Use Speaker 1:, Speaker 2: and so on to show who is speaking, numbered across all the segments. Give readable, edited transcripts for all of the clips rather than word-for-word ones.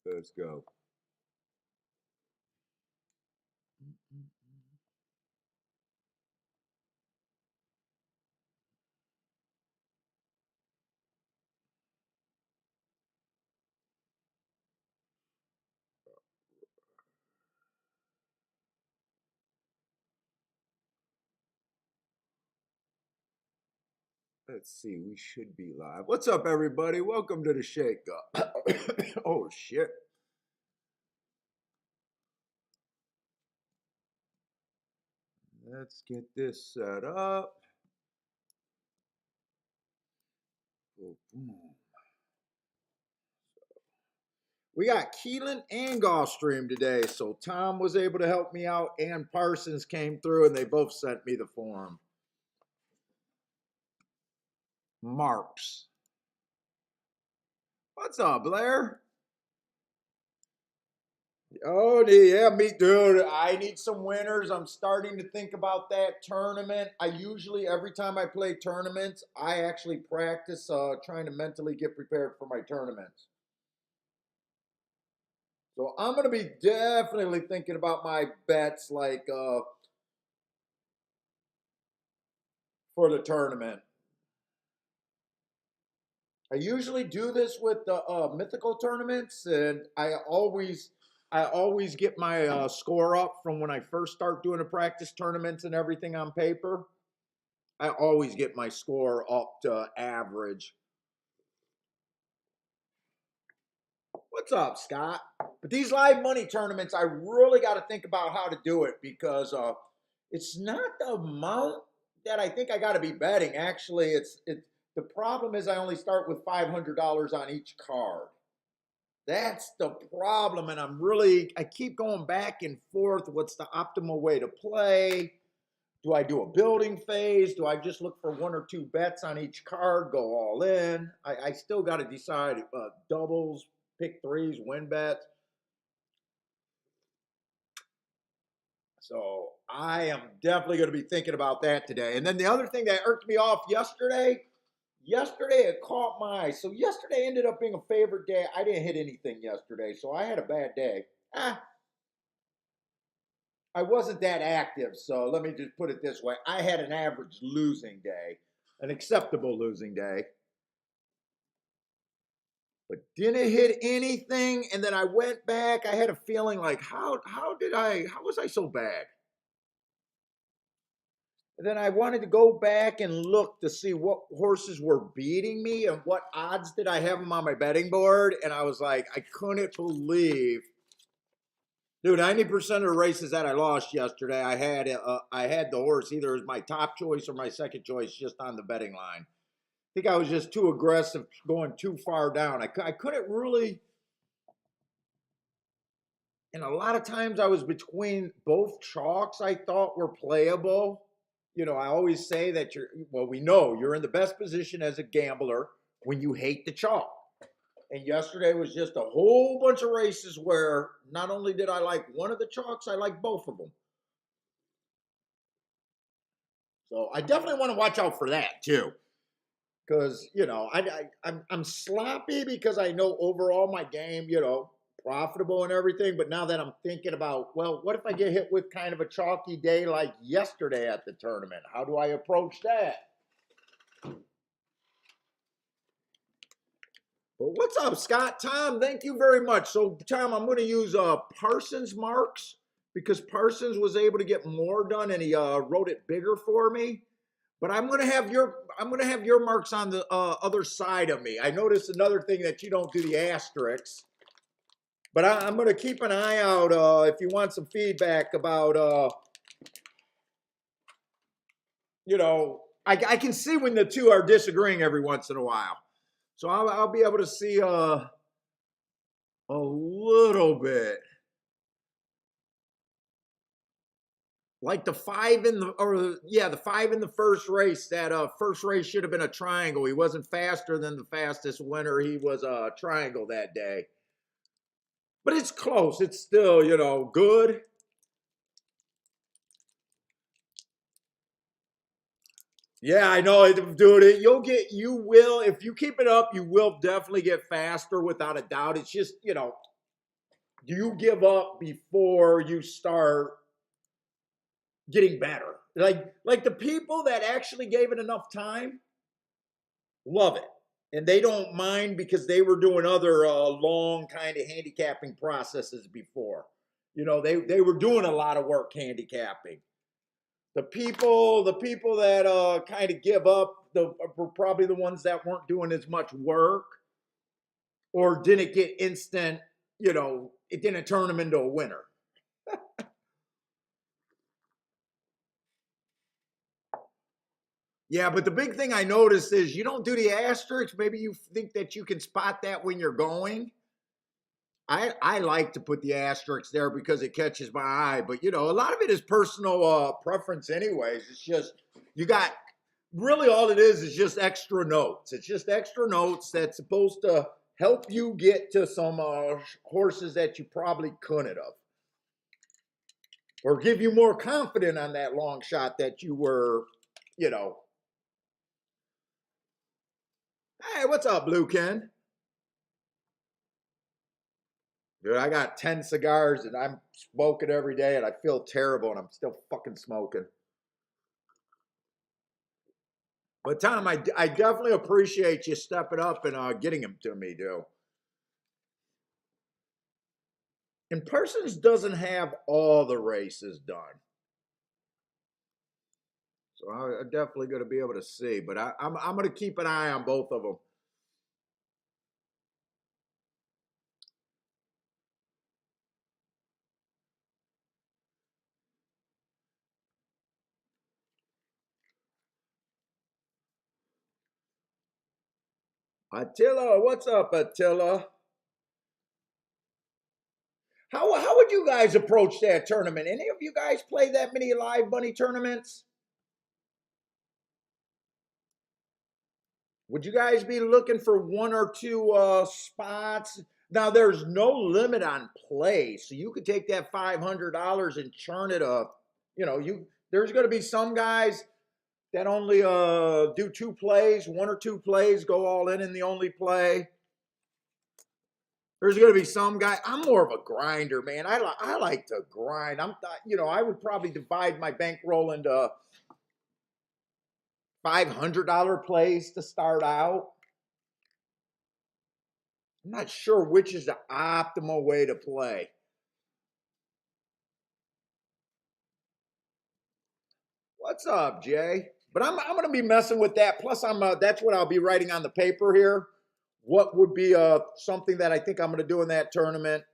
Speaker 1: Let's go. Let's see. We should be live. What's up, everybody? Welcome to the Shake Up. Oh, shit. Let's get this set up. Boom. We got Keeneland and Gulfstream today, so Tom was able to help me out, and Parsons came through, and they both sent me the form. Marks. What's up, Blair? Oh, yeah, me, dude. I need some winners. I'm starting to think about that tournament. I usually, every time I play tournaments, I actually practice trying to mentally get prepared for my tournaments. So I'm going to be definitely thinking about my bets like for the tournament. I usually do this with the mythical tournaments, and I always get my score up from when I first start doing the practice tournaments and everything on paper. I always get my score up to average. What's up, Scott? But these live money tournaments, I really got to think about how to do it because it's not the amount that I think I got to be betting. Actually, it's the problem is I only start with $500 on each card. That's the problem, and I keep going back and forth. What's the optimal way to play? Do I do a building phase? Do I just look for one or two bets on each card, go all in? I still got to decide doubles, pick threes, win bets. So I am definitely going to be thinking about that today. And then the other thing that irked me off yesterday it caught my eye. So yesterday ended up being a favorite day. I didn't hit anything yesterday, so I had a bad day. I wasn't that active, so let me just put it this way. I had an average losing day, an acceptable losing day, but didn't hit anything. And then I went back. I had a feeling like, how was I so bad? And then I wanted to go back and look to see what horses were beating me and what odds did I have them on my betting board. And I was like, I couldn't believe, dude, 90% of the races that I lost yesterday, I had the horse either as my top choice or my second choice just on the betting line. I think I was just too aggressive, going too far down. I couldn't really, and a lot of times I was between both chalks I thought were playable. You know, I always say that we know you're in the best position as a gambler when you hate the chalk. And yesterday was just a whole bunch of races where not only did I like one of the chalks, I liked both of them. So I definitely want to watch out for that too. Because, you know, I'm sloppy because I know overall my game, you know, profitable and everything. But now that I'm thinking about, well, what if I get hit with kind of a chalky day like yesterday at the tournament? How do I approach that? Well, what's up, Scott? Tom, thank you very much. So, Tom, I'm going to use Parsons marks because Parsons was able to get more done and he wrote it bigger for me. But I'm going to have your marks on the other side of me. I noticed another thing that you don't do the asterisks. But I'm going to keep an eye out if you want some feedback about, you know, I can see when the two are disagreeing every once in a while. So I'll be able to see a little bit. Like the five in the first race. That first race should have been a triangle. He wasn't faster than the fastest winner. He was a triangle that day. But it's close. It's still, you know, good. Yeah, I know, dude. You will, if you keep it up, you will definitely get faster without a doubt. It's just, you know, do you give up before you start getting better? Like the people that actually gave it enough time love it. And they don't mind because they were doing other long kind of handicapping processes before. They were doing a lot of work handicapping. The people that kind of give up were probably the ones that weren't doing as much work or didn't get instant, it didn't turn them into a winner. Yeah, but the big thing I noticed is you don't do the asterisks. Maybe you think that you can spot that when you're going. I like to put the asterisks there because it catches my eye, but a lot of it is personal preference, anyways. It's just you got really all it is just extra notes. It's just extra notes that's supposed to help you get to some horses that you probably couldn't have, or give you more confident on that long shot that you were, you know. Hey, what's up, Blue Ken? Dude, I got 10 cigars and I'm smoking every day and I feel terrible and I'm still fucking smoking. But Tom, I definitely appreciate you stepping up and getting them to me, dude. And Parsons doesn't have all the races done. So I'm definitely going to be able to see. But I'm going to keep an eye on both of them. Attila, what's up, Attila? How would you guys approach that tournament? Any of you guys play that many live money tournaments? Would you guys be looking for one or two spots? Now, there's no limit on play, so you could take that $500 and churn it up. There's going to be some guys that only do two plays, one or two plays, go all in the only play. There's going to be some guy. I'm more of a grinder, man. I like to grind. I would probably divide my bankroll into $500 plays to start out. I'm not sure which is the optimal way to play. What's up, Jay? But I'm going to be messing with that. Plus, that's what I'll be writing on the paper here. What would be something that I think I'm going to do in that tournament?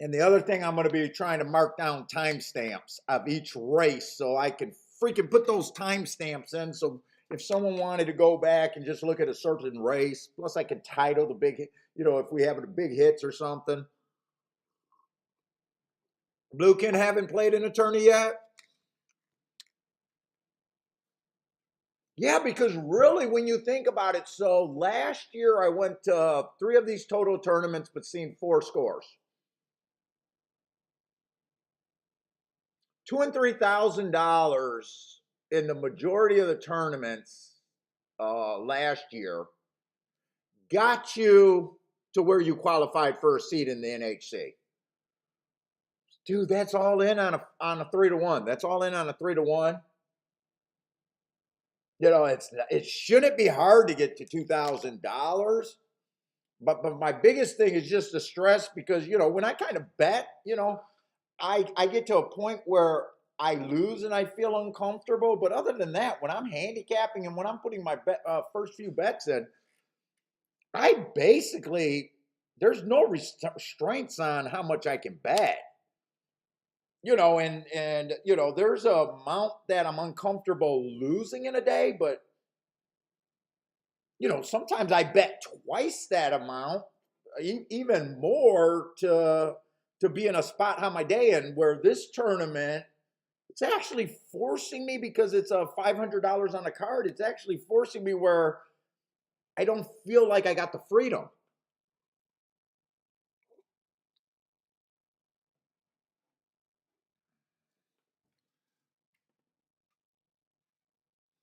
Speaker 1: And the other thing, I'm going to be trying to mark down timestamps of each race so I can freaking put those timestamps in. So if someone wanted to go back and just look at a certain race, plus I can title the big, if we have the big hits or something. Bluekin haven't played an attorney yet? Yeah, because really, when you think about it, so last year I went to 3 of these total tournaments, but seen 4 scores. $2,000 and $3,000 in the majority of the tournaments last year got you to where you qualified for a seat in the NHC. Dude, that's all in on a 3-to-1. That's all in on a 3-to-1. It shouldn't be hard to get to $2,000. But my biggest thing is just the stress because when I kind of bet, I get to a point where I lose and I feel uncomfortable. But other than that, when I'm handicapping and when I'm putting my first few bets in, I basically there's no restraints on how much I can bet. And there's a amount that I'm uncomfortable losing in a day, but sometimes I bet twice that amount, even more to be in a spot on my day. And where this tournament, it's actually forcing me because it's a $500 on a card. It's actually forcing me where I don't feel like I got the freedom.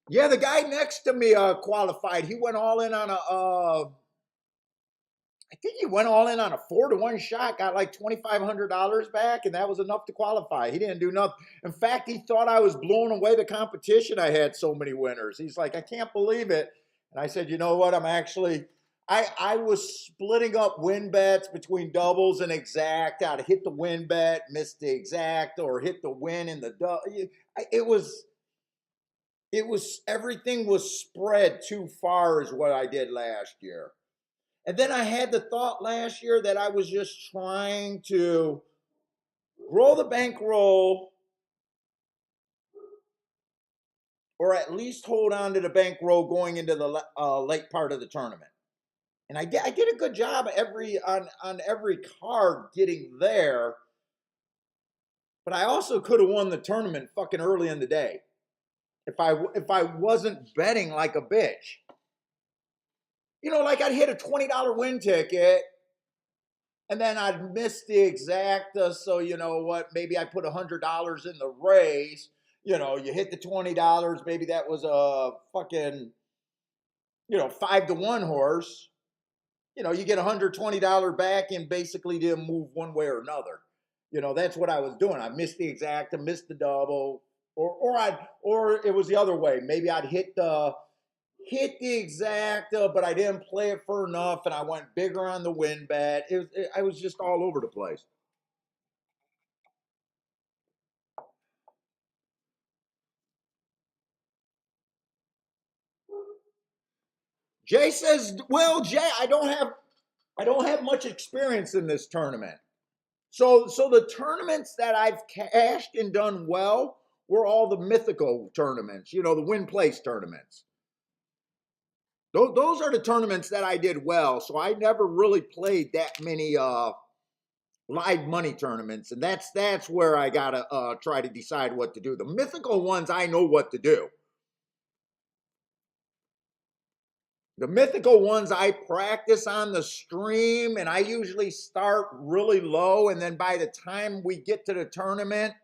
Speaker 1: Yeah, the guy next to me qualified. He went all in on I think he went all in on a 4-to-1 shot, got like $2,500 back, and that was enough to qualify. He didn't do nothing. In fact, he thought I was blowing away the competition. I had so many winners. He's like, I can't believe it. And I said, you know what? I was splitting up win bets between doubles and exact. I'd hit the win bet, miss the exact, or hit the win in the double. It was everything was spread too far, is what I did last year. And then I had the thought last year that I was just trying to grow the bankroll, or at least hold on to the bankroll going into the late part of the tournament. And I did a good job on every card getting there, but I also could have won the tournament fucking early in the day if I wasn't betting like a bitch. Like I'd hit a $20 win ticket, and then I'd miss the exacta. So you know what? Maybe I put $100 in the race. You hit the $20. Maybe that was a fucking 5-to-1 horse. You get $120 back and basically didn't move one way or another. That's what I was doing. I missed the exacta, missed the double, or it was the other way. Maybe I'd hit the exacta, but I didn't play it for enough, and I went bigger on the win bet. I was just all over the place. Jay says, "Well, Jay, I don't have much experience in this tournament. So the tournaments that I've cashed and done well were all the mythical tournaments, the win place tournaments. Those are the tournaments that I did well. So I never really played that many live money tournaments, and that's where I gotta try to decide what to do. The mythical ones, I know what to do. The mythical ones I practice on the stream, and I usually start really low, and then by the time we get to the tournament,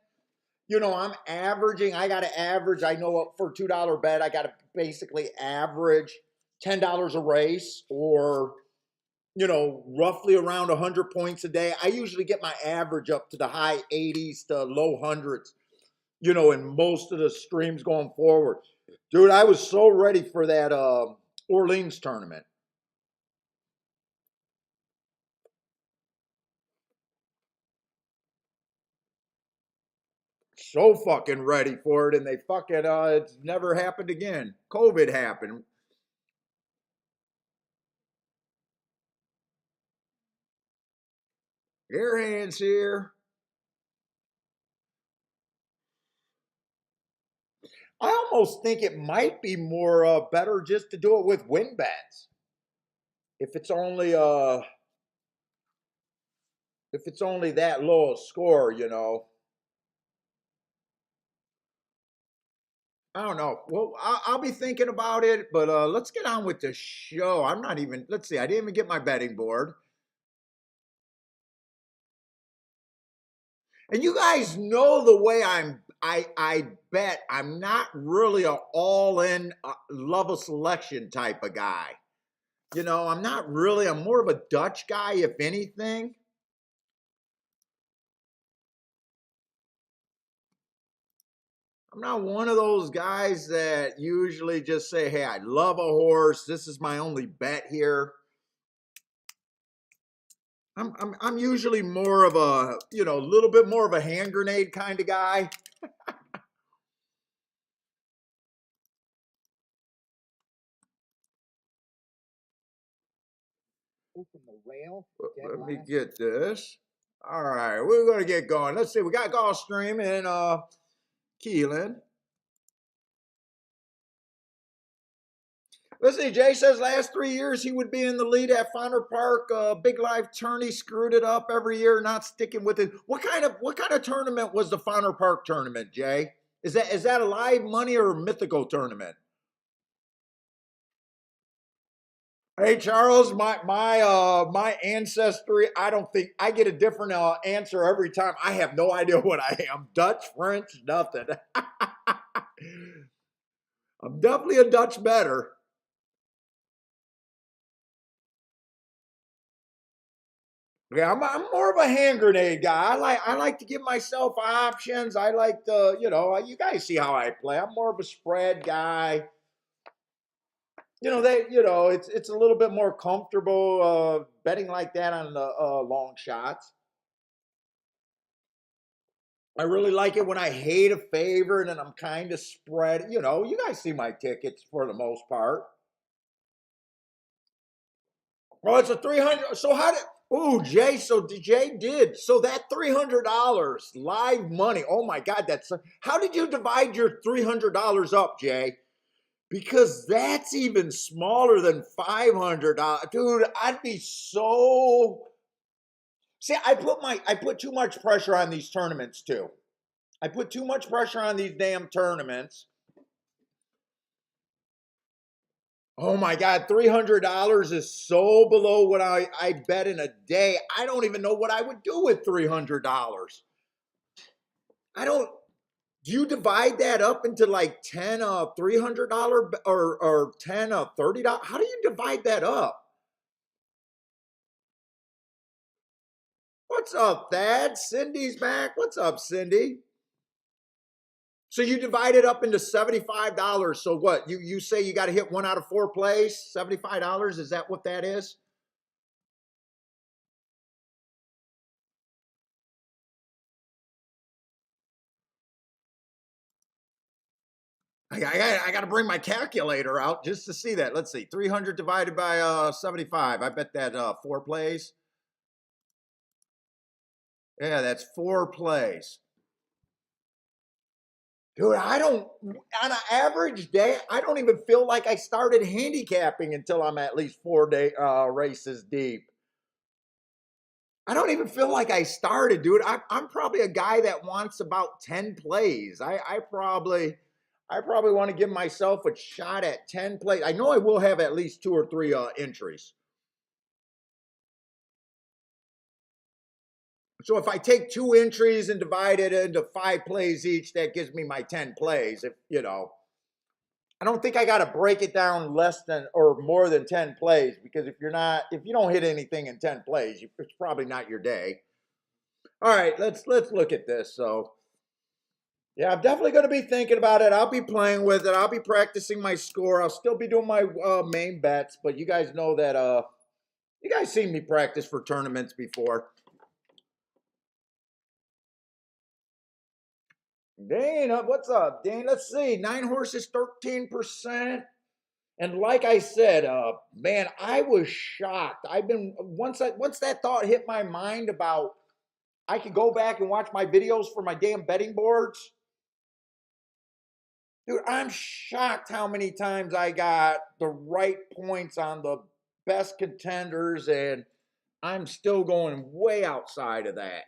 Speaker 1: I'm averaging. I got to average. I know for a $2 bet, I got to basically average $10 a race, or roughly around 100 points a day. I usually get my average up to the high 80s to low hundreds, in most of the streams going forward. Dude, I was so ready for that Orleans tournament. So fucking ready for it, and they fucking it's never happened again. COVID happened. Air hands here. I almost think it might be more better just to do it with win bets. If it's only that low a score. I don't know. Well, I'll be thinking about it, but let's get on with the show. I'm not even. Let's see. I didn't even get my betting board. And you guys know the way I bet. I'm not really a all in love a selection type of guy. I'm not really. I'm more of a Dutch guy, if anything. I'm not one of those guys that usually just say, "Hey, I love a horse. This is my only bet here." I'm usually more of a little bit more of a hand grenade kind of guy. From the rail. Let me get this. All right, we're gonna get going. Let's see. We got Gulfstream in Keeneland. Let's see. Jay says last 3 years he would be in the lead at Fowler Park. Big Life tourney screwed it up every year, not sticking with it. What kind of tournament was the Fowler Park tournament, Jay? Is that a live money or a mythical tournament? Hey Charles, my ancestry. I don't think I get a different answer every time. I have no idea what I am. Dutch, French, nothing. I'm definitely a Dutch better. Yeah, I'm more of a hand grenade guy. I like to give myself options. I like to, you guys see how I play. I'm more of a spread guy. It's a little bit more comfortable betting like that on the long shots. I really like it when I hate a favorite and I'm kind of spread. You guys see my tickets for the most part. Well, it's a 300. So how did? Oh, Jay. So Jay did. So that $300 live money. Oh my God, that's how did you divide your $300 up, Jay? Because that's even smaller than $500, dude. I'd be so. See, I put too much pressure on these tournaments too. I put too much pressure on these damn tournaments. Oh my God, $300 is so below what I bet in a day. I don't even know what I would do with $300. I don't. Do you divide that up into like 10 $300 or 10 $30? How do you divide that up? What's up, Thad? Cindy's back. What's up, Cindy? So you divide it up into $75. So what? You say you got to hit one out of four plays? $75? Is that what that is? I got to bring my calculator out just to see that. Let's see. 300 divided by 75. I bet that four plays. Yeah, that's four plays. Dude, I don't, on an average day, I don't even feel like I started handicapping until I'm at least 4 day races deep. I don't even feel like I started, dude. I'm probably a guy that wants about 10 plays. I probably want to give myself a shot at 10 plays. I know I will have at least two or three entries. So if I take two entries and divide it into five plays each, that gives me my 10 plays. I don't think I got to break it down less than or more than 10 plays because if you don't hit anything in 10 plays, it's probably not your day. All right, let's look at this. So, yeah, I'm definitely going to be thinking about it. I'll be playing with it. I'll be practicing my score. I'll still be doing my main bets, but you guys know that you guys seen me practice for tournaments before. Dane, what's up, Dane? Let's see. 9 horses, 13%. And like I said, man, I was shocked. I've been once that thought hit my mind about I could go back and watch my videos for my damn betting boards. Dude, I'm shocked how many times I got the right points on the best contenders, and I'm still going way outside of that.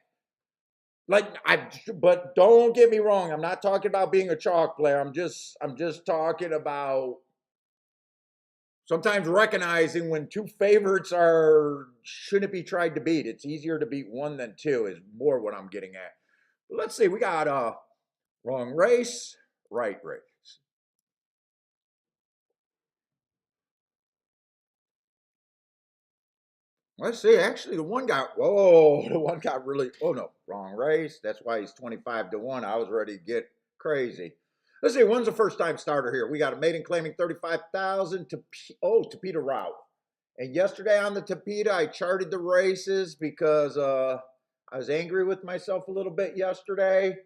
Speaker 1: But don't get me wrong. I'm not talking about being a chalk player. I'm just talking about sometimes recognizing when two favorites are shouldn't be tried to beat. It's easier to beat one than two is more what I'm getting at. But let's see. We got wrong race, right race. Let's see. Actually, the one got really. Oh no, wrong race. That's why he's 25-1. I was ready to get crazy. Let's see. One's a first time starter here. We got a maiden claiming 35,000 to Tapeta route. And yesterday on the Tapeta, I charted the races because I was angry with myself a little bit yesterday.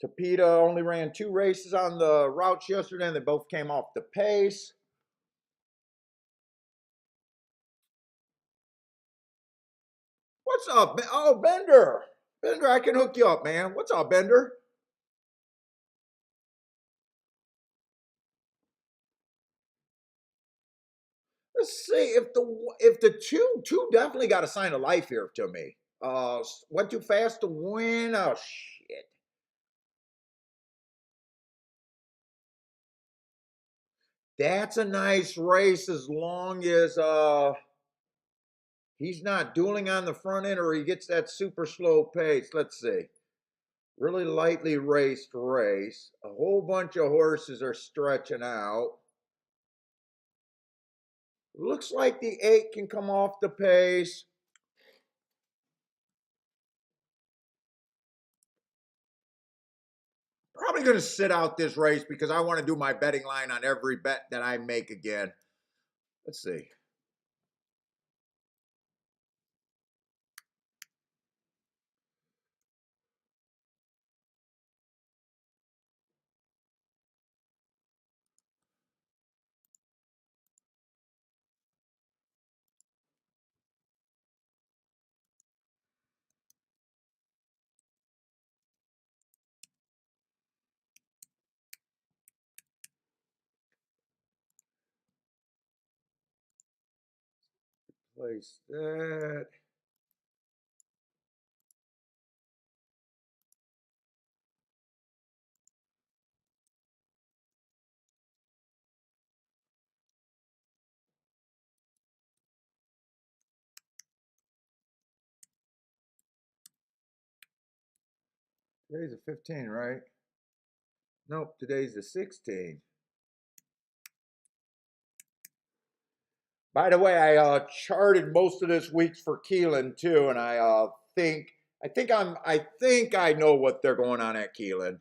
Speaker 1: Tapeta only ran two races on the routes yesterday, and they both came off the pace. What's up? Oh, Bender. Bender, I can hook you up, man. What's up, Bender? Let's see if the two definitely got a sign of life here to me. Went too fast to win. Oh shit. That's a nice race as long as he's not dueling on the front end or he gets that super slow pace. Let's see. Really lightly raced race. A whole bunch of horses are stretching out. Looks like the 8 can come off the pace. Probably going to sit out this race because I want to do my betting line on every bet that I make again. Let's see. Place that. Today's the 15, right? Nope, today's the 16. By the way, I charted most of this week's for Keeneland too, and I think I know what they're going on at Keeneland.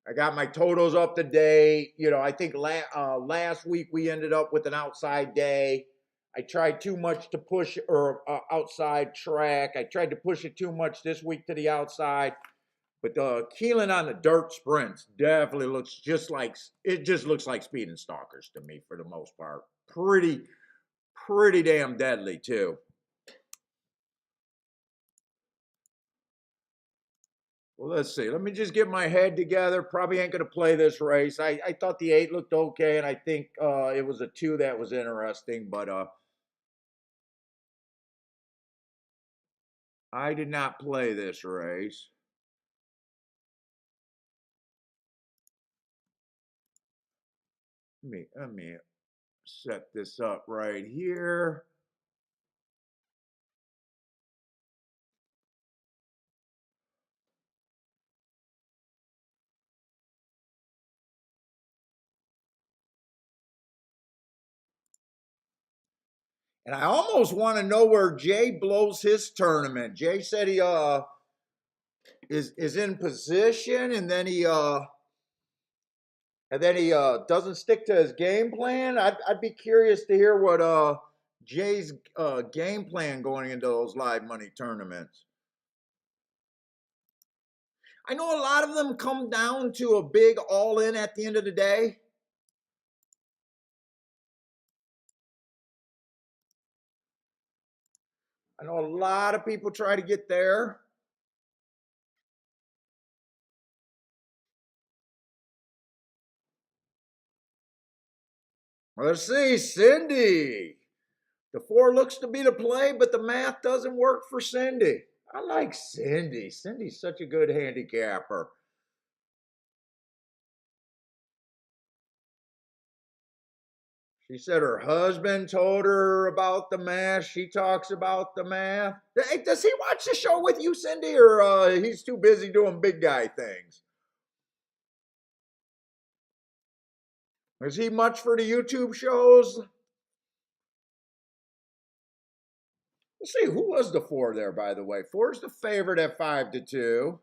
Speaker 1: I got my totals up to date. You know, I think last week we ended up with an outside day. I tried too much to push or outside track. I tried to push it too much this week to the outside. But Keeneland on the dirt sprints definitely looks just like it. Just looks like speed and stalkers to me for the most part. Pretty damn deadly too. Well, let's see. Let me just get my head together. Probably ain't going to play this race. I thought the 8 looked okay, and I think it was a 2 that was interesting, but I did not play this race. Let me set this up right here. And I almost want to know where Jay blows his tournament. Jay said he is in position, and then he doesn't stick to his game plan. I'd be curious to hear what Jay's game plan going into those live money tournaments. I know a lot of them come down to a big all in at the end of the day. I know a lot of people try to get there. Let's see, Cindy. The 4 looks to be the play, but the math doesn't work for Cindy. I like Cindy. Cindy's such a good handicapper. She said her husband told her about the math. She talks about the math. Hey, does he watch the show with you, Cindy, or he's too busy doing big guy things? Is he much for the YouTube shows? Let's see, who was the 4 there, by the way? 4's the favorite at 5-2.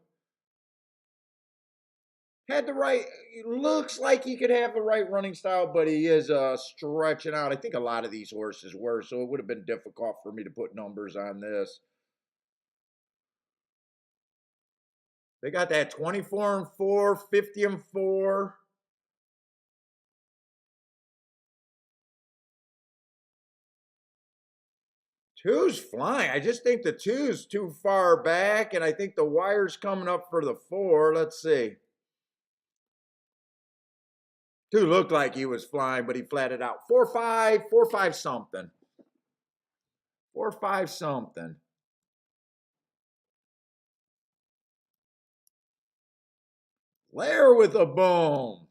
Speaker 1: Had the right, looks like he could have the right running style, but he is stretching out. I think a lot of these horses were, so it would have been difficult for me to put numbers on this. They got that 24-4, 50-4. Two's flying. I just think the 2's too far back, and I think the wire's coming up for the 4. Let's see. 2 looked like he was flying, but he flatted out. 4-5, 4-5 something. 4-5 something. Blair with a boom.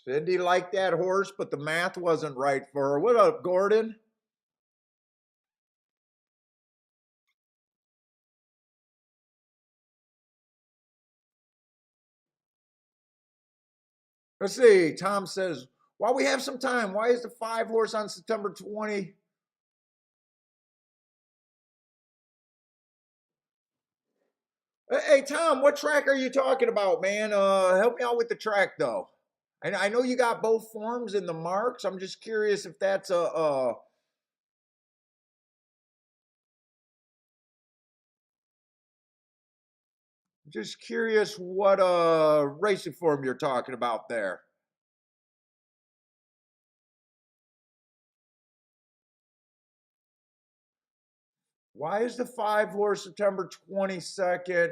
Speaker 1: Cindy liked that horse, but the math wasn't right for her. What up, Gordon? Let's see. Tom says, while we have some time, why is the 5 horse on September 20? Hey, Tom, what track are you talking about, man? Help me out with the track, though. I know you got both forms in the marks. I'm just curious if that's just curious what racing form you're talking about there. Why is the 5 horse September 22nd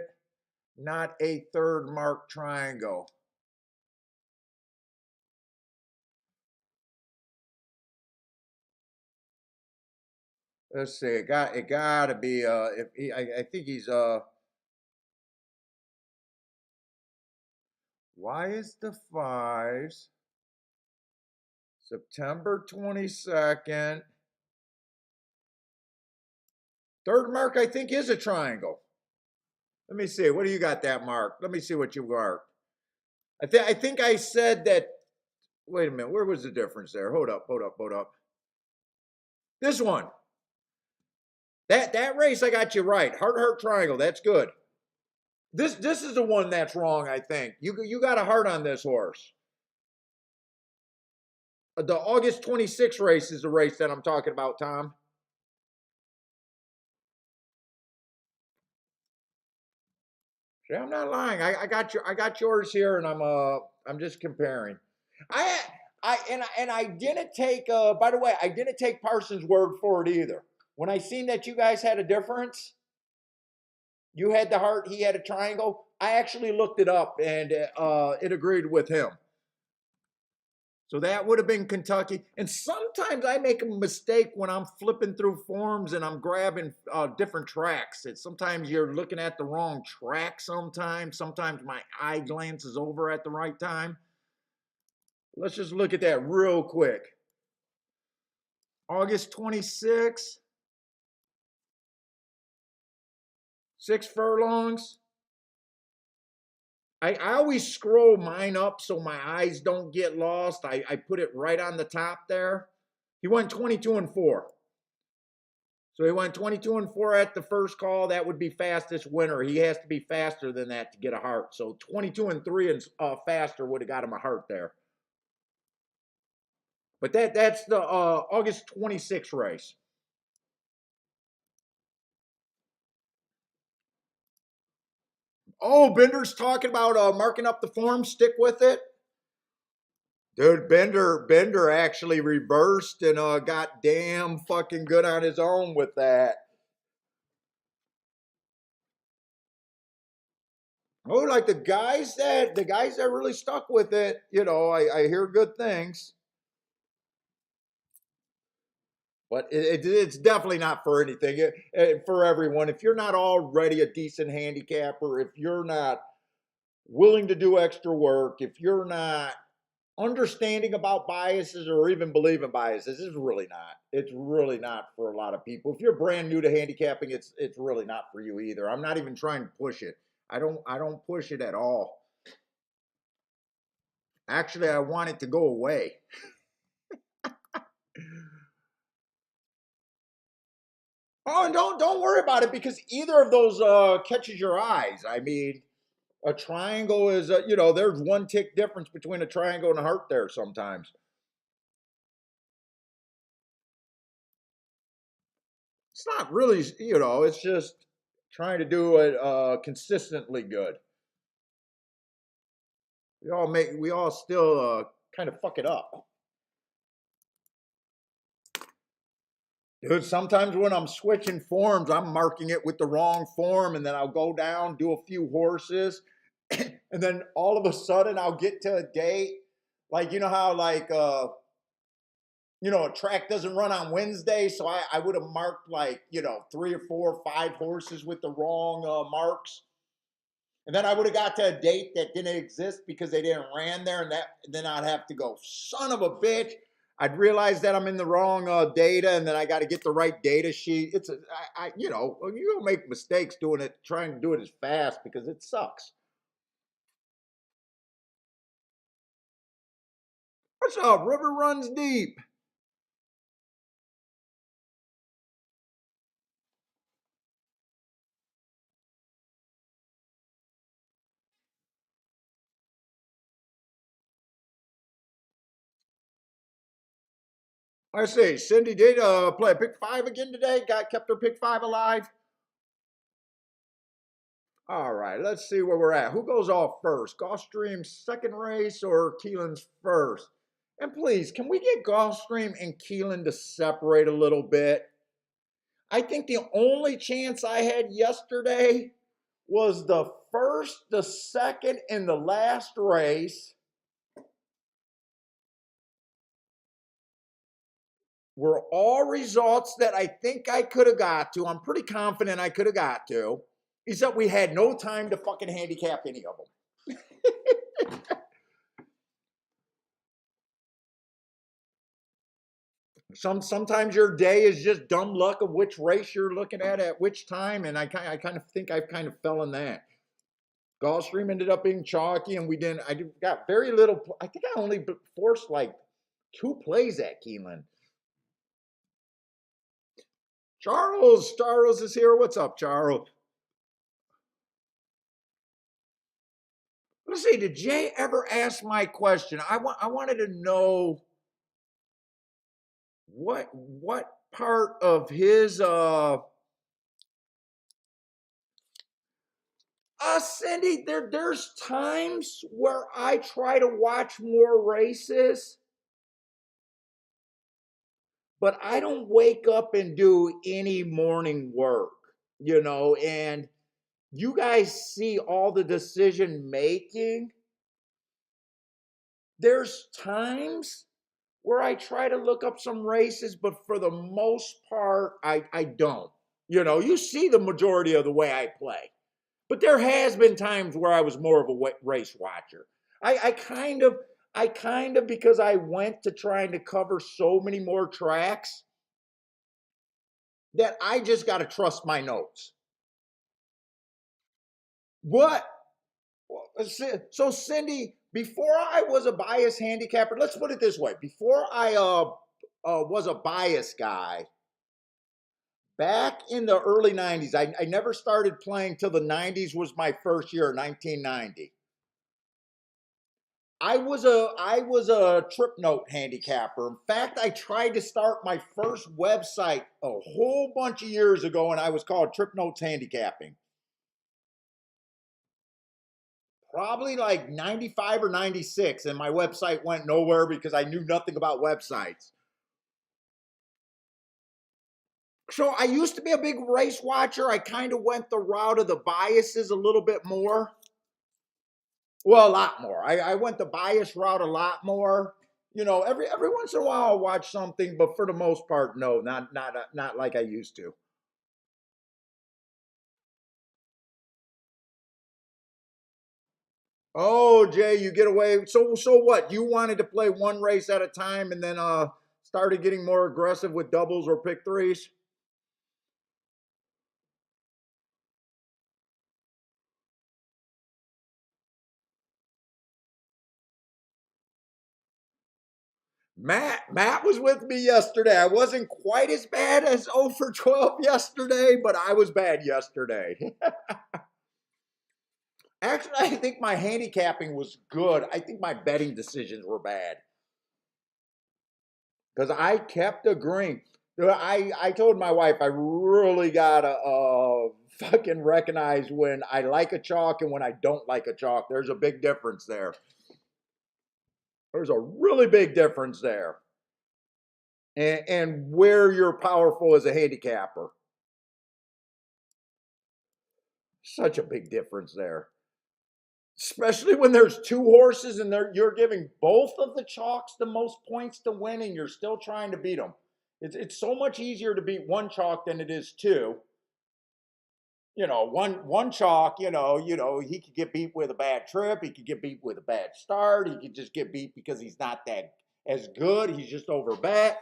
Speaker 1: not a third mark triangle? Let's see. It got to be if he, I think he's why is the fives September 22nd? Third mark I think is a triangle. Let me see. What do you got that mark? Let me see what you marked. I think I said that. Wait a minute. Where was the difference there? Hold up. Hold up. Hold up. This one. That race I got you right. Heart triangle. That's good. This is the one that's wrong. I think you got a heart on this horse. The August 26th race is the race that I'm talking about, Tom. See, I'm not lying. I got yours here, and I'm just comparing. I I didn't take. By the way, I didn't take Parsons' word for it either. When I seen that you guys had a difference, you had the heart, he had a triangle. I actually looked it up, and it agreed with him. So that would have been Kentucky. And sometimes I make a mistake when I'm flipping through forms and I'm grabbing different tracks. Sometimes you're looking at the wrong track sometimes. Sometimes my eye glances over at the right time. Let's just look at that real quick. August 26th, 6 furlongs. I always scroll mine up so my eyes don't get lost. I put it right on the top there. He went 22-4. So he went 22-4 at the first call. That would be fastest winner. He has to be faster than that to get a heart. So 22-3 and faster would have got him a heart there. But that's the August 26th race. Oh, Bender's talking about marking up the form. Stick with it. Dude, Bender actually reversed and got damn fucking good on his own with that. Oh, like the guys that really stuck with it, I hear good things. But it's definitely not for anything. For everyone. If you're not already a decent handicapper, if you're not willing to do extra work, if you're not understanding about biases or even believing biases, it's really not. It's really not for a lot of people. If you're brand new to handicapping, it's really not for you either. I'm not even trying to push it. I don't push it at all. Actually, I want it to go away. Oh, and don't worry about it because either of those catches your eyes. I mean, a triangle is there's one tick difference between a triangle and a heart there sometimes. It's not really, it's just trying to do it consistently good. We all still kind of fuck it up. Dude, sometimes when I'm switching forms, I'm marking it with the wrong form, and then I'll go down, do a few horses, and then all of a sudden I'll get to a date. Like, you know how, like, a track doesn't run on Wednesday, so I would have marked, like, 3 or 4 or 5 horses with the wrong marks. And then I would have got to a date that didn't exist because they didn't ran there, and then I'd have to go, son of a bitch. I'd realize that I'm in the wrong data, and then I got to get the right data sheet. You don't make mistakes doing it, trying to do it as fast because it sucks. What's up? River runs deep. I see. Cindy did play a pick five again today. Kept her pick five alive. All right, let's see where we're at. Who goes off first? Gulfstream's second race or Keeneland's first? And please, can we get Gulfstream and Keeneland to separate a little bit? I think the only chance I had yesterday was the first, the second, and the last race were all results that I think I could have got to. I'm pretty confident I could have got to. Except we had no time to fucking handicap any of them. Sometimes your day is just dumb luck of which race you're looking at which time, and I kind of think I've kind of fell in that. Gulfstream ended up being chalky, and we didn't. I got very little. I think I only forced like 2 plays at Keeneland. Charles is here. What's up, Charles? Let's see. Did Jay ever ask my question? I wanted to know what part of his Cindy, there's times where I try to watch more races, but I don't wake up and do any morning work, and you guys see all the decision making. There's times where I try to look up some races, but for the most part, I don't. You see the majority of the way I play. But there has been times where I was more of a race watcher. I kind of, because I went to trying to cover so many more tracks, that I just got to trust my notes. What? So Cindy, before I was a bias handicapper, let's put it this way: before I was a bias guy, back in the early '90s, I never started playing till the '90s was my first year, 1990. I was a trip note handicapper. In fact, I tried to start my first website a whole bunch of years ago, and I was called Trip Notes Handicapping. Probably like 95 or 96, and my website went nowhere because I knew nothing about websites. So I used to be a big race watcher. I kind of went the route of the biases a little bit more. Well, a lot more. I went the bias route a lot more. Every once in a while I'll watch something, but for the most part, no, not like I used to. Oh, Jay, you get away. So what? You wanted to play one race at a time, and then started getting more aggressive with doubles or pick threes. Matt was with me yesterday. I wasn't quite as bad as 0 for 12 yesterday, but I was bad yesterday. Actually, I think my handicapping was good. I think my betting decisions were bad because I kept agreeing. I told my wife I really gotta fucking recognize when I like a chalk and when I don't like a chalk. There's a big difference there. There's a really big difference there. And where you're powerful as a handicapper. Such a big difference there. Especially when there's 2 horses and you're giving both of the chalks the most points to win and you're still trying to beat them. It's so much easier to beat one chalk than it is two. One chalk, he could get beat with a bad trip, he could get beat with a bad start, he could just get beat because he's not that as good, he's just over bet.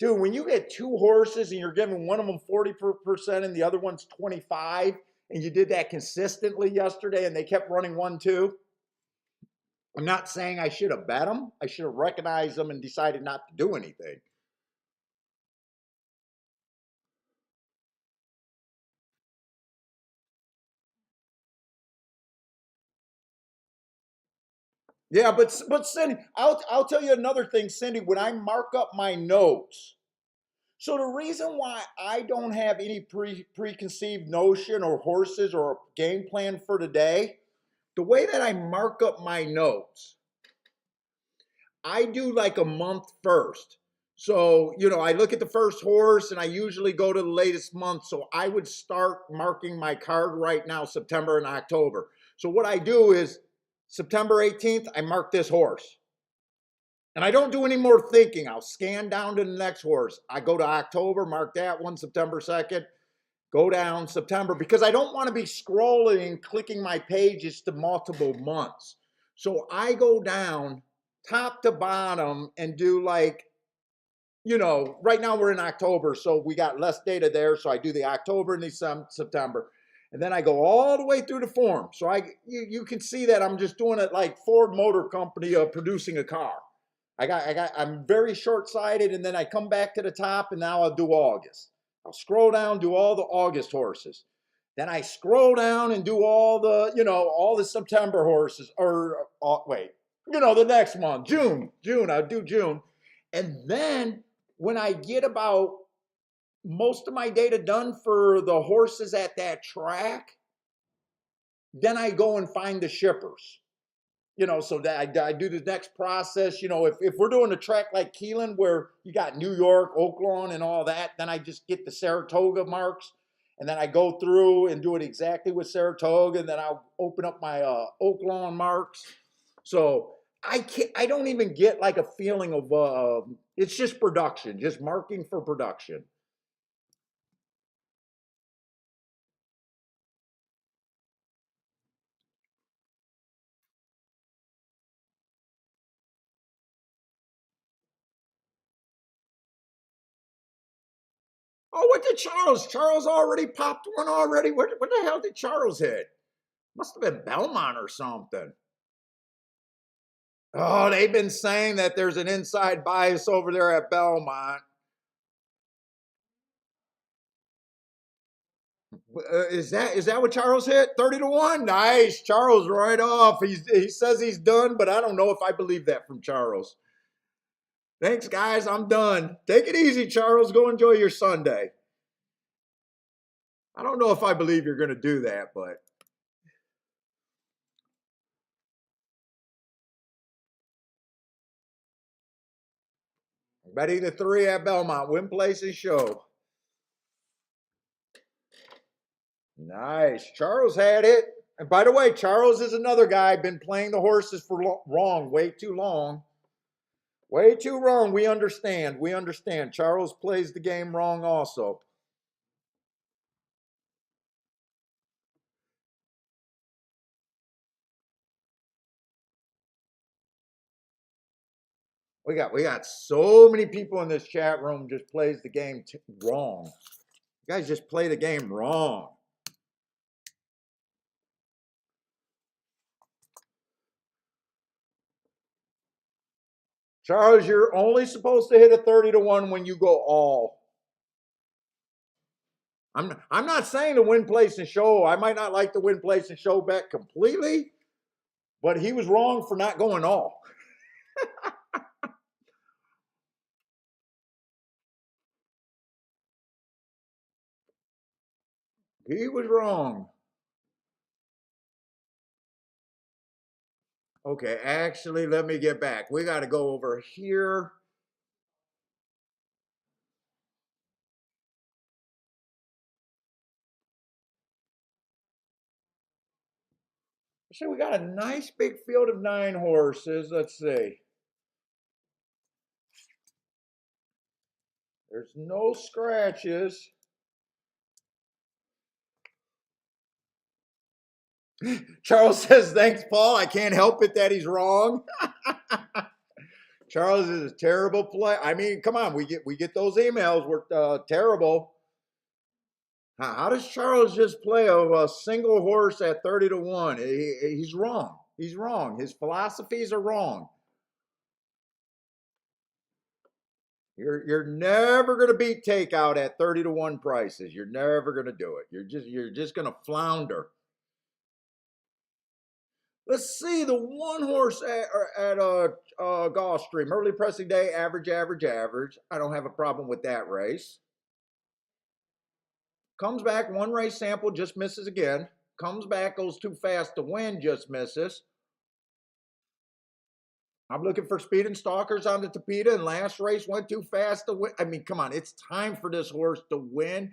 Speaker 1: Dude, when you get 2 horses and you're giving one of them 40% and the other one's 25, and you did that consistently yesterday and they kept running 1-2, I'm not saying I should have bet them. I should have recognized them and decided not to do anything. Yeah, but Cindy, I'll tell you another thing, Cindy. When I mark up my notes, so the reason why I don't have any preconceived notion or horses or game plan for today, the way that I mark up my notes, I do like a month first. So, I look at the first horse and I usually go to the latest month. So I would start marking my card right now, September and October. So what I do is September 18th, I mark this horse. And I don't do any more thinking. I'll scan down to the next horse. I go to October, mark that one, September 2nd, go down September, because I don't want to be scrolling and clicking my pages to multiple months. So I go down top to bottom and do like, right now we're in October, so we got less data there. So I do the October and the September. And then I go all the way through the form. So you can see that I'm just doing it like Ford Motor Company producing a car. I'm very short-sighted, and then I come back to the top, and now I'll do August. I'll scroll down, do all the August horses. Then I scroll down and do all the September horses, or the next month, June, I'll do June. And then when I get about most of my data done for the horses at that track, then I go and find the shippers. So that I do the next process. If we're doing a track like Keeneland where you got New York, Oaklawn, and all that, then I just get the Saratoga marks, and then I go through and do it exactly with Saratoga, and then I'll open up my Oaklawn marks. So I don't even get like a feeling of it's just production, just marking for production. Oh, what did Charles? Charles already popped one already. What the hell did Charles hit? Must have been Belmont or something. Oh, they've been saying that there's an inside bias over there at Belmont. Is that what Charles hit? 30-1. Nice, Charles, right off. He says he's done, but I don't know if I believe that from Charles. Thanks, guys. I'm done. Take it easy, Charles. Go enjoy your Sunday. I don't know if I believe you're going to do that, but betting the 3 at Belmont. Win places show. Nice. Charles had it. And by the way, Charles is another guy been playing the horses for wrong, way too long. Way too wrong. We understand. We understand. Charles plays the game wrong also. We got so many people in this chat room just plays the game wrong. You guys just play the game wrong. Charles, you're only supposed to hit a 30-1 when you go all. I'm not saying to win, place, and show. I might not like the win, place, and show bet completely, but he was wrong for not going all. He was wrong. Okay, actually, let me get back. We got to go over here. So we got a nice big field of 9 horses. Let's see. There's no scratches. Charles says, thanks, Paul. I can't help it that he's wrong. Charles is a terrible play. I mean, come on, we get those emails. We're terrible. How does Charles just play a single horse at 30-1? He's wrong. He's wrong. His philosophies are wrong. You're never going to beat takeout at 30-1 prices. You're never going to do it. You're just going to flounder. Let's see the one horse at Gulfstream, early pressing day, average, average, average. I don't have a problem with that race. Comes back, one race sample, just misses again. Comes back, goes too fast to win, just misses. I'm looking for speed and stalkers on the Tapeta, and last race went too fast to win. I mean, come on, it's time for this horse to win.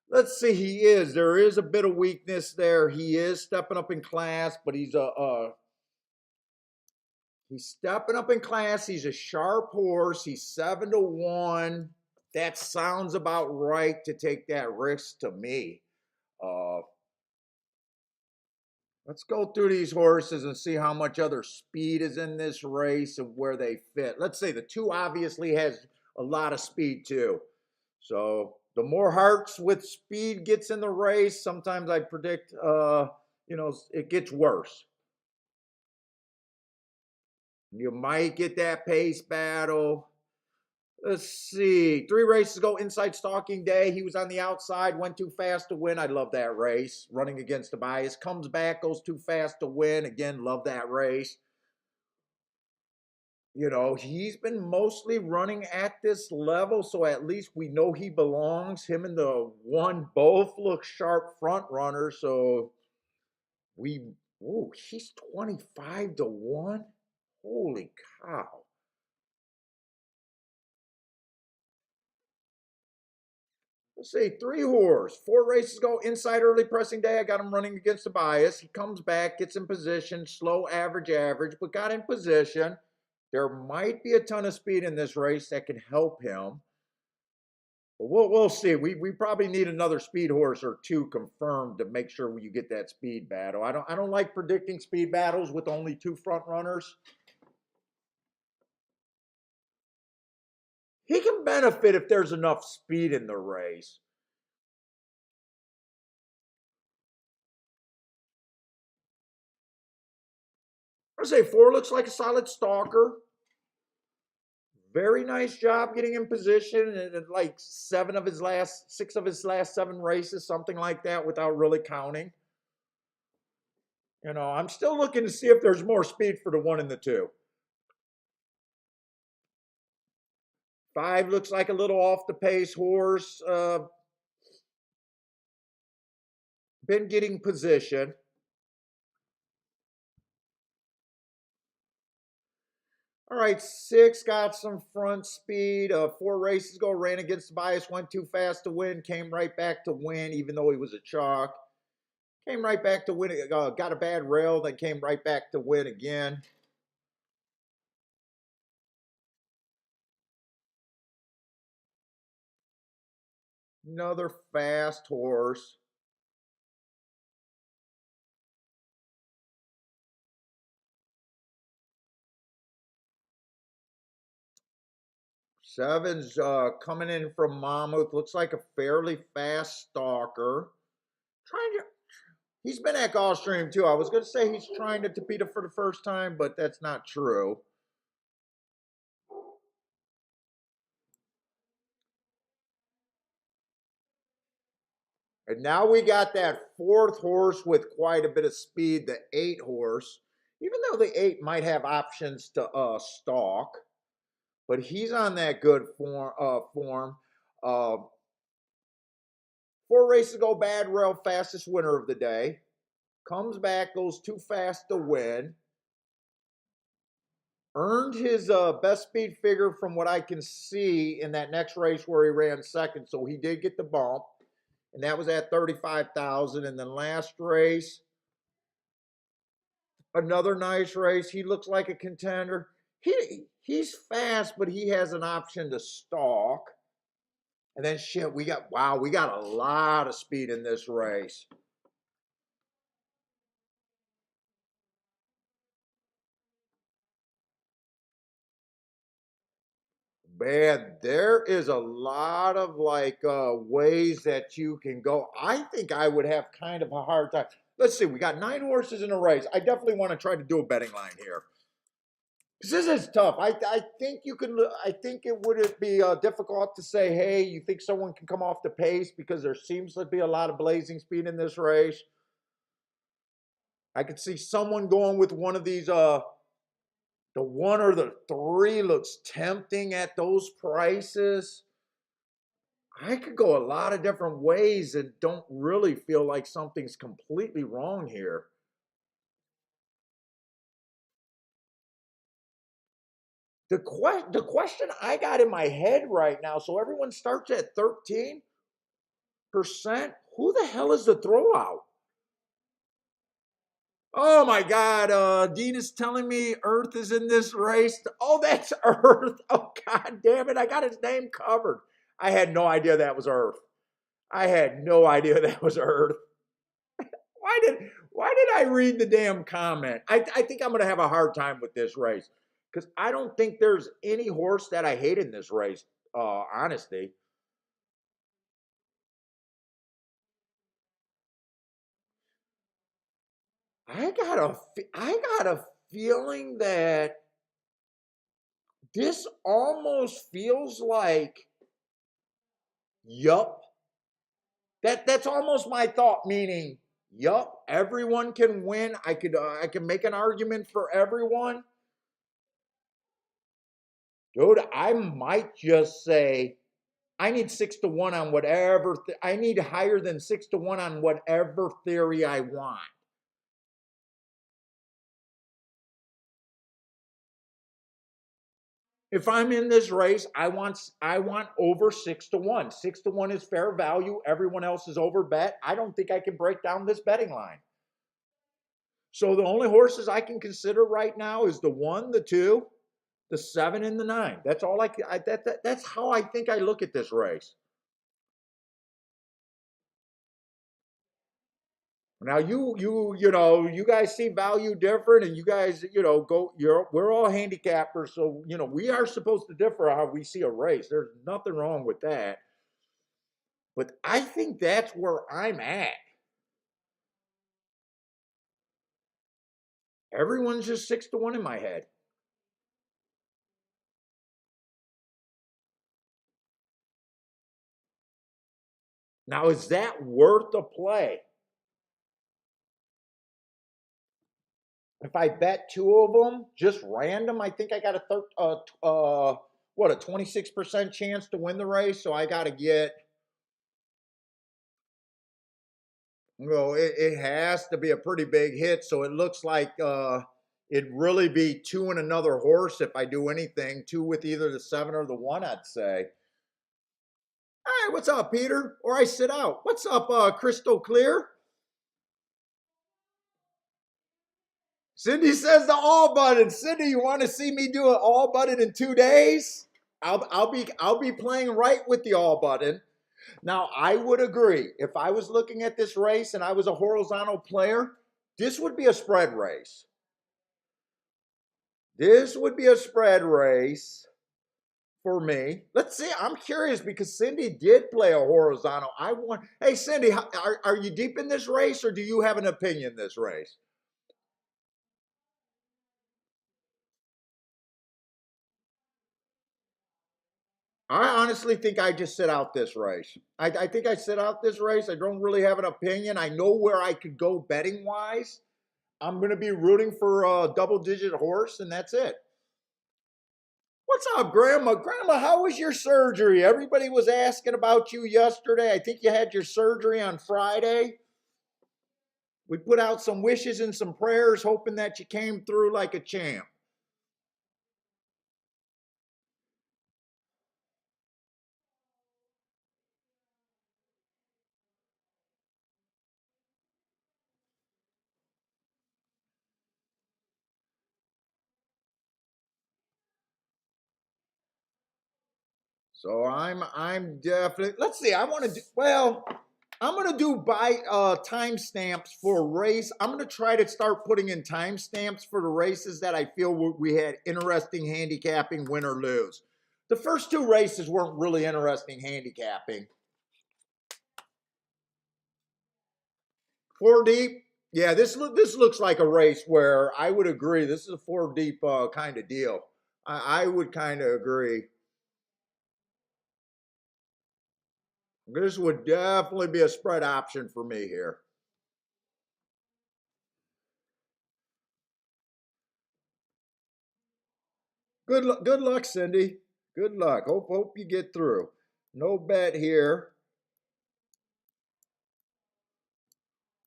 Speaker 1: Let's see, he is. There is a bit of weakness there. He is stepping up in class, but he's stepping up in class. He's a sharp horse. He's 7-1. That sounds about right to take that risk to me. Uh, let's go through these horses and see how much other speed is in this race and where they fit. Let's say the 2 obviously has a lot of speed too. So the more hearts with speed gets in the race, sometimes I predict, it gets worse. You might get that pace battle. Let's see. 3 races ago, inside stalking day. He was on the outside, went too fast to win. I love that race. Running against the bias. Comes back, goes too fast to win. Again, love that race. He's been mostly running at this level, so at least we know he belongs. Him and the one both look sharp front runners, so he's 25-1. Holy cow. Let's see, 3 horse, 4 races ago, inside early pressing day. I got him running against the bias. He comes back, gets in position, slow, average, average, but got in position. There might be a ton of speed in this race that can help him. But we'll see. We probably need another speed horse or 2 confirmed to make sure you get that speed battle. I don't like predicting speed battles with only 2 front runners. He can benefit if there's enough speed in the race. I say 4 looks like a solid stalker. Very nice job getting in position in like 6 of his last 7 races, something like that, without really counting. I'm still looking to see if there's more speed for the 1 and the 2. 5 looks like a little off the pace horse. Been getting position. All right, 6 got some front speed. 4 races ago, ran against the bias, went too fast to win, came right back to win, even though he was a chalk. Came right back to win. Got a bad rail, then came right back to win again. Another fast horse. Seven's coming in from Monmouth. Looks like a fairly fast stalker. He's been at Gulfstream too. I was going to say he's trying to Tapeta for the first time, but that's not true. And now we got that 4th horse with quite a bit of speed, the 8 horse. Even though the 8 might have options to stalk, but he's on that good form. 4 races ago, bad rail, fastest winner of the day. Comes back, goes too fast to win. Earned his best speed figure from what I can see in that next race where he ran 2nd, so he did get the bump. And that was at 35,000. And then last race, another nice race. He looks like a contender. He's fast, but he has an option to stalk. And then we got a lot of speed in this race. Man, there is a lot of ways that you can go. I think I would have kind of a hard time. Let's see, we got 9 horses in a race. I definitely want to try to do a betting line here. This is tough. I think you can. I think it would be difficult to say, hey, you think someone can come off the pace because there seems to be a lot of blazing speed in this race. I could see someone going with one of these, the 1 or the 3 looks tempting at those prices. I could go a lot of different ways and don't really feel like something's completely wrong here. The question I got in my head right now, so everyone starts at 13%. Who the hell is the throwout? Oh my God, Dean is telling me Earth is in this race. Oh, that's Earth. Oh, God damn it. I got his name covered. I had no idea that was Earth. I had no idea that was Earth. Why did I read the damn comment? I think I'm gonna have a hard time with this race. Because I don't think there's any horse that I hate in this race, honesty. I got a feeling that this almost feels like, yup. That's almost my thought, meaning, yup, everyone can win. I can make an argument for everyone. Dude, I might just say I need 6-1 on whatever. I need higher than 6-1 on whatever theory I want. If I'm in this race, I want over 6-1. 6-1 is fair value. Everyone else is over bet. I don't think I can break down this betting line. So the only horses I can consider right now is the 1, the 2, the 7, and the 9. That's all that's how I think I look at this race. Now you guys see value different, and you guys we're all handicappers, so we are supposed to differ how we see a race. There's nothing wrong with that, but I think that's where I'm at. Everyone's just 6-1 in my head. Now is that worth a play? If I bet 2 of them just random, I think I got a 26% chance to win the race. So I got to get, it has to be a pretty big hit. So it looks like it'd really be 2 and another horse if I do anything. 2 with either the 7 or the 1, I'd say. All right, what's up, Peter? Or I sit out. What's up, Crystal Clear? Cindy says the all button. Cindy, you want to see me do an all button in 2 days? I'll be playing right with the all button. Now, I would agree. If I was looking at this race and I was a horizontal player, this would be a spread race. This would be a spread race for me. Let's see. I'm curious because Cindy did play a horizontal. Hey, Cindy, are you deep in this race or do you have an opinion in this race? I honestly think I just sit out this race. I think I sit out this race. I don't really have an opinion. I know where I could go betting wise. I'm going to be rooting for a double digit horse, and that's it. What's up, Grandma? Grandma, how was your surgery? Everybody was asking about you yesterday. I think you had your surgery on Friday. We put out some wishes and some prayers, hoping that you came through like a champ. So I'm definitely. Let's see. I want to do well. I'm gonna do by timestamps for a race. I'm gonna try to start putting in timestamps for the races that I feel we had interesting handicapping, win or lose. The first 2 races weren't really interesting handicapping. 4 deep. Yeah, this looks like a race where I would agree. This is a 4 deep kind of deal. I would kind of agree. This would definitely be a spread option for me here. Good luck, Cindy. Good luck. Hope you get through. No bet here.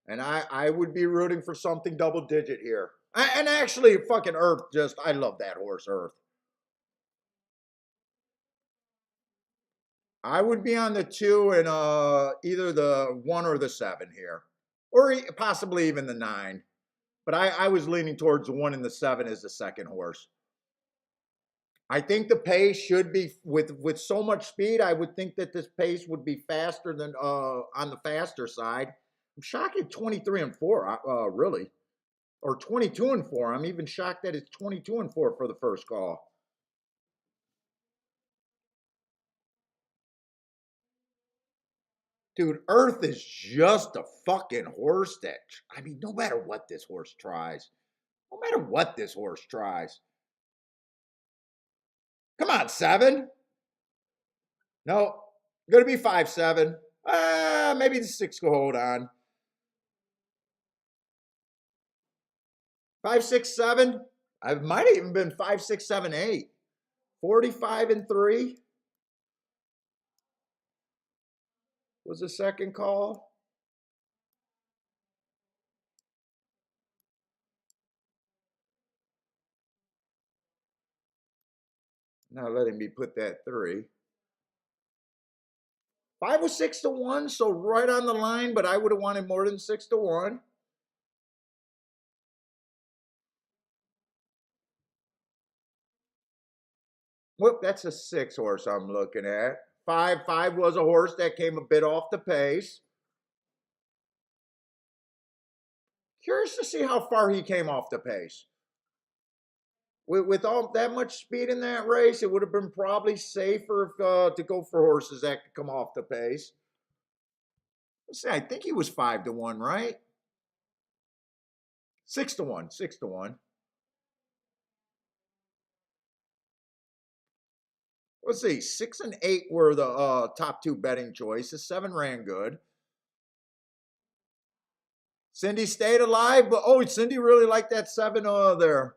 Speaker 1: And I would be rooting for something double digit here. And actually, fucking Earth I love that horse, Earth. I would be on the 2 and either the 1 or the 7 here, or possibly even the 9. But I was leaning towards the 1 and the 7 as the second horse. I think the pace should be with so much speed. I would think that this pace would be faster than on the faster side. I'm shocked at 23 and 4, really, or 22 and 4. I'm even shocked that it's 22 and 4 for the first call. Dude, Earth is just a fucking horse that, I mean, no matter what this horse tries, no matter what this horse tries. Come on, 7. No, gonna be 5-7. Maybe the 6 will hold on. 5, 6, 7. I might have even been 5, 6, 7, 8. 45 and 3 was the second call. Not letting me put that 3. 5 was 6-1, so right on the line, but I would have wanted more than 6-1. Whoop, that's a 6 horse I'm looking at. 5 was a horse that came a bit off the pace. Curious to see how far he came off the pace. With all that much speed in that race, it would have been probably safer to go for horses that could come off the pace. Let's see, I think he was 5-1, right? 6-1, 6-1. Let's see, 6 and 8 were the top 2 betting choices. 7 ran good. Cindy stayed alive, but oh, Cindy really liked that 7 there.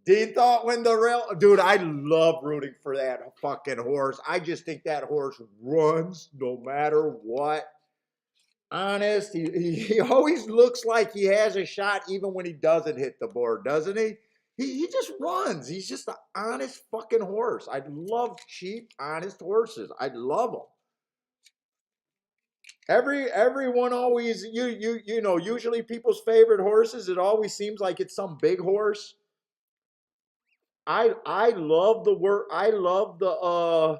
Speaker 1: Dean thought when the rail, dude, I love rooting for that fucking horse. I just think that horse runs no matter what. Honest, he always looks like he has a shot even when he doesn't hit the board, doesn't he? He just runs. He's just an honest fucking horse. I love cheap, honest horses. I love them. Everyone always you know usually people's favorite horses. It always seems like it's some big horse. I love the work. I love the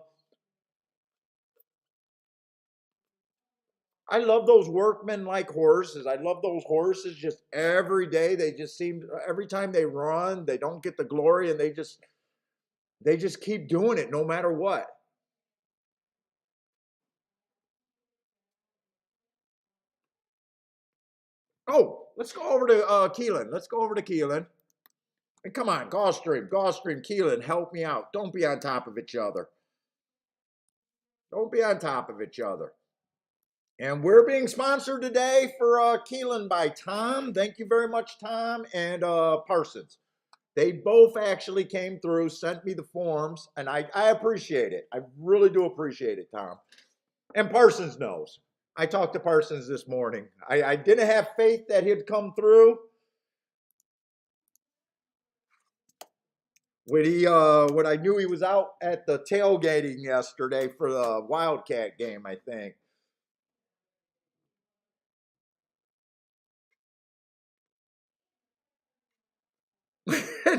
Speaker 1: I love those workman like horses. I love those horses just every day. They just seem every time they run, they don't get the glory and they just keep doing it no matter what. Oh, let's go over to Keeneland. Let's go over to Keeneland. And come on, Gulfstream, Keeneland, help me out. Don't be on top of each other. Don't be on top of each other. And we're being sponsored today for Keeneland by Tom. Thank you very much, Tom and Parsons. They both actually came through, sent me the forms, and I appreciate it. I really do appreciate it, Tom. And Parsons knows. I talked to Parsons this morning. I didn't have faith that he'd come through. When I knew he was out at the tailgating yesterday for the Wildcat game, I think.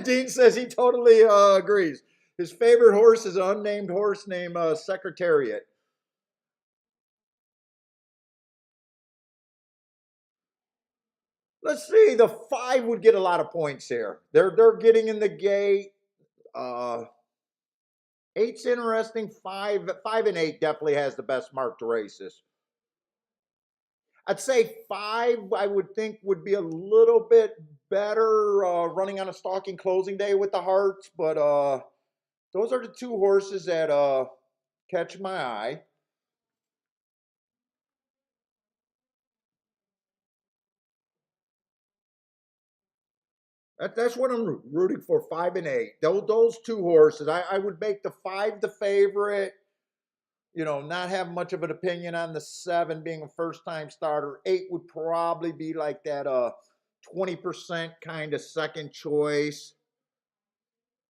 Speaker 1: Dean says he totally agrees. His favorite horse is an unnamed horse named Secretariat. Let's see. The 5 would get a lot of points here. They're getting in the gate. Uh, 8's interesting. 5 and 8 definitely has the best marked races. I'd say 5. I would think would be a little bit better running on a stalking closing day with the Hearts, but those are the two horses that catch my eye. That's what I'm rooting for. 5 and 8. Those two horses. I would make the 5 the favorite. Not have much of an opinion on the 7 being a first time starter. 8 would probably be like that 20% kind of second choice.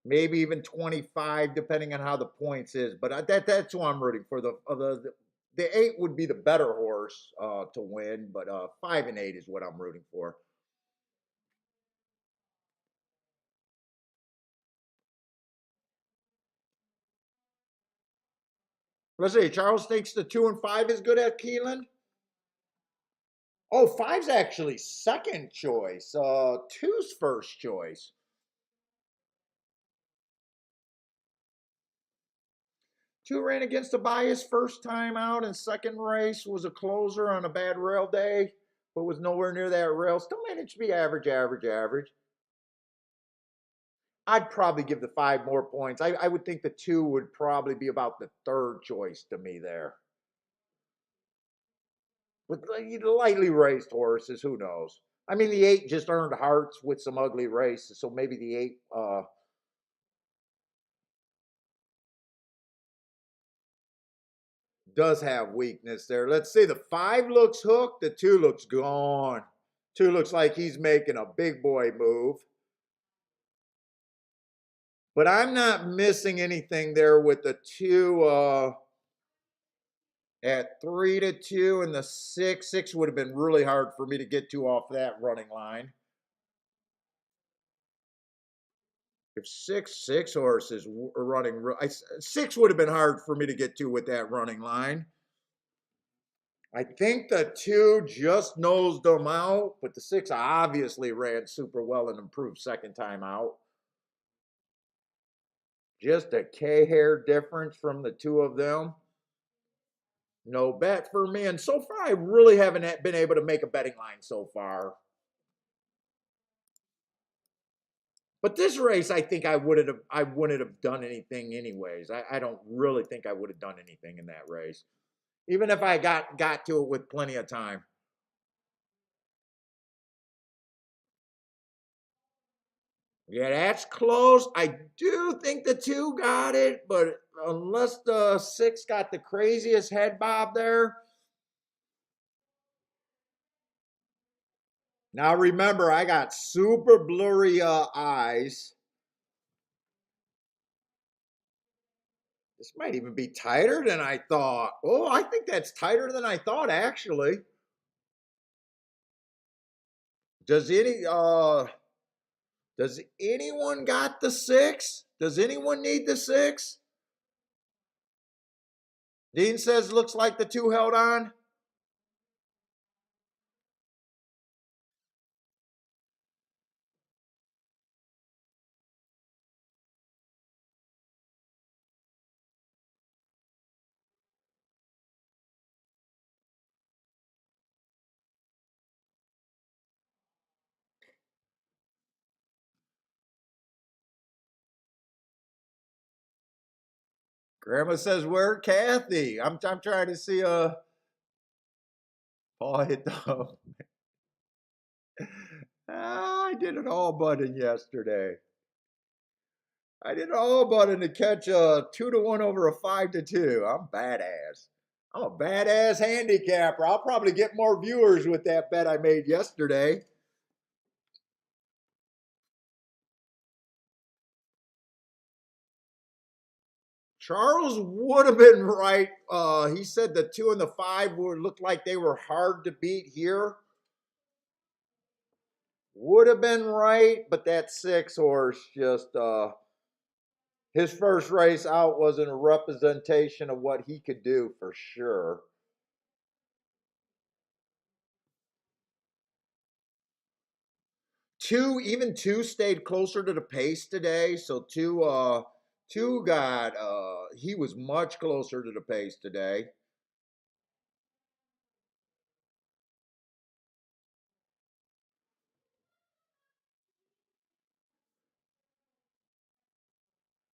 Speaker 1: Maybe even 25, depending on how the points is. But that's who I'm rooting for. The 8 would be the better horse to win, but 5 and 8 is what I'm rooting for. Let's see. Charles thinks the 2 and 5 is good at Keeneland. Oh, five's actually second choice. Two's first choice. Two ran against the bias first time out, and second race was a closer on a bad rail day, but was nowhere near that rail. Still managed to be average, average, average. I'd probably give the 5 more points. I would think the 2 would probably be about the third choice to me there. With lightly raced horses, who knows? I mean, the 8 just earned hearts with some ugly races, so maybe the 8 does have weakness there. Let's say the 5 looks hooked, the 2 looks gone. 2 looks like he's making a big boy move. But I'm not missing anything there with the 2 at 3-2 and the 6. 6 would have been really hard for me to get to off that running line. If six horses are running, 6 would have been hard for me to get to with that running line. I think the 2 just nosed them out, but the 6 obviously ran super well and improved second time out. Just a K hair difference from the 2 of them. No bet for me. And so far, I really haven't been able to make a betting line so far. But this race, I think I wouldn't have done anything anyways. I don't really think I would have done anything in that race, even if I got to it with plenty of time. Yeah, that's close. I do think the 2 got it, but unless the 6 got the craziest head bob there. Now remember, I got super blurry eyes. This might even be tighter than I thought. Oh, I think that's tighter than I thought, actually. Does any does anyone got the 6? Does anyone need the 6? Dean says looks like the 2 held on. Grandma says, "Where Kathy?" I'm trying to see Paul hit the I did an all button yesterday. I did an all button to catch a 2-1 over a 5-2. I'm badass. I'm a badass handicapper. I'll probably get more viewers with that bet I made yesterday. Charles would have been right. He said the 2 and the 5 would look like they were hard to beat here. Would have been right, but that 6 horse just his first race out wasn't a representation of what he could do for sure. Even 2 stayed closer to the pace today. So 2 got he was much closer to the pace today.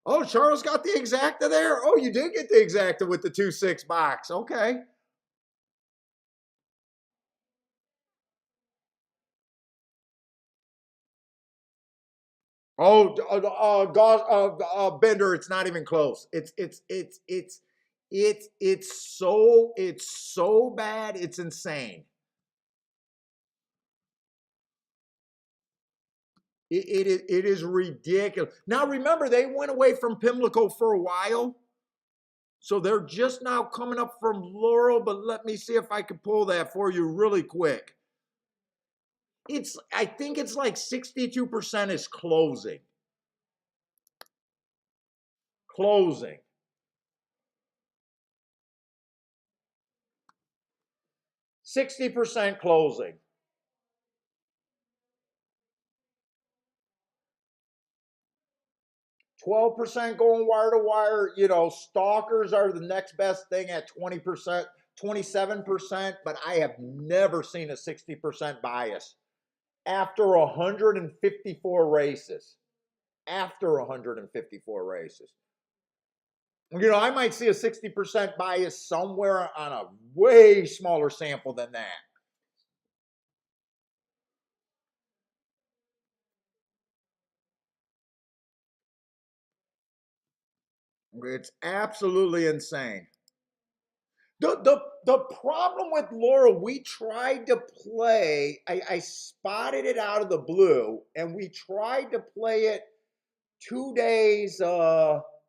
Speaker 1: Oh, Charles got the exacta there? Oh, you did get the exacta with the 2-6 box. Okay. Oh, Bender, it's not even close. It's so bad. It's insane. It is ridiculous. Now remember, they went away from Pimlico for a while, so they're just now coming up from Laurel. But let me see if I can pull that for you really quick. I think it's like 62% is closing. Closing. 60% closing. 12% going wire to wire. Stalkers are the next best thing at 20%, 27%, but I have never seen a 60% bias after 154 races. After 154 races. I might see a 60% bias somewhere on a way smaller sample than that. It's absolutely insane. The problem with Laura, we tried to play, I spotted it out of the blue, and we tried to play it 2 days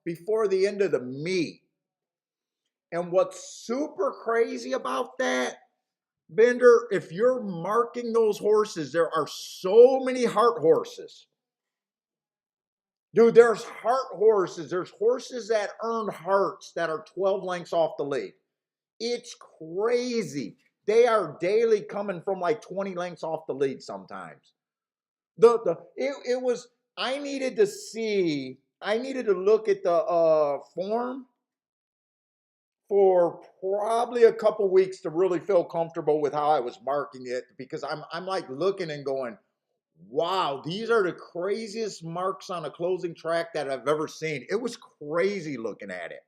Speaker 1: before the end of the meet. And what's super crazy about that, Bender, if you're marking those horses, there are so many heart horses. Dude, there's heart horses. There's horses that earn hearts that are 12 lengths off the lead. It's crazy. They are daily coming from like 20 lengths off the lead sometimes. It was, I needed to look at the form for probably a couple weeks to really feel comfortable with how I was marking it, because I'm like looking and going, wow, these are the craziest marks on a closing track that I've ever seen. It was crazy looking at it.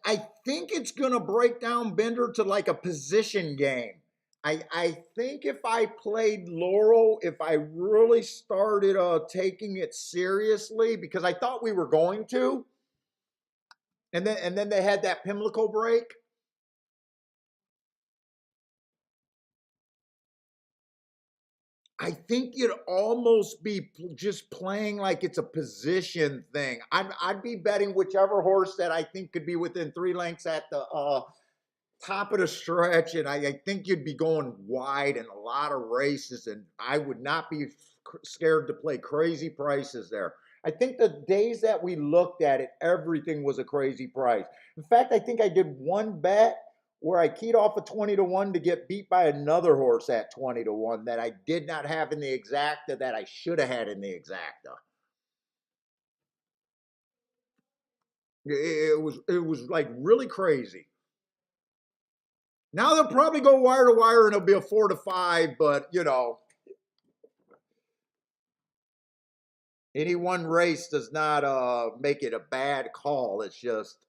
Speaker 1: I think it's gonna break down, Bender, to like a position game. I think if I played Laurel, if I really started taking it seriously, because I thought we were going to, and then they had that Pimlico break. I think you'd almost be just playing like it's a position thing. I'd be betting whichever horse that I think could be within 3 lengths at the top of the stretch, and I think you'd be going wide in a lot of races, and I would not be scared to play crazy prices there. I think the days that we looked at it, everything was a crazy price. In fact, I think I did one bet where I keyed off a 20-1 to get beat by another horse at 20-1 that I did not have in the exacta that I should have had in the exacta. It was like really crazy. Now they'll probably go wire to wire and it'll be a 4-5, but any one race does not make it a bad call. It's just,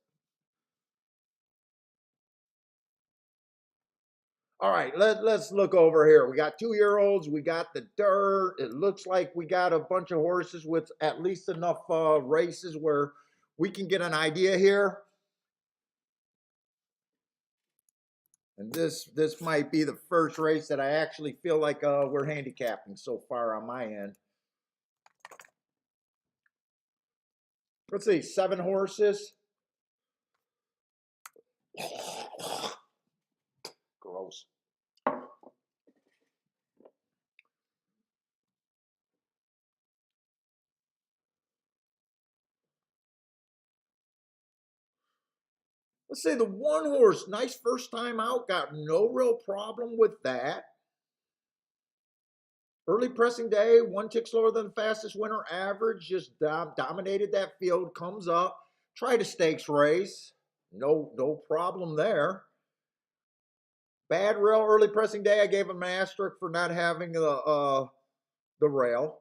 Speaker 1: all right. Let's look over here. We got 2-year-olds. We got the dirt. It looks like we got a bunch of horses with at least enough races where we can get an idea here. And this might be the first race that I actually feel like we're handicapping so far on my end. Let's see, 7 horses. Gross. Let's say the one horse, nice first time out, got no real problem with that. Early pressing day, 1 tick slower than the fastest winner average, just dominated that field, comes up, tried a stakes race, no problem there. Bad rail early pressing day, I gave him an asterisk for not having the rail.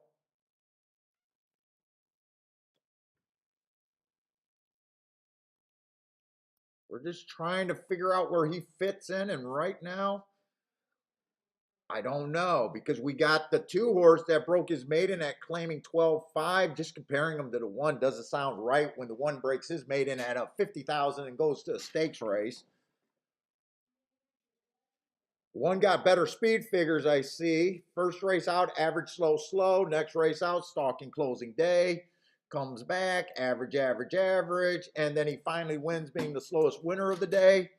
Speaker 1: We're just trying to figure out where he fits in, and right now, I don't know, because we got the 2 horse that broke his maiden at claiming 12.5. Just comparing him to the 1 doesn't sound right when the 1 breaks his maiden at a 50,000 and goes to a stakes race. 1 got better speed figures, I see. First race out, average, slow, slow. Next race out, stalking closing day. Comes back, average, average, average. And then he finally wins, being the slowest winner of the day.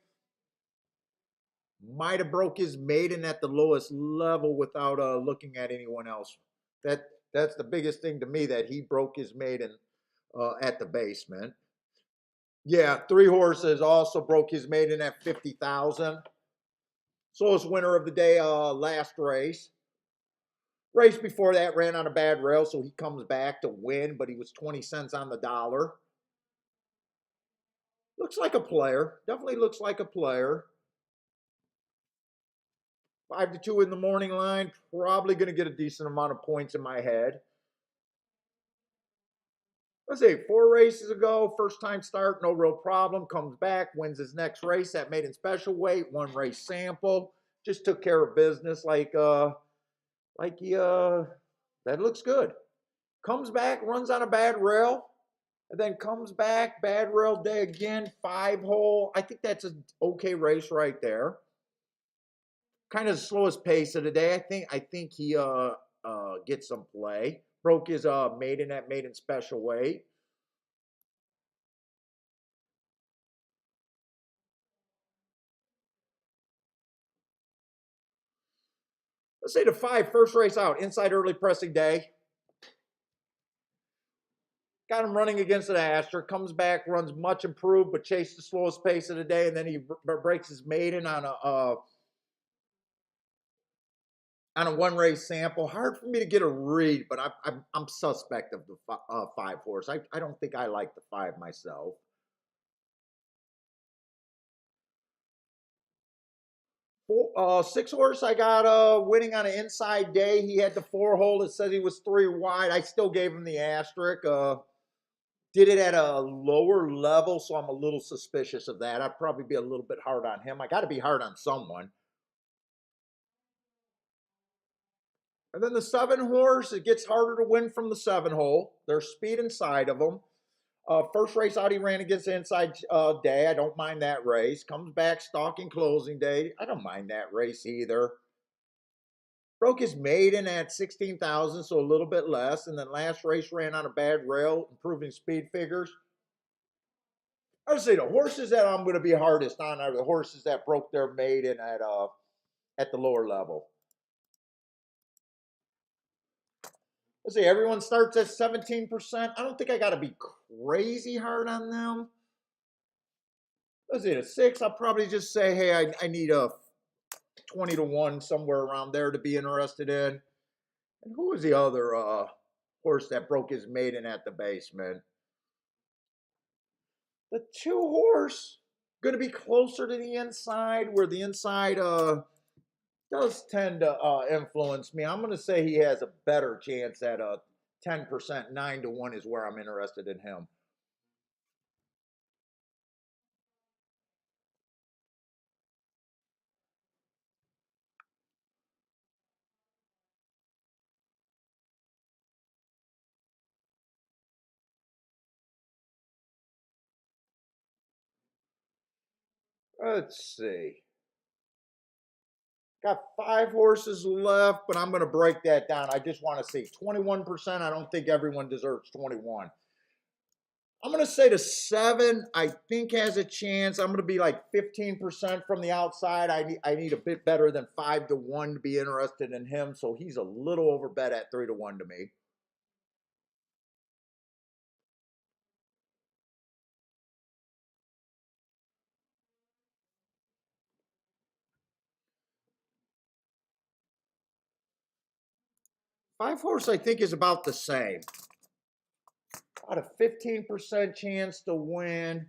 Speaker 1: Might have broke his maiden at the lowest level without looking at anyone else. That's the biggest thing to me, that he broke his maiden at the basement. Yeah, 3 horses also broke his maiden at 50,000. Slowest winner of the day, last race. Race before that ran on a bad rail, so he comes back to win, but he was 20 cents on the dollar. Looks like a player. Definitely looks like a player. 5-2 in the morning line. Probably going to get a decent amount of points in my head. Let's see, 4 races ago, first time start, no real problem. Comes back, wins his next race. That maiden special weight, 1 race sample. Just took care of business like he that looks good. Comes back, runs on a bad rail, and then comes back, bad rail day again, 5-hole. I think that's an okay race right there. Kind of the slowest pace of the day. I think he gets some play. Broke his maiden at maiden special weight. Let's say the 5 first race out, inside early pressing day. Got him running against an asterisk, comes back, runs much improved, but chased the slowest pace of the day, and then he breaks his maiden on a 1 race sample. Hard for me to get a read, but I'm suspect of the 5 horse. I don't think I like the 5 myself. 6 horse, I got winning on an inside day. He had the 4-hole. It says he was 3 wide. I still gave him the asterisk. Did it at a lower level, so I'm a little suspicious of that. I'd probably be a little bit hard on him. I got to be hard on someone. And then the 7 horse, it gets harder to win from the 7-hole. There's speed inside of them. First race out, he ran against the inside day. I don't mind that race. Comes back, stalking closing day. I don't mind that race either. Broke his maiden at 16,000, so a little bit less. And then last race ran on a bad rail, improving speed figures. I would say the horses that I'm going to be hardest on are the horses that broke their maiden at the lower level. Let's see, everyone starts at 17%. I don't think I got to be crazy hard on them. Let's see, a 6, I'll probably just say, hey, I need a 20 to 1 somewhere around there to be interested in. And who was the other horse that broke his maiden at the basement? The 2 horse, going to be closer to the inside, where the inside does tend to influence me. I'm going to say he has a better chance at a 10%. 9 to 1 is where I'm interested in him. Let's see. Got 5 horses left, but I'm going to break that down. I just want to see 21%. I don't think everyone deserves 21. I'm going to say the 7, I think has a chance. I'm going to be like 15% from the outside. I need a bit better than 5 to 1 to be interested in him. So he's a little over bet at 3 to 1 to me. 5 horse, I think, is about the same. About a 15% chance to win.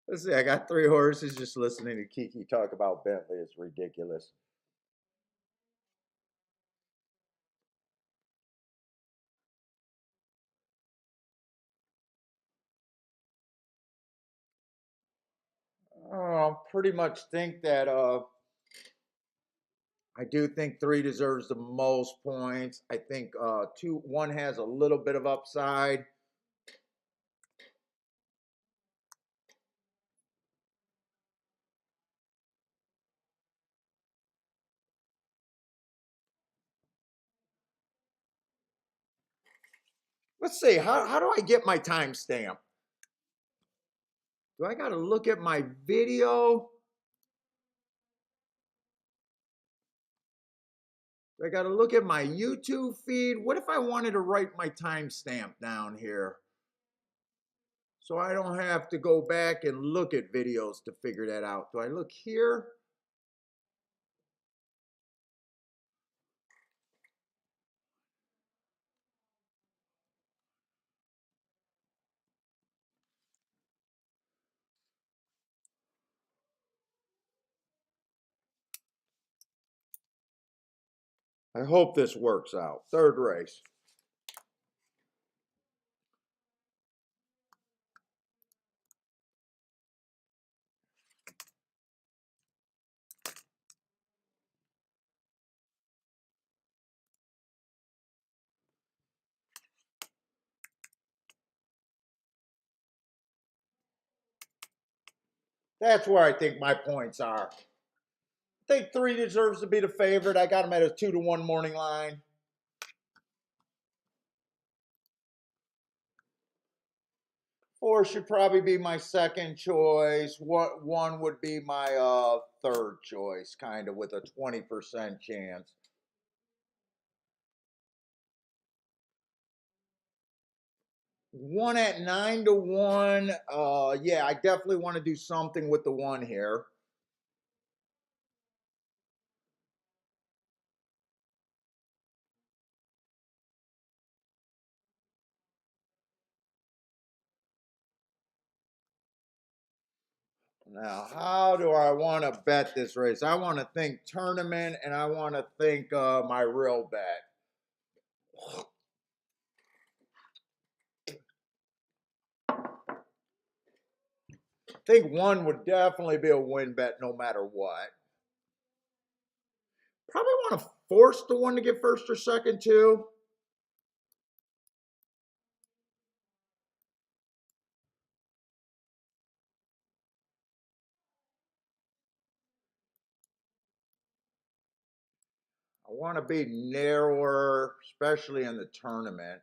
Speaker 1: Let's see, I got 3 horses. Just listening to Kiki talk about Bentley is ridiculous. I pretty much think that I do think 3 deserves the most points. I think 1 has a little bit of upside. Let's see, how do I get my timestamp? Do I got to look at my video? Do I got to look at my YouTube feed? What if I wanted to write my timestamp down here? So I don't have to go back and look at videos to figure that out. Do I look here? I hope this works out. Third race. That's where I think my points are. I think 3 deserves to be the favorite. I got him at a 2-1 morning line. 4 should probably be my second choice. 1 would be my third choice, kind of with a 20% chance. 1 at 9-1. Yeah, I definitely want to do something with the 1 here. Now, how do I want to bet this race? I want to think tournament, and I want to think my real bet. I think 1 would definitely be a win bet no matter what. Probably want to force the 1 to get first or second too. I want to be narrower, especially in the tournament.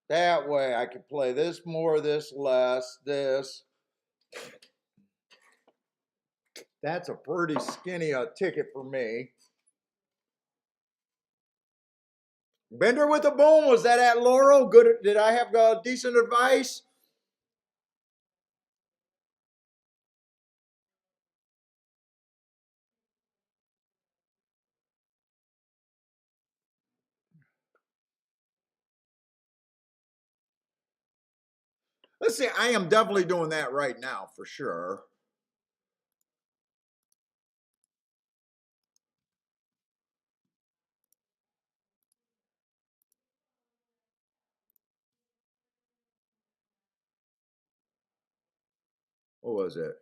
Speaker 1: That way I can play this more, this less, this. That's a pretty skinny ticket for me. Bender with the boom. Was that at Laurel? Good. Did I have decent advice? Let's see. I am definitely doing that right now for sure. What was it?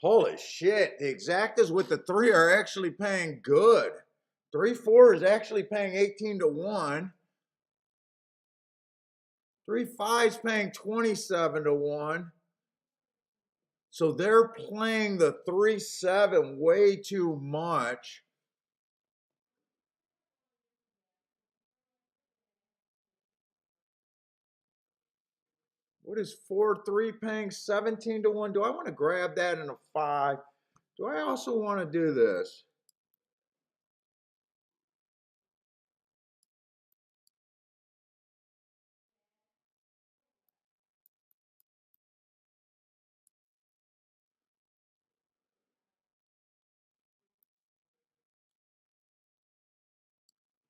Speaker 1: Holy shit. The exactas with the 3 are actually paying good. 3-4 is actually paying 18 to 1. 3-5 is paying 27 to 1. So they're playing the 3-7 way too much. What is 4-3 paying 17 to 1? Do I want to grab that in a 5? Do I also want to do this?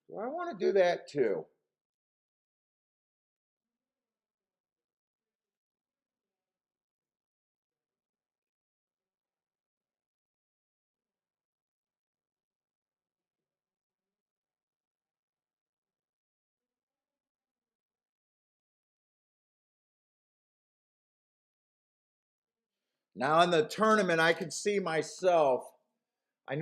Speaker 1: Do I want to do that too? Now in the tournament, I could see myself. I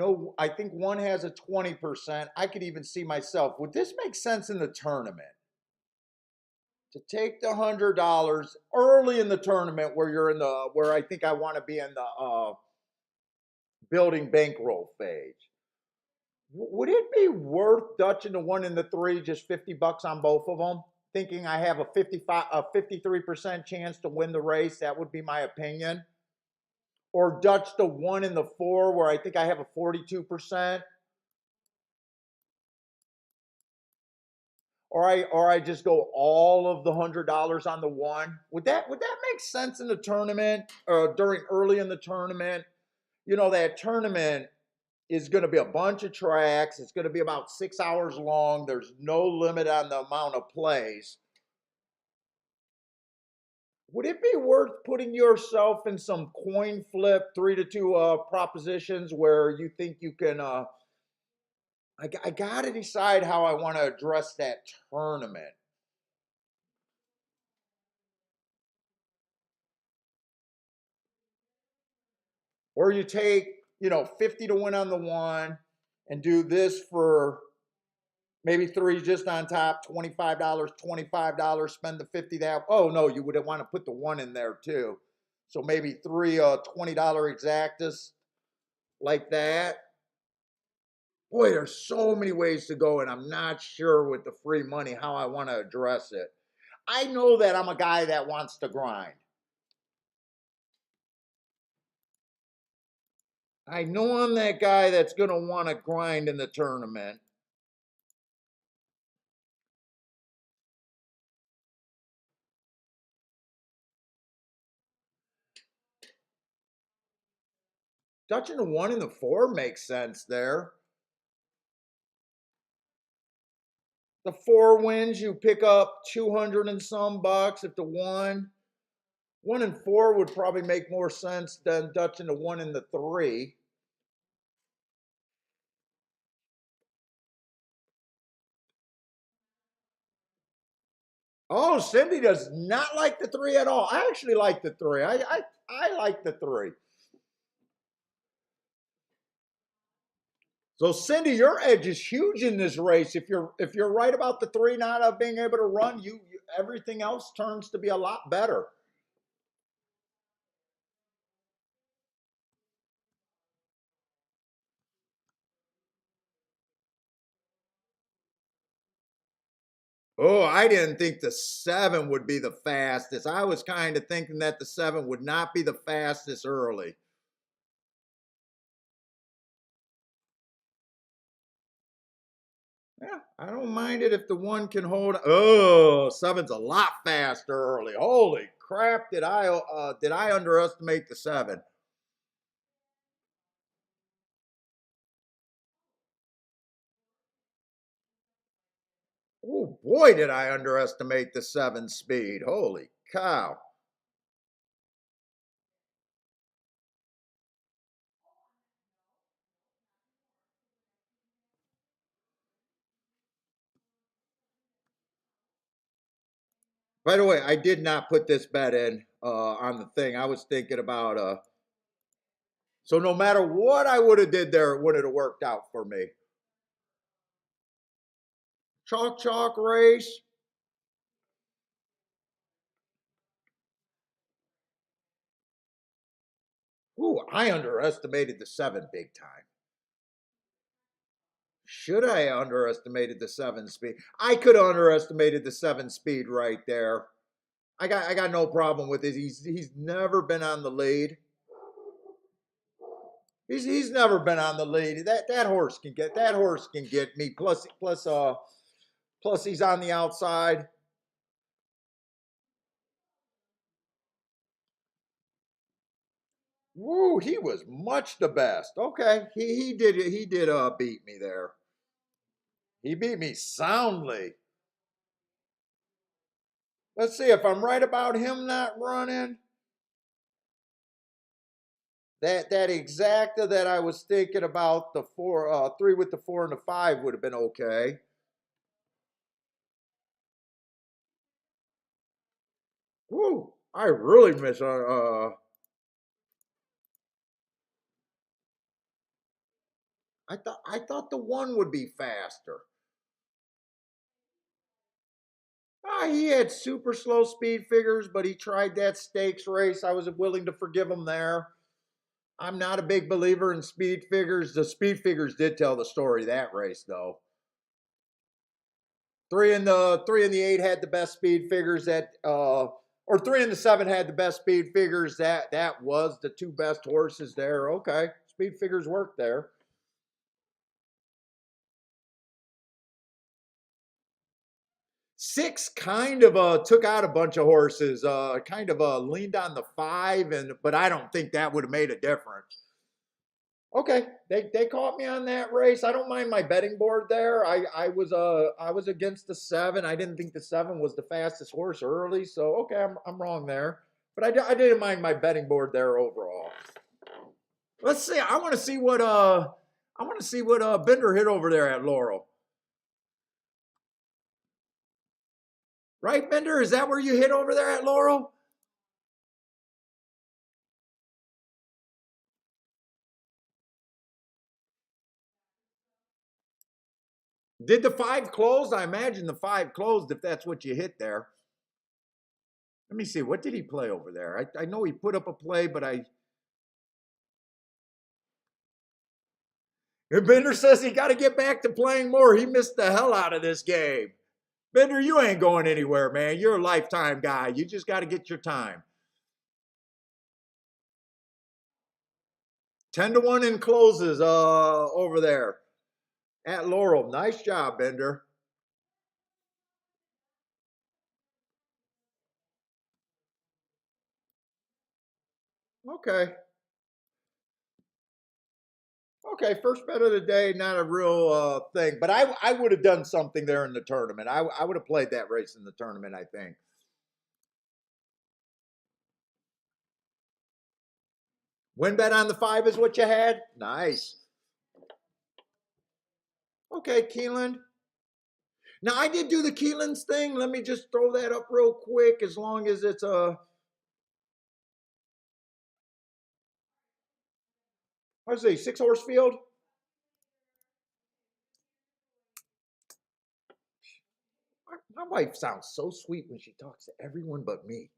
Speaker 1: think one has a 20%. I could even see myself. Would this make sense in the tournament? To take the $100 early in the tournament where I think I want to be in the building bankroll phase. Would it be worth dutching the 1 and the 3, just $50 on both of them? Thinking I have a 53% chance to win the race. That would be my opinion. Or Dutch the 1 and the 4, where I think I have a 42%. Or I just go all of the $100 on the 1. Would that make sense in the tournament or during early in the tournament? You know, that tournament is going to be a bunch of tracks. It's going to be about 6 hours long. There's no limit on the amount of plays. Would it be worth putting yourself in some coin flip 3-2 propositions where you think you can? I got to decide how I want to address that tournament. Or you take 50 to win on the 1 and do this for maybe 3 just on top, $25, spend the 50 that. Oh no, you would want to put the 1 in there too. So maybe 3 $20 exactas like that. Boy, there's so many ways to go, and I'm not sure with the free money how I want to address it. I know that I'm a guy that wants to grind. I know I'm that guy that's going to want to grind in the tournament. Touching the 1 and the 4 makes sense there. The 4 wins, you pick up 200 and some bucks. If the 1 and 4 would probably make more sense than touching the 1 and the 3. Oh, Cindy does not like the 3 at all. I actually like the 3. I like the 3. So Cindy, your edge is huge in this race. If you're right about the 3 not being able to run, you everything else turns to be a lot better. Oh, I didn't think the 7 would be the fastest. I was kind of thinking that the 7 would not be the fastest early. Yeah, I don't mind it if the 1 can hold. Oh, 7's a lot faster early. Holy crap! Did I underestimate the 7? Oh boy, did I underestimate the 7 speed. Holy cow! By the way, I did not put this bet in on the thing. I was thinking about So no matter what I would have did there, it wouldn't have worked out for me. Chalk race. Ooh, I underestimated the 7 big time. Should I underestimated the 7 speed? I could have underestimated the 7 speed right there. I got no problem with it. He's never been on the lead. He's never been on the lead. That horse can get me. Plus he's on the outside. Woo, he was much the best. Okay, he did beat me there. He beat me soundly. Let's see if I'm right about him not running. That exacta that I was thinking about, the 3 with the 4 and the 5 would have been okay. Woo! I really miss I thought the 1 would be faster. He had super slow speed figures, but he tried that stakes race. I was willing to forgive him there. I'm not a big believer in speed figures. The speed figures did tell the story that race, though. 3 and the 8 had the best speed figures or 3 and the 7 had the best speed figures. That was the 2 best horses there. Okay, speed figures worked there. 6 kind of took out a bunch of horses. Kind of leaned on the 5, but I don't think that would have made a difference. Okay, they caught me on that race. I don't mind my betting board there. I was against the 7. I didn't think the 7 was the fastest horse early, so okay, I'm wrong there. But I didn't mind my betting board there overall. Let's see. I want to see what Bender hit over there at Laurel. Right, Bender? Is that where you hit over there at Laurel? Did the 5 close? I imagine the 5 closed if that's what you hit there. Let me see. What did he play over there? I know he put up a play, but Bender says he got to get back to playing more. He missed the hell out of this game. Bender, you ain't going anywhere, man. You're a lifetime guy. You just got to get your time. 10-1 in closes over there at Laurel. Nice job, Bender. Okay. Okay, first bet of the day, not a real thing, but I would have done something there in the tournament. I would have played that race in the tournament, I think. Win bet on the 5 is what you had? Nice. Okay, Keeneland. Now, I did do the Keeneland's thing. Let me just throw that up real quick as long as it's I say 6-horse field. My wife sounds so sweet when she talks to everyone but me.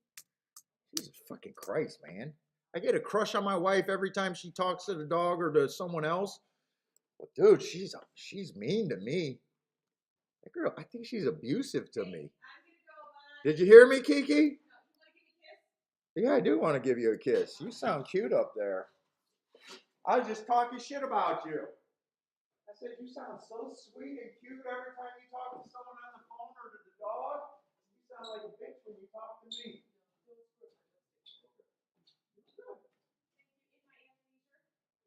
Speaker 1: Jesus fucking Christ, man. I get a crush on my wife every time she talks to the dog or to someone else. But dude, she's mean to me. That girl, I think she's abusive to me. Did you hear me, Kiki? Yeah, I do want to give you a kiss. You sound cute up there. I was just talking shit about you. I said you sound so sweet and cute every time you talk to someone on the phone or to the dog. You sound like a bitch when you talk to me.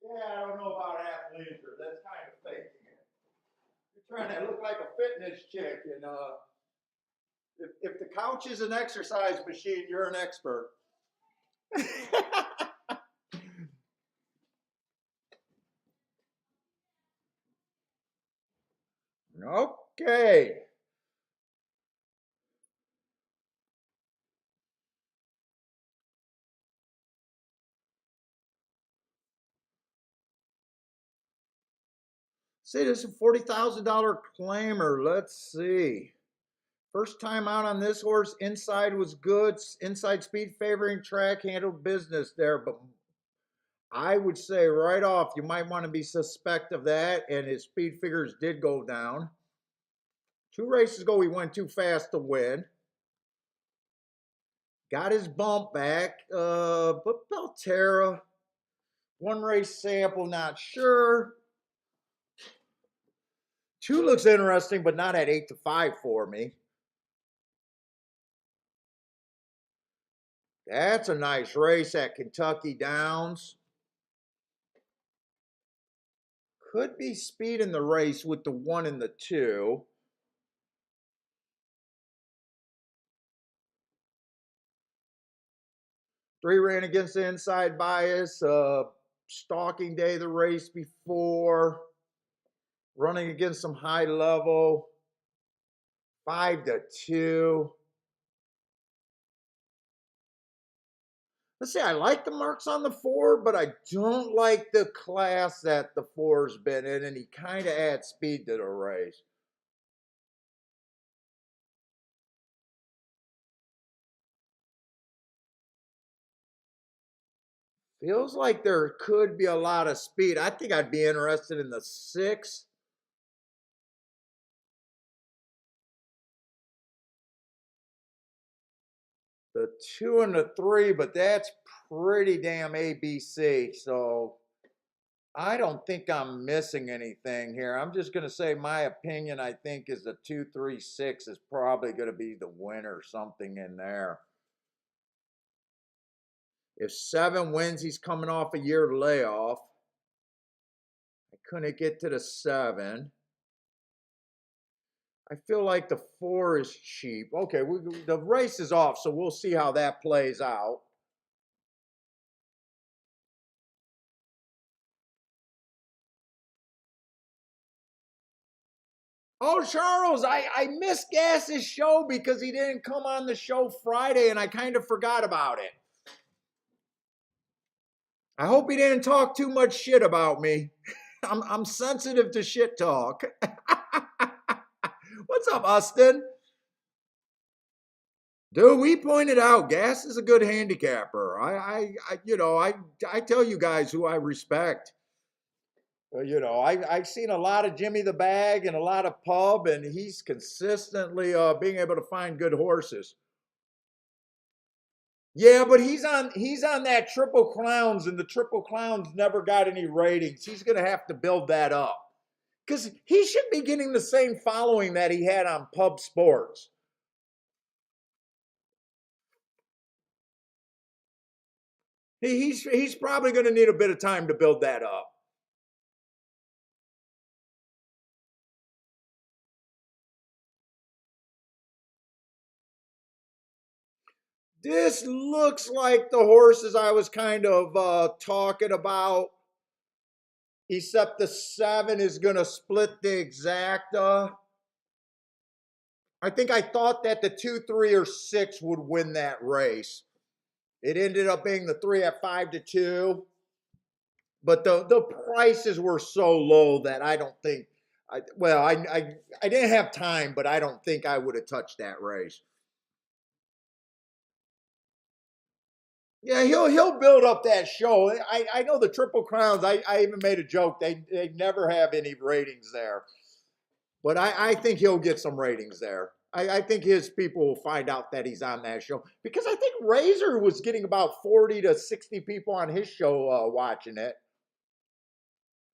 Speaker 1: Yeah, I don't know about athleisure. That's kind of faking it. You're trying to look like a fitness chick, and if the couch is an exercise machine, you're an expert. Okay. See, this is a $40,000 claimer. Let's see. First time out on this horse. Inside was good. Inside speed favoring track, handled business there. But I would say right off, you might want to be suspect of that. And his speed figures did go down. 2 races ago, he went too fast to win. Got his bump back. But Belterra, 1 race sample, not sure. 2 looks interesting, but not at 8-5 for me. That's a nice race at Kentucky Downs. Could be speed in the race with the 1 and the 2. Three ran against the inside bias. Stalking day the race before. Running against some high level. 5-2. Let's see, I like the marks on the 4, but I don't like the class that the 4's been in, and he kind of adds speed to the race. Feels like there could be a lot of speed. I think I'd be interested in the 6. The 2 and the 3, but that's pretty damn ABC. So I don't think I'm missing anything here. I'm just going to say my opinion, I think, is the 2, 3, 6 is probably going to be the winner, something in there. If 7 wins, he's coming off a year layoff. I couldn't get to the 7. I feel like the 4 is cheap. Okay, the race is off, so we'll see how that plays out. Oh, Charles, I missed Gas's show because he didn't come on the show Friday, and I kind of forgot about it. I hope he didn't talk too much shit about me. I'm sensitive to shit talk. What's up, Austin? Dude, we pointed out Gas is a good handicapper. I tell you guys who I respect. I've seen a lot of Jimmy the Bag and a lot of Pub, and he's consistently being able to find good horses. Yeah, but he's on that Triple Crowns, and the Triple Crowns never got any ratings. He's going to have to build that up because he should be getting the same following that he had on Pub Sports. He's probably going to need a bit of time to build that up. This looks like the horses I was kind of talking about, except the 7 is going to split the exacta. I think I thought that the 2, 3, or 6 would win that race. It ended up being the 3 at 5-2. But the prices were so low that I don't think, I didn't have time, but I don't think I would have touched that race. Yeah, he'll build up that show. I know the Triple Crowns. I even made a joke. They never have any ratings there, but I think he'll get some ratings there. I think his people will find out that he's on that show because I think Razor was getting about 40 to 60 people on his show watching it,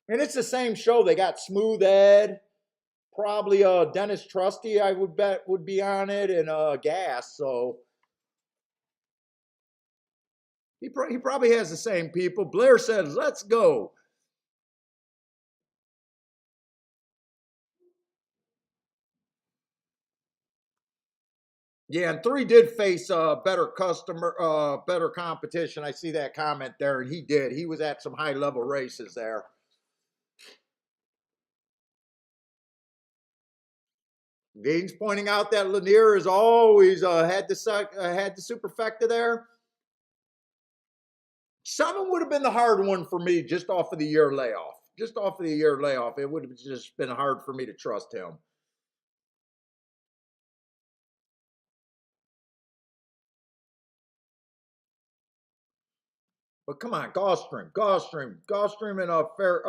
Speaker 1: and it's the same show. They got Smooth Ed, probably Dennis Trusty. I would bet would be on it, and Gas. So. He probably has the same people. Blair says, let's go. Yeah, and 3 did face better competition. I see that comment there, and he did. He was at some high-level races there. Dean's pointing out that Lanier has always had the superfecta there. 7 would have been the hard one for me just off of the year layoff. just off of the year layoff, it would have just been hard for me to trust him. But come on, Gulfstream, and Fair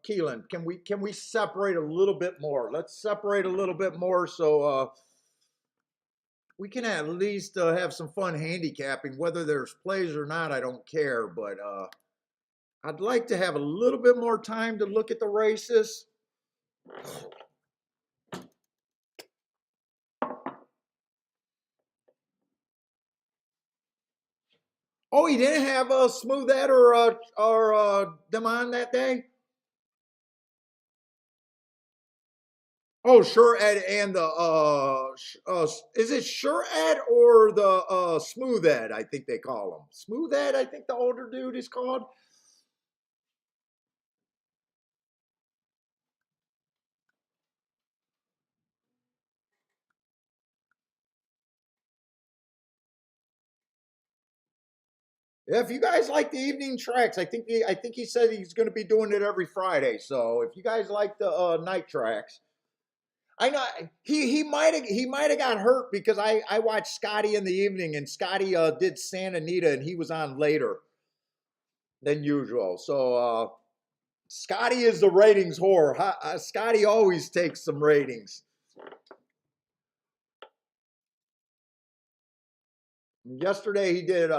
Speaker 1: Keeneland. Can we separate a little bit more? Let's separate a little bit more so we can at least have some fun handicapping. Whether there's plays or not, I don't care. But I'd like to have a little bit more time to look at the races. Oh, he didn't have a Smooth Ed or them on that day. Oh, Sure Ed and the is it Sure Ed or the Smooth Ed? I think they call him Smooth Ed. I think the older dude is called. Yeah, if you guys like the evening tracks, I think he said he's going to be doing it every Friday. So if you guys like the night tracks, I know he might have got hurt because I watched Scotty in the evening and Scotty did Santa Anita and he was on later than usual. So Scotty is the ratings whore. Scotty always takes some ratings. Yesterday he did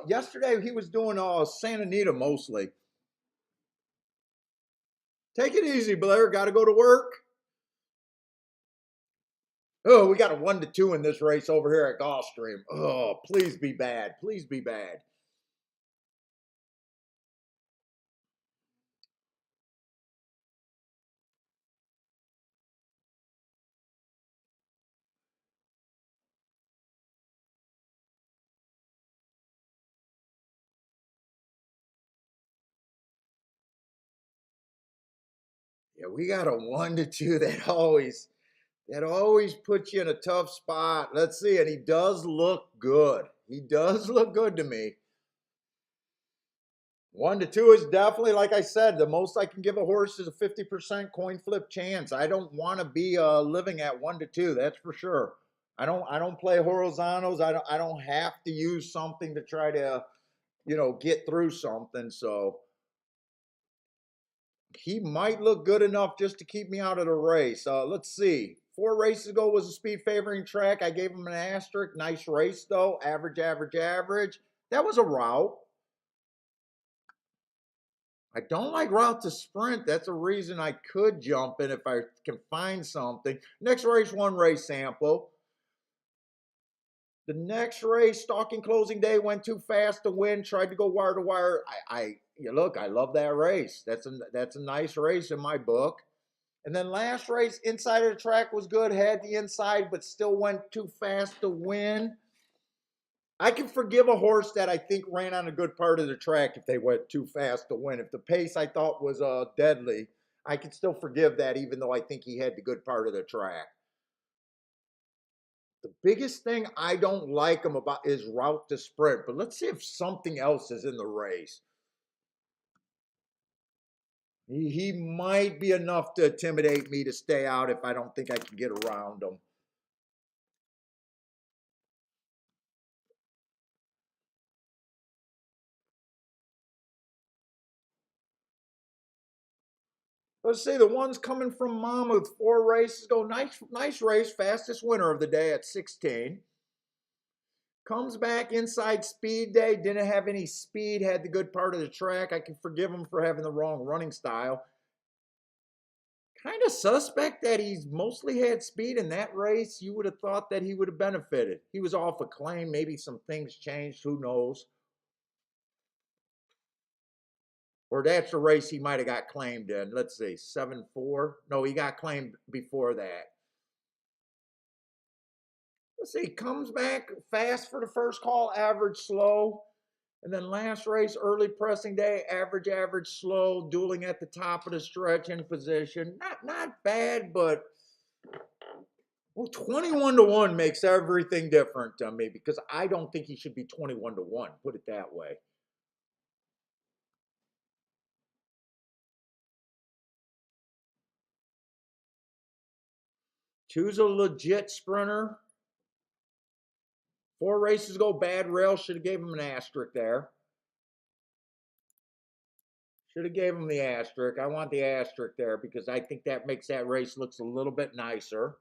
Speaker 1: yesterday he was doing Santa Anita mostly. Take it easy, Blair. Got to go to work. Oh, we got a 1-2 in this race over here at Gulfstream. Oh, please be bad. Please be bad. Yeah, we got a 1-2 that always puts you in a tough spot. Let's see, and he does look good. He does look good to me. 1-2 is definitely, like I said, the most I can give a horse is a 50% coin flip chance. I don't want to be living at 1-2. That's for sure. I don't play horizontals. I don't have to use something to try to get through something. So he might look good enough just to keep me out of the race. Let's see. 4 races ago was a speed favoring track. I gave him an asterisk. Nice race though. Average, average, average. That was a route. I don't like route to sprint. That's a reason I could jump in if I can find something. Next race, 1 race sample. The next race, stalking closing day, went too fast to win. Tried to go wire to wire. Look, I love that race. That's a nice race in my book. And then last race, inside of the track was good. Had the inside, but still went too fast to win. I can forgive a horse that I think ran on a good part of the track if they went too fast to win. If the pace I thought was deadly, I can still forgive that, even though I think he had the good part of the track. The biggest thing I don't like him about is route to sprint. But let's see if something else is in the race. He might be enough to intimidate me to stay out if I don't think I can get around him. Let's see, the ones coming from Monmouth, 4 races go. Nice race, fastest winner of the day at 16. Comes back inside speed day, didn't have any speed, had the good part of the track. I can forgive him for having the wrong running style. Kind of suspect that he's mostly had speed in that race. You would have thought that he would have benefited. He was off a claim. Maybe some things changed. Who knows? Or that's the race he might have got claimed in. Let's see, 7-4. No, he got claimed before that. Let's see, comes back fast for the first call, average, slow. And then last race, early pressing day, average, average, slow, dueling at the top of the stretch in position. Not bad, but 21-1 makes everything different to me because I don't think he should be 21-1. Put it that way. Two's a legit sprinter. 4 races go bad rail. Should have gave him an asterisk there. Should have gave him the asterisk. I want the asterisk there because I think that makes that race looks a little bit nicer.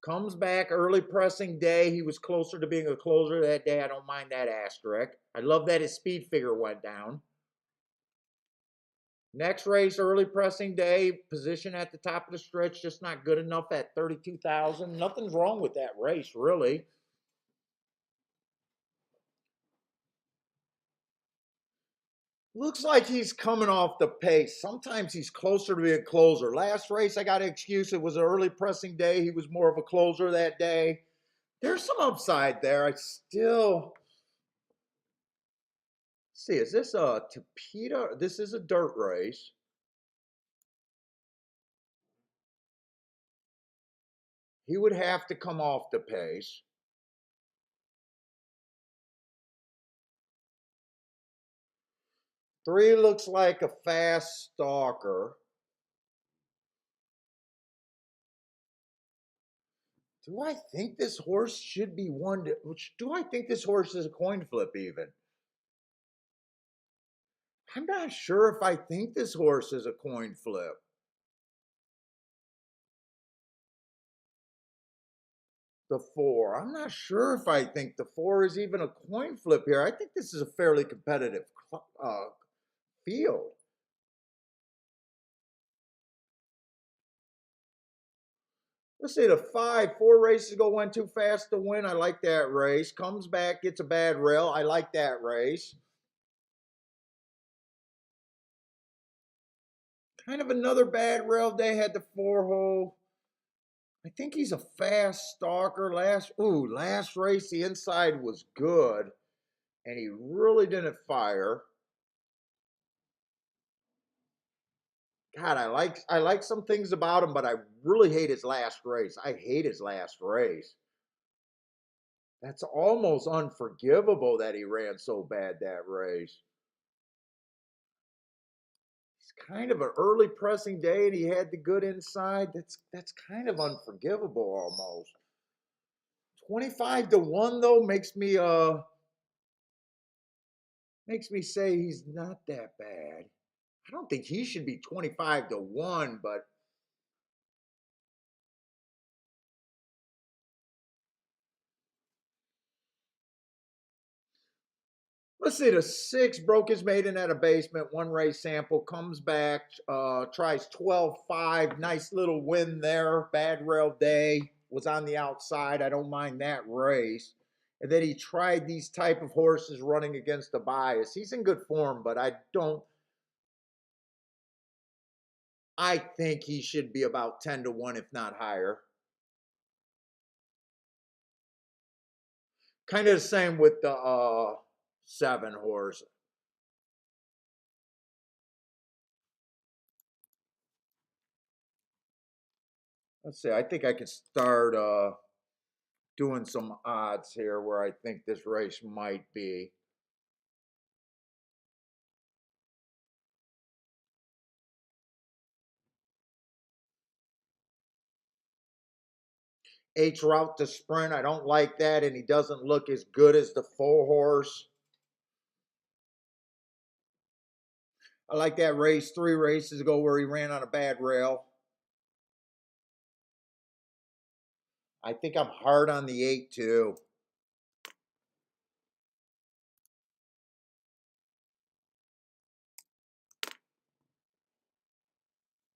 Speaker 1: Comes back early pressing day. He was closer to being a closer that day. I don't mind that asterisk. I love that his speed figure went down. Next race, early pressing day. Position at the top of the stretch, just not good enough at 32,000. Nothing's wrong with that race, really. Looks like he's coming off the pace. Sometimes he's closer to being a closer. Last race, I got an excuse. It was an early pressing day. He was more of a closer that day. There's some upside there. I still see. Is this a Tapeta? This is a dirt race. He would have to come off the pace. Three looks like a fast stalker. Do I think this horse should be one to, do I think this horse is a coin flip even? I'm not sure if I think this horse is a coin flip. The 4. I'm not sure if I think the 4 is even a coin flip here. I think this is a fairly competitive field. Let's see, the 5, 4 races ago went too fast to win. I like that race. Comes back, gets a bad rail. I like that race. Kind of another bad rail day. Had the 4-hole. I think he's a fast stalker. Last race, the inside was good. And he really didn't fire. God, I like some things about him, but I really hate his last race. I hate his last race. That's almost unforgivable that he ran so bad that race. It's kind of an early pressing day and he had the good inside. That's kind of unforgivable almost. 25 to 1 though makes me say he's not that bad. I don't think he should be 25 to 1, but let's see, the 6 broke his maiden at a basement, 1 race sample, comes back, tries 12-5, nice little win there, bad rail day, was on the outside, I don't mind that race. And then he tried these type of horses running against the bias. He's in good form, but I think he should be about 10 to 1, if not higher. Kind of the same with the 7 horse. Let's see, I think I can start doing some odds here where I think this race might be. H route to sprint, I don't like that, and he doesn't look as good as the 4 horse. I like that race 3 races ago where he ran on a bad rail. I think I'm hard on the 8 too.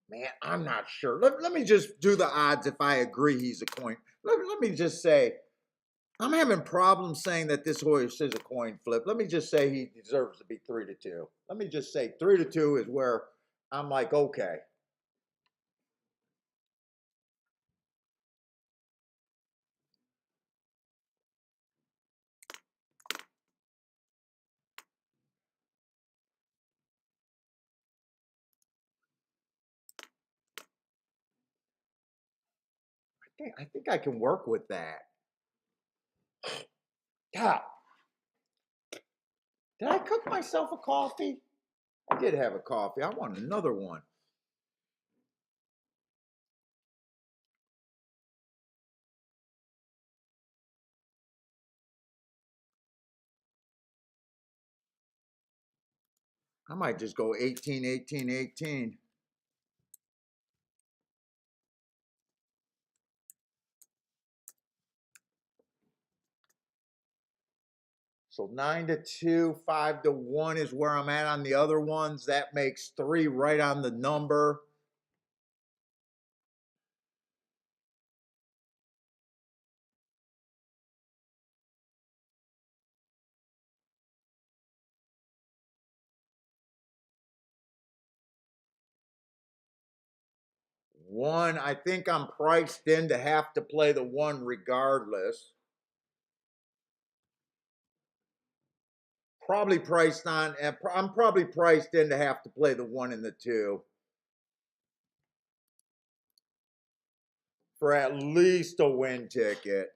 Speaker 1: Man, I'm not sure. Let me just do the odds if I agree he's a coin. Let me just say, I'm having problems saying that this horse is a coin flip. Let me just say he deserves to be 3 to 2. Let me just say 3 to 2 is where I'm like, okay. I think I can work with that. God, did I cook myself a coffee? I did have a coffee. I want another one. I might just go 18, 18, 18. So 9-2, 5-1 is where I'm at on the other ones. That makes 3 right on the number. One, I think I'm priced in to have to play the one regardless. Probably priced on, I'm probably priced in to have to play the 1 and the 2 for at least a win ticket.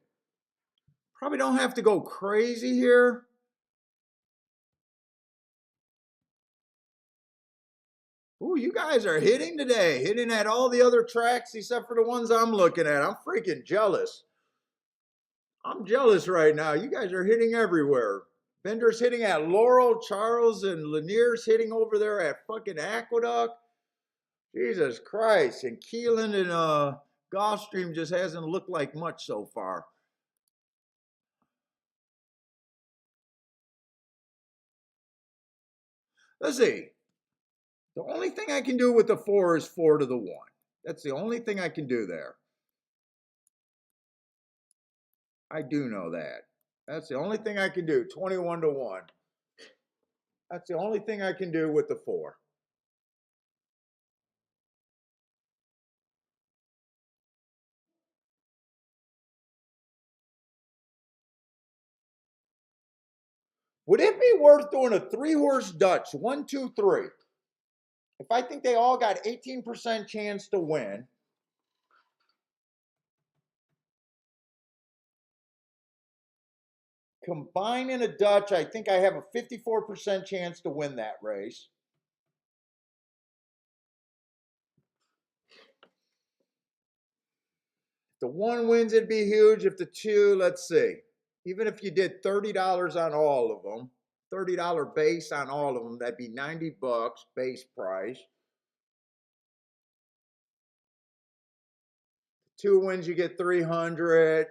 Speaker 1: Probably don't have to go crazy here. Ooh, you guys are hitting today, hitting at all the other tracks except for the ones I'm looking at. I'm freaking jealous. I'm jealous right now. You guys are hitting everywhere. Bender's hitting at Laurel, Charles and Lanier's hitting over there at fucking Aqueduct. Jesus Christ. And Keeneland and Gulfstream just hasn't looked like much so far. Let's see. The only thing I can do with the 4 is 4-1. That's the only thing I can do there. I do know that. That's the only thing I can do. 21-1. That's the only thing I can do with the 4. Would it be worth doing a 3-horse Dutch? 1, 2, 3. If I think they all got 18% chance to win, combining a Dutch, I think I have a 54% chance to win that race. If the 1 wins, it'd be huge. If the 2, let's see. Even if you did $30 on all of them, $30 base on all of them, that'd be $90 base price. 2 wins, you get 300.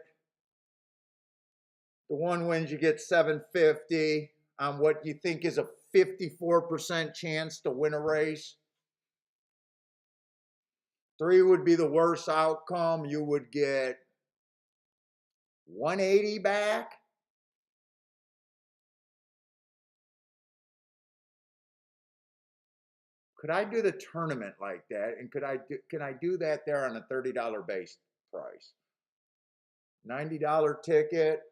Speaker 1: The 1 wins, you get 750 on what you think is a 54% chance to win a race. 3 would be the worst outcome. You would get 180 back. Could I do the tournament like that? And can I do that there on a $30 base price? $90 ticket.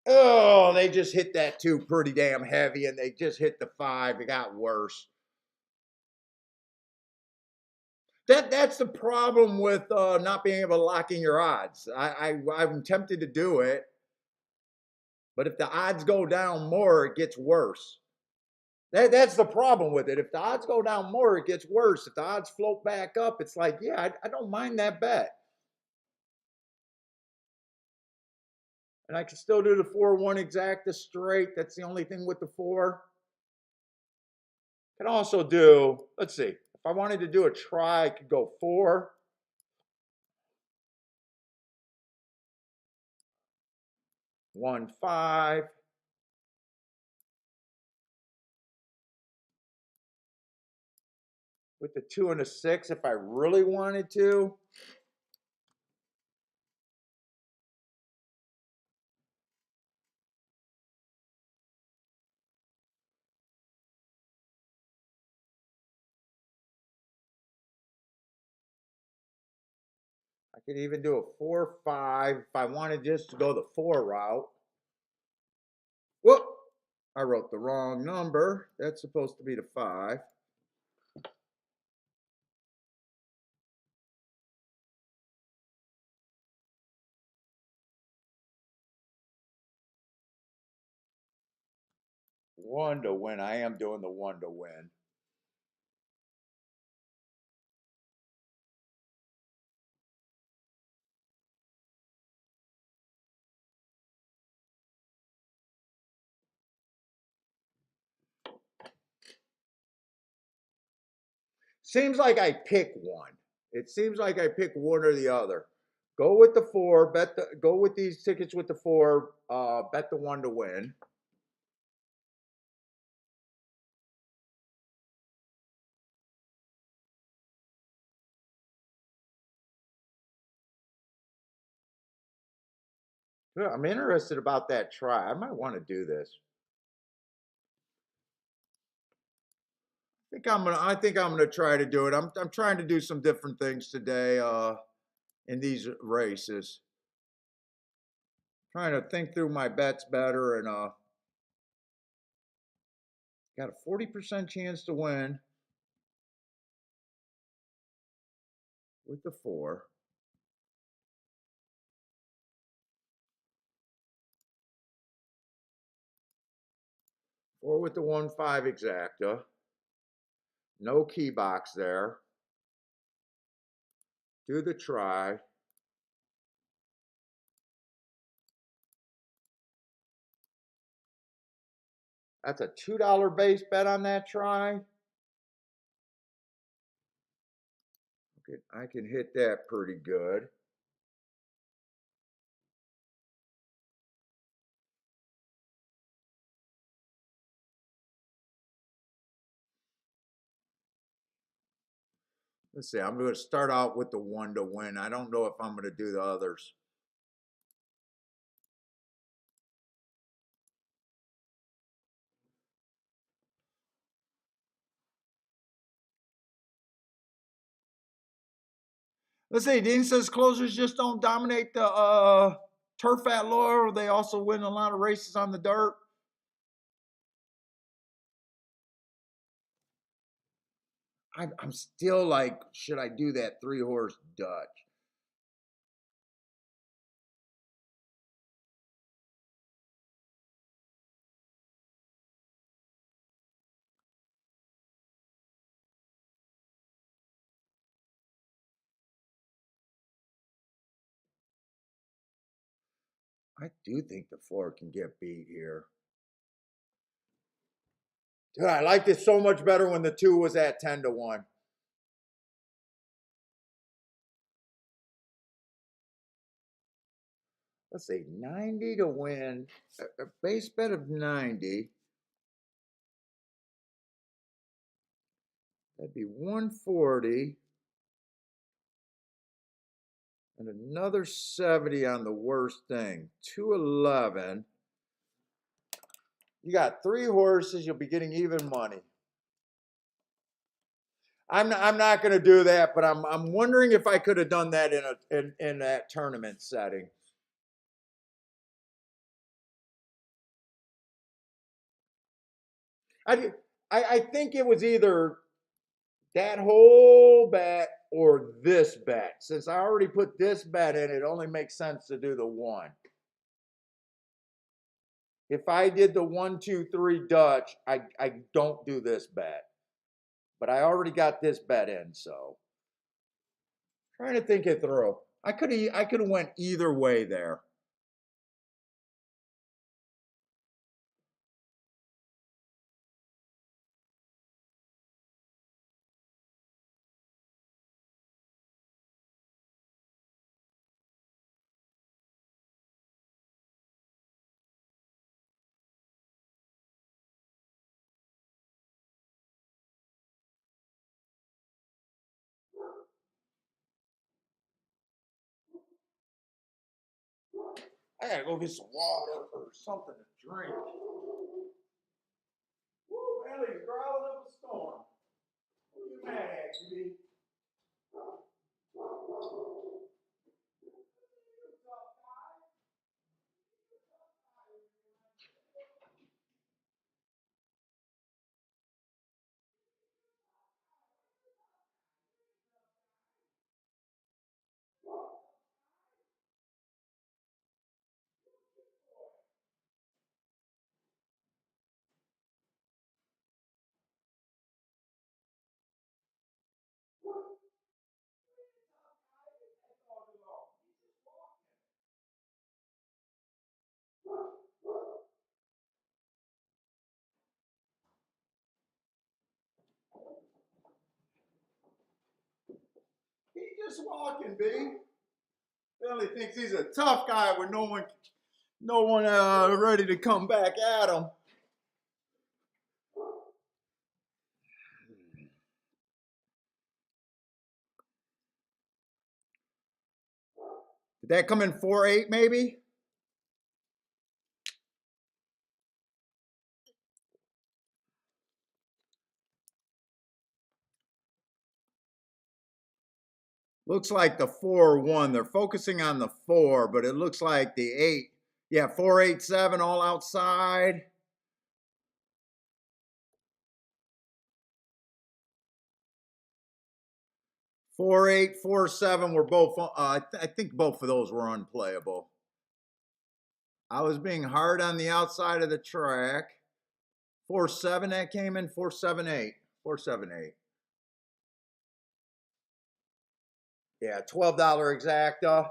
Speaker 1: Oh, they just hit that 2 pretty damn heavy, and they just hit the 5. It got worse. That's the problem with not being able to lock in your odds. I'm tempted to do it, but if the odds go down more, it gets worse. That's the problem with it. If the odds go down more, it gets worse. If the odds float back up, it's like, yeah, I don't mind that bet. And I can still do the 4-1 exacta straight. That's the only thing with the 4. Can also do, let's see, if I wanted to do a try, I could go 4. 1, 5. With the 2 and a 6 if I really wanted to. I could even do a 4-5 if I wanted just to go the 4 route. Whoop! I wrote the wrong number. That's supposed to be the 5. One to win. I am doing the 1 to win. Seems like I pick one. It seems like I pick one or the other. Go with the four. Go with these tickets with the four. Bet the one to win. Yeah, I'm interested about that try. I might want to do this. I think I'm gonna try to do it. I'm trying to do some different things today in these races. Trying to think through my bets better and got a 40% chance to win with the four. Four with the 1-5 exacta. No key box there. Do the try. That's a $2 base bet on that try. Okay, I can hit that pretty good. Let's see. I'm going to start out with the one to win. I don't know if I'm going to do the others. Let's see. Dean says closers just don't dominate the turf at Laurel. They also win a lot of races on the dirt. I'm still like, should I do that 3-horse Dutch? I do think the 4 can get beat here. Dude, I liked it so much better when the 2 was at 10 to 1. Let's see, 90 to win. A base bet of 90. That'd be 140. And another 70 on the worst thing. 211. You got 3 horses, you'll be getting even money. I'm not going to do that, but I'm wondering if I could have done that in that tournament setting. I I think it was either that whole bet or this bet. Since I already put this bet in, it only makes sense to do the one. If I did the 1-2-3 Dutch, I don't do this bet. But I already got this bet in, so trying to think it through. I could have went either way there. I gotta go get some water or something to drink. Woo, Ellie's growling up a storm. What are you mad at, GB? Just walking, B. Billy thinks he's a tough guy with no one ready to come back at him. Did that come in 4-8 maybe? Looks like the 4-1. They're focusing on the 4, but it looks like the 8. Yeah, 4-8-7 all outside. Four eight, 4-7 were both. I think both of those were unplayable. I was being hard on the outside of the track. 4-7 that came in. 4-7-8. 4-7-8. Yeah, $12 exacta.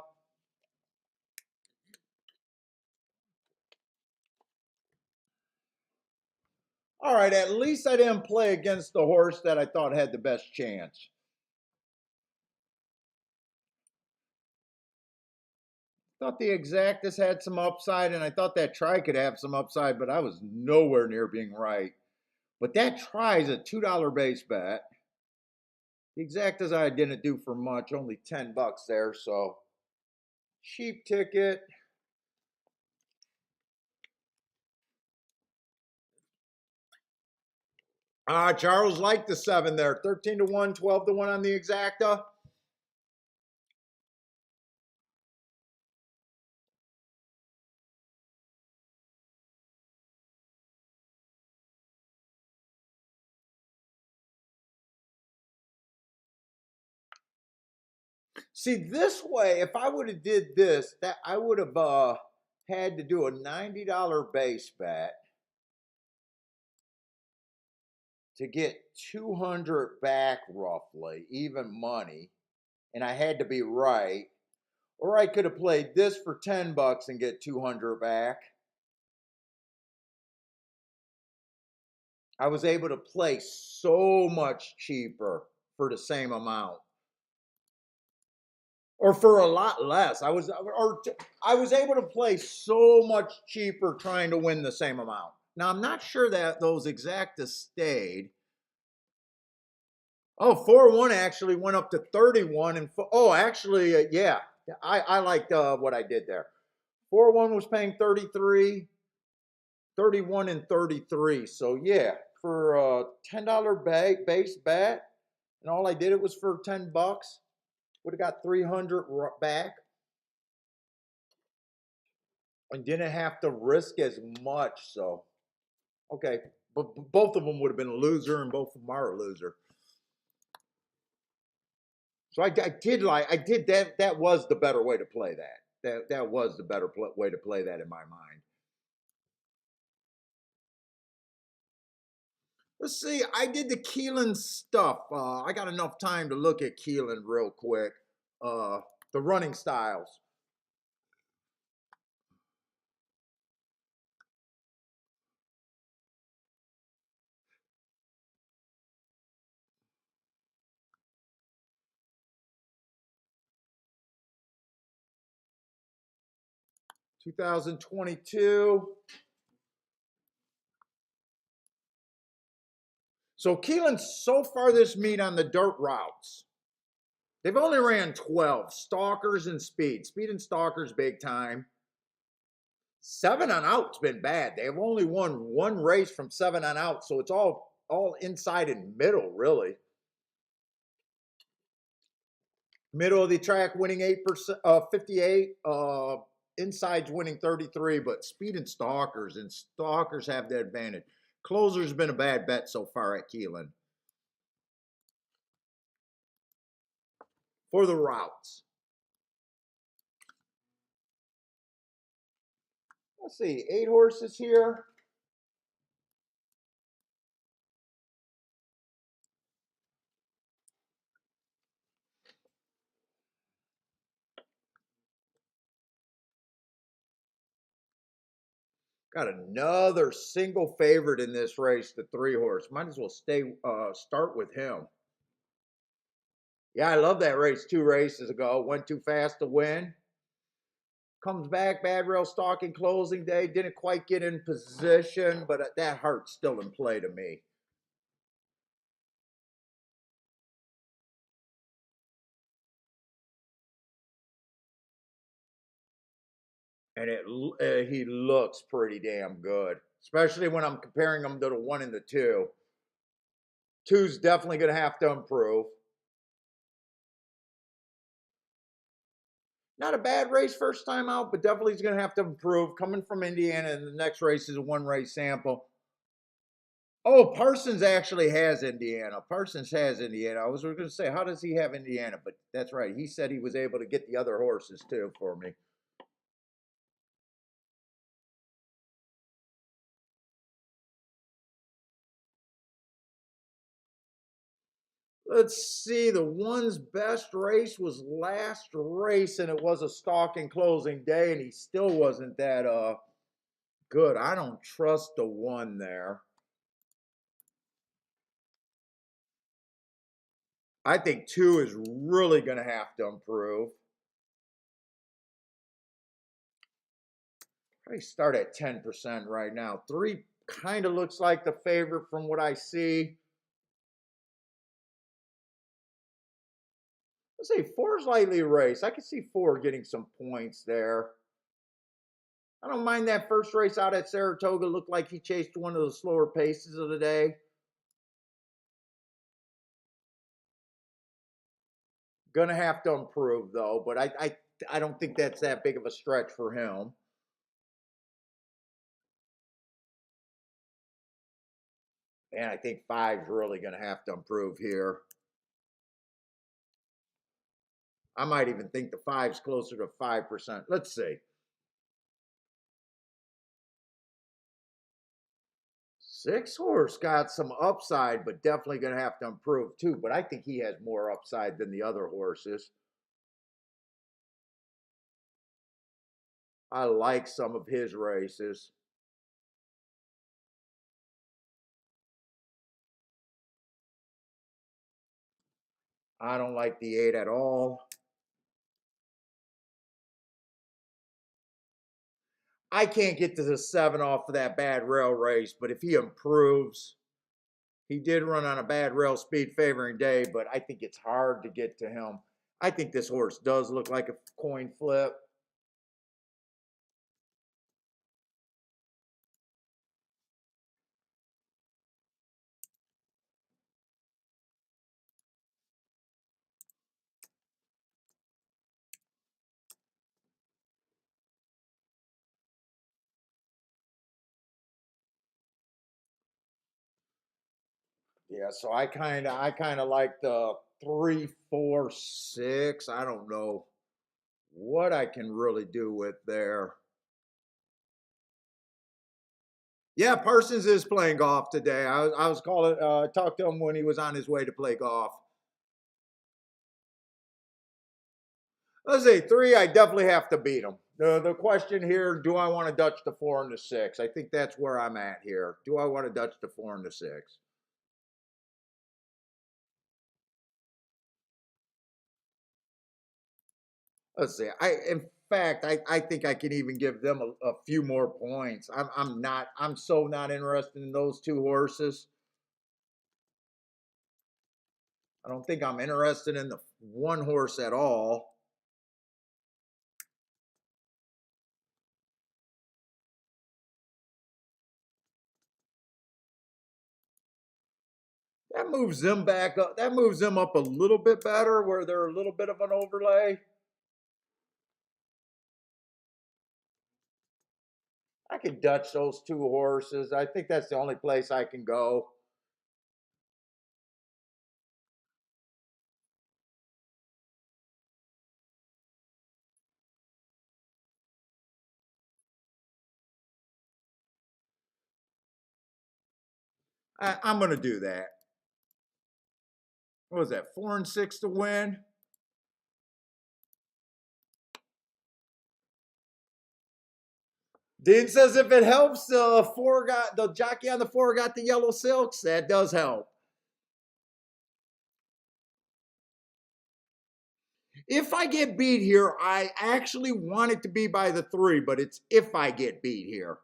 Speaker 1: All right, at least I didn't play against the horse that I thought had the best chance. Thought the exactas had some upside, and I thought that try could have some upside, but I was nowhere near being right. But that try is a $2 base bet. The exactas I didn't do for much, only $10 there, so cheap ticket. Charles liked the 7 there. 13-1, 12-1 on the exacta. See, this way, if I would have did this, that I would have had to do a $90 base bet to get 200 back roughly, even money, and I had to be right. Or I could have played this for $10 and get 200 back. I was able to play so much cheaper for the same amount. Or for a lot less. I was able to play so much cheaper trying to win the same amount. Now I'm not sure that those exactas stayed. Oh, 4-1 actually went up to 31 and actually yeah, I liked what I did there. 4-1 was paying 33, 31 and 33. So yeah, for a $10 base bet, and all I did it was for $10. Would have got 300 back and didn't have to risk as much. So, okay, but both of them would have been a loser, and both of them are a loser. So I did that. That was the better way to play that. That was the better way to play that in my mind. Let's see. I did the Keeneland stuff. I got enough time to look at Keeneland real quick. The running styles. (2022). So Keeneland so far this meet on the dirt routes. They've only ran 12. Stalkers and speed. Speed and stalkers big time. 7 on out's been bad. They've only won one race from 7 on out, so it's all inside and middle, really. Middle of the track winning 8%, 58. Inside's winning 33, but speed and stalkers have the advantage. Closer's been a bad bet so far at Keeneland. For the routes. Let's see, 8 horses here. Got another single favorite in this race, the 3 horse. Might as well start with him. Yeah, I love that race 2 races ago. Went too fast to win. Comes back, bad rail stalking closing day. Didn't quite get in position, but that heart's still in play to me. And he looks pretty damn good, especially when I'm comparing him to the 1 and the 2. Two's definitely going to have to improve. Not a bad race first time out, but definitely he's going to have to improve. Coming from Indiana, and the next race is a 1 race sample. Oh, Parsons actually has Indiana. Parsons has Indiana. I was going to say, how does he have Indiana? But that's right. He said he was able to get the other horses too for me. Let's see. The 1's best race was last race, and it was a stalking closing day, and he still wasn't that good. I don't trust the 1 there. I think 2 is really going to have to improve. Probably start at 10% right now. 3 kind of looks like the favorite from what I see. Let's say 4's lightly raced. I can see 4 getting some points there. I don't mind that first race out at Saratoga. Looked like he chased one of the slower paces of the day. Gonna have to improve though, but I don't think that's that big of a stretch for him. And I think 5's really gonna have to improve here. I might even think the 5's closer to 5%. Let's see. 6 horse got some upside, but definitely going to have to improve too. But I think he has more upside than the other horses. I like some of his races. I don't like the 8 at all. I can't get to the 7 off of that bad rail race, but if he improves, he did run on a bad rail speed favoring day, but I think it's hard to get to him. I think this horse does look like a coin flip. Yeah, so I kind of like the 3, 4, 6. I don't know what I can really do with there. Yeah, Parsons is playing golf today. I was calling, talked to him when he was on his way to play golf. Let's say 3, I definitely have to beat him. The question here, do I want to Dutch the 4 and the 6? I think that's where I'm at here. Do I want to Dutch the 4 and the 6? Let's see. In fact, I think I can even give them a few more points. I'm so not interested in those 2 horses. I don't think I'm interested in the 1 horse at all. That moves them back up. That moves them up a little bit better where they're a little bit of an overlay. I can Dutch those 2 horses. I think that's the only place I can go. I'm going to do that. What was that? 4 and 6 to win. Dean says if it helps, the jockey on the 4 got the yellow silks. That does help. If I get beat here, I actually want it to be by the 3, but it's if I get beat here.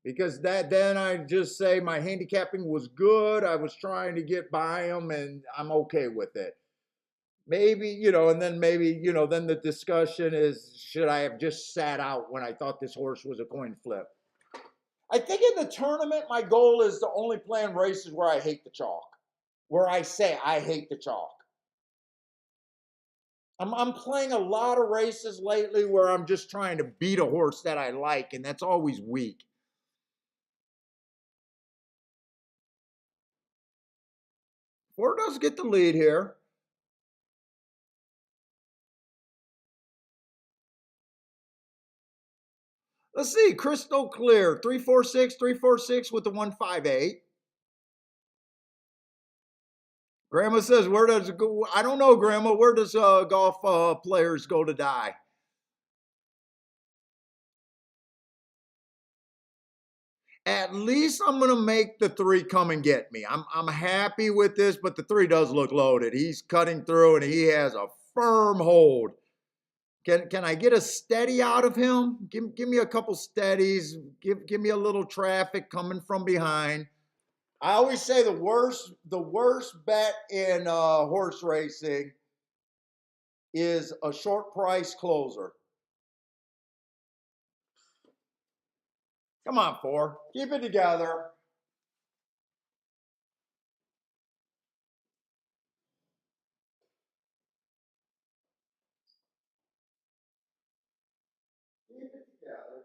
Speaker 1: Because then I just say my handicapping was good. I was trying to get by him and I'm okay with it. Maybe, and then maybe, then the discussion is, should I have just sat out when I thought this horse was a coin flip? I think in the tournament, my goal is to only play in races where I hate the chalk, where I say I hate the chalk. I'm playing a lot of races lately where I'm just trying to beat a horse that I like, and that's always weak. Ford does get the lead here. Let's see, crystal clear, 346, 346 with the 158. Grandma says, where does it go? I don't know, Grandma. Where does golf players go to die? At least I'm going to make the 3 come and get me. I'm happy with this, but the 3 does look loaded. He's cutting through and he has a firm hold. Can I get a steady out of him? Give me a couple steadies. Give me a little traffic coming from behind. I always say the worst bet in horse racing is a short price closer. Come on, 4. Keep it together. Keep it together.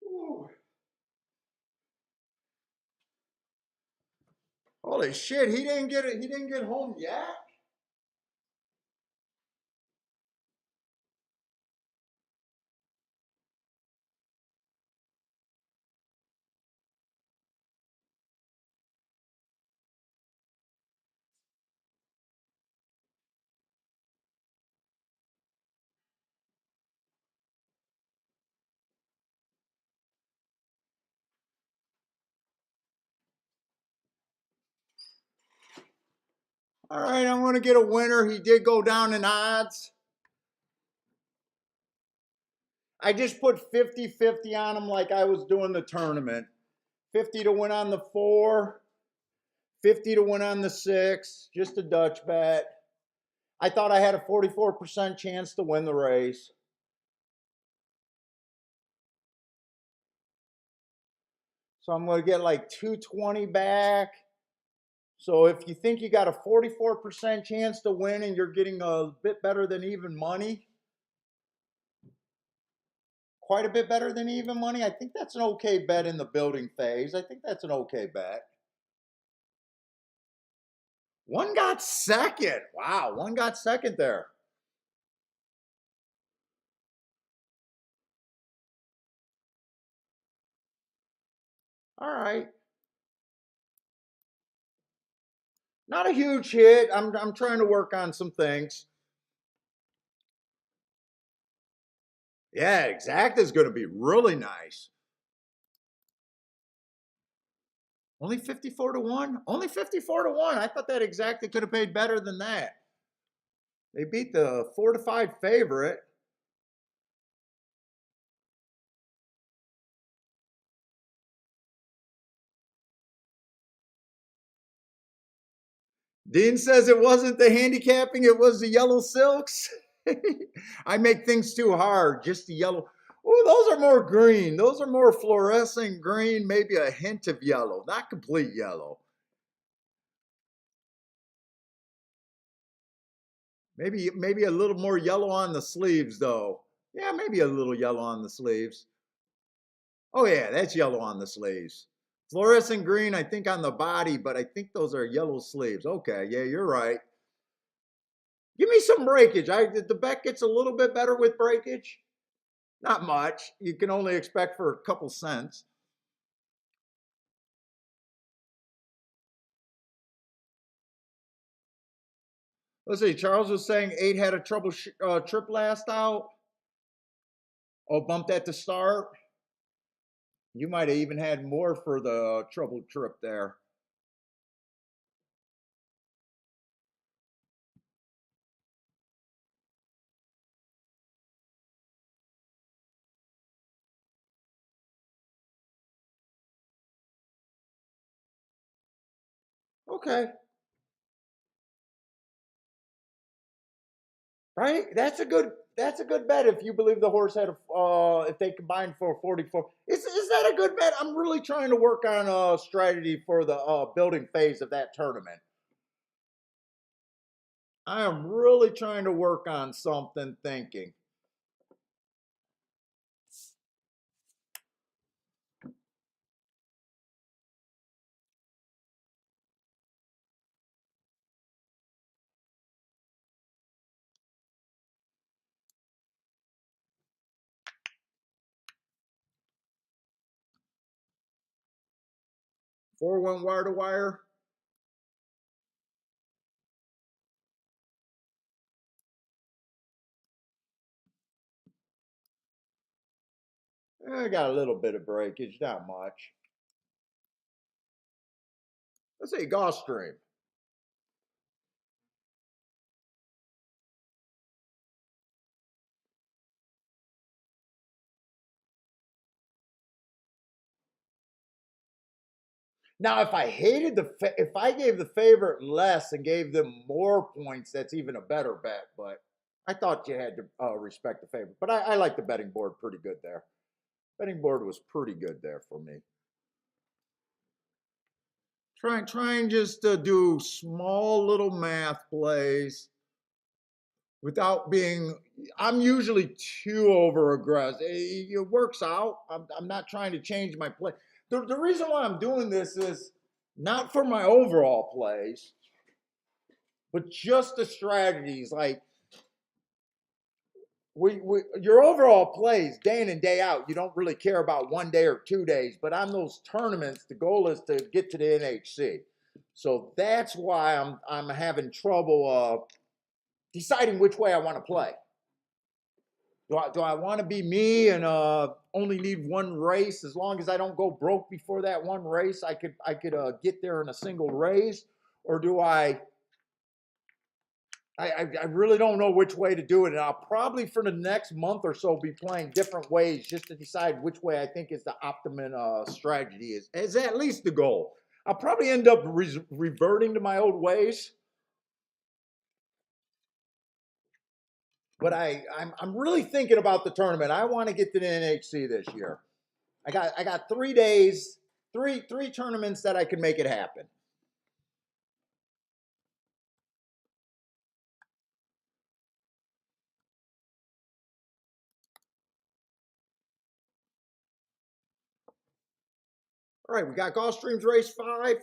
Speaker 1: Ooh. Holy shit, he didn't get it. He didn't get home yet. All right, I'm going to get a winner. He did go down in odds. I just put 50-50 on him like I was doing the tournament. 50 to win on the 4, 50 to win on the 6, just a Dutch bet. I thought I had a 44% chance to win the race. So I'm going to get like 220 back. So if you think you got a 44% chance to win and you're getting a bit better than even money, quite a bit better than even money, I think that's an okay bet in the building phase. I think that's an okay bet. One got second. Wow, one got second there. All right. Not a huge hit. I'm trying to work on some things. Yeah, exact is going to be really nice. Only 54 to 1? Only 54 to 1. I thought that exactly could have paid better than that. They beat the 4 to 5 favorite. Dean says it wasn't the handicapping, it was the yellow silks. I make things too hard, just the yellow. Oh, those are more green. Those are more fluorescent green, maybe a hint of yellow, not complete yellow. Maybe a little more yellow on the sleeves though. Yeah, maybe a little yellow on the sleeves. Oh yeah, that's yellow on the sleeves. Fluorescent green, I think on the body, but I think those are yellow sleeves. Okay, yeah, you're right. Give me some breakage. The bet gets a little bit better with breakage. Not much. You can only expect for a couple cents. Let's see. Charles was saying 8 had a trouble trip last out. Oh, bumped at the start. You might have even had more for the trouble trip there. Okay, right? That's a good bet if you believe the horse had a if they combined for 44. Is that a good bet? I'm really trying to work on a strategy for the building phase of that tournament. I am really trying to work on something thinking. 4 went wire to wire. I got a little bit of breakage, not much. Let's say Gulfstream. Now, if I gave the favorite less and gave them more points, that's even a better bet. But I thought you had to respect the favorite. But I like the betting board pretty good there. Betting board was pretty good there for me. Trying just to do small little math plays without being. I'm usually too over aggressive. It works out. I'm not trying to change my play. The reason why I'm doing this is not for my overall plays, but just the strategies. Like your overall plays day in and day out, you don't really care about 1 day or 2 days. But on those tournaments, the goal is to get to the NHC. So that's why I'm having trouble deciding which way I want to play. Do I want to be me and only need one race? As long as I don't go broke before that one race, I could get there in a single race, or do I really don't know which way to do it, and I'll probably for the next month or so be playing different ways just to decide which way I think is the optimum strategy. Is at least the goal. I'll probably end up reverting to my old ways, but I'm really thinking about the tournament. I want to get to the NHC this year. I got 3 days, three tournaments that I can make it happen. All right, we got Gulfstream's race 5.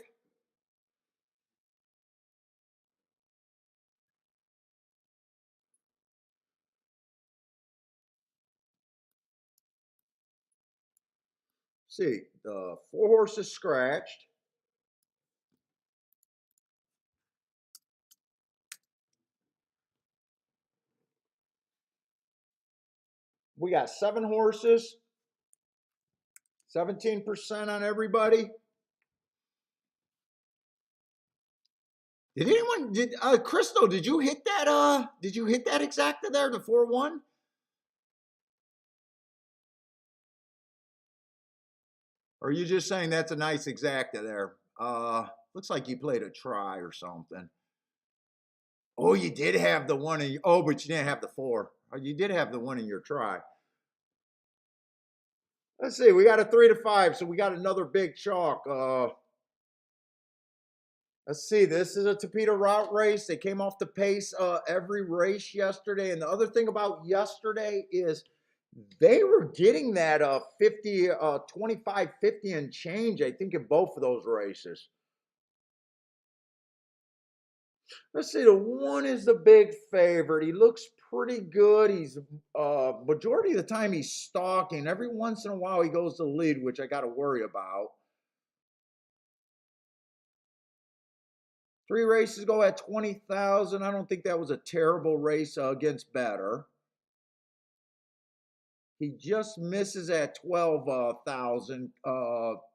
Speaker 1: See, the 4 horses scratched. We got 7 horses, 17% on everybody. Did anyone did Crystal, did you hit that exacta there, the 4-1? Or are you just saying that's a nice exacta there? Looks like you played a try or something. Oh, you did have the one in oh, but you didn't have the 4. Oh, you did have the one in your try. Let's see, we got a 3 to 5, so we got another big chalk. Let's see, this is a Tapeta route race. They came off the pace every race yesterday. And the other thing about yesterday is They were getting that 50, 25, 50 and change, I think, in both of those races. Let's see, the one is the big favorite. He looks pretty good. He's majority of the time he's stalking. Every once in a while he goes to the lead, which I got to worry about. 3 races go at 20,000. I don't think that was a terrible race against better. He just misses at 12,000.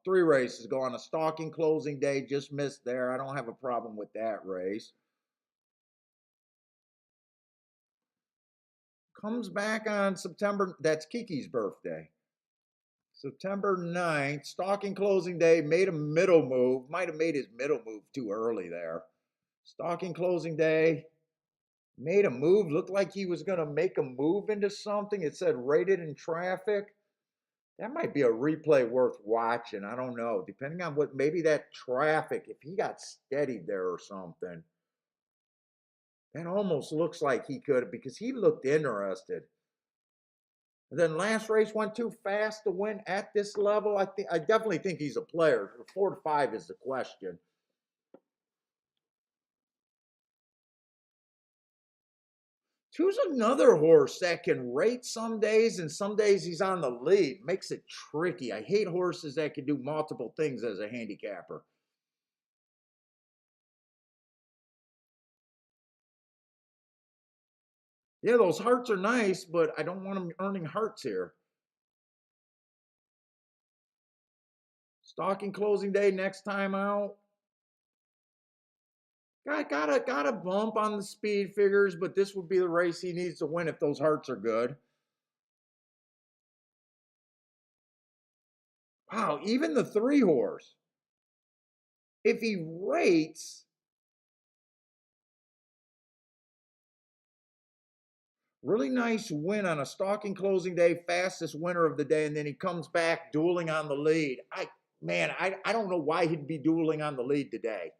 Speaker 1: 3 races go on a stalking closing day. Just missed there. I don't have a problem with that race. Comes back on September. That's Kiki's birthday. September 9th, stalking closing day, made a middle move. Might have made his middle move too early there. Stalking closing day, made a move. Looked like he was going to make a move into something. It said rated in traffic. That might be a replay worth watching. I don't know. Depending on what, maybe that traffic, if he got steadied there or something. That almost looks like he could because he looked interested. And then last race went too fast to win at this level. I definitely think he's a player. 4 to 5 is the question. Choose another horse that can rate some days and some days he's on the lead. Makes it tricky. I hate horses that can do multiple things as a handicapper. Yeah, those hearts are nice, but I don't want him earning hearts here. Stalking closing day next time out. Got a bump on the speed figures, but this would be the race he needs to win if those hearts are good. Wow, even the 3 horse. If he rates, really nice win on a stalking closing day, fastest winner of the day, and then he comes back dueling on the lead. I don't know why he'd be dueling on the lead today.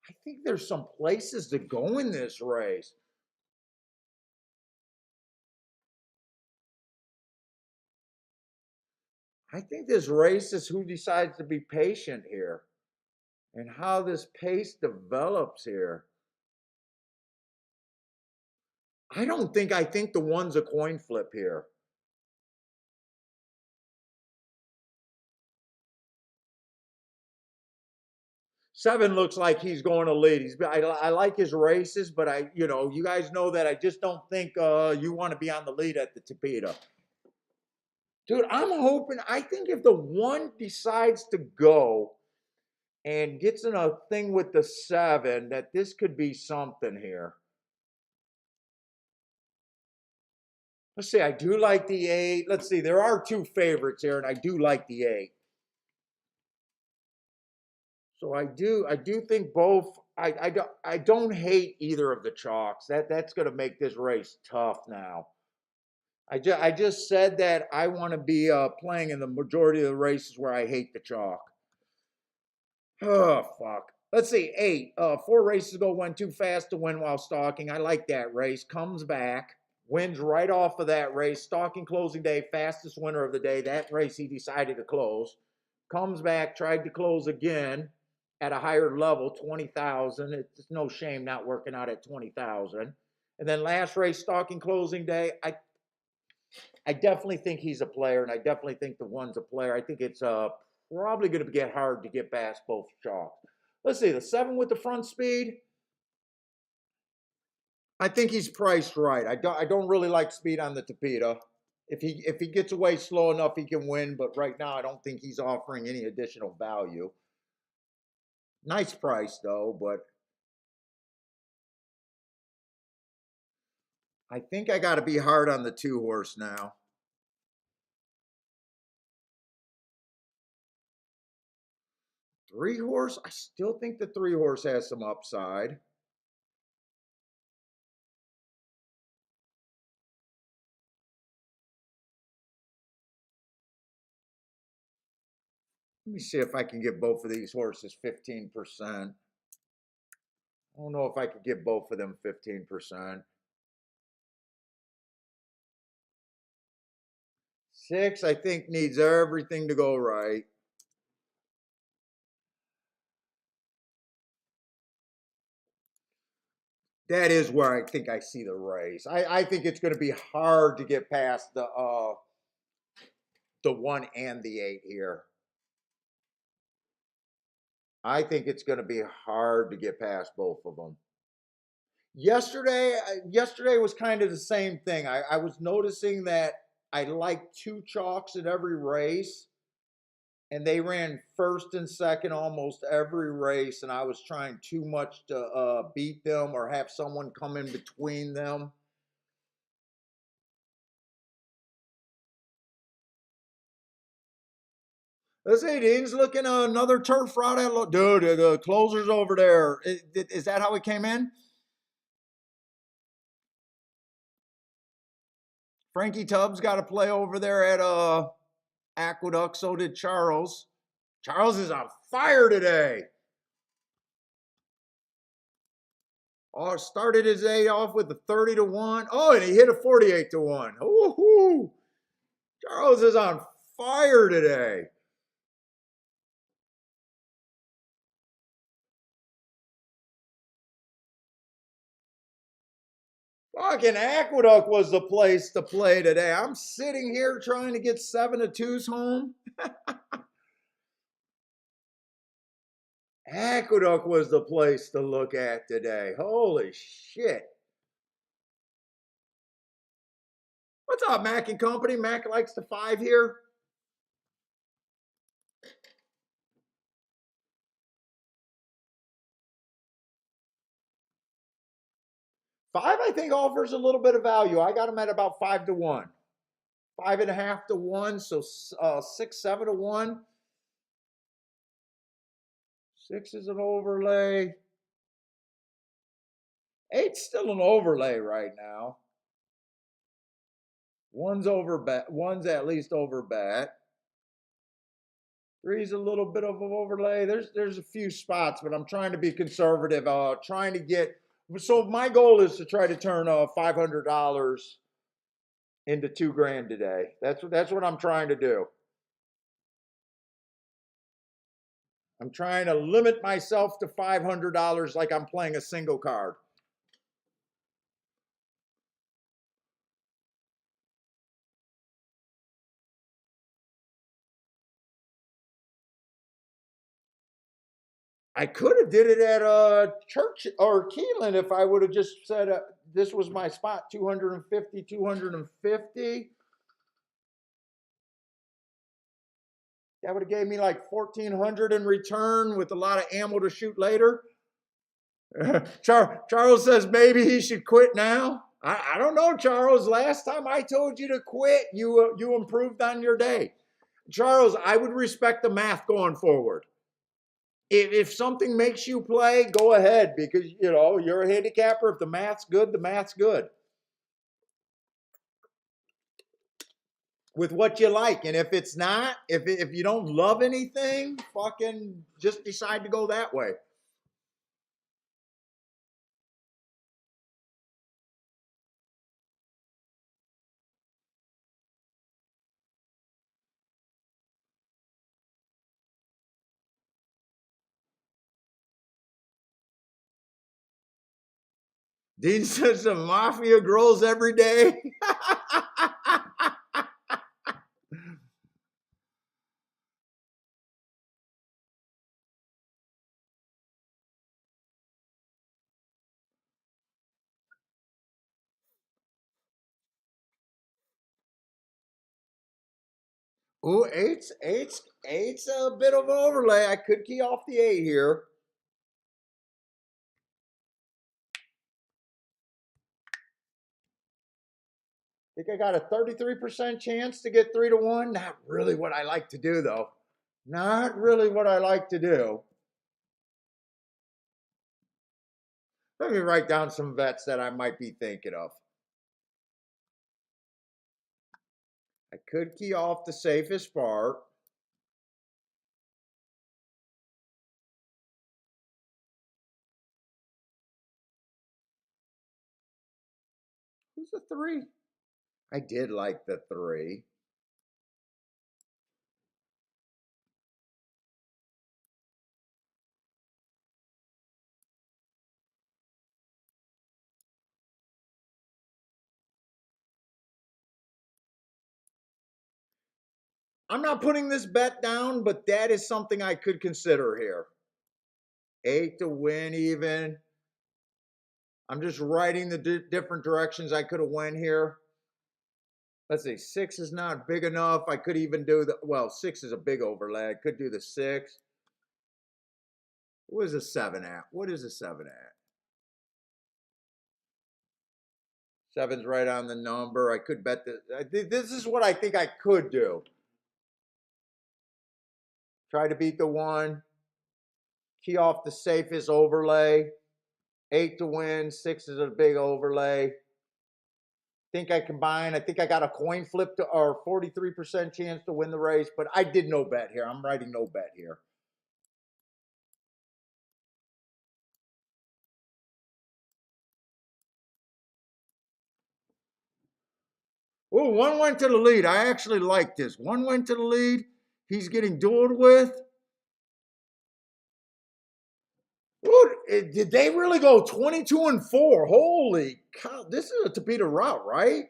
Speaker 1: I think there's some places to go in this race. I think this race is who decides to be patient here and how this pace develops here. I think the one's a coin flip here. Seven looks like he's going to lead. I like his races, but you guys know that I just don't think you want to be on the lead at the Tapeta. Dude, I'm hoping. I think if the one decides to go and gets in a thing with the 7, that this could be something here. Let's see. I do like the 8. Let's see. There are 2 favorites here, and I do like the 8. So I do think both. I don't hate either of the chalks. That's going to make this race tough now. I just said that I want to be playing in the majority of the races where I hate the chalk. Oh fuck. Let's see, 8. 4 races ago went too fast to win while stalking. I like that race. Comes back, wins right off of that race. Stalking closing day, fastest winner of the day. That race he decided to close. Comes back, tried to close again at a higher level, 20,000. It's no shame not working out at 20,000. And then last race, stalking closing day. I definitely think he's a player, and I definitely think the one's a player. I think it's probably going to get hard to get past both chalks. Let's see, the 7 with the front speed. I think he's priced right. I don't really like speed on the Tapeta. If he gets away slow enough, he can win. But right now, I don't think he's offering any additional value. Nice price though, but I think I got to be hard on the 2 horse now. Three horse, I still think the 3 horse has some upside. Let me see if I can get both of these horses 15%. I don't know if I could give both of them 15%. 6, I think, needs everything to go right. That is where I think I see the race. I think it's going to be hard to get past the 1 and the 8 here. I think it's going to be hard to get past both of them. Yesterday was kind of the same thing. I was noticing that I liked 2 chalks in every race, and they ran first and second almost every race, and I was trying too much to beat them or have someone come in between them. Let's see, Dean's looking at another turf route. Dude, the closer's over there. Is that how it came in? Frankie Tubbs got to play over there at Aqueduct. So did Charles. Charles is on fire today. Oh, started his day off with a 30-1. Oh, and he hit a 48-1. Woohoo! Charles is on fire today. Fucking Aqueduct was the place to play today. I'm sitting here trying to get 7-2s home. Aqueduct was the place to look at today. Holy shit. What's up, Mac and Company? Mac likes the 5 here. Five, I think, offers a little bit of value. I got them at about 5-1. 5.5-1, so 6, 7-1. 6 is an overlay. 8's still an overlay right now. One's at least over bet. 3's a little bit of an overlay. There's a few spots, but I'm trying to be conservative. Trying to get. So my goal is to try to turn $500 into $2,000 today. That's what I'm trying to do. I'm trying to limit myself to $500 like I'm playing a single card. I could have did it at Churchill or Keeneland if I would have just said this was my spot, 250, 250. That would have gave me like 1,400 in return with a lot of ammo to shoot later. Charles says maybe he should quit now. I don't know, Charles. Last time I told you to quit, you improved on your day. Charles, I would respect the math going forward. If something makes you play, go ahead because you're a handicapper. If the math's good, the math's good. With what you like, and if it's not, if you don't love anything, fucking just decide to go that way. Dean says the mafia grows every day. Ooh, eight's a bit of an overlay. I could key off the 8 here. I think I got a 33% chance to get 3-1. Not really what I like to do, though. Not really what I like to do. Let me write down some bets that I might be thinking of. I could key off the safest part. Was the 3? I did like the 3. I'm not putting this bet down, but that is something I could consider here. 8 to win even. I'm just writing the different directions I could have went here. Let's see, 6 is not big enough. I could even do the, well, 6 is a big overlay. I could do the 6. What is a 7 at? What is a 7 at? 7's right on the number. I could bet that. This is what I think I could do. Try to beat the 1. Key off the safest overlay. 8 to win. 6 is a big overlay. Think I combine. I think I got a coin flip to, or 43% chance to win the race, but I did no bet here. I'm writing no bet here. Oh, 1 went to the lead. I actually like this. 1 went to the lead. He's getting dueled with. Ooh, did they really go 22-4? Holy cow. This is a Tapeta route, right?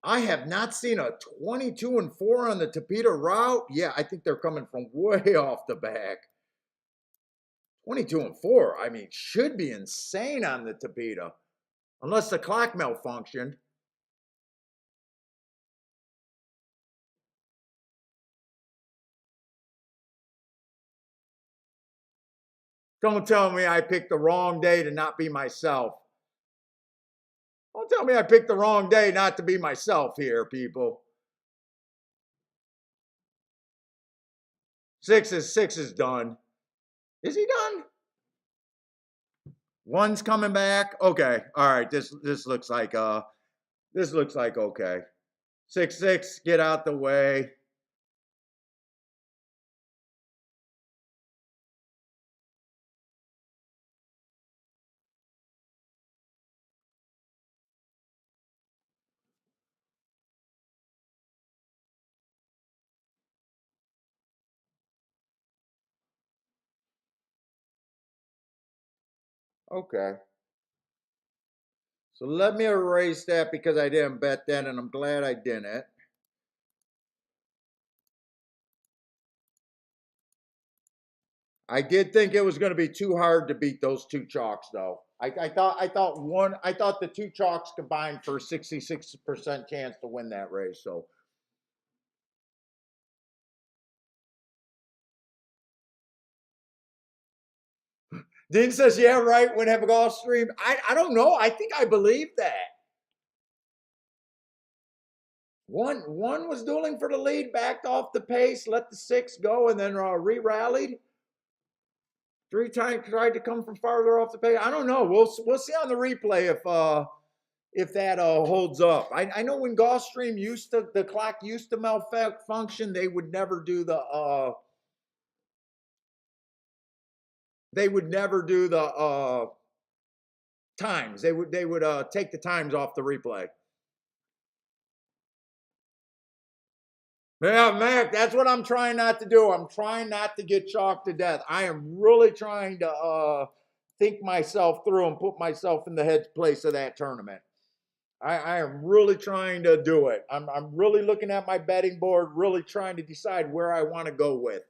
Speaker 1: I have not seen a 22-4 on the Tapeta route. Yeah, I think they're coming from way off the back. 22-4, I mean, should be insane on the Tapeta. Unless the clock malfunctioned. Don't tell me I picked the wrong day to not be myself. Don't tell me I picked the wrong day not to be myself here, people. 6 is done. Is he done? 1's coming back. Okay. All right. This looks like okay. 6, get out the way. Okay. So let me erase that because I didn't bet that, and I'm glad I didn't. I did think it was going to be too hard to beat those 2 chalks, though. I thought the 2 chalks combined for a 66% chance to win that race. So Dean says, yeah, right, win have a Gulfstream. I don't know. I think I believe that. One was dueling for the lead, backed off the pace, let the 6 go, and then re-rallied. 3 times tried to come from farther off the pace. I don't know. We'll see on the replay if that holds up. I know when Gulfstream the clock used to malfunction, they would never do the times. They would take the times off the replay. Yeah, Mac, that's what I'm trying not to do. I'm trying not to get chalked to death. I am really trying to think myself through and put myself in the head place of that tournament. I am really trying to do it. I'm really looking at my betting board, really trying to decide where I want to go with.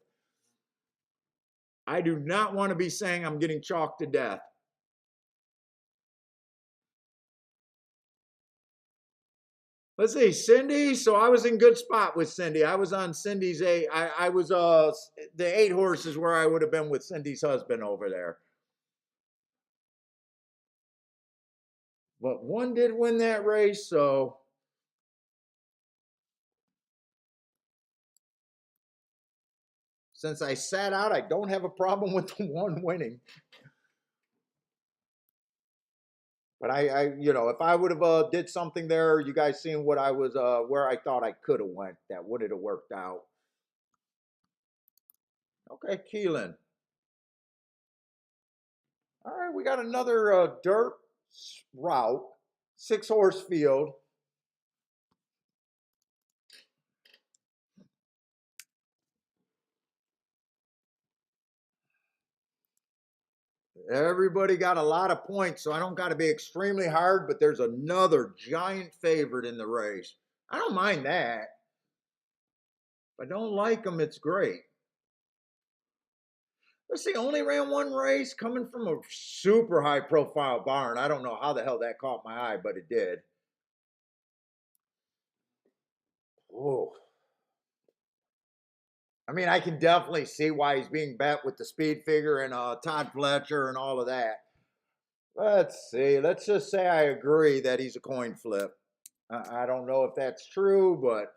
Speaker 1: I do not want to be saying I'm getting chalked to death. Let's see, Cindy. So I was in good spot with Cindy. I was on Cindy's 8. I was the 8 horses where I would have been with Cindy's husband over there. But 1 did win that race, so since I sat out, I don't have a problem with the 1 winning. But I if I would have did something there, you guys seen what I was where I thought I could have went, that would have worked out. Okay, Keeneland. All right, we got another dirt route. 6-horse field. Everybody got a lot of points, so I don't got to be extremely hard, but there's another giant favorite in the race. I don't mind that. If I don't like them, it's great. Let's see, only ran one race coming from a super high profile barn. I don't know how the hell that caught my eye, but it did. Oh, I mean, I can definitely see why he's being bet with the speed figure and Todd Fletcher and all of that. Let's see. Let's just say I agree that he's a coin flip. I don't know if that's true, but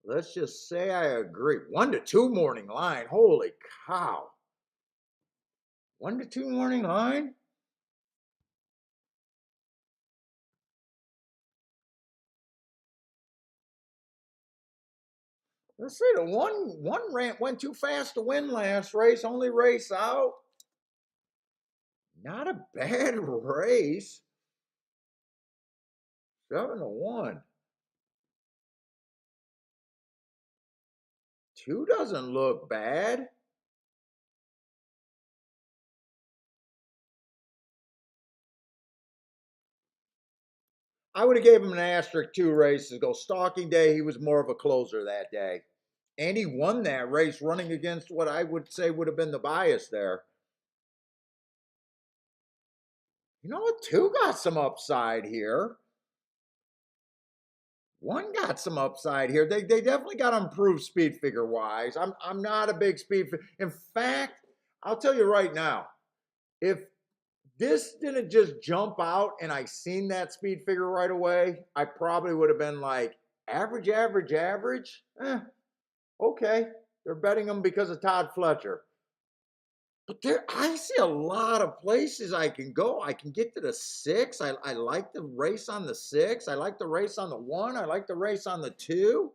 Speaker 1: let's just say I agree. 1-2 morning line. Holy cow. 1-2 morning line? Let's see. The one rant went too fast to win last race. Only race out. Not a bad race. 7-1. 2 doesn't look bad. I would have gave him an asterisk 2 races ago. Stalking day, he was more of a closer that day. And he won that race running against what I would say would have been the bias there. You know what? 2 got some upside here. 1 got some upside here. They definitely got to improve speed figure wise. I'm not a big speed. In fact, I'll tell you right now, if this didn't just jump out and I seen that speed figure right away, I probably would have been like average, average, average. Okay, they're betting them because of Todd Fletcher. But there, I see a lot of places I can go. I can get to the 6. I like the race on the 6. I like the race on the 1. I like the race on the 2.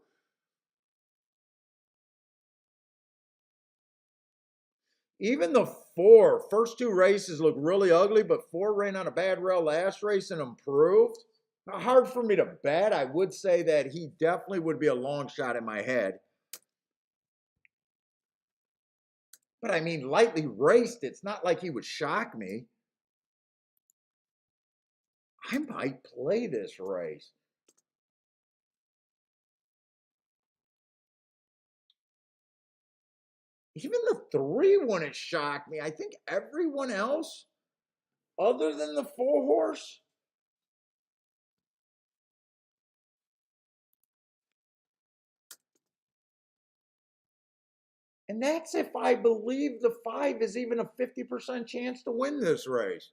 Speaker 1: Even the 4. First 2 races look really ugly, but 4 ran on a bad rail last race and improved. Hard for me to bet. I would say that he definitely would be a long shot in my head. But I mean, lightly raced, it's not like he would shock me. I might play this race. Even the 3 wouldn't shock me. I think everyone else, other than the 4-horse, and that's if I believe the 5 is even a 50% chance to win this race.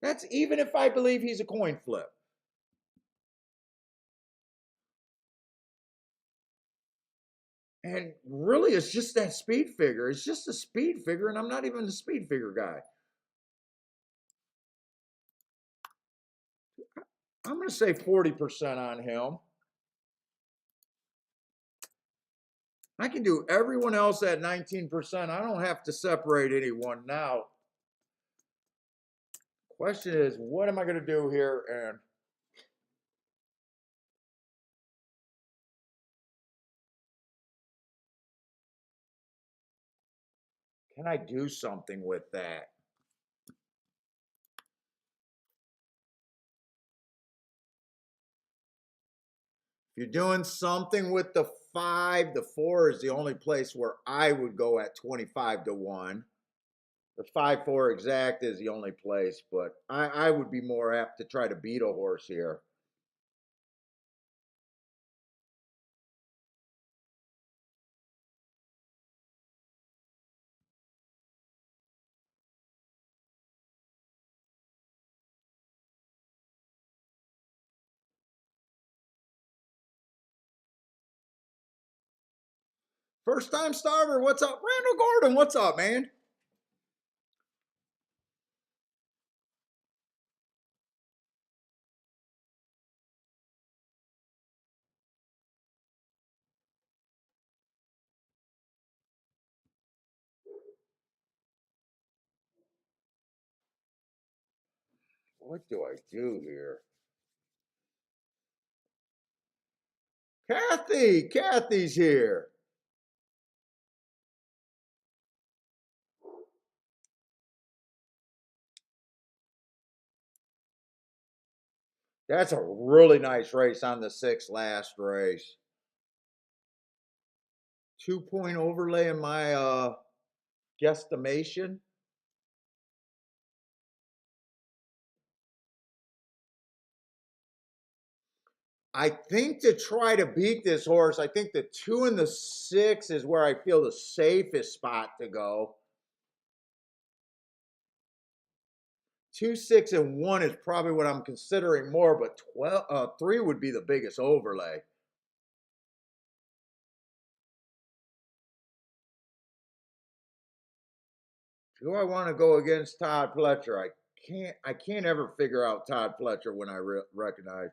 Speaker 1: That's even if I believe he's a coin flip. And really, it's just that speed figure. It's just a speed figure, and I'm not even a speed figure guy. I'm going to say 40% on him. I can do everyone else at 19%. I don't have to separate anyone now. Question is, what am I going to do here? And can I do something with that? If you're doing something with the 5, the 4 is the only place where I would go at 25-1. The 5-4 exact is the only place, but I would be more apt to try to beat a horse here. First time starter, what's up? Randall Gordon, what's up, man? what do I do here? Kathy's here. That's a really nice race on the 6th last race. 2-point overlay in my guesstimation. I think to try to beat this horse, I think the 2 and the 6 is where I feel the safest spot to go. 2, 6, and 1 is probably what I'm considering more, but 3 would be the biggest overlay. Do I want to go against Todd Pletcher? I can't ever figure out Todd Pletcher when I recognize.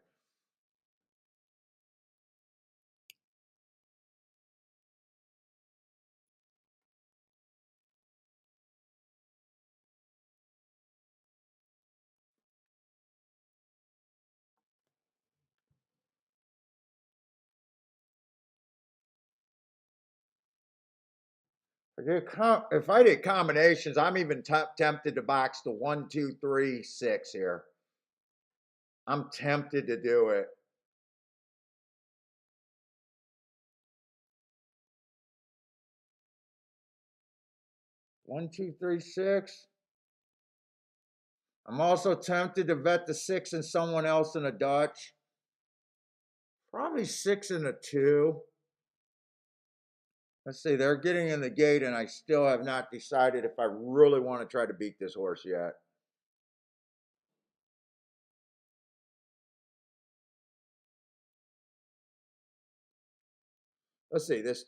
Speaker 1: If I did combinations, I'm even tempted to box the 1, 2, 3, 6 here. I'm tempted to do it. 1, 2, 3, 6. I'm also tempted to bet the 6 and someone else in a Dutch. Probably 6 and a 2. Let's see, they're getting in the gate, and I still have not decided if I really want to try to beat this horse yet. Let's see, this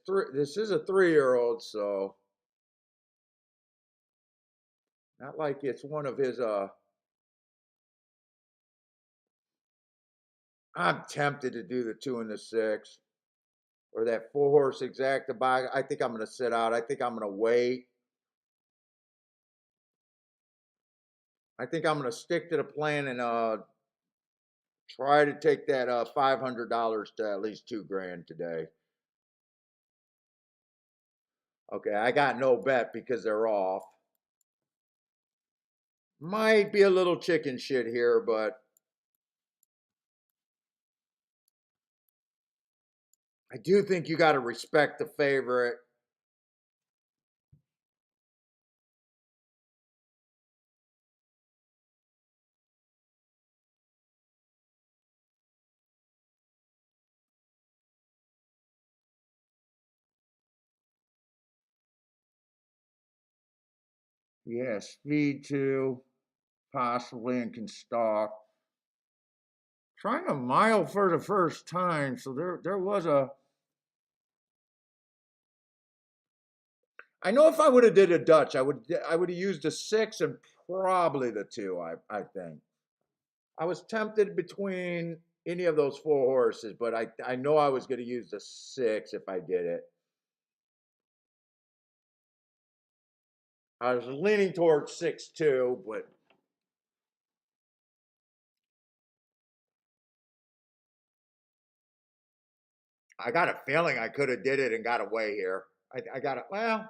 Speaker 1: is a 3-year-old, so not like it's one of his I'm tempted to do the 2 and the 6. Or that 4-horse exacta box. I think I'm going to sit out. I think I'm going to wait. I think I'm going to stick to the plan and try to take that $500 to at least $2,000 today. Okay, I got no bet because they're off. Might be a little chicken shit here, but I do think you got to respect the favorite. Yeah, speed 2, possibly, and can stalk. Trying a mile for the first time, so there was a. I know if I would have did a Dutch, I would have used a 6 and probably the 2. I think I was tempted between any of those 4 horses, but I know I was going to use the 6 if I did it. I was leaning towards 6 too, but I got a feeling I could have did it and got away here. I got it. Well,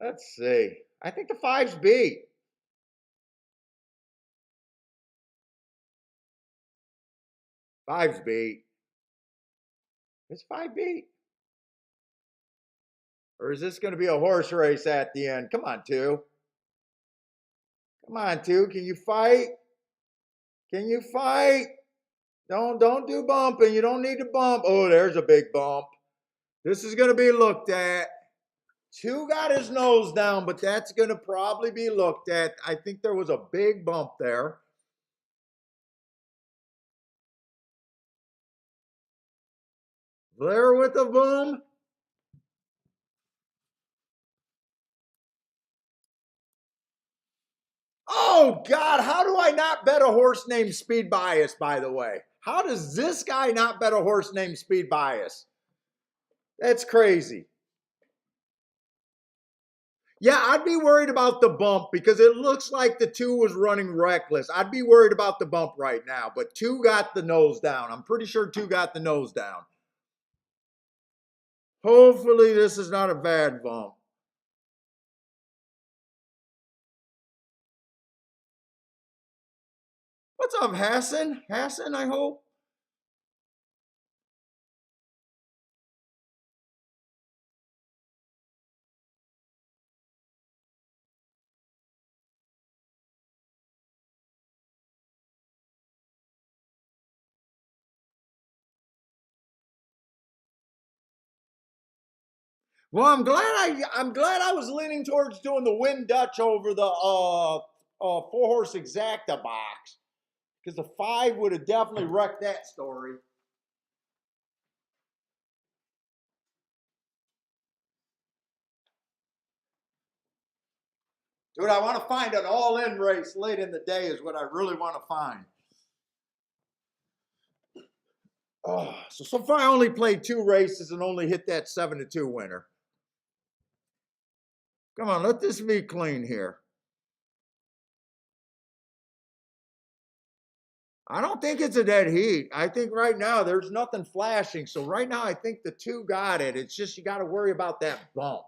Speaker 1: let's see. I think the 5's beat. 5's beat. Is 5 beat? Or is this going to be a horse race at the end? Come on, 2. Come on, 2. Can you fight? Can you fight? Don't do bumping. You don't need to bump. Oh, there's a big bump. This is going to be looked at. 2 got his nose down, but that's going to probably be looked at. I think there was a big bump there. Blair with a boom. Oh, God, how do I not bet a horse named Speed Bias, by the way? How does this guy not bet a horse named Speed Bias? That's crazy. Yeah, I'd be worried about the bump because it looks like the 2 was running reckless. I'd be worried about the bump right now, but 2 got the nose down. I'm pretty sure 2 got the nose down. Hopefully, this is not a bad bump. What's up, Hassan? Hassan, I hope. Well, I'm glad I was leaning towards doing the Win Dutch over the 4-horse exacta box because the 5 would have definitely wrecked that story. Dude, I want to find an all-in race late in the day is what I really want to find. Oh, so far I only played 2 races and only hit that 7-2 winner. Come on, let this be clean here. I don't think it's a dead heat. I think right now there's nothing flashing. So right now I think the 2 got it. It's just you got to worry about that bump.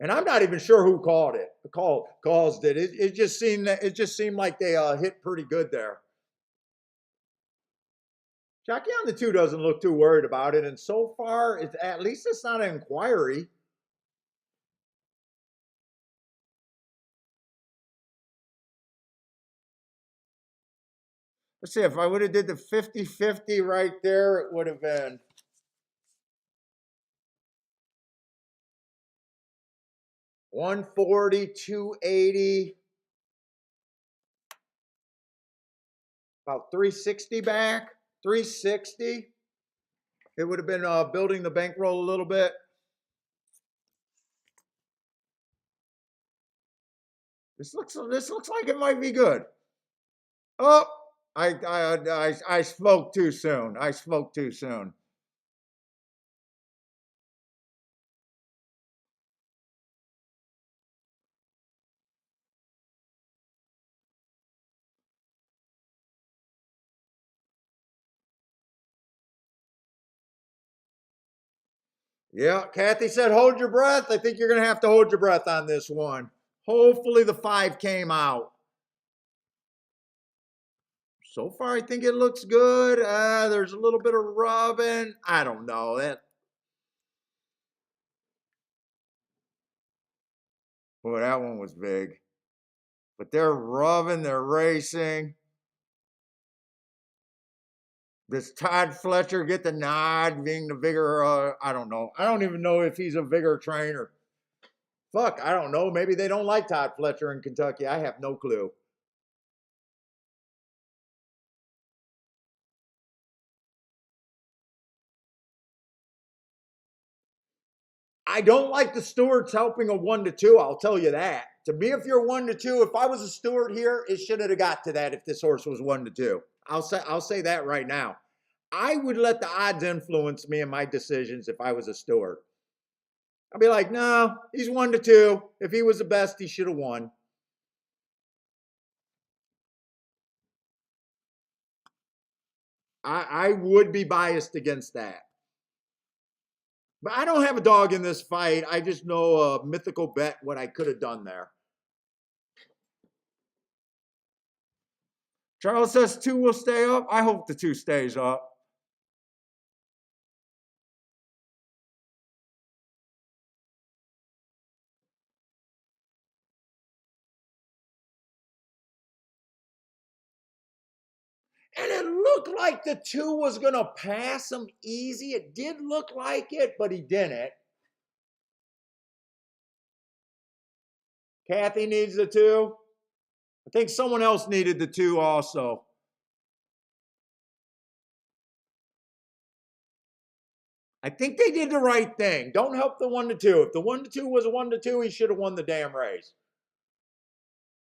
Speaker 1: And I'm not even sure who called it. Caused it. It just seemed like they hit pretty good there. Chalky on the 2 doesn't look too worried about it, and so far, at least it's not an inquiry. Let's see, if I would have did the 50-50 right there, it would have been 140, 280, about 360 back, 360. It would have been building the bankroll a little bit. This looks like it might be good. Oh, I spoke too soon. I spoke too soon. Yeah, Kathy said, hold your breath. I think you're going to have to hold your breath on this one. Hopefully the 5 came out. So far, I think it looks good. There's a little bit of rubbing. I don't know. Boy, that one was big. But they're rubbing, they're racing. Does Todd Fletcher get the nod being the bigger? I don't know. I don't even know if he's a bigger trainer. Fuck, I don't know. Maybe they don't like Todd Fletcher in Kentucky. I have no clue. I don't like the stewards helping a 1-2. I'll tell you that. To me, if you're 1-2, if I was a steward here, it shouldn't have got to that if this horse was 1-2. I'll say that right now. I would let the odds influence me in my decisions if I was a steward. I'd be like, no, he's 1-2. If he was the best, he should have won. I would be biased against that. But I don't have a dog in this fight. I just know a mythical bet what I could have done there. Charles says 2 will stay up. I hope the 2 stays up. And it looked like the 2 was going to pass him easy. It did look like it, but he didn't. Kathy needs the 2. I think someone else needed the 2 also. I think they did the right thing. Don't help the 1-2. If the 1-2 was a 1-2, he should have won the damn race.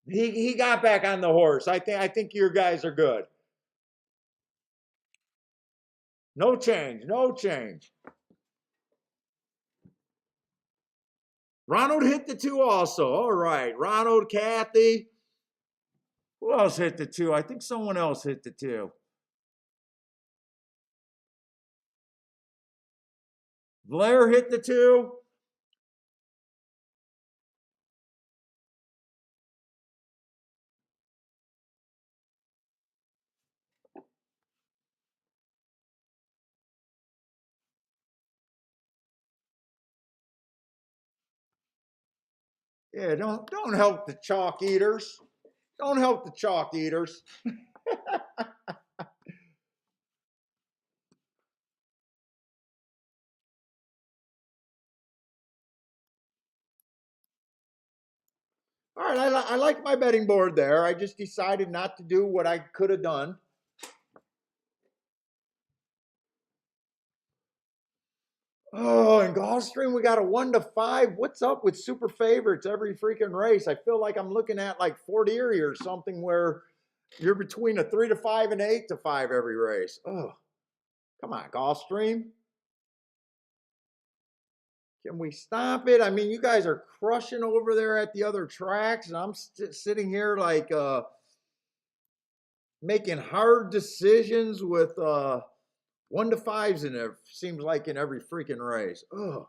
Speaker 1: He got back on the horse. I think your guys are good. No change. No change. Ronald hit the 2 also. All right. Ronald, Kathy. Who else hit the 2? I think someone else hit the 2. Blair hit the 2. Yeah, don't help the chalk eaters. Don't help the chalk eaters. All right, I like my betting board there. I just decided not to do what I could have done. Oh, in Gulfstream, we got a 1-5. What's up with super favorites every freaking race? I feel like I'm looking at like Fort Erie or something where you're between a 3-5 and an 8-5 every race. Oh, come on, Gulfstream. Can we stop it? I mean, you guys are crushing over there at the other tracks, and I'm sitting here like making hard decisions with 1-5s in it. Seems like in every freaking race. Ugh.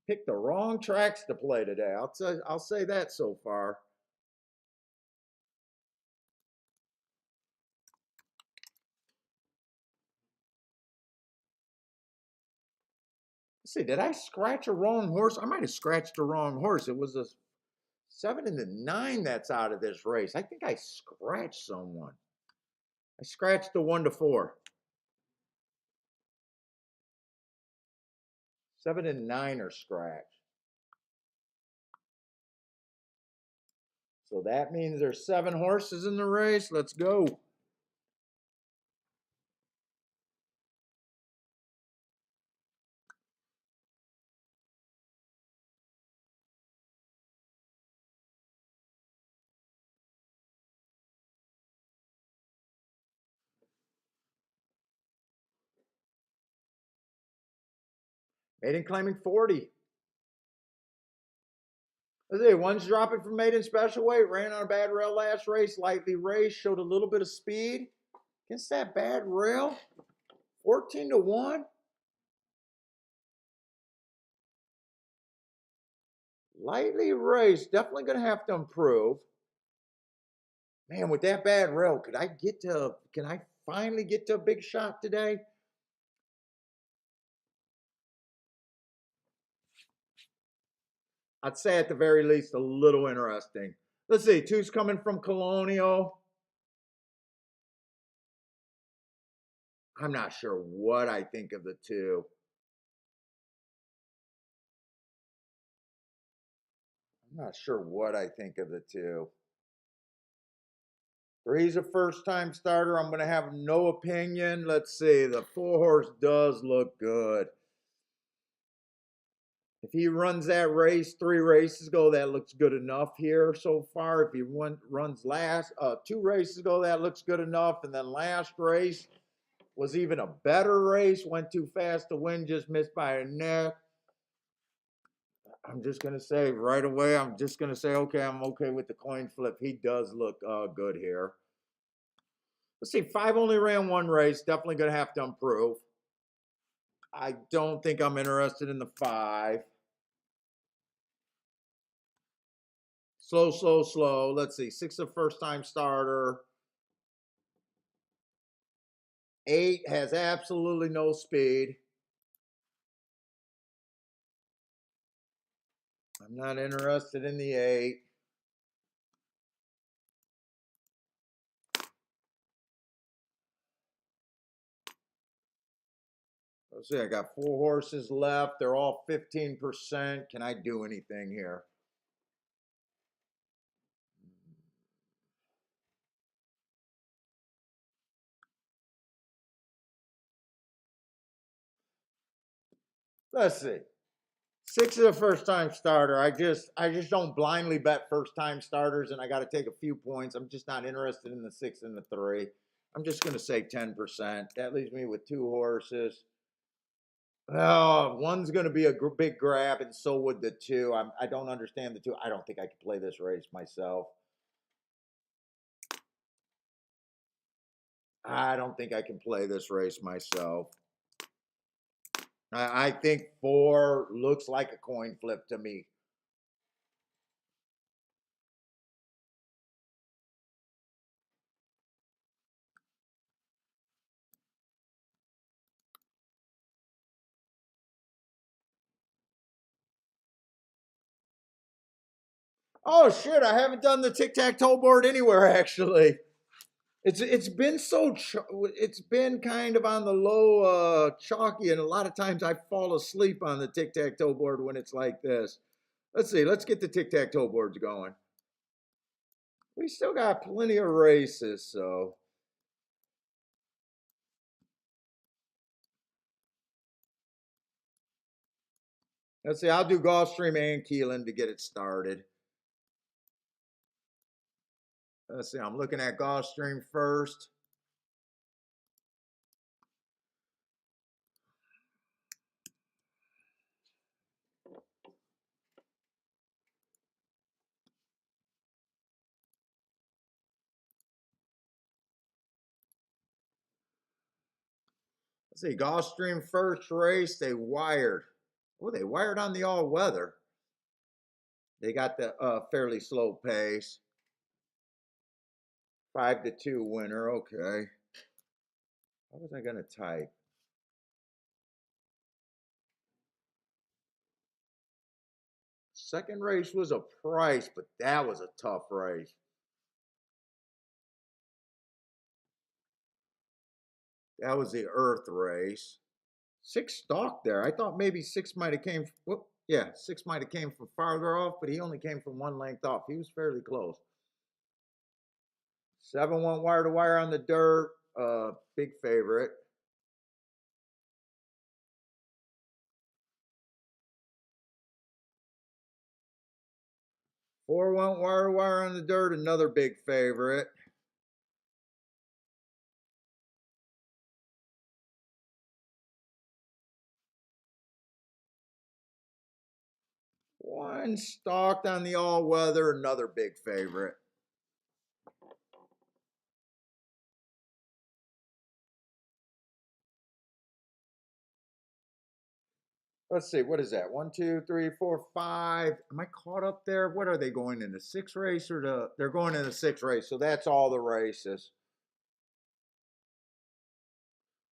Speaker 1: Picked the wrong tracks to play today. I'll say that so far. Let's see, did I scratch a wrong horse? I might have scratched the wrong horse. It was a 7 and a 9 that's out of this race. I think I scratched someone. I scratched the 1-4. 7 and 9 are scratched. So that means there's 7 horses in the race. Let's go. Maiden claiming 40. Let's see, one's dropping from maiden special weight. Ran on a bad rail last race. Lightly raced. Showed a little bit of speed. Against that bad rail. 14-1. Lightly raced. Definitely going to have to improve. Man, with that bad rail, can I finally get to a big shot today? I'd say at the very least a little interesting. Let's see, 2's coming from Colonial. I'm not sure what I think of the 2. I'm not sure what I think of the 2. 3's a first time starter. I'm going to have no opinion. Let's see. The 4 horse does look good. If he runs that race 3 races ago, that looks good enough here so far. If he runs last 2 races ago, that looks good enough. And then last race was even a better race. Went too fast to win, just missed by a neck. I'm just going to say right away, I'm okay with the coin flip. He does look good here. Let's see, 5 only ran 1 race. Definitely going to have to improve. I don't think I'm interested in the 5. Slow, slow, slow. Let's see, 6 a first-time starter. 8 has absolutely no speed. I'm not interested in the 8. Let's see, I got 4 horses left. They're all 15%. Can I do anything here? Let's see. 6 is a first-time starter. I just don't blindly bet first-time starters, and I got to take a few points. I'm just not interested in the 6 and the 3. I'm just going to say 10%. That leaves me with 2 horses. Oh, one's going to be a big grab, and so would the two. I don't understand the two. I don't think I could play this race myself. I don't think I can play this race myself. I think four looks like a coin flip to me. Oh shit! I haven't done the tic tac toe board anywhere actually. It's been so it's been kind of on the low chalky, and a lot of times I fall asleep on the tic tac toe board when it's like this. Let's see. Let's get the tic tac toe boards going. We still got plenty of races, so let's see. I'll do Gulfstream and Keeneland to get it started. Let's see. I'm looking at Gulfstream first. Let's see. Gulfstream first race. They wired. Oh, they wired on the all weather. They got the fairly slow pace. 5-2 winner. Okay. What was I going to type? Second race was a price, but that was a tough race. That was the Earth race. Six stalked there. I thought maybe six might have came. Whoop, yeah, six might have came from farther off, but he only came from one length off. He was fairly close. Seven went wire to wire on the dirt. Big favorite. Four went wire to wire on the dirt. Another big favorite. One stalked on the all weather. Another big favorite. Let's see, what is that? One, two, three, four, five. Am I caught up there? What are they going in the six race or they're going in the six race? So that's all the races.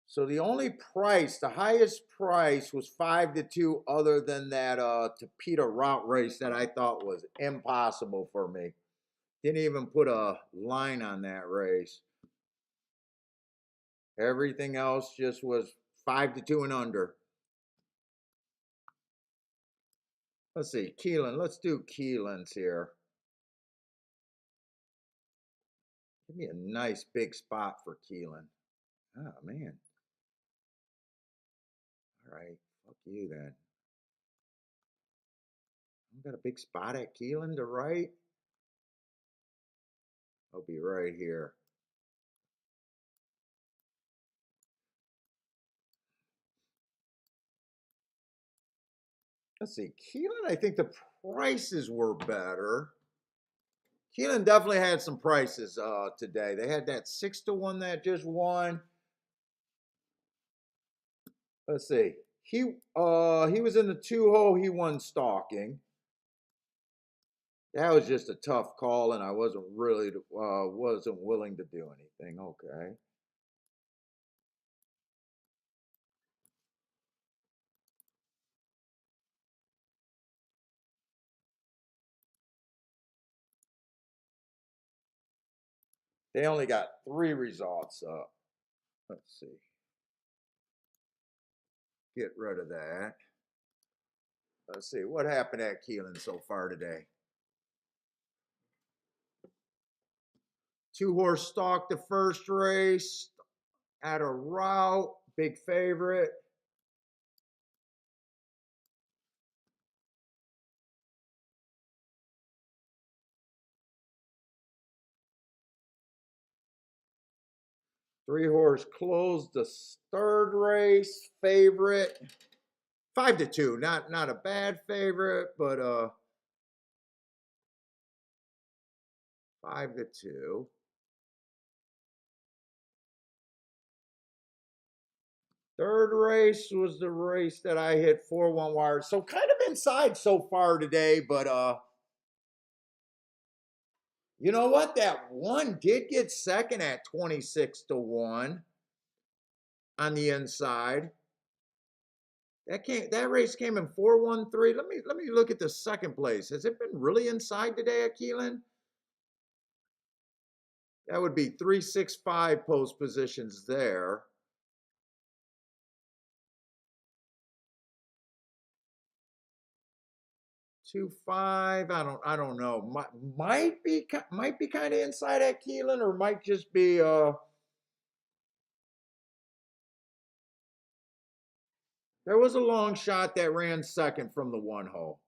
Speaker 1: So the only price, the highest price was 5-2, other than that Topeka route race that I thought was impossible for me. Didn't even put a line on that race. Everything else just was 5-2 and under. Let's see, Keeneland. Let's do Keeneland's here. Give me a nice big spot for Keeneland. Oh, man. All right. Fuck you then. I've got a big spot at Keeneland to right. I'll be right here. Let's see. Keeneland, I think the prices were better. Keeneland definitely had some prices today. They had that 6-1 that just won. Let's see. He was in the two hole. He won stalking. That was just a tough call, and I wasn't really wasn't willing to do anything. Okay. They only got three results up. Let's see. Get rid of that. Let's see. What happened at Keeneland so far today? Two horse stalked the first race at a route. Big favorite. Three horse closed the third race. Favorite. 5-2. Not a bad favorite, but 5-2. Third race was the race that I hit 4-1 wires. So kind of inside so far today, but you know what? That one did get second at 26-1 on the inside. That race came in 4-1-3. Let me look at the second place. Has it been really inside today at Keeneland? That would be 3-6-5 post positions there. 2-5. I don't know. Might be kind of inside at Keeneland, or might just be there was a long shot that ran second from the one hole.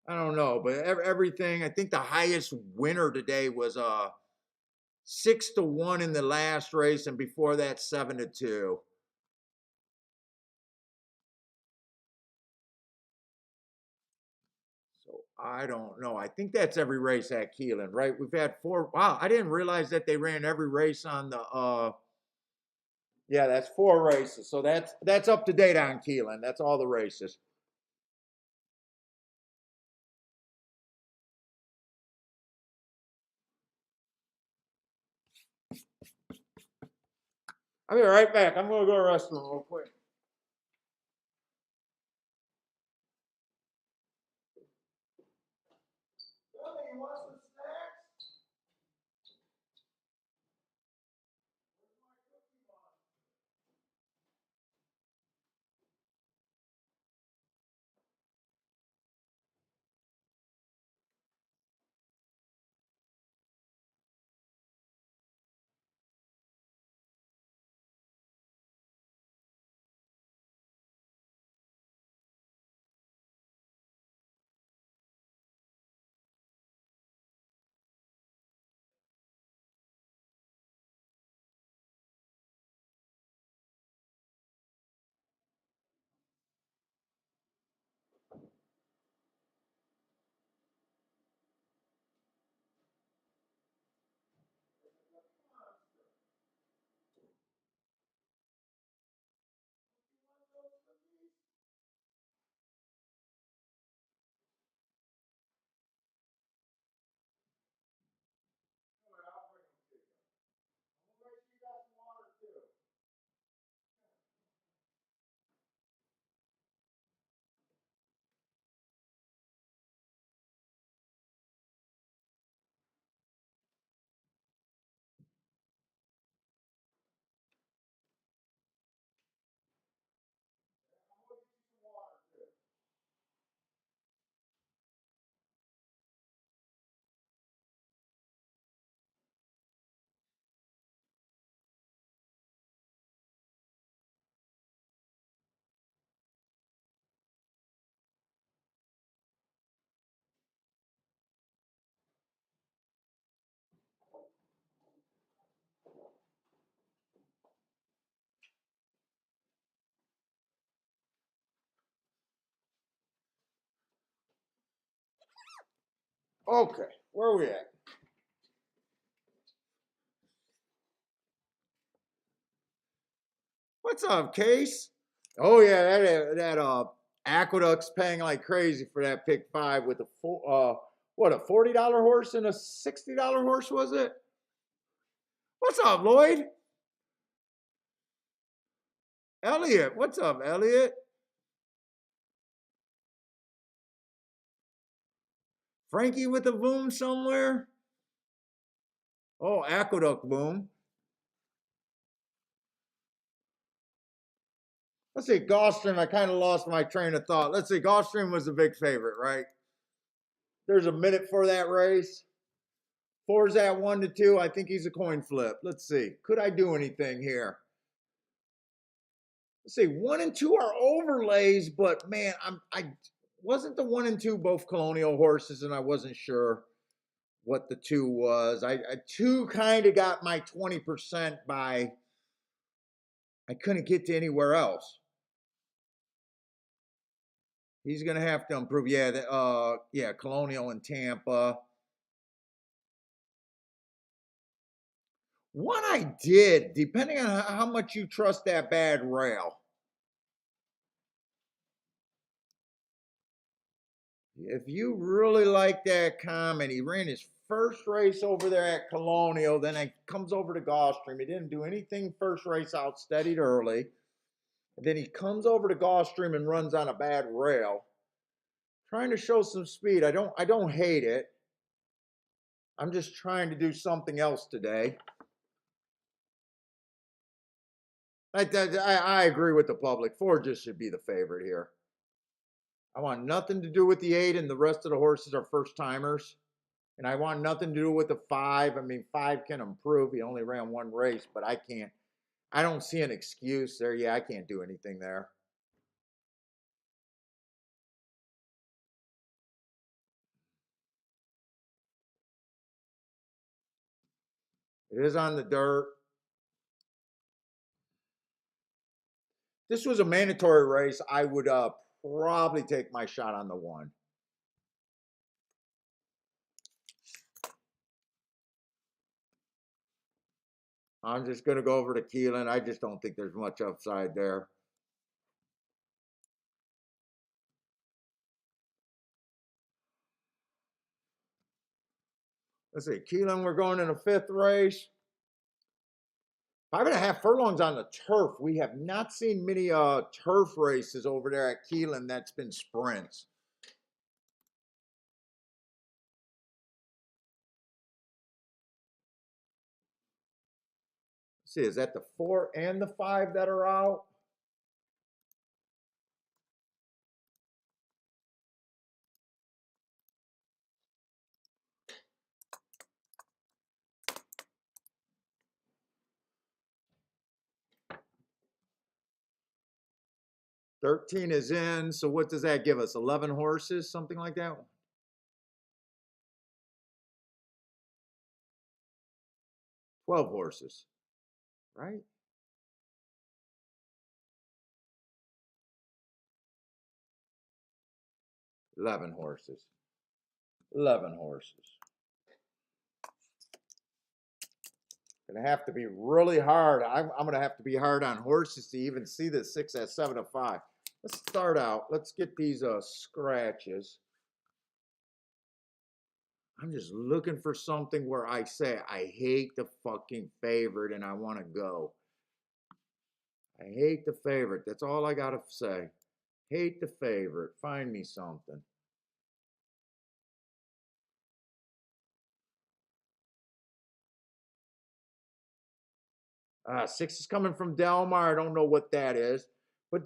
Speaker 1: I don't know, but everything. I think the highest winner today was 6-1 in the last race, and before that 7-2. So I don't know. I think that's every race at Keeneland, right? We've had 4. Wow, I didn't realize that they ran every race on the. Yeah, that's 4 races. So that's up to date on Keeneland. That's all the races. I'll be right back. I'm gonna go to the restroom real quick. You want some snacks? Okay, where are we at? What's up, Case? Oh yeah, that Aqueduct's paying like crazy for that pick 5 with a what, a $40 horse and a $60 horse, was it? What's up, Lloyd? Elliot, what's up, Elliot? Frankie with a boom somewhere? Oh, Aqueduct boom. Let's see, Gulfstream. I kind of lost my train of thought. Let's see, Gulfstream was a big favorite, right? There's a minute for that race. 4's at 1-2. I think he's a coin flip. Let's see. Could I do anything here? Let's see. 1 and 2 are overlays, but man, I wasn't the 1 and 2 both colonial horses, and I wasn't sure what the 2 was. I 2 kind of got my 20% by I couldn't get to anywhere else. He's going to have to improve. Yeah, Colonial and Tampa. What I did, depending on how much you trust that bad rail, if you really like that comment, he ran his first race over there at Colonial, then he comes over to Gulfstream. He didn't do anything first race out, steadied early. Then he comes over to Gulfstream and runs on a bad rail, trying to show some speed. I don't hate it. I'm just trying to do something else today. I agree with the public. 4 just should be the favorite here. I want nothing to do with the 8, and the rest of the horses are first timers. And I want nothing to do with the 5. I mean, 5 can improve. He only ran 1 race, but I can't. I don't see an excuse there. Yeah, I can't do anything there. It is on the dirt. This was a mandatory race. I would probably take my shot on the 1. I'm just going to go over to Keeneland. I just don't think there's much upside there. Let's see. Keeneland, we're going in a 5th race. 5.5 furlongs on the turf. We have not seen many turf races over there at Keeneland that's been sprints. Let's see, is that the 4 and the 5 that are out? $13 is in, so what does that give us? 11 horses, something like that? 12 horses, right? 11 horses. 11 horses. Gonna have to be really hard. I'm gonna have to be hard on horses to even see the 6 at 7 to 5. Let's start out. Let's get these scratches. I'm just looking for something where I say I hate the fucking favorite and I want to go. I hate the favorite. That's all I gotta say. Hate the favorite. Find me something. Six is coming from Delmar. I don't know what that is. But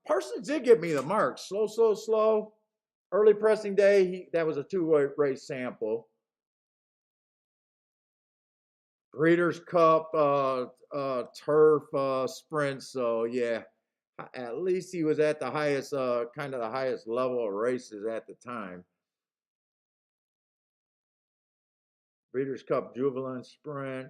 Speaker 1: Parsons did give me the mark. Slow, slow, slow. Early pressing day, that was a 2-race sample. Breeders' Cup, turf, sprint. So, yeah, at least he was at the highest, kind of the highest level of races at the time. Breeders' Cup, Jubilant Sprint.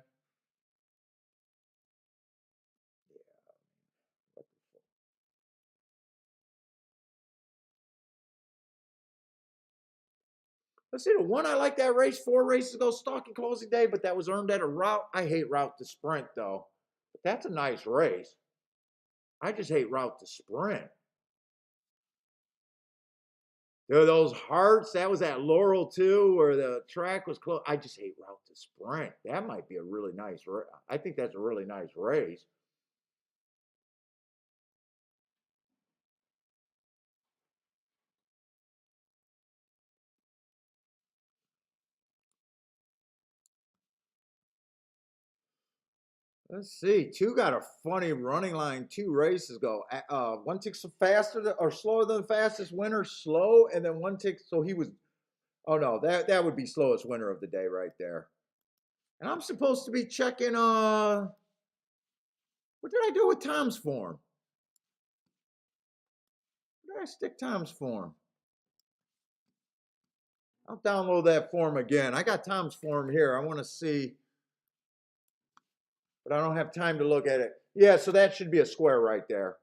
Speaker 1: Let's see, the one I like that race 4 races ago, Stalking Closing Day, but that was earned at a route. I hate route to sprint, though. But that's a nice race. I just hate route to sprint. Dude, those hearts, that was at Laurel, too, where the track was close. I just hate route to sprint. That might be a really nice race. I think that's a really nice race. Let's see. 2 got a funny running line 2 races ago. One ticks faster or slower than the fastest winner, slow, and then one tick. So he was. Oh no, that would be slowest winner of the day right there. And I'm supposed to be checking. What did I do with Tom's form? Where did I stick Tom's form? I'll download that form again. I got Tom's form here. I want to see, but I don't have time to look at it. Yeah, so that should be a square right there.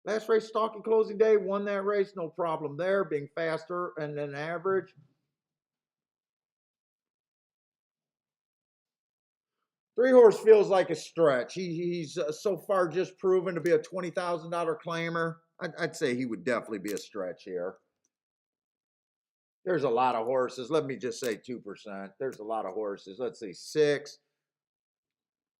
Speaker 1: Last race, Stalky closing day, won that race, no problem there, being faster and then average. Three horse feels like a stretch. He's so far just proven to be a $20,000 claimer. I'd say he would definitely be a stretch here. There's a lot of horses. Let me just say 2%. There's a lot of horses. Let's see, six.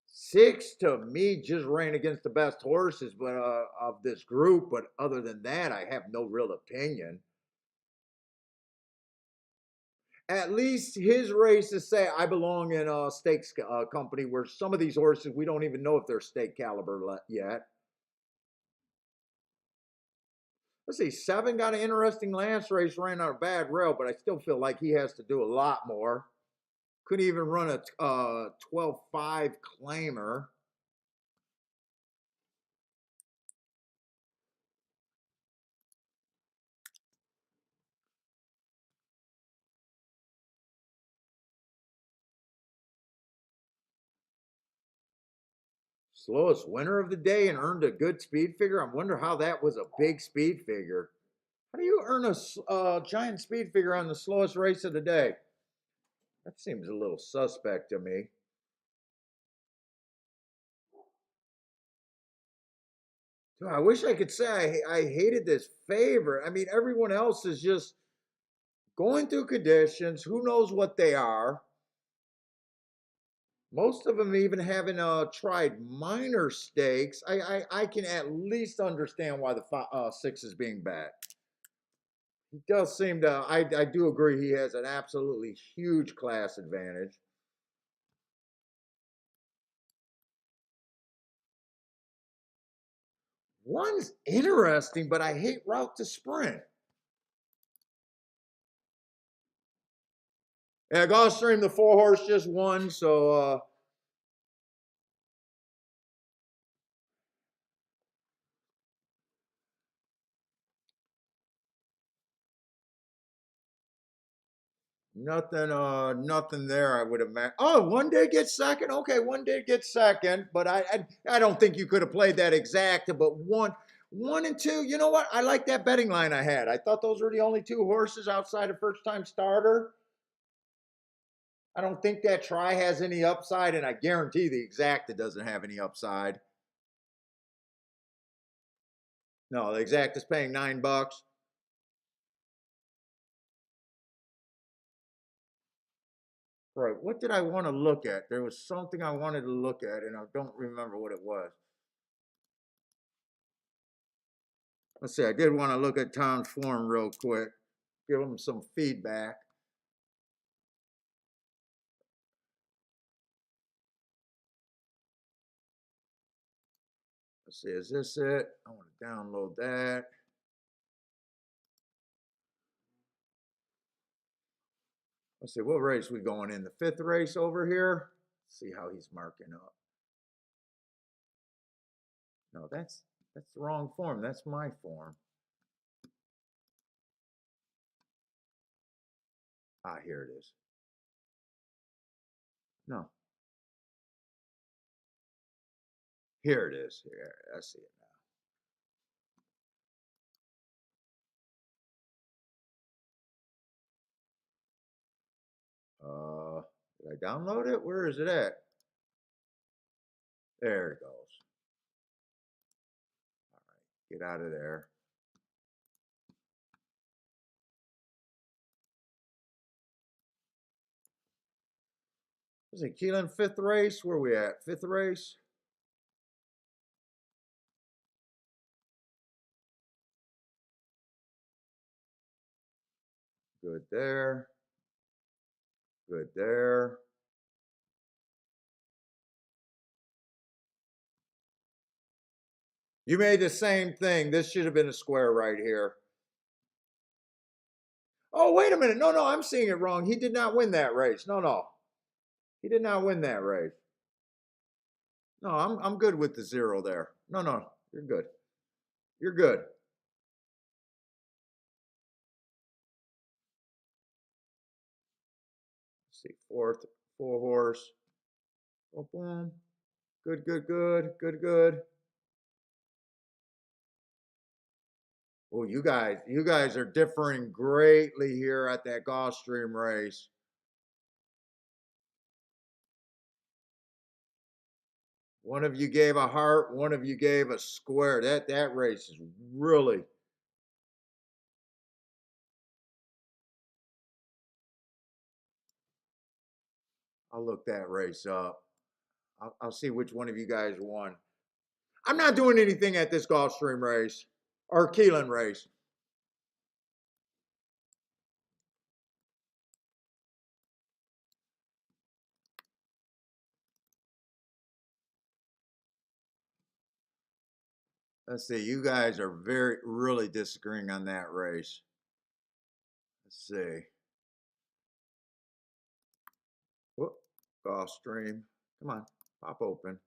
Speaker 1: Six to me just ran against the best horses, but of this group. But other than that, I have no real opinion. At least his races say I belong in a stakes company where some of these horses we don't even know if they're stake caliber yet. Let's see, seven got an interesting last race, ran on a bad rail, but I still feel like he has to do a lot more. Couldn't even run a 12-5 claimer. Slowest winner of the day and earned a good speed figure. I wonder how that was a big speed figure. How do you earn a giant speed figure on the slowest race of the day? That seems a little suspect to me. I wish I could say I hated this favorite. I mean, everyone else is just going through conditions. Who knows what they are? Most of them even haven't tried minor stakes. I can at least understand why the six is being bet. He does seem to. I do agree he has an absolutely huge class advantage. One's interesting, but I hate route to sprint. Yeah, Gulfstream, the four horse just won, so nothing there. I would imagine. Oh, one did get second. Okay, one did get second, but I don't think you could have played that exact. But one and two. You know what? I like that betting line I had. I thought those were the only two horses outside of first time starter. I don't think that try has any upside, and I guarantee the exacta doesn't have any upside. No, the exact is paying $9. Right. What did I want to look at? There was something I wanted to look at, and I don't remember what it was. Let's see. I did want to look at Tom's form real quick, give him some feedback. Let's see. Is this it? I want to download that. Let's see. What race we going in? The fifth race over here. Let's see how he's marking up. No, that's the wrong form. That's my form. Ah, here it is. No. Here it is. Here, I see it now. Did I download it? Where is it at? There it goes. All right, get out of there. Was it Keeneland fifth race? Where are we at? Fifth race? Good there. Good there. You made the same thing. This should have been a square right here. Oh, wait a minute. No, no, I'm seeing it wrong. He did not win that race. No, no. He did not win that race. No, I'm good with the zero there. No, no, you're good. You're good. Let's see, 4 horse. Boom, boom. Good, good, good, good, good. Oh, you guys are differing greatly here at that Gulfstream race. One of you gave a heart, one of you gave a square. That race is really. I'll look that race up. I'll see which one of you guys won. I'm not doing anything at this Gulfstream race or Keeneland race. Let's see. You guys are really disagreeing on that race. Let's see. Whoop, Gulfstream. Come on, pop open.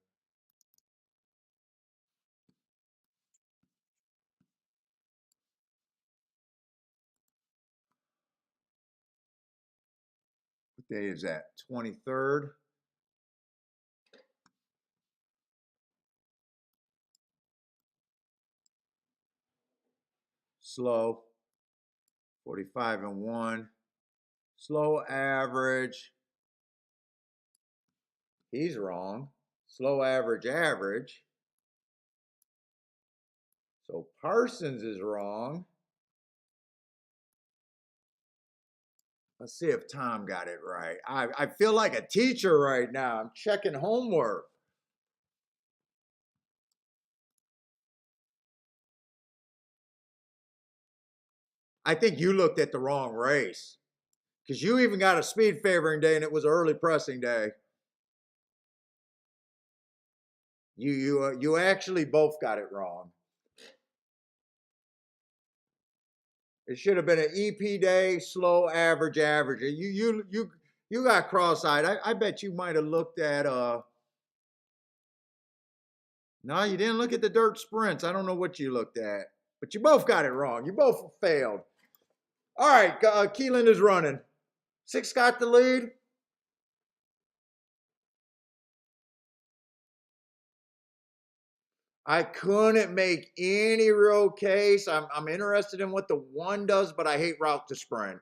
Speaker 1: What day is that? 23rd. Slow. 45 and 1. Slow average. He's wrong. Slow average average. So Parsons is wrong. Let's see if Tom got it right. I feel like a teacher right now. I'm checking homework. I think you looked at the wrong race because you even got a speed favoring day and it was early pressing day. You actually both got it wrong. It should have been an EP day, slow average average. You got cross-eyed. I bet you might have looked at no, you didn't look at the dirt sprints. I don't know what you looked at, but you both got it wrong. You both failed. All right, Keeneland is running. 6 got the lead. I couldn't make any real case. I'm interested in what the 1 does, but I hate route to sprint.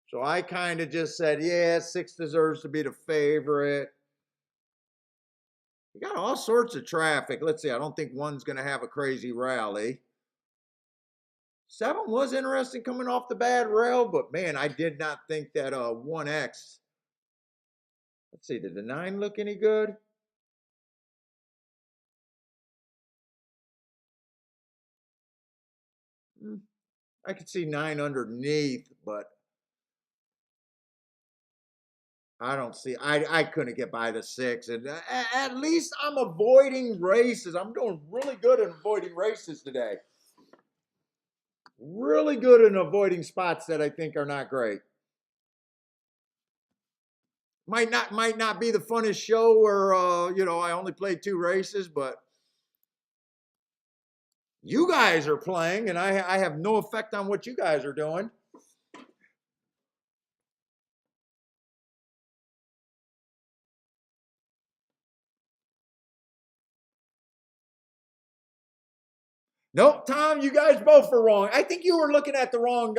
Speaker 1: So I kind of just said, yeah, 6 deserves to be the favorite. You got all sorts of traffic. Let's see. I don't think 1's going to have a crazy rally. 7 was interesting coming off the bad rail, but man, I did not think that 1X. Let's see. Did the 9 look any good? I could see 9 underneath, but I don't see. I couldn't get by the 6, and at least I'm avoiding races. I'm doing really good in avoiding races today. Really good in avoiding spots that I think are not great. Might not be the funnest show where I only played 2 races, but you guys are playing, and I have no effect on what you guys are doing. Nope, Tom, you guys both are wrong. I think you were looking at the wrong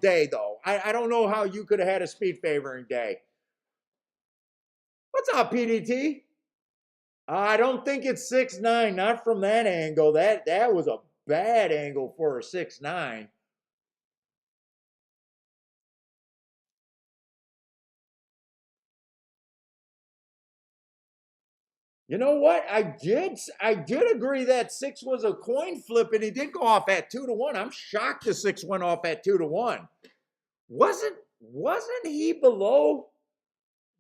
Speaker 1: day, though. I don't know how you could have had a speed favoring day. What's up, PDT? I don't think it's 6'9", not from that angle. That was a bad angle for a 6'9". You know what? I did agree that 6 was a coin flip, and he did go off at 2-1. I'm shocked the 6 went off at 2-1. Wasn't he below?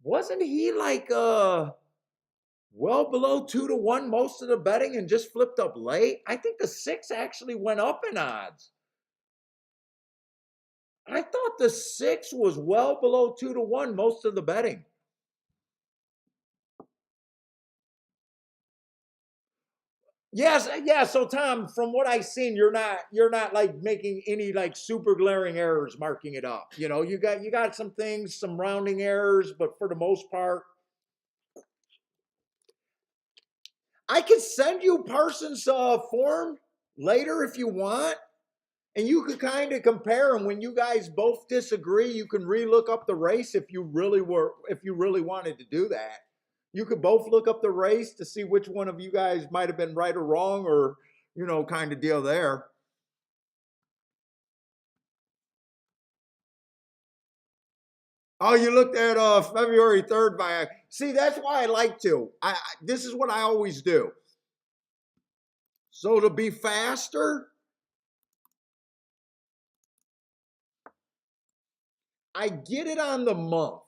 Speaker 1: Wasn't he like well below 2-1 most of the betting and just flipped up late? I think the 6 actually went up in odds. I thought the 6 was well below 2-1 most of the betting. Yes, yeah. So Tom, from what I've seen, you're not like making any like super glaring errors marking it up. You got some things, some rounding errors, but for the most part, I can send you Parsons' form later if you want, and you could kind of compare them. When you guys both disagree, you can relook up the race if you really wanted to do that. You could both look up the race to see which one of you guys might have been right or wrong, or kind of deal there. Oh, you looked at February 3rd by. See, that's why I like to. This is what I always do. So to be faster, I get it on the month.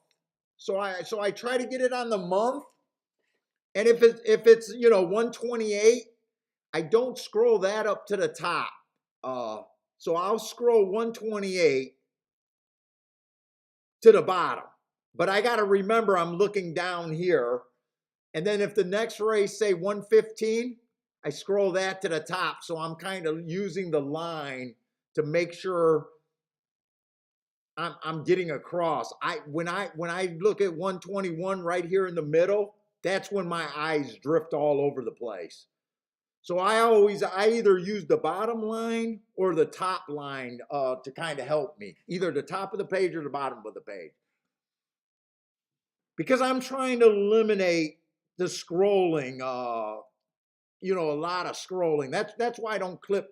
Speaker 1: So I try to get it on the month, and if it's 128, I don't scroll that up to the top. Uh, so I'll scroll 128 to the bottom. But I got to remember I'm looking down here. And then if the next race say 115, I scroll that to the top. So I'm kind of using the line to make sure I'm getting across. When I look at 121 right here in the middle, that's when my eyes drift all over the place. So I either use the bottom line or the top line to kind of help me, either the top of the page or the bottom of the page, because I'm trying to eliminate the scrolling. A lot of scrolling. That's why I don't click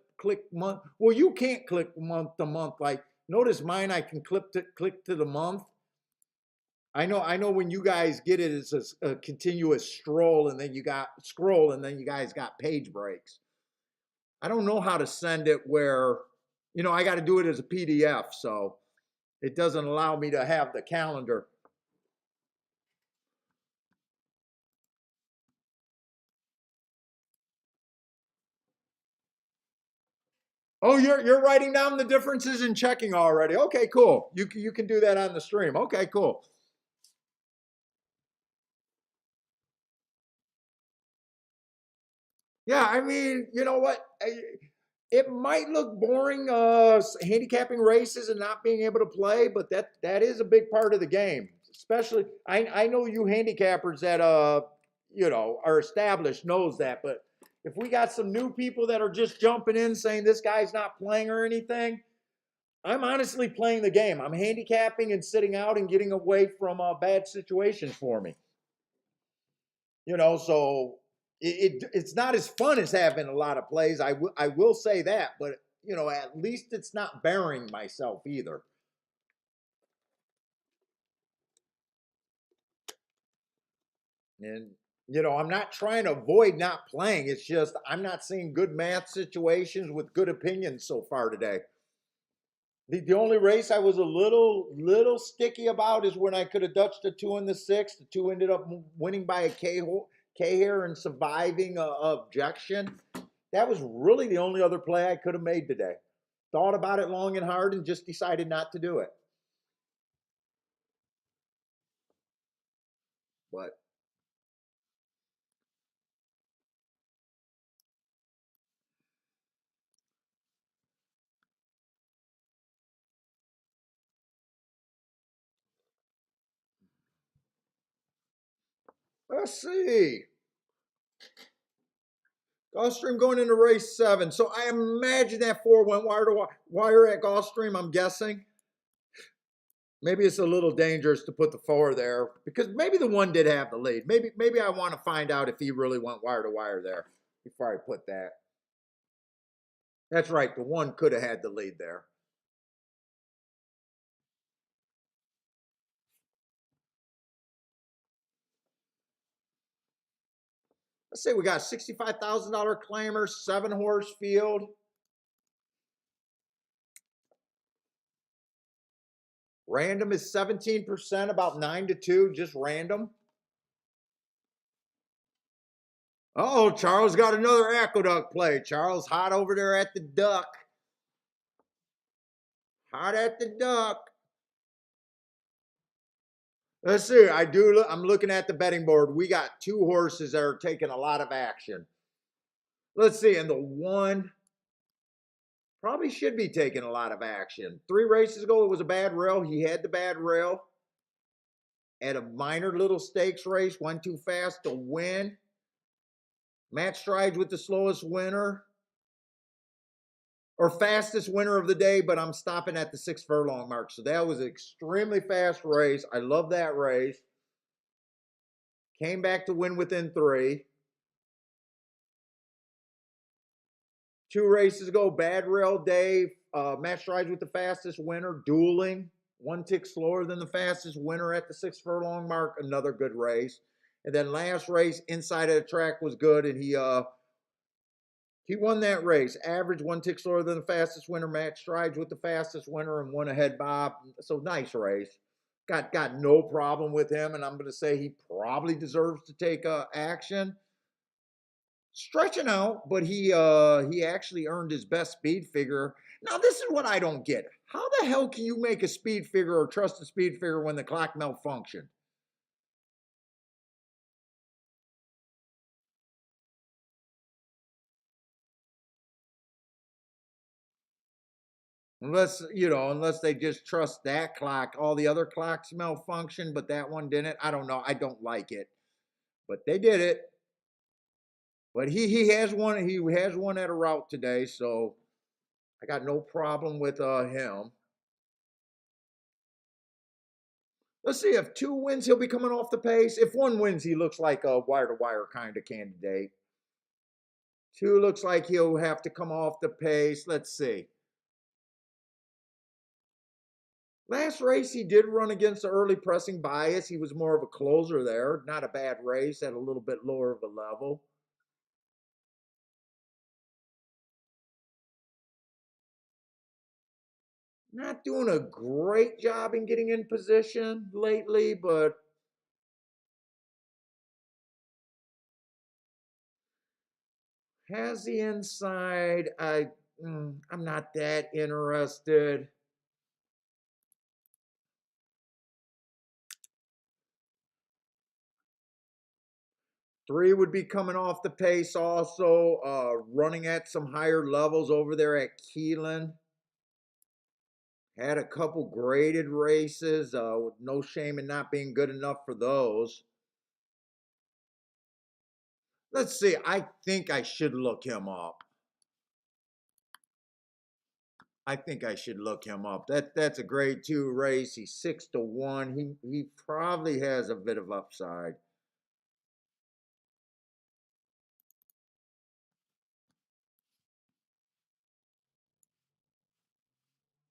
Speaker 1: month. Well, you can't click month to month. Like notice mine, I can click to the month. I know when you guys get it, it's a continuous scroll, and then you guys got page breaks. I don't know how to send it where, I got to do it as a PDF, so it doesn't allow me to have the calendar. Oh, you're writing down the differences and checking already. Okay, cool. You can do that on the stream. Okay, cool. Yeah, I mean, you know what? It might look boring, handicapping races and not being able to play, but that is a big part of the game. Especially, I know you handicappers that are established knows that, but if we got some new people that are just jumping in saying this guy's not playing or anything, I'm honestly playing the game. I'm handicapping and sitting out and getting away from bad situations for me. So it's not as fun as having a lot of plays. I will say that, but at least it's not burying myself either. And I'm not trying to avoid not playing. It's just I'm not seeing good math situations with good opinions so far today. The only race I was a little sticky about is when I could have dutched the 2 and the 6. The 2 ended up winning by a K here and surviving a objection. That was really the only other play I could have made today. Thought about it long and hard and just decided not to do it. But let's see. Gulfstream going into race 7. So I imagine that 4 went wire to wire at Gulfstream, I'm guessing. Maybe it's a little dangerous to put the 4 there because maybe the 1 did have the lead. Maybe I want to find out if he really went wire to wire there before I put that. That's right. The 1 could have had the lead there. Let's say we got $65,000 claimer, 7-horse field. Random is 17%, about 9-2, just random. Oh, Charles got another aqueduct play. Charles hot over there at the duck. Hot at the duck. Let's see. I'm looking at the betting board. We got 2 horses that are taking a lot of action. Let's see, and the one probably should be taking a lot of action. 3 races ago, it was a bad rail. He had the bad rail at a minor little stakes race, went too fast to win. Matt strides with the slowest winner or fastest winner of the day, but I'm stopping at the 6 furlong mark. So that was an extremely fast race. I love that race. Came back to win within 3. 2 races ago, bad rail day. Matt strides with the fastest winner, dueling. 1 tick slower than the fastest winner at the 6 furlong mark. Another good race. And then last race, inside of the track was good, and he won that race. Average 1 tick slower than the fastest winner. Matt strides with the fastest winner and won ahead Bob. So nice race. Got no problem with him, and I'm going to say he probably deserves to take action. Stretching out, but he actually earned his best speed figure. Now this is what I don't get. How the hell can you make a speed figure or trust a speed figure when the clock malfunctioned? Unless they just trust that clock. All the other clocks malfunction, but that one didn't. I don't know. I don't like it, but they did it. But he has one. He has one at a route today, so I got no problem with him. Let's see, if 2 wins, he'll be coming off the pace. If 1 wins, he looks like a wire-to-wire kind of candidate. 2 looks like he'll have to come off the pace. Let's see. Last race, he did run against the early pressing bias. He was more of a closer there. Not a bad race at a little bit lower of a level. Not doing a great job in getting in position lately, but has the inside. I'm not that interested. 3 would be coming off the pace also, running at some higher levels over there at Keeneland. Had a couple graded races, with no shame in not being good enough for those. Let's see, I think I should look him up. I think I should look him up. That's a grade 2 race. He's 6-1. He probably has a bit of upside.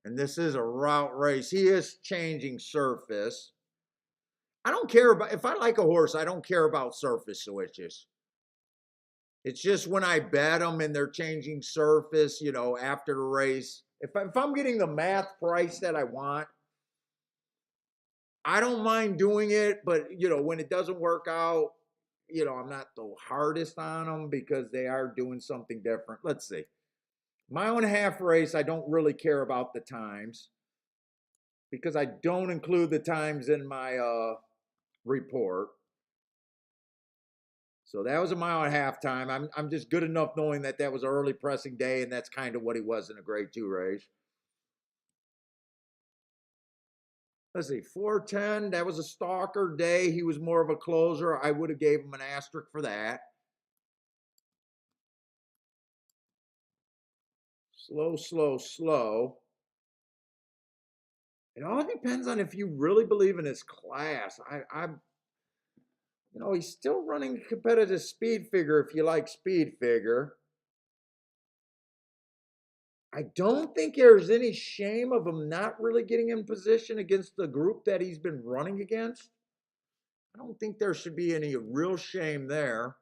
Speaker 1: And this is a route race. He is changing surface. I don't care about, if I like a horse, I don't care about surface switches. It's just when I bet them and they're changing surface, after the race. If I'm getting the math price that I want, I don't mind doing it. But, when it doesn't work out, I'm not the hardest on them because they are doing something different. Let's see. Mile-and-a-half race, I don't really care about the times because I don't include the times in my report. So that was a mile-and-a-half time. I'm just good enough knowing that was an early pressing day, and that's kind of what he was in a grade 2 race. Let's see, 410. That was a stalker day. He was more of a closer. I would have gave him an asterisk for that. Slow, slow, slow. It all depends on if you really believe in his class. He's still running a competitive speed figure if you like speed figure. I don't think there's any shame of him not really getting in position against the group that he's been running against. I don't think there should be any real shame there.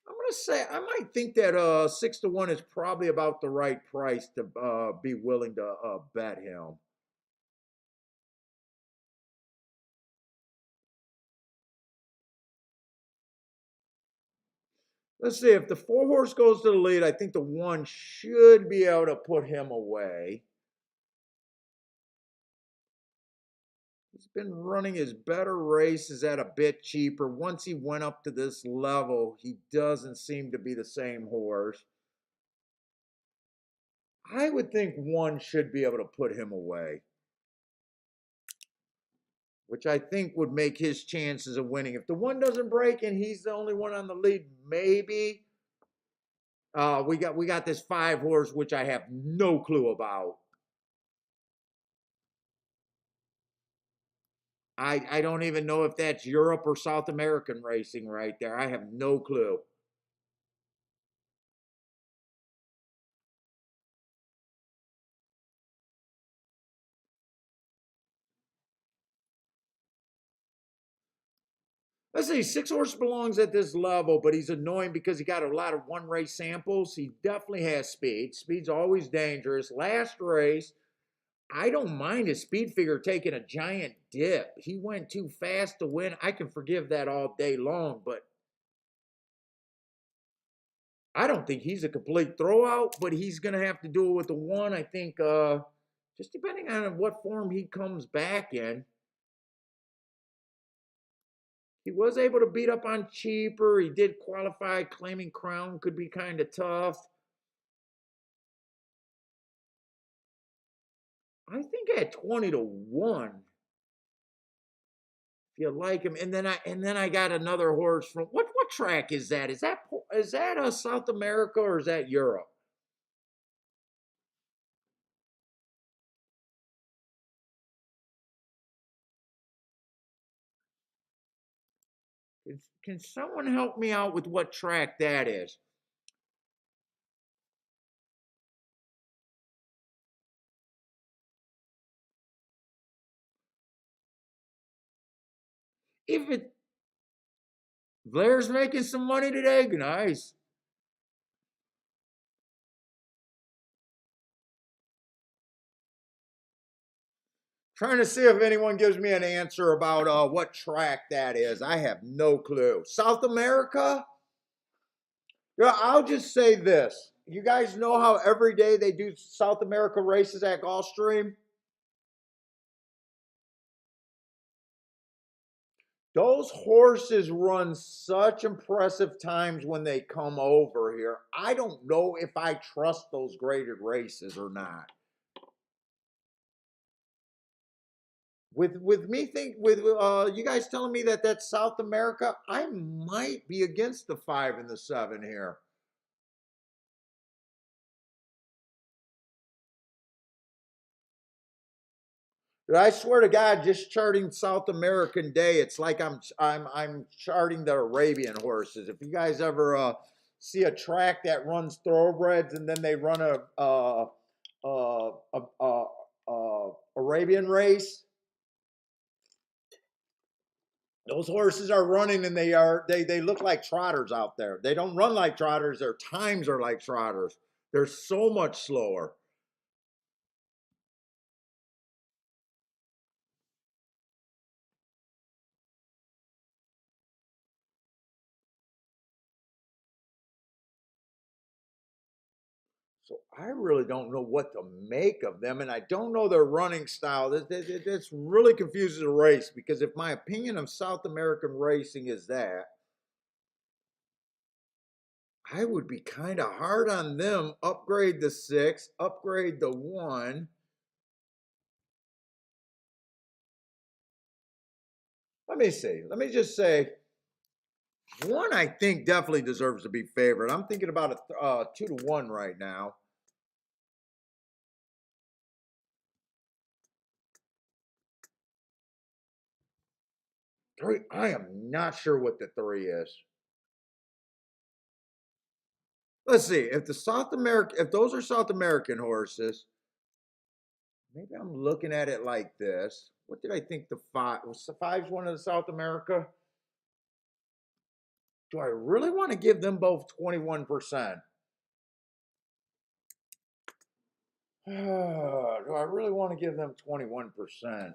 Speaker 1: I'm going to say I might think that 6-1 is probably about the right price to be willing to bet him. Let's see, if the 4 horse goes to the lead, I think the 1 should be able to put him away. He's been running his better races at a bit cheaper. Once he went up to this level, he doesn't seem to be the same horse. I would think one should be able to put him away, which I think would make his chances of winning. If the one doesn't break and he's the only one on the lead, maybe. We got this 5 horse, which I have no clue about. I don't even know if that's Europe or South American racing right there. I have no clue. Let's see, 6 horse belongs at this level, but he's annoying because he got a lot of one race samples. He definitely has speed. Speed's always dangerous. Last race, I don't mind his speed figure taking a giant dip. He went too fast to win. I can forgive that all day long, but I don't think he's a complete throwout, but he's going to have to do it with the one. I think just depending on what form he comes back in. He was able to beat up on cheaper. He did qualify. Claiming crown could be kind of tough. I think at 20 to 1, if you like him, and then I got another horse from what track is that? Is that a South America or is that Europe? Can someone help me out with what track that is? If it Blair's making some money today, nice. Trying to see if anyone gives me an answer about what track that is. I have no clue. South America? Yeah, I'll just say this. You guys know how every day they do South America races at Gulfstream? Those horses run such impressive times when they come over here. I don't know if I trust those graded races or not. With me think with you guys telling me that that's South America, I might be against the 5 and the 7 here. But I swear to God, just charting South American Day, it's like I'm charting the Arabian horses. If you guys ever see a track that runs thoroughbreds and then they run a Arabian race, those horses are running and they look like trotters out there. They don't run like trotters. Their times are like trotters. They're so much slower. So I really don't know what to make of them, and I don't know their running style. This really confuses the race because if my opinion of South American racing is that, I would be kind of hard on them. Upgrade the 6, upgrade the 1. Let me see. Let me just say, 1 I think definitely deserves to be favored. I'm thinking about a 2 to 1 right now. Three, I am not sure what the 3 is. Let's see. If those are South American horses, maybe I'm looking at it like this. What did I think the 5 was? The 5's one of the South America. Do I really want to give them both 21%? Do I really want to give them 21%?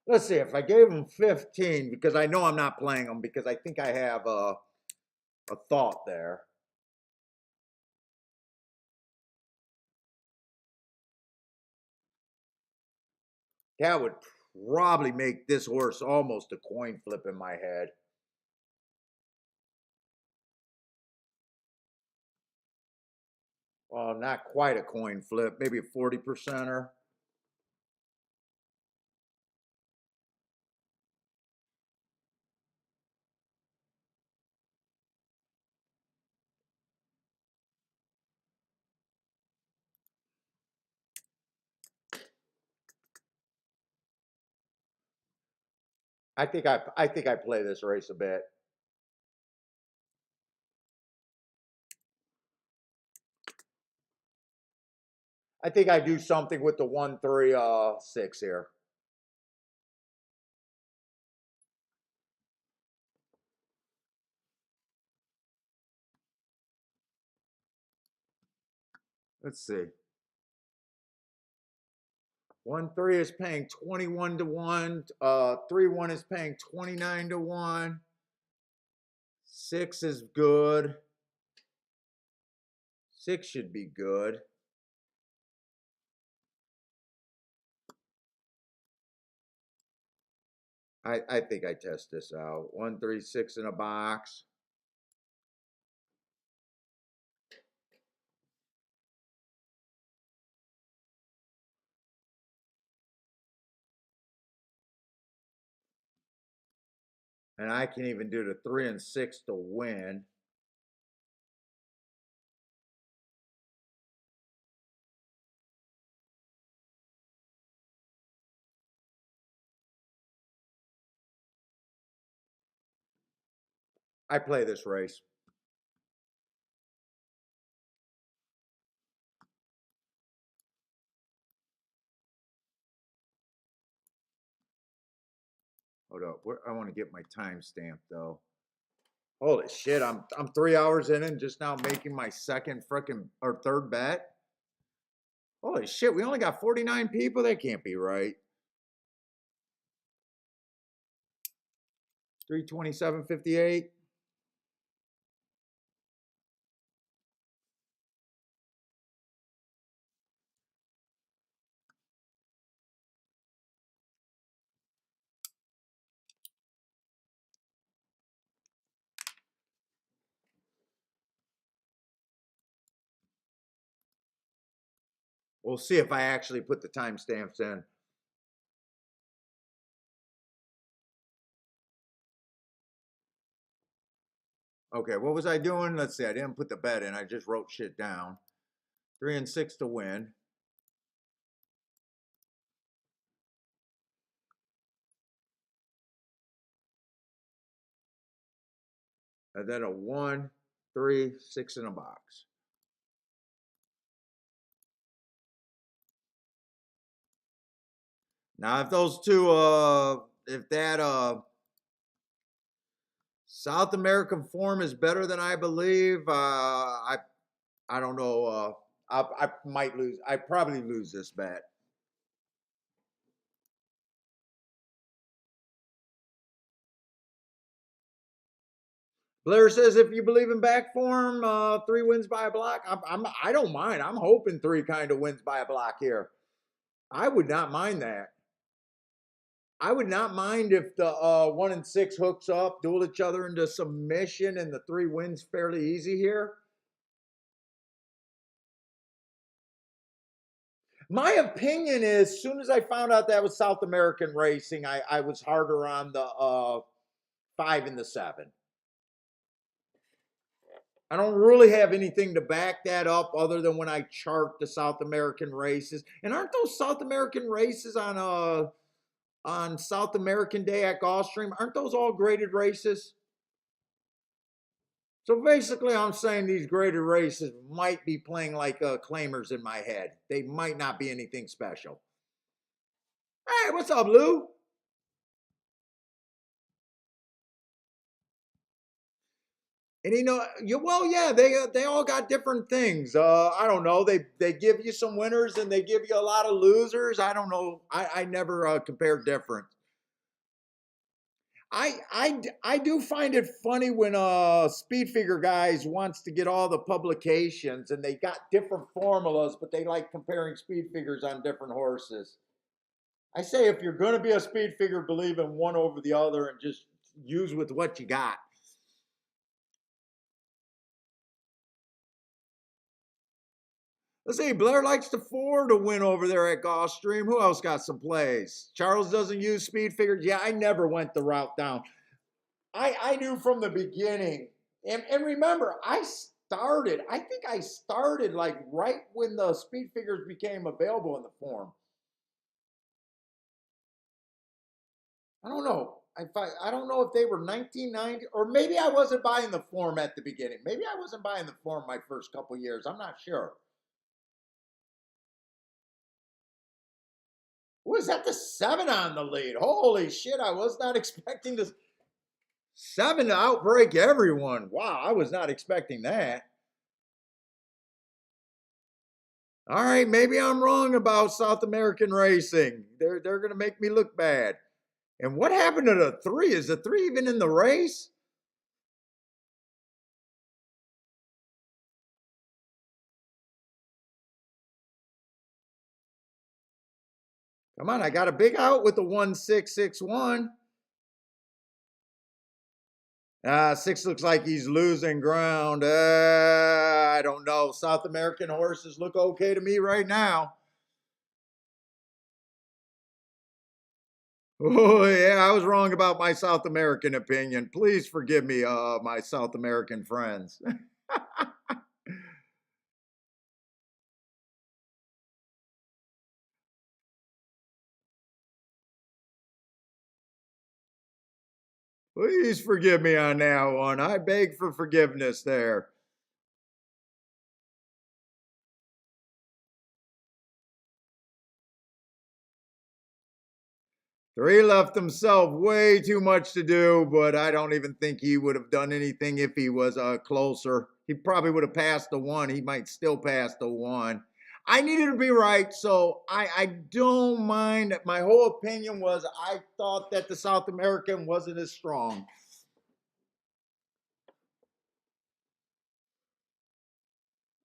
Speaker 1: Let's see. If I gave them 15, because I know I'm not playing them, because I think I have a thought there. That would probably make this horse almost a coin flip in my head. Well, not quite a coin flip, maybe a 40%er. I think I play this race a bit. I think I do something with the 1-3-6 here. Let's see. 1-3 is paying 21 to 1. 3-1 is paying 29 to 1. 6 is good. 6 should be good. I think I test this out. 1-3-6 in a box. And I can even do the 3 and 6 to win. I play this race. Hold up. I want to get my timestamp though. Holy shit, I'm 3 hours in and just now making my second frickin' or third bet. Holy shit, we only got 49 people? That can't be right. 327.58. We'll see if I actually put the timestamps in. Okay, what was I doing? Let's see, I didn't put the bet in. I just wrote shit down. 3 and 6 to win. And then a 1, 3, 6 in a box. Now, if those two, if that South American form is better than I believe, I don't know. I might lose. I probably lose this bet. Blair says, if you believe in back form, 3 wins by a block. I don't mind. I'm hoping 3 kind of wins by a block here. I would not mind that. I would not mind if the 1 and 6 hooks up, duel each other into submission, and the 3 wins fairly easy here. My opinion is, as soon as I found out that was South American racing, I was harder on the 5 and the 7. I don't really have anything to back that up other than when I chart the South American races. And aren't those South American races on South American Day at Gulfstream? Aren't those all graded races? So basically, I'm saying these graded races might be playing like claimers in my head. They might not be anything special. Hey, what's up, Lou? And well, yeah, they all got different things. I don't know. They give you some winners and they give you a lot of losers. I don't know. I never compare different. I do find it funny when Speed Figure Guys wants to get all the publications and they got different formulas, but they like comparing speed figures on different horses. I say if you're going to be a speed figure, believe in one over the other and just use with what you got. Let's see. Blair likes the 4 to win over there at Gulfstream. Who else got some plays? Charles doesn't use speed figures. Yeah, I never went the route down. I knew from the beginning. And remember, I think I started like right when the speed figures became available in the form. I don't know. I don't know if they were 1990 or maybe I wasn't buying the form at the beginning. Maybe I wasn't buying the form my first couple years. I'm not sure. Was that the 7 on the lead? Holy shit, I was not expecting the 7 to outbreak everyone. Wow, I was not expecting that. All right, maybe I'm wrong about South American racing. They're going to make me look bad. And what happened to the 3? Is the 3 even in the race? Come on, I got a big out with the 1661. 6 looks like he's losing ground. I don't know. South American horses look okay to me right now. Oh, yeah, I was wrong about my South American opinion. Please forgive me, my South American friends. Please forgive me on that one. I beg for forgiveness there. Three left himself way too much to do, but I don't even think he would have done anything if he was closer. He probably would have passed the 1. He might still pass the 1. I needed to be right, so I don't mind. My whole opinion was I thought that the South American wasn't as strong.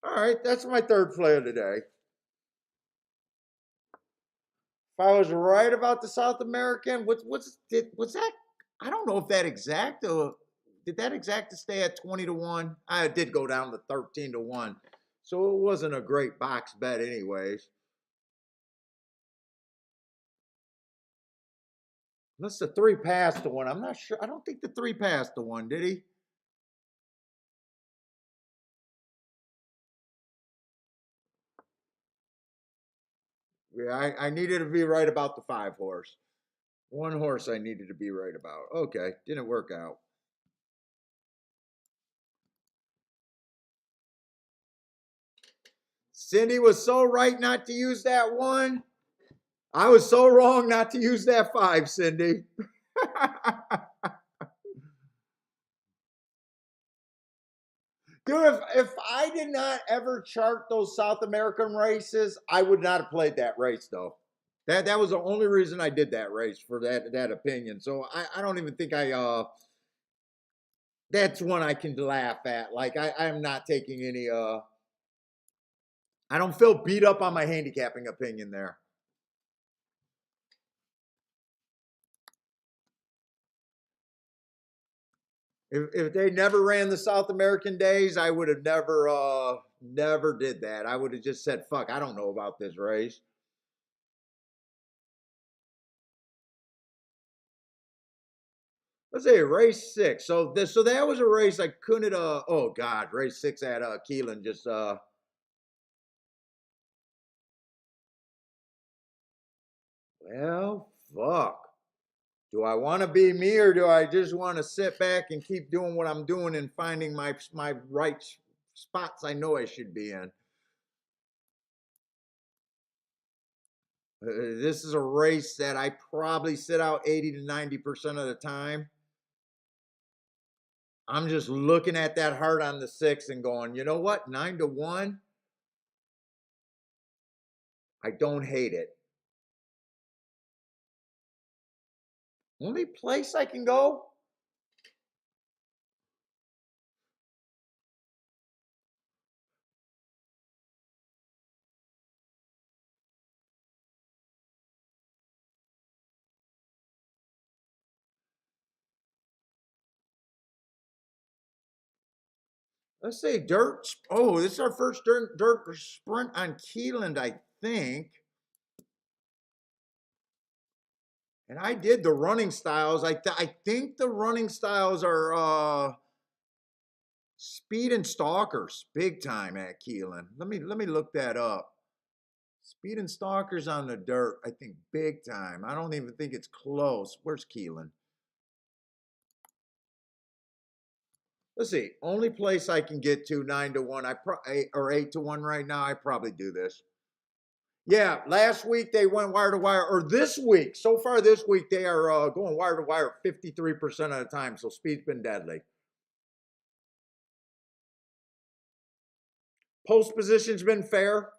Speaker 1: All right, that's my third play of the day. If I was right about the South American, what's that? I don't know if that exact or did that exact to stay at 20 to 1? I did go down to 13 to 1. So it wasn't a great box bet anyways. Unless the 3 passed the 1. I'm not sure. I don't think the 3 passed the 1, did he? Yeah, I needed to be right about the 5 horse. 1 horse I needed to be right about. Okay, didn't work out. Cindy was so right not to use that 1. I was so wrong not to use that 5, Cindy. Dude, if I did not ever chart those South American races, I would not have played that race though. That was the only reason I did that race for that opinion. So I don't even think that's one I can laugh at. Like I'm not taking any I don't feel beat up on my handicapping opinion there. If they never ran the South American days, I would have never did that. I would have just said, fuck, I don't know about this race. Let's say race 6. So that was a race I couldn't oh god, race 6 at Keeneland just well fuck. Do I want to be me or do I just want to sit back and keep doing what I'm doing and finding my right spots I know I should be in? This is a race that I probably sit out 80 to 90% of the time. I'm just looking at that heart on the 6 and going, you know what? 9 to 1. I don't hate it. Only place I can go? Let's say dirt. Oh, this is our first dirt sprint on Keeneland, I think. And I did the running styles. I think the running styles are speed and stalkers, big time at Keeneland. Let me look that up. Speed and stalkers on the dirt, I think big time. I don't even think it's close. Where's Keeneland? Let's see. Only place I can get to 9-1. Or 8-1 right now. I probably do this. Yeah, last week they went wire to wire, or this week. So far this week they are going wire to wire 53% of the time. So speed's been deadly. Post position's been fair.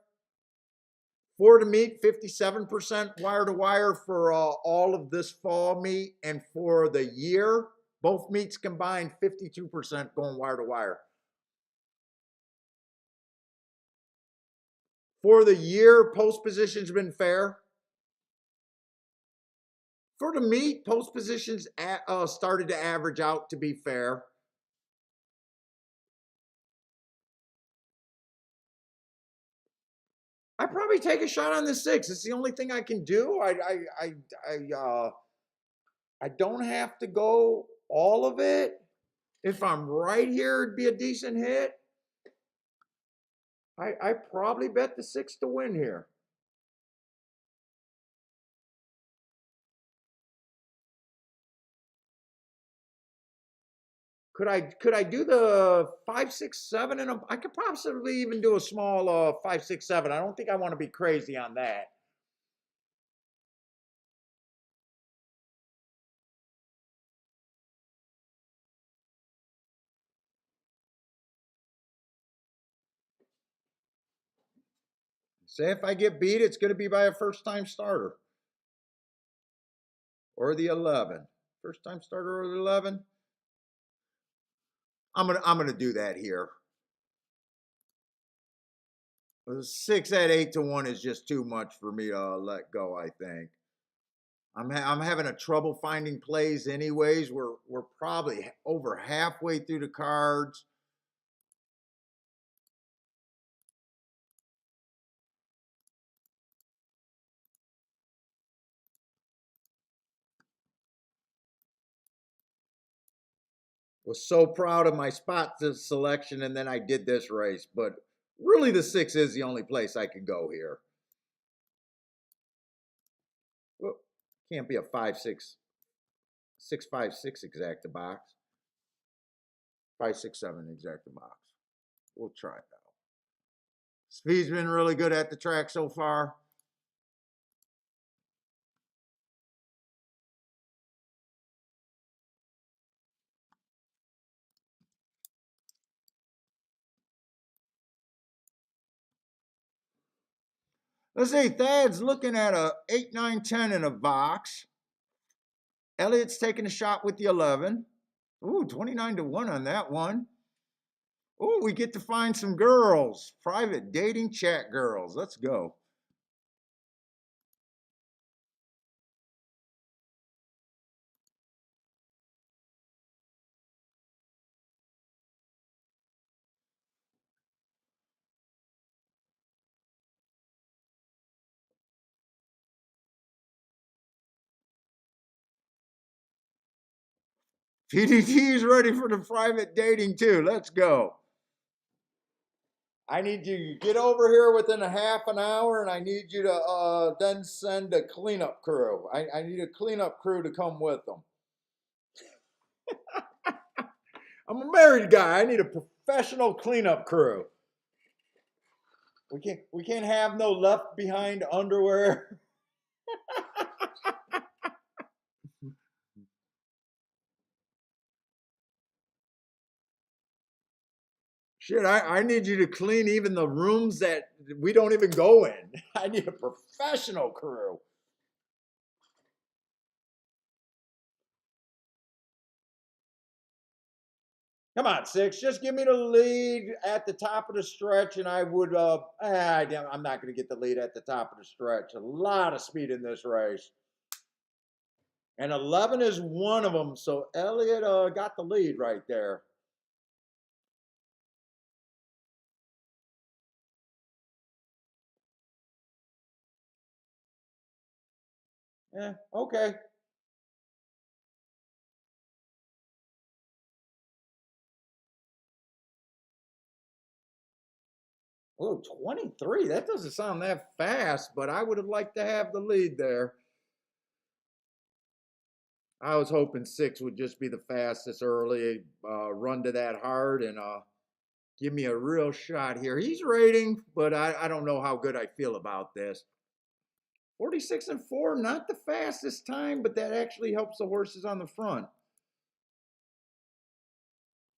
Speaker 1: For the meet, 57% wire to wire for all of this fall meet, and for the year, both meets combined, 52% going wire to wire. For the year, post position's been fair. For the meet, post positions started to average out to be fair. I probably take a shot on the 6. It's the only thing I can do. I don't have to go all of it. If I'm right here, it'd be a decent hit. I probably bet the 6 to win here. Could I do the 5, 6, 7 and I could possibly even do a small 5, 6, 7. I don't think I want to be crazy on that. Say if I get beat, it's going to be by a first time starter or the 11. First time starter or the 11. I'm gonna do that here. The 6 at 8-1 is just too much for me to let go. I think I'm having a trouble finding plays. Anyways, we're probably over halfway through the cards. Was so proud of my spot selection, and then I did this race. But really, the 6 is the only place I could go here. Well, can't be a 5, 6, 6, 5, 6 exacta box. 5, 6, 7 exacta box. We'll try it out. Speed's been really good at the track so far. Let's see, Thad's looking at a 8, 9, 10 in a box. Elliot's taking a shot with the 11. Ooh, 29-1 on that one. Ooh, we get to find some girls. Private dating chat girls. Let's go. TDT is ready for the private dating too. Let's go. I need you to get over here within a half an hour, and I need you to then send a cleanup crew. I need a cleanup crew to come with them. I'm a married guy. I need a professional cleanup crew. We can't have no left behind underwear. Shit, I need you to clean even the rooms that we don't even go in. I need a professional crew. Come on, 6. Just give me the lead at the top of the stretch, and I would. I'm not going to get the lead at the top of the stretch. A lot of speed in this race, and 11 is one of them. So Elliott got the lead right there. Okay. Oh, 23. That doesn't sound that fast, but I would have liked to have the lead there. I was hoping six would just be the fastest early, run to that hard and give me a real shot here. He's rating, but I don't know how good I feel about this. 46 and 4, not the fastest time, but that actually helps the horses on the front.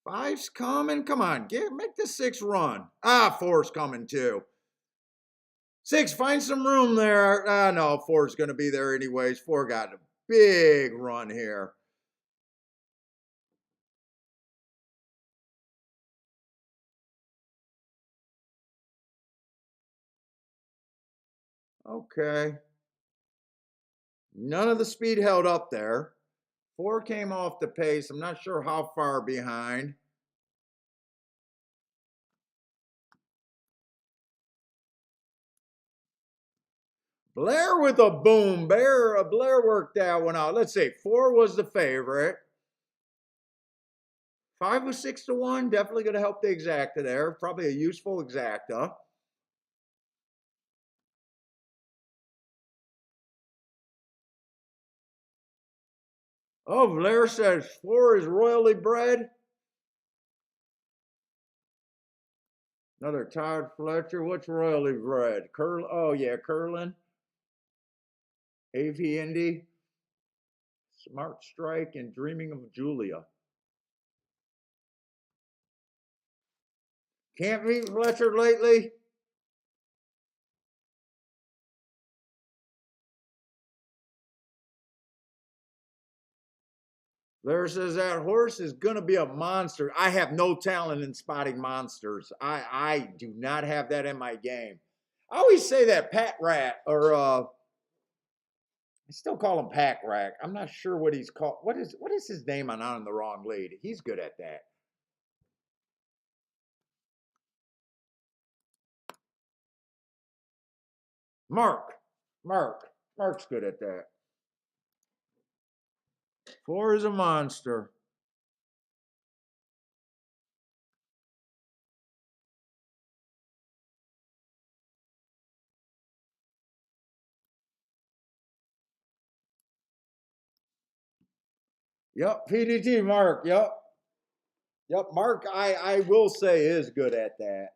Speaker 1: Five's coming. Come on, make the six run. Ah, four's coming too. Six, find some room there. Ah, no, four's going to be there anyways. Four got a big run here. Okay. None of the speed held up there. Four came off the pace. I'm not sure how far behind. Blair with a boom. Blair worked that one out. Let's see. Four was the favorite. Five was 6 to 1. Definitely going to help the exacta there. Probably a useful exacta. Oh, Blair says four is royally bred. Another Todd Fletcher. What's royally bred? Curl. Oh yeah, Curlin. AV Indy. Smart Strike and Dreaming of Julia. Can't meet Fletcher lately. There says that horse is going to be a monster. I have no talent in spotting monsters. I do not have that in my game. I always say that Pat Rat, or I still call him Pack Rack. I'm not sure what he's called. What is his name on the wrong lead? He's good at that. Mark. Mark. Mark's good at that. Four is a monster. Yep, PDT Mark. Yep. Yep, Mark, I will say is good at that.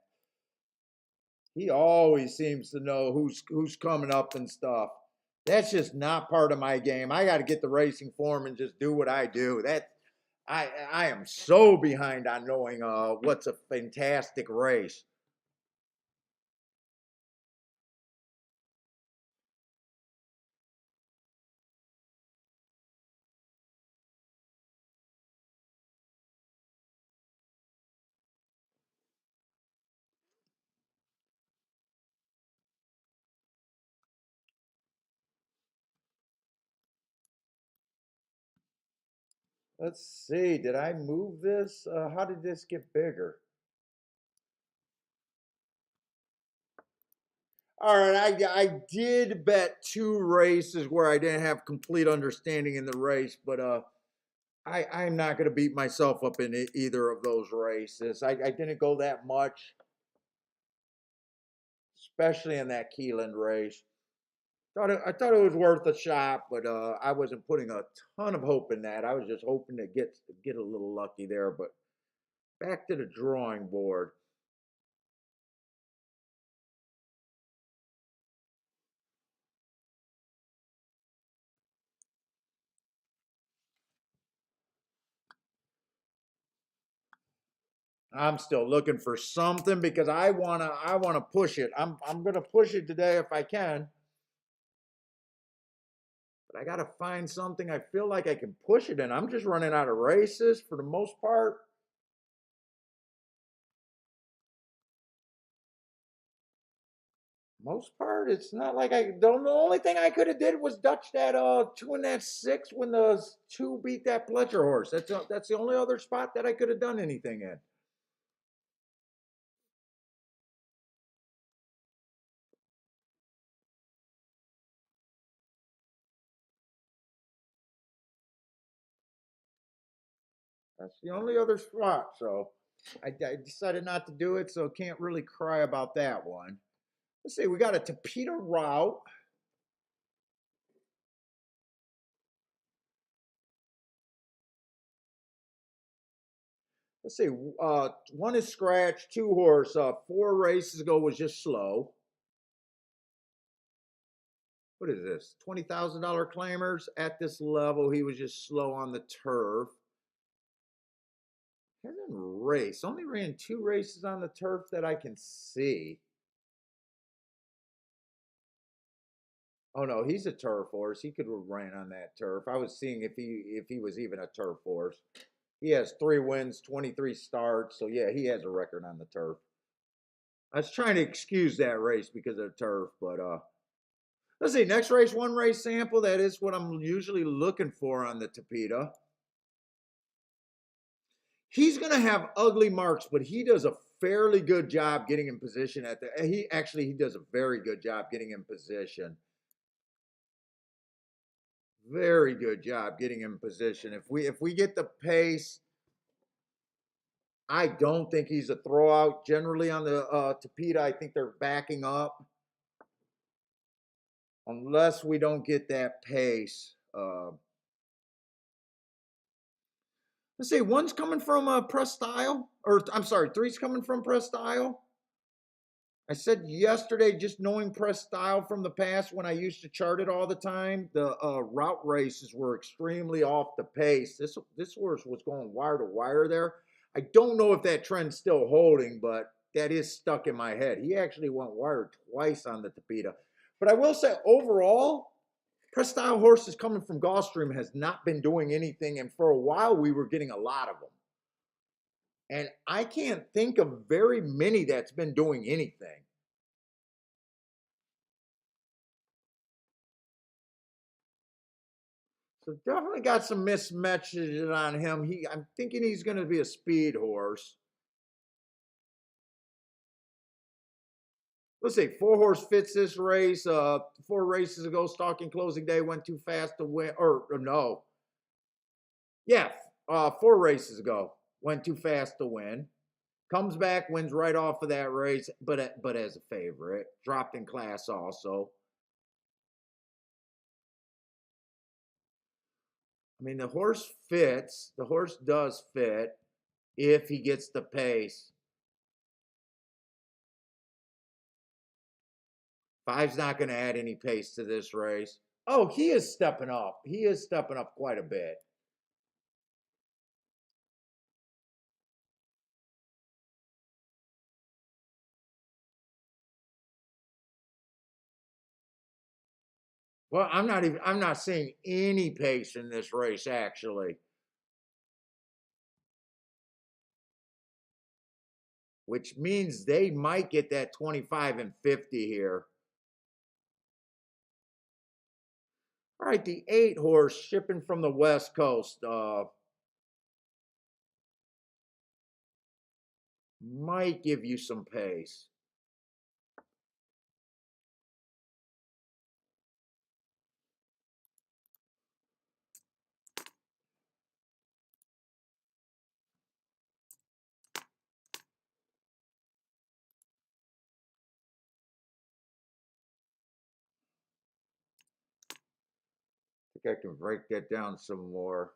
Speaker 1: He always seems to know who's coming up and stuff. That's just not part of my game. I got to get the racing form and just do what I do. I am so behind on knowing what's a fantastic race. Let's see. Did I move this? How did this get bigger? All right, I did bet two races where I didn't have complete understanding in the race, but I'm not going to beat myself up in either of those races. I didn't go that much, especially in that Keeneland race. I thought it was worth a shot, but I wasn't putting a ton of hope in that. I was just hoping to get a little lucky there. But back to the drawing board. I'm still looking for something because I wanna push it. I'm gonna push it today if I can. But I gotta find something I feel like I can push it in. I'm just running out of races for the most part. Most part, it's not like the only thing I could have did was Dutch that two and that six when the two beat that Pletcher horse. That's the only other spot that I could have done anything in. That's the only other spot. So I decided not to do it, so can't really cry about that one. Let's see, we got a Tapeta route. Let's see, one is scratch, two horse. 4 races ago was just slow. What is this? $20,000 claimers at this level. He was just slow on the turf. Hasn't raced. Only ran 2 races on the turf that I can see. Oh no, he's a turf horse. He could have ran on that turf. I was seeing if he was even a turf horse. He has 3 wins, 23 starts. So yeah, he has a record on the turf. I was trying to excuse that race because of the turf, but let's see. Next race, 1 race sample. That is what I'm usually looking for on the Tapeta. He's going to have ugly marks, but he does a fairly good job getting in position at the. He does a very good job getting in position. Very good job getting in position. If we get the pace, I don't think he's a throwout. Generally on the Tapeta, I think they're backing up unless we don't get that pace. Let's see, one's coming from press style, or I'm sorry, three's coming from press style. I said yesterday, just knowing press style from the past when I used to chart it all the time, the route races were extremely off the pace. This horse was going wire to wire there. I don't know if that trend's still holding, but that is stuck in my head. He actually went wire twice on the Tapeta. But I will say, overall, press style horses coming from Gulfstream has not been doing anything, and for a while we were getting a lot of them. And I can't think of very many that's been doing anything. So definitely got some mixed messages on him. I'm thinking he's going to be a speed horse. Let's see, 4 horse fits this race. 4 races ago, stalking closing day went too fast to win. Or no, yeah, 4 races ago went too fast to win. Comes back, wins right off of that race, but as a favorite, dropped in class also. I mean, the horse fits. The horse does fit if he gets the pace. 5's not going to add any pace to this race. Oh, he is stepping up. He is stepping up quite a bit. Well, I'm not seeing any pace in this race actually, which means they might get that 25 and 50 here. All right, the 8 horse shipping from the West Coast might give you some pace. I think I can break that down some more.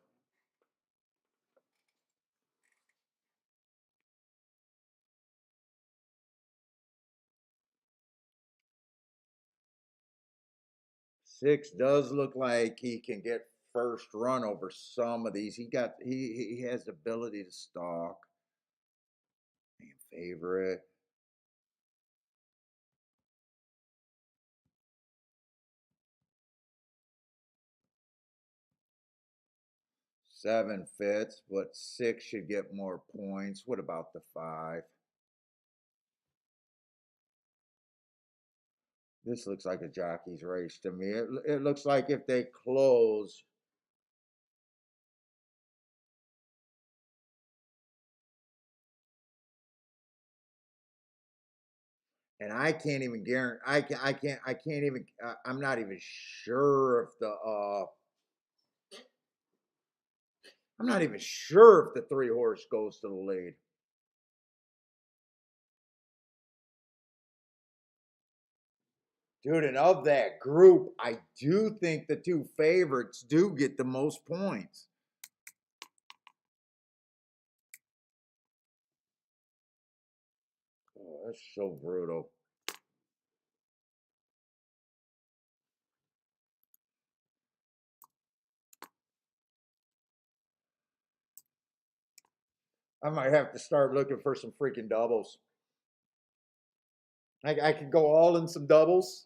Speaker 1: Six does look like he can get first run over some of these. He has the ability to stalk. Favorite. 7 fits, but 6 should get more points. What about the 5? This looks like a jockey's race to me. It looks like if they close, and I can't even guarantee. I can't even. I'm not even sure if the. I'm not even sure if the 3-horse goes to the lead. Dude, and of that group, I do think the 2 favorites do get the most points. Oh, that's so brutal. I might have to start looking for some freaking doubles. I could go all in some doubles.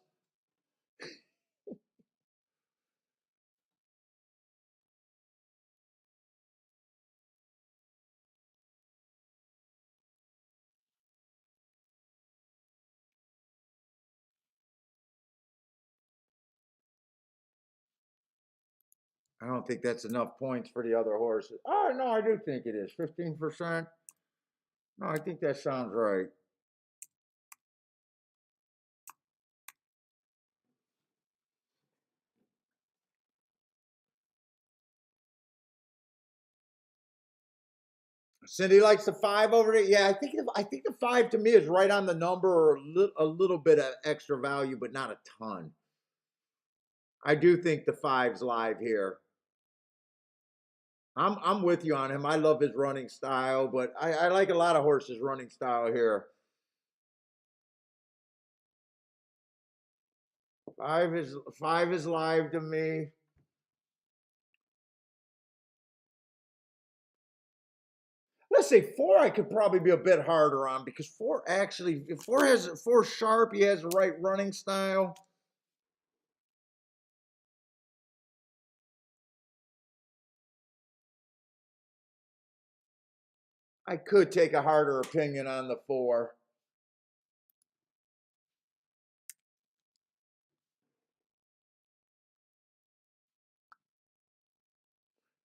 Speaker 1: I don't think that's enough points for the other horses. Oh, no, I do think it is. 15%. No, I think that sounds right. Cindy likes the 5 over there. Yeah, I think the 5 to me is right on the number, or a little bit of extra value, but not a ton. I do think the 5's live here. I'm with you on him. I love his running style, but I like a lot of horses' running style here. 5 is live to me. Let's say 4 I could probably be a bit harder on, because 4 actually, if 4 sharp, he has the right running style. I could take a harder opinion on the 4.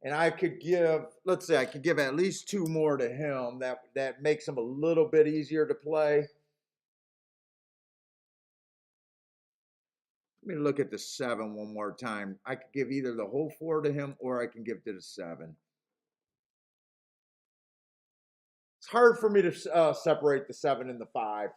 Speaker 1: And I could give, let's say I could give at least 2 more to him. That makes him a little bit easier to play. Let me look at the 7 one more time. I could give either the whole 4 to him, or I can give to the 7. It's hard for me to separate the 7 and the 5.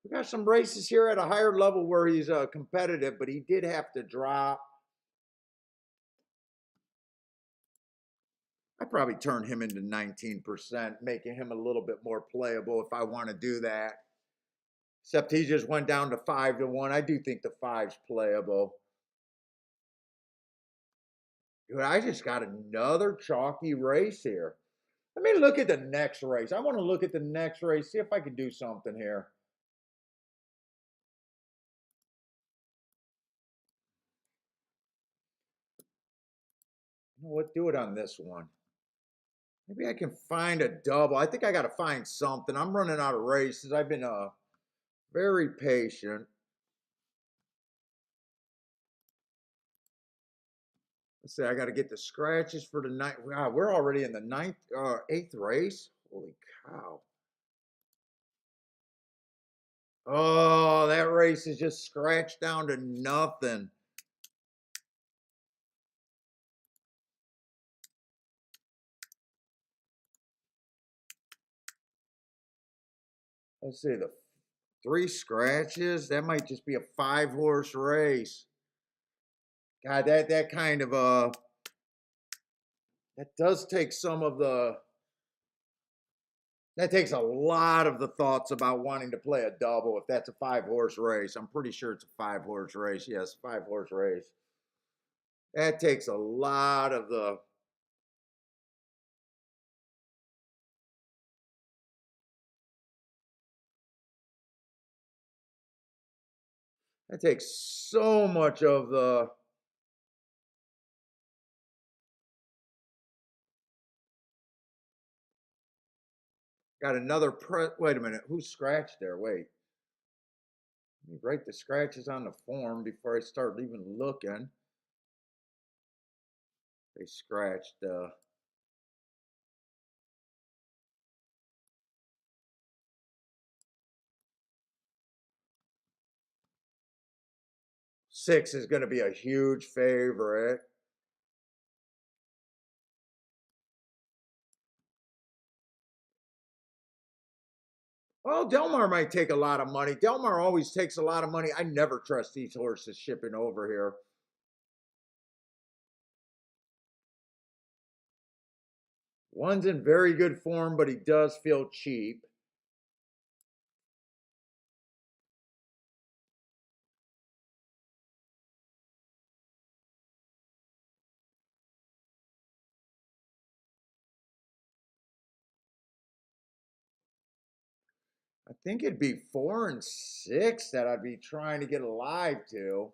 Speaker 1: We got some races here at a higher level where he's competitive, but he did have to drop. I probably turn him into 19%, making him a little bit more playable if I want to do that. Except he just went down to 5-1. I do think the 5's playable. Dude, I just got another chalky race here. Let me look at the next race. I want to look at the next race, see if I can do something here. You know what? Do it on this one. Maybe I can find a double. I think I got to find something. I'm running out of races. I've been very patient. Let's see. I got to get the scratches for the ninth. Wow, we're already in the 8th race. Holy cow! Oh, that race is just scratched down to nothing. Let's see, the 3 scratches. That might just be a 5-horse race. God, that kind of that does take some of the. That takes a lot of the thoughts about wanting to play a double if that's a 5-horse race. I'm pretty sure it's a 5-horse race. Yes, 5-horse race. That takes a lot of the. That takes so much of the. Got another wait a minute. Who scratched there? Wait. Let me write the scratches on the form before I start even looking. They scratched 6 is going to be a huge favorite. Well, Delmar might take a lot of money. Delmar always takes a lot of money. I never trust these horses shipping over here. One's in very good form, but he does feel cheap. I think it'd be 4 and 6 that I'd be trying to get alive to.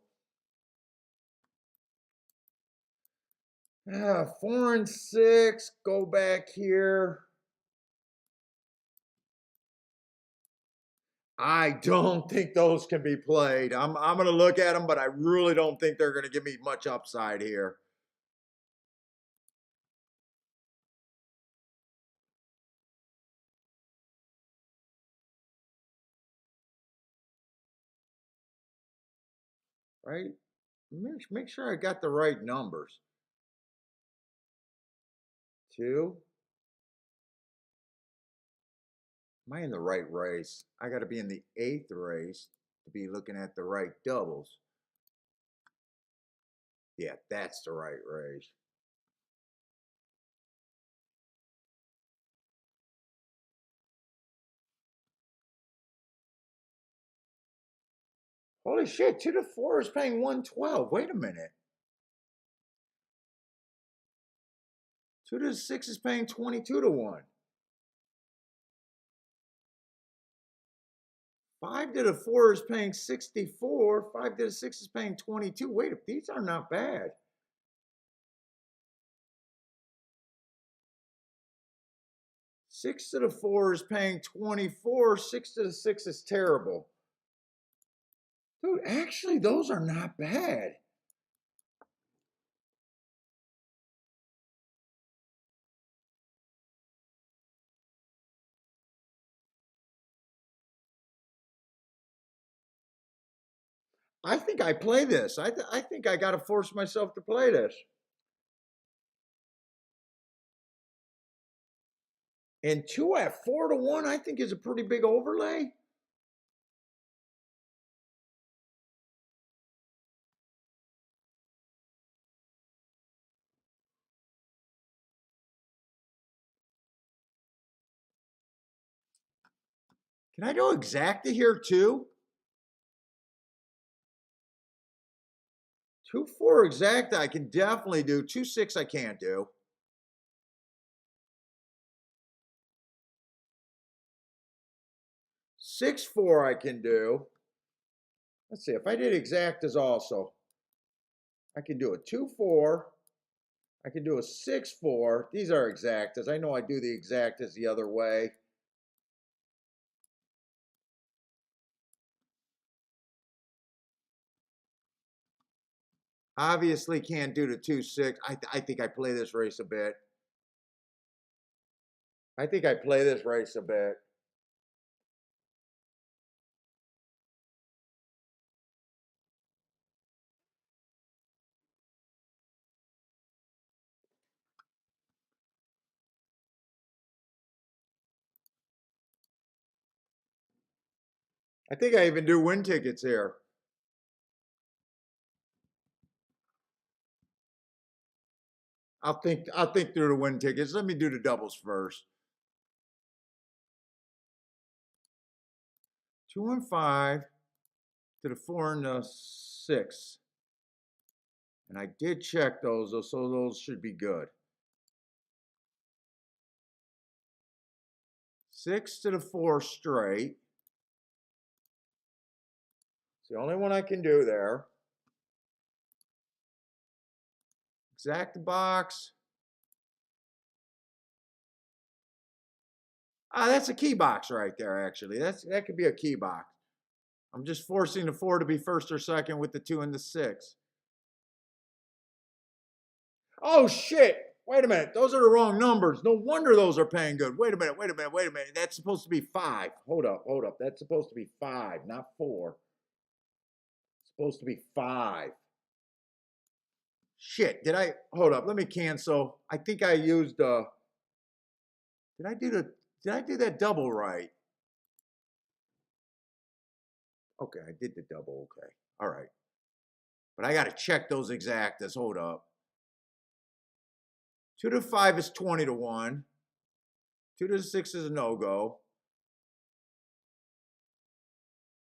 Speaker 1: 4 and 6, go back here. I don't think those can be played. I'm going to look at them, but I really don't think they're going to give me much upside here. Right? Make sure I got the right numbers. 2. Am I in the right race? I got to be in the 8th race to be looking at the right doubles. Yeah, that's the right race. Holy shit, 2 to 4 is paying 112. Wait a minute. 2 to 6 is paying 22 to 1. 5 to the 4 is paying 64. 5 to the 6 is paying 22. Wait, these are not bad. 6 to the 4 is paying 24. 6 to the 6 is terrible. Dude, actually, those are not bad. I think I play this. I think I got to force myself to play this. And 2 at 4 to 1, I think is a pretty big overlay. Can I do exacta here too? 2-4 exacta I can definitely do. 2-6 I can't do. 6-4 I can do. Let's see, if I did exactas also, I can do a 2-4. I can do a 6-4. These are exactas. I know I do the exactas the other way. Obviously can't do the 2-6. I think I play this race a bit. I think I play this race a bit. I think I even do win tickets here. I'll think through the win tickets. Let me do the doubles first. 2 and 5 to the 4 and the 6. And I did check those, so those should be good. 6 to the 4 straight. It's the only one I can do there. Exact box. That's a key box right there, actually. That could be a key box. I'm just forcing the 4 to be first or second with the 2 and the 6. Oh, shit. Wait a minute. Those are the wrong numbers. No wonder those are paying good. Wait a minute. That's supposed to be 5. Hold up. That's supposed to be 5, not 4. It's Supposed to be 5. Shit, hold up, let me cancel. I think I used, did I do that double right? Okay, I did the double, okay. All right. But I got to check those exactas, hold up. 2 to 5 is 20 to 1. 2 to the 6 is a no-go.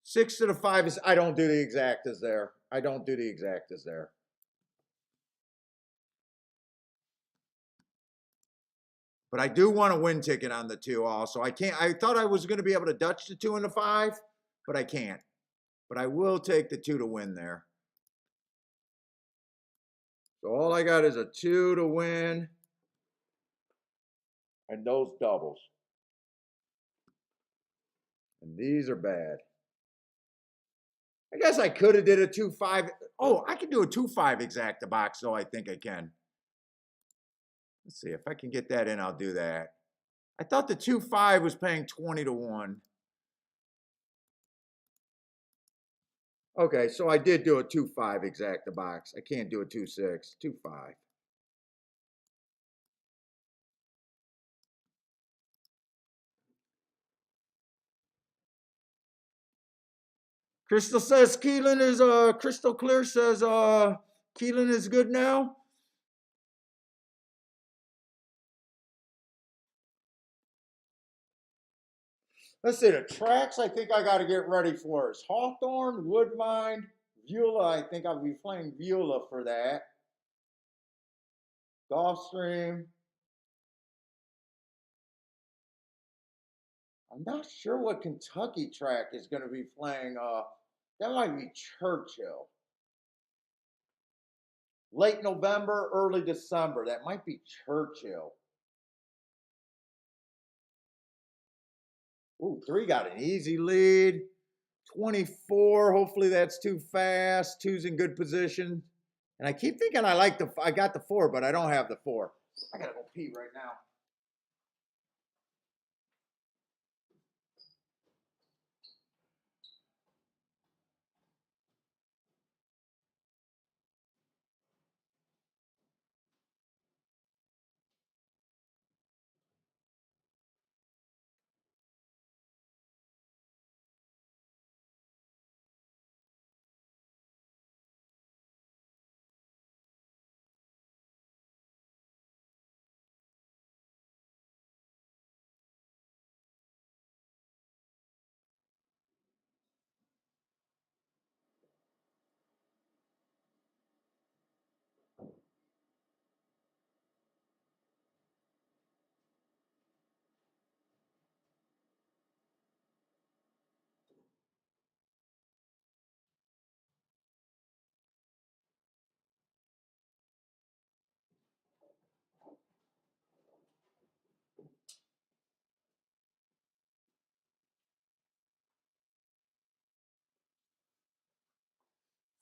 Speaker 1: 6 to the 5 is, I don't do the exactas there. I don't do the exactas there. But I do want a win ticket on the 2 also. I thought I was going to be able to Dutch the 2 and the 5, but I can't. But I will take the 2 to win there. So all I got is a 2 to win and those doubles. And these are bad. I guess I could have did a 2-5. Oh, I can do a 2-5 exacta box, though. I think I can. Let's see if I can get that in. I'll do that. I thought the 2-5 was paying 20 to 1. Okay, so I did do a 2-5 exacta box. I can't do a 2-6. 2-5. Crystal says Keeneland is Crystal Clear says Keeneland is good now. Let's see, the tracks I think I got to get ready for is Hawthorne, Woodbine, Beulah. I think I'll be playing Beulah for that. Gulfstream. I'm not sure what Kentucky track is going to be playing. That might be Churchill. Late November, early December. That might be Churchill. Ooh, 3 got an easy lead. 24. Hopefully that's too fast. 2's in good position. And I keep thinking I got the 4, but I don't have the 4. I gotta go pee right now.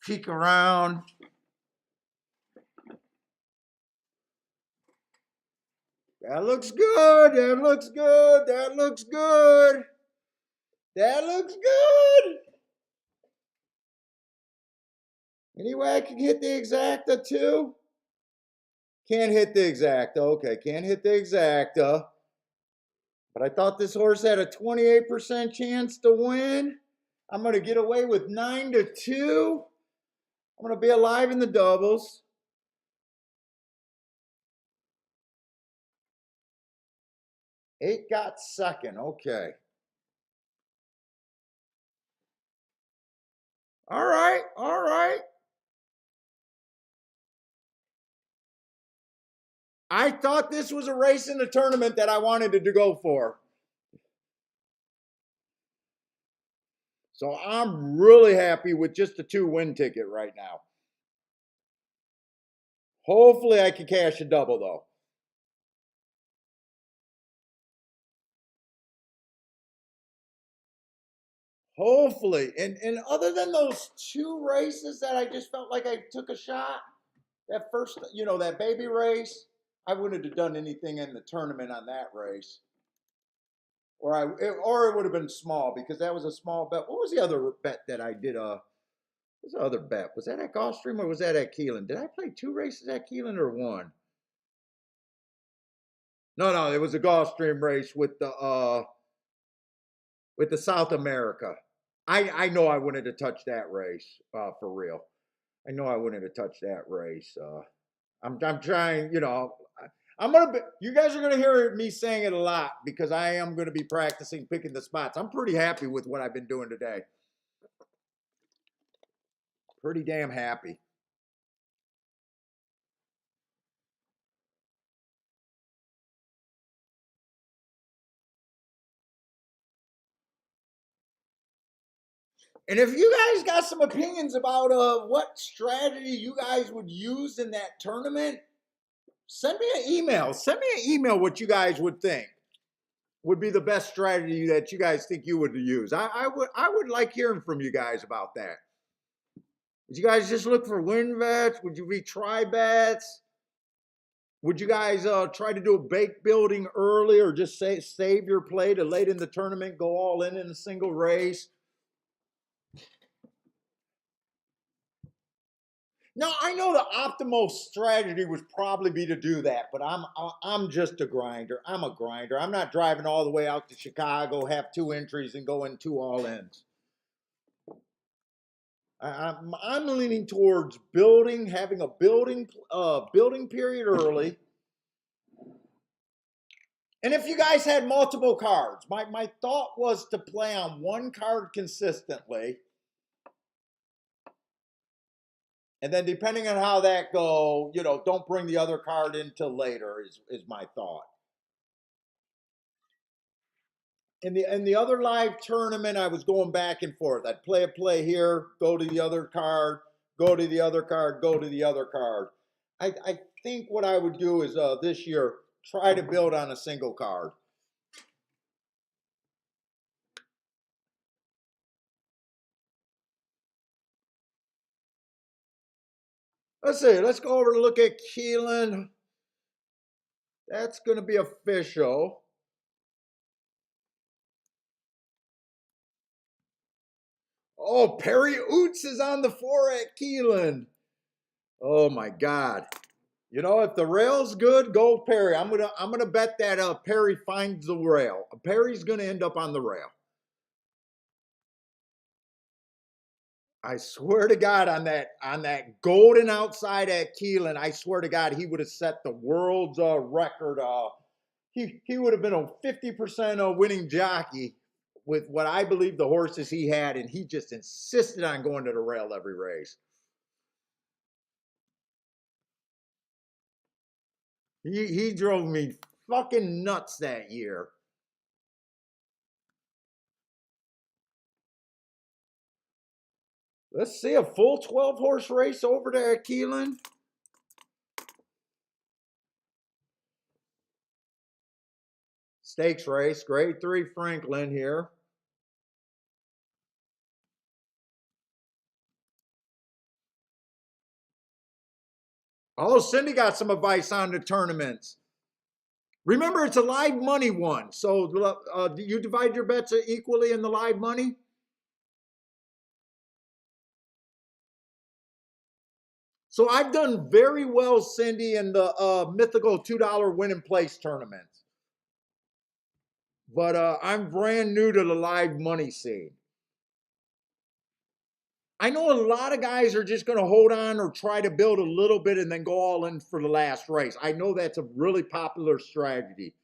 Speaker 1: Peek around. That looks good. That looks good. That looks good. That looks good. Anyway, I can hit the exacta too. Can't hit the exacta. Okay, can't hit the exacta. But I thought this horse had a 28% chance to win. I'm going to get away with 9 to 2. I'm going to be alive in the doubles. Eight got second. Okay. All right. All right. I thought this was a race in the tournament that I wanted to go for. So I'm really happy with just a 2-win ticket right now. Hopefully I can cash a double though. Hopefully. And other than those 2 races that I just felt like I took a shot, that first, that baby race, I wouldn't have done anything in the tournament on that race. Or it would have been small because that was a small bet. What was the other bet that I did? What's the other bet? Was that at Gulfstream or was that at Keeneland? Did I play 2 races at Keeneland or one? No, no, it was a Gulfstream race with the South America. I know I wanted to touch that race for real. I know I wanted to touch that race. I'm trying, I'm gonna be, you guys are gonna hear me saying it a lot because I am gonna be practicing picking the spots. I'm pretty happy with what I've been doing today. Pretty damn happy. And if you guys got some opinions about what strategy you guys would use in that tournament, send me an email. Send me an email what you guys would think would be the best strategy that you guys think you would use. I would like hearing from you guys about that. Would you guys just look for win bets? Would you be try bets? Would you guys try to do a bake building early or just save your play to late in the tournament, go all in a single race? No, I know the optimal strategy would probably be to do that, but I'm just a grinder. I'm a grinder. I'm not driving all the way out to Chicago, have 2 entries, and go in 2 all-ins. I'm leaning towards building, having a building period early. And if you guys had multiple cards, my thought was to play on one card consistently. And then depending on how that go, don't bring the other card until later is my thought. In the other live tournament, I was going back and forth. I'd play a play here, go to the other card, go to the other card, go to the other card. I think what I would do is this year try to build on a single card. Let's see. Let's go over to look at Keeneland. That's going to be official. Oh, Perry Oots is on the floor at Keeneland. Oh my God! If the rail's good, go Perry. I'm gonna bet that Perry finds the rail. Perry's gonna end up on the rail. I swear to God, on that golden outside at Keeneland, I swear to God, he would have set the world's record. He would have been a 50% winning jockey with what I believe the horses he had, and he just insisted on going to the rail every race. He drove me fucking nuts that year. Let's see a full 12-horse race over there at Keeneland. Stakes race, grade 3 Franklin here. Oh, Cindy got some advice on the tournaments. Remember, it's a live money one. So do you divide your bets equally in the live money? So I've done very well, Cindy, in the mythical $2 win and place tournaments. But I'm brand new to the live money scene. I know a lot of guys are just going to hold on or try to build a little bit and then go all in for the last race. I know that's a really popular strategy.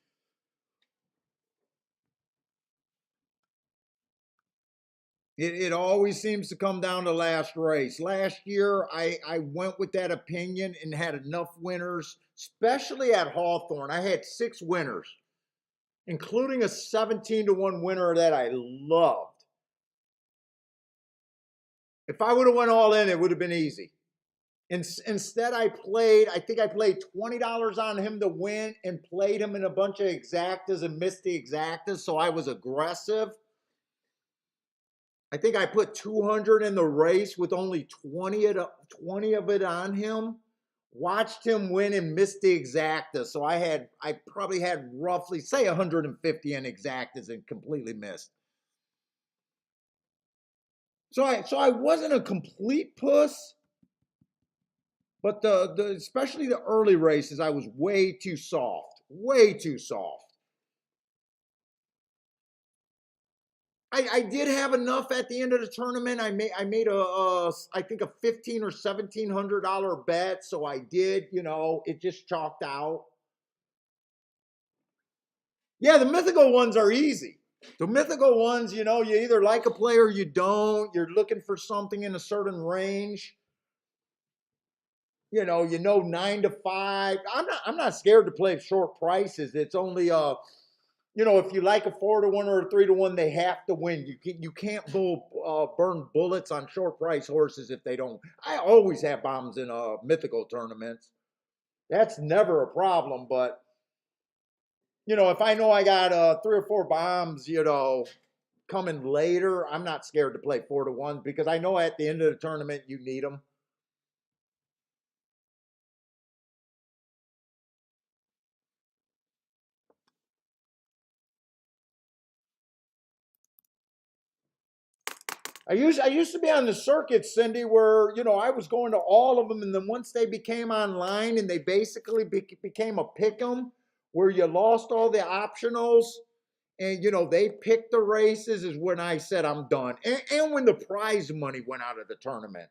Speaker 1: It always seems to come down to last race. Last year, I went with that opinion and had enough winners, especially at Hawthorne. I had 6 winners, including a 17-1 winner that I loved. If I would have went all in, it would have been easy. Instead, I think I played $20 on him to win and played him in a bunch of exactas and missed the exactas, so I was aggressive. I think I put 200 in the race with only 20 of it on him. Watched him win and missed the exacta. So I probably had roughly, say, 150 in exactas and completely missed. So I wasn't a complete puss, but the especially the early races, I was way too soft. Way too soft. I did have enough at the end of the tournament. I made I think a $1,500 or $1,700 bet, so I did. It just chalked out. Yeah, the mythical ones are easy. The mythical ones, you either like a player or you don't. You're looking for something in a certain range. 9 to 5. I'm not scared to play short prices. It's only if you like a 4-to-1 or a 3-to-1, they have to win. You can't burn bullets on short price horses if they don't. I always have bombs in mythical tournaments. That's never a problem. But if I know I got 3 or 4 bombs, coming later, I'm not scared to play 4-to-1 because I know at the end of the tournament you need them. I used to be on the circuit, Cindy, where I was going to all of them, and then once they became online and they basically became a pick 'em, where you lost all the optionals, and they picked the races, is when I said I'm done. And when the prize money went out of the tournament,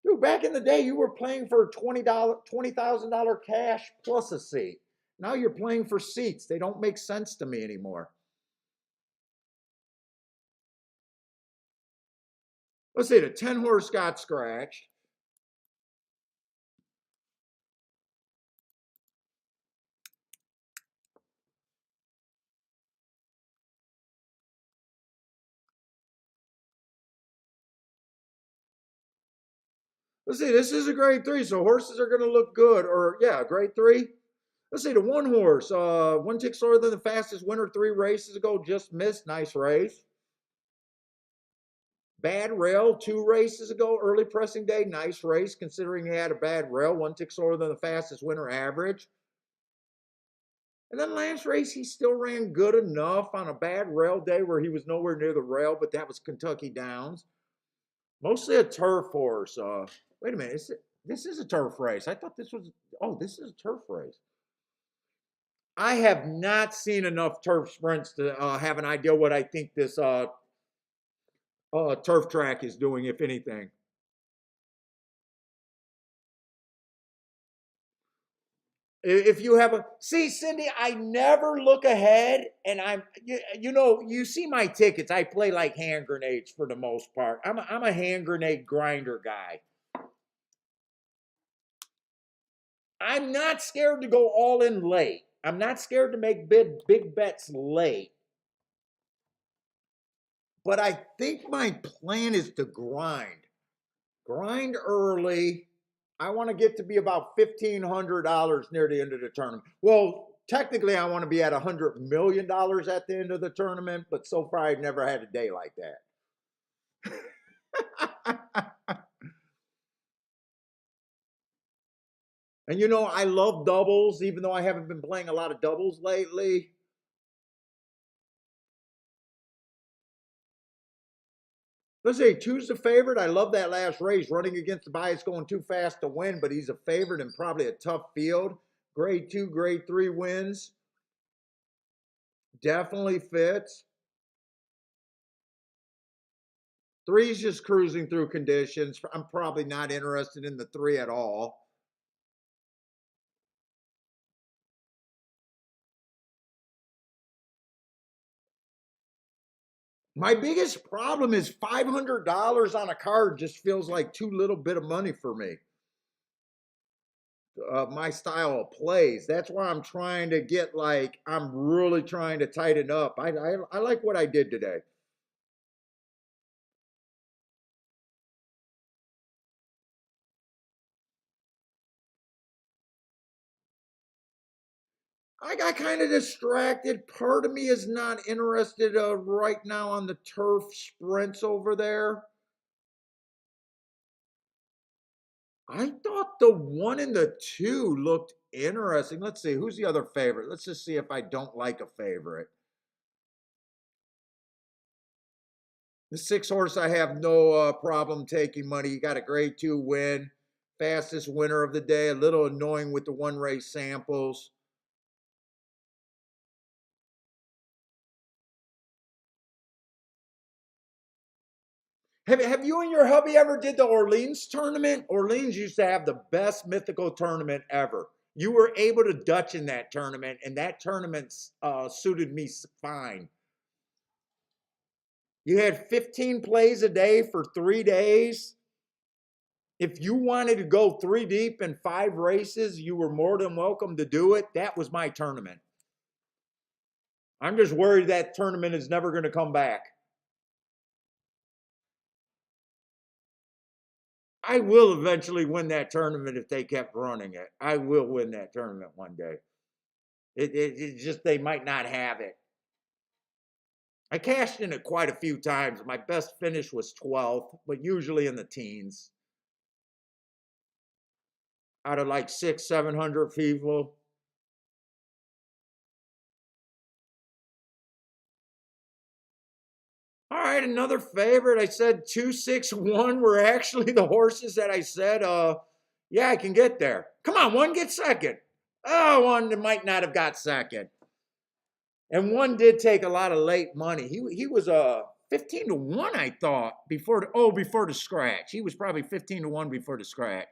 Speaker 1: dude, back in the day, you were playing for $20,000 cash plus a seat. Now you're playing for seats. They don't make sense to me anymore. Let's see, the 10 horse got scratched. Let's see, this is a grade 3, so horses are going to look good. Or, yeah, grade 3. Let's see, the one horse, one tick slower than the fastest winner 3 races ago, just missed. Nice race. Bad rail 2 races ago, early pressing day. Nice race considering he had a bad rail. One tick slower than the fastest winner average. And then last race, he still ran good enough on a bad rail day where he was nowhere near the rail, but that was Kentucky Downs. Mostly a turf horse. Wait a minute. This is a turf race. I thought this was. Oh, this is a turf race. I have not seen enough turf sprints to have an idea what I think this turf track is doing, if anything. If you have a see, Cindy, I never look ahead, and you see my tickets. I play like hand grenades for the most part. I'm a hand grenade grinder guy. I'm not scared to go all in late. I'm not scared to make big bets late. But I think my plan is to grind. Grind early. I want to get to be about $1,500 near the end of the tournament. Well, technically, I want to be at $100 million at the end of the tournament, but so far I've never had a day like that. And I love doubles, even though I haven't been playing a lot of doubles lately. Let's say two's the favorite. I love that last race. Running against the bias, going too fast to win, but he's a favorite and probably a tough field. Grade 2, grade 3 wins. Definitely fits. Three's just cruising through conditions. I'm probably not interested in the 3 at all. My biggest problem is $500 on a card just feels like too little bit of money for me. My style of plays. That's why I'm trying to get I'm really trying to tighten up. I like what I did today. I got kind of distracted. Part of me is not interested right now on the turf sprints over there. I thought the 1 and the 2 looked interesting. Let's see, who's the other favorite? Let's just see if I don't like a favorite. The 6 horse, I have no problem taking money. You got a grade 2 win, fastest winner of the day. A little annoying with the 1 race samples. Have you and your hubby ever did the Orleans tournament? Orleans used to have the best mythical tournament ever. You were able to Dutch in that tournament, and that tournament suited me fine. You had 15 plays a day for 3 days. If you wanted to go 3 deep in 5 races, you were more than welcome to do it. That was my tournament. I'm just worried that tournament is never going to come back. I will eventually win that tournament if they kept running it. I will win that tournament one day. It just, they might not have it. I cashed in it quite a few times. My best finish was 12th, but usually in the teens. Out of like 600-700 people. All right, another favorite. I said 261 were actually the horses that I said, yeah, I can get there. Come on, one get second. Oh, one that might not have got second. And one did take a lot of late money. He was 15 to 1, I thought, before the scratch. He was probably 15 to 1 before the scratch.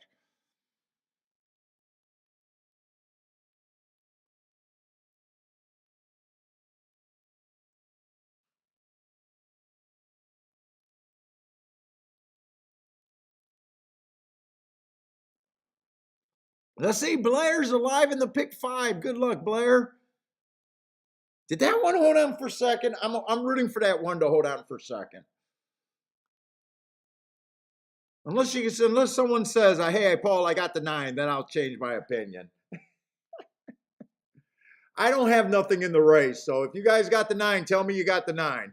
Speaker 1: Let's see, Blair's alive in the pick 5. Good luck, Blair. Did that one hold on for second? I'm rooting for that one to hold on for second. Unless someone says, hey, Paul, I got the 9, then I'll change my opinion. I don't have nothing in the race, so if you guys got the 9, tell me you got the 9.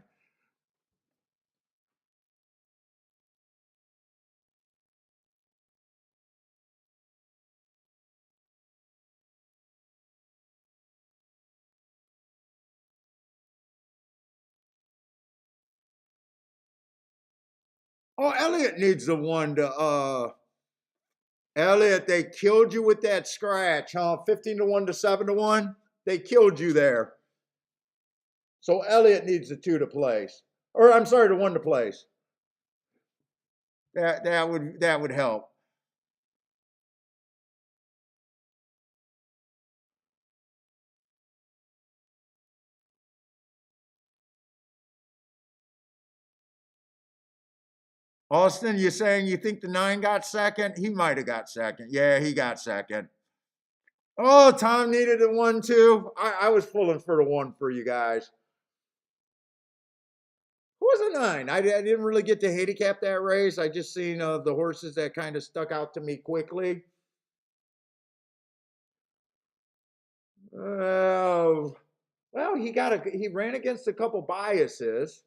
Speaker 1: Oh, Elliott needs the one to Elliott, they killed you with that scratch, huh? 15 to 1 to 7 to 1. They killed you there. So Elliott needs the 2 to place. Or I'm sorry, the 1 to place. That would help. Austin, you saying you think the 9 got second? He might have got second. Yeah, he got second. Oh, Tom needed a 1 too. I was pulling for the 1 for you guys. Who was a 9? I didn't really get to handicap that race. I just seen the horses that kind of stuck out to me quickly. Oh, well, he ran against a couple biases,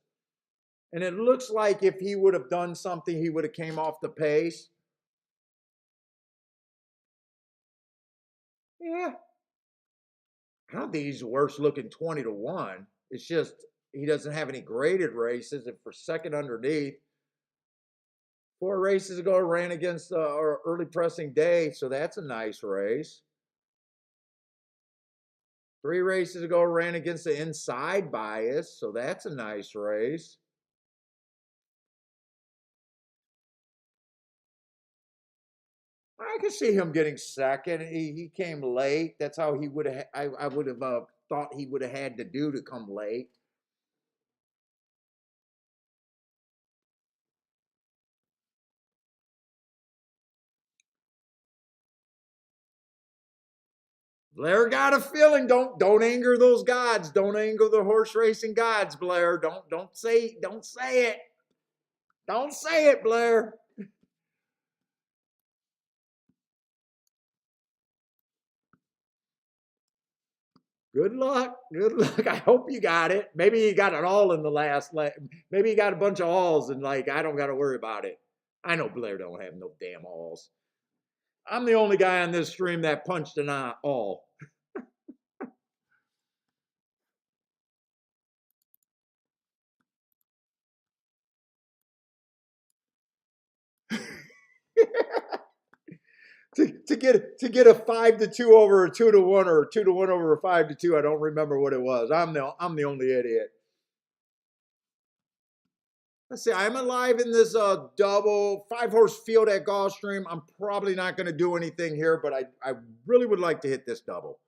Speaker 1: and it looks like if he would have done something, he would have came off the pace. Yeah, I don't think he's worse looking 20 to 1. It's just he doesn't have any graded races, and for second underneath, 4 races ago ran against our early pressing day, so that's a nice race. 3 races ago ran against the inside bias, so that's a nice race. I could see him getting second. He came late. That's how he would have. I would have thought he would have had to do to come late. Blair got a feeling. Don't anger those gods. Don't anger the horse racing gods, Blair. Don't say it. Don't say it, Blair. Good luck. Good luck. I hope you got it. Maybe you got it all in the last. Maybe you got a bunch of alls and like I don't got to worry about it. I know Blair don't have no damn alls. I'm the only guy on this stream that punched an all. to get a 5-2 over a 2-1 or a 2-1 over a 5-2. I don't remember what it was. I'm the only idiot. Let's see. I'm alive in this double 5-horse field at Gulfstream. I'm probably not going to do anything here, but I really would like to hit this double.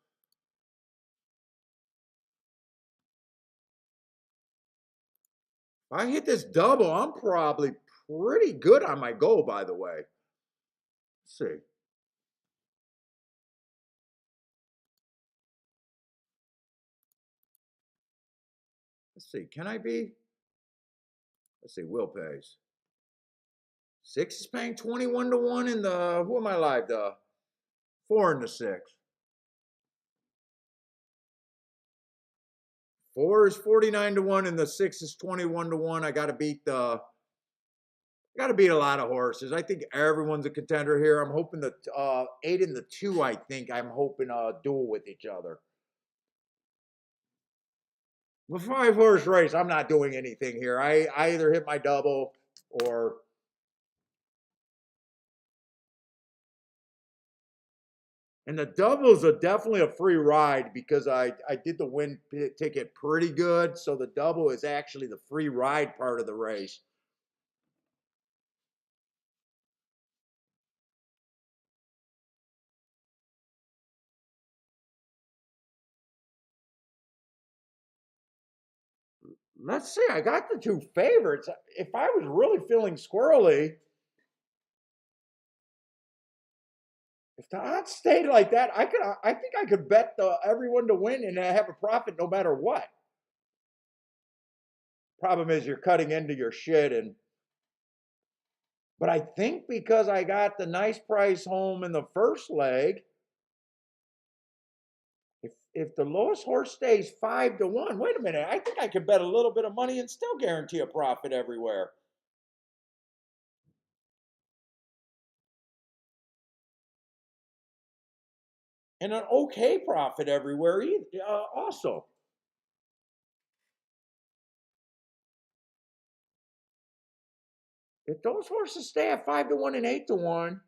Speaker 1: If I hit this double, I'm probably pretty good on my goal, by the way. Let's see. Let's see. Can I be? Let's see. Will pays. 6 is paying 21-1 in the, who am I live? The 4 and the 6. 4 is 49-1 and the 6 is 21-1. I gotta beat a lot of horses. I think everyone's a contender here. I'm hoping the 8 and the 2, I think I'm hoping duel with each other. The 5-horse race, I'm not doing anything here. I either hit my double or. And the doubles are definitely a free ride because I did the win ticket pretty good. So the double is actually the free ride part of the race. Let's see. I got the 2 favorites. If I was really feeling squirrely, if the odds stayed like that, I think I could bet everyone to win and have a profit no matter what. Problem is you're cutting into your shit but I think because I got the nice price home in the first leg, if the lowest horse stays 5-1, wait a minute, I think I could bet a little bit of money and still guarantee a profit everywhere. And an okay profit everywhere also. If those horses stay at 5-1 and 8-1,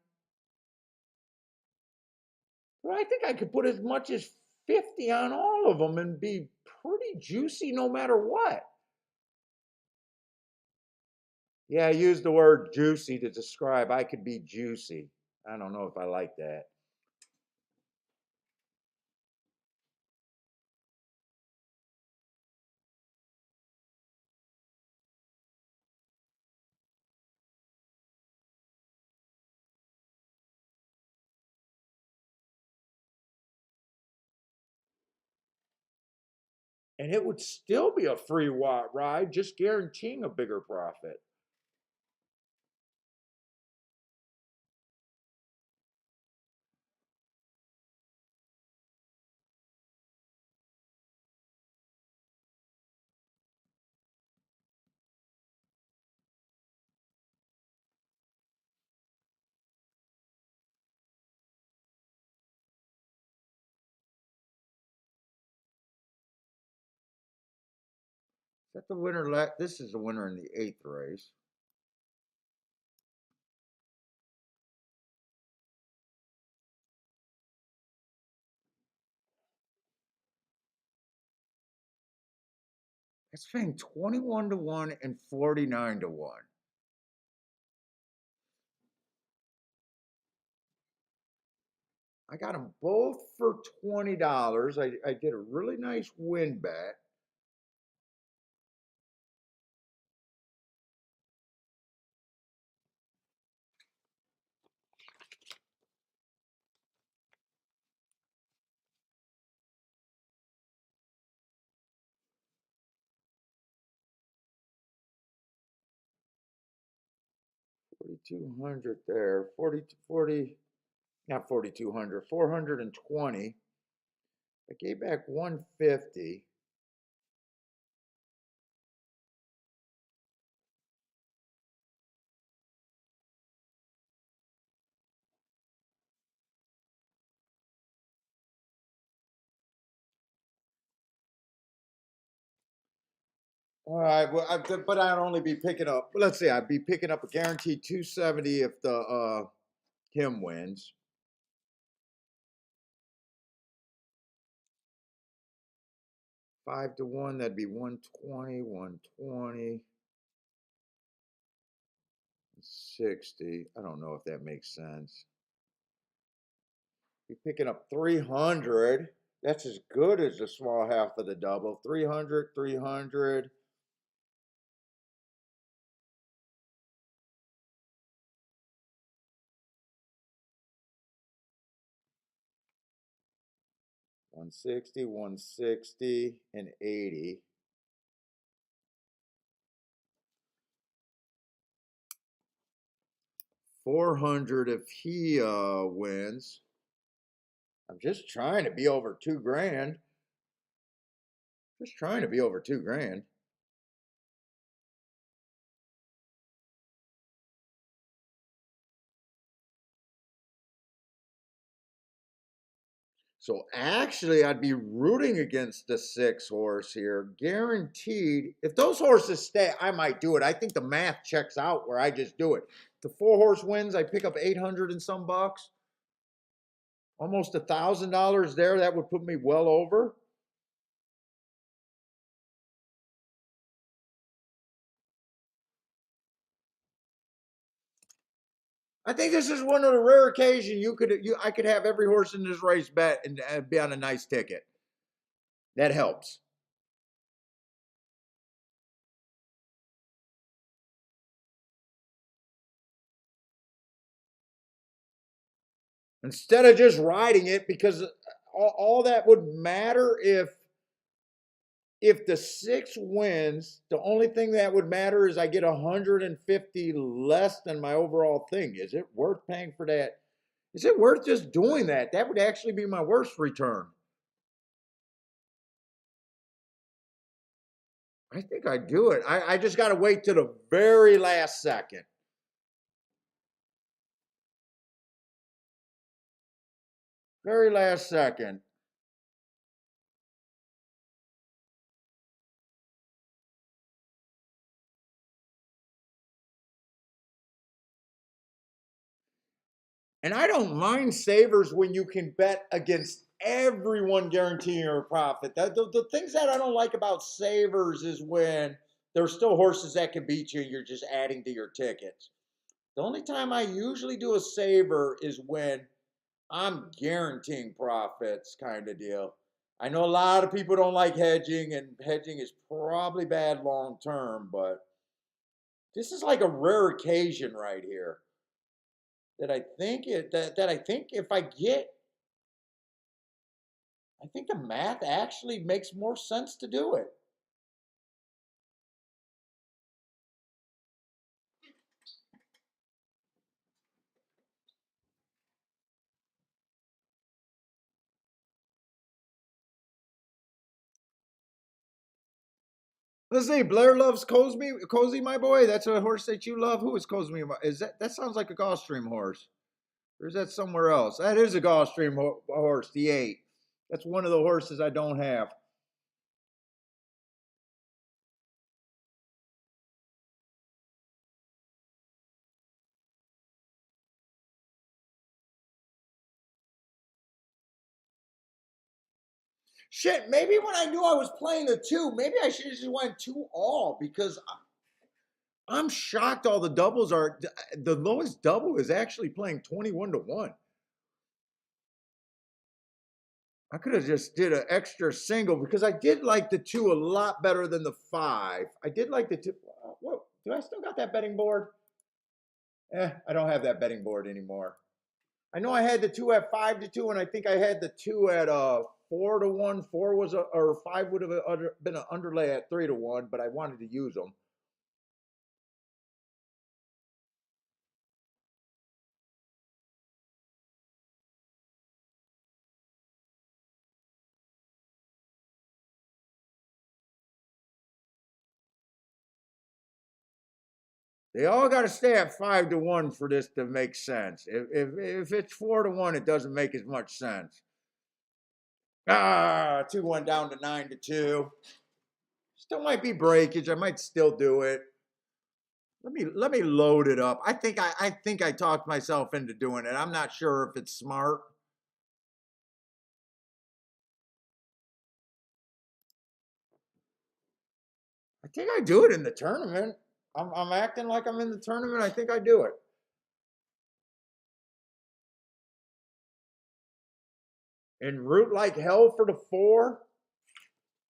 Speaker 1: well, I think I could put as much as 50 on all of them and be pretty juicy no matter what. Yeah, I used the word juicy to describe I could be juicy. I don't know if I like that. And it would still be a free ride, just guaranteeing a bigger profit. Is that the winner? This is the winner in the 8th race. It's paying 21-1 and 49-1. I got them both for $20. I did a really nice win bet. $4,200 there. 40, not 4,200, 420. I gave back 150. All right, well, but I'd only be picking up. Let's see, I'd be picking up a guaranteed 270 if the him wins. 5 to 1, that'd be 120, 120, 60. I don't know if that makes sense. You're picking up 300. That's as good as the small half of the double. 300, 300. $160, $160, and $80. $400 if he wins. I'm just trying to be over 2 grand. Just trying to be over 2 grand. So actually, I'd be rooting against the 6 horse here, guaranteed. If those horses stay, I might do it. I think the math checks out where I just do it. The 4 horse wins, I pick up 800 and some bucks, almost $1,000 there. That would put me well over. I think this is one of the rare occasions I could have every horse in this race bet and be on a nice ticket. That helps. Instead of just riding it, because all that would matter if the 6 wins, the only thing that would matter is I get 150 less than my overall thing. Is it worth paying for that? Is it worth just doing that? That would actually be my worst return. I think I'd do it. I just got to wait to the very last second. Very last second. And I don't mind savers when you can bet against everyone guaranteeing a profit. The things that I don't like about savers is when there's still horses that can beat you and you're just adding to your tickets. The only time I usually do a saver is when I'm guaranteeing profits, kind of deal. I know a lot of people don't like hedging, and hedging is probably bad long term, but this is like a rare occasion right here that I think if I get, I think the math actually makes more sense to do it. Let's see. Blair loves Cozy, my boy. That's a horse that you love. Who is Cozy? Is that sounds like a Gulfstream horse? Or is that somewhere else? That is a Gulfstream horse, the 8. That's one of the horses I don't have. Shit, maybe when I knew I was playing the 2, maybe I should have just went 2 all, because I'm shocked all the doubles are. The lowest double is actually playing 21 to 1. I could have just did an extra single because I did like the 2 a lot better than the 5. I did like the 2. What? Do I still got that betting board? I don't have that betting board anymore. I know I had the 2 at 5 to 2, and I think I had the 2 at 4 to 1. 4 was or 5 would have been an underlay at 3 to 1, but I wanted to use them. They all got to stay at 5 to 1 for this to make sense. If it's 4 to 1, it doesn't make as much sense. 2 went down to 9 to 2. Still might be breakage. I might still do it. Let me load it up. I think I talked myself into doing it. I'm not sure if it's smart. think I do it in the tournament. I'm acting like I'm in the tournament. I think I do it. And root like hell for the four.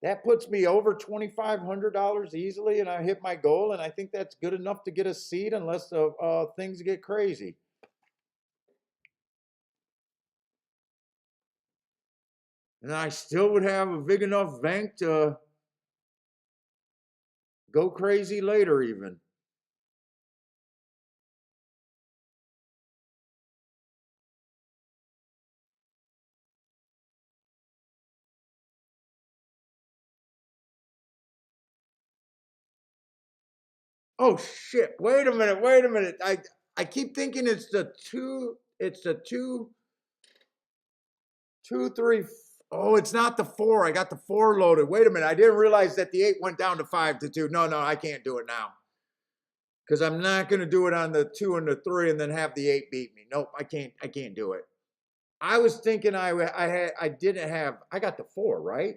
Speaker 1: That puts me over $2,500 easily, and I hit my goal. And I think that's good enough to get a seat, unless the things get crazy. And I still would have a big enough bank to go crazy later, even. Oh shit! Wait a minute! Wait a minute! I keep thinking it's the two. It's the two, three. Oh, it's not the four. I got the four loaded. Wait a minute! I didn't realize that the eight went down to 5-2. No, no, I can't do it now because I'm not going to do it on the two and the three and then have the eight beat me. Nope, I can't. I can't do it. I was thinking I didn't have. I got the four right.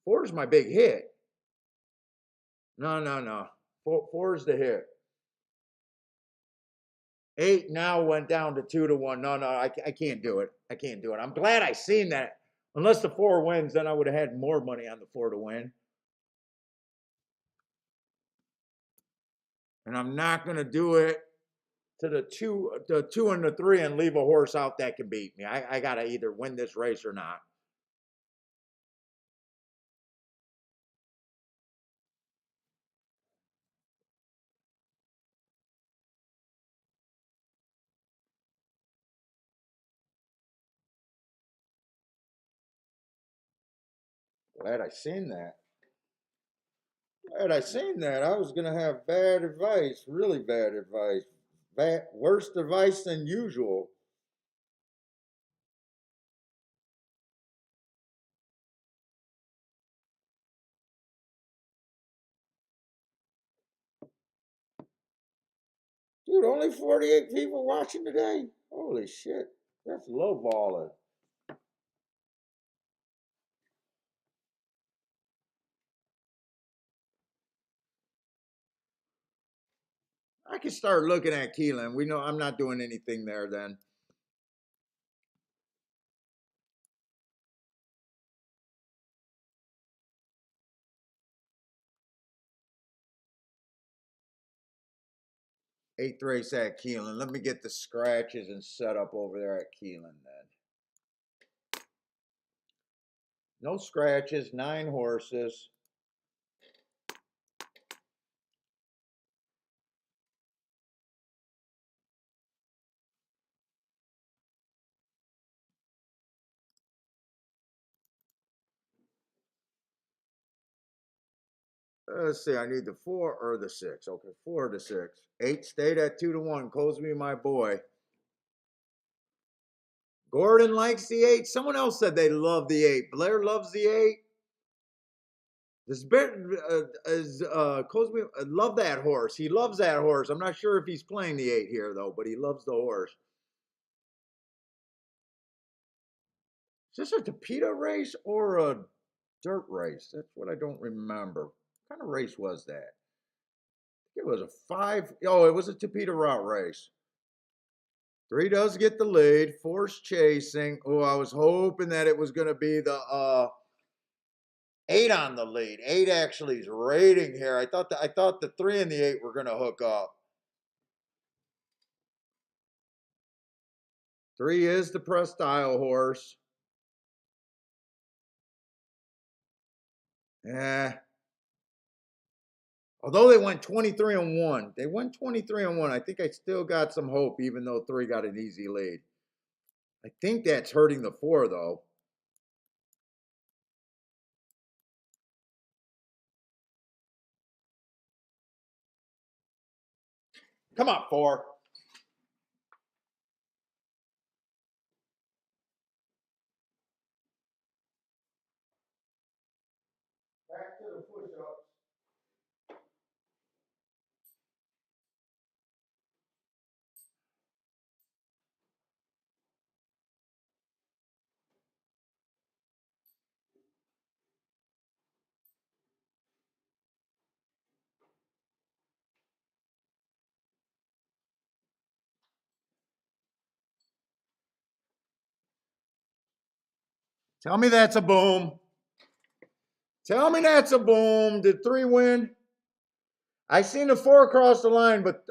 Speaker 1: Four is my big hit. No, no, no. Four is the hit. Eight now went down to 2-1. No, no, I can't do it. I can't do it. I'm glad I seen that. Unless the four wins, then I would have had more money on the four to win. And I'm not gonna do it to the two and the three and leave a horse out that can beat me. I gotta either win this race or not. Glad I seen that. Glad I seen that. I was gonna have bad advice, really bad advice, worse advice than usual. Dude, only 48 people watching today. Holy shit, that's low balling. I can start looking at Keeneland. We know I'm not doing anything there then. Eighth race at Keeneland. Let me get the scratches and set up over there at Keeneland then. No scratches, 9 horses. Let's see, I need the 4 or the 6. Okay, 4 or the 6. 8 stayed at 2-1. Cosby, my boy. Gordon likes the 8. Someone else said they love the 8. Blair loves the 8. This bit is Cosby. Love that horse. He loves that horse. I'm not sure if he's playing the 8 here though, but he loves the horse. Is this a Tapeta race or a dirt race? That's what I don't remember. What kind of race was that? It was a 5. Oh, it was a Tapeta route race. 3 does get the lead. 4's chasing. Oh, I was hoping that it was going to be the 8 on the lead. 8 actually is rating here. I thought the 3 and the 8 were going to hook up. 3 is the press style horse. Yeah. Although they went 23-1. They went 23-1. I think I still got some hope, even though 3 got an easy lead. I think that's hurting the 4, though. Come on, 4. Back to the push-ups. Tell me that's a boom. Tell me that's a boom. Did 3 win? I seen the 4 across the line, but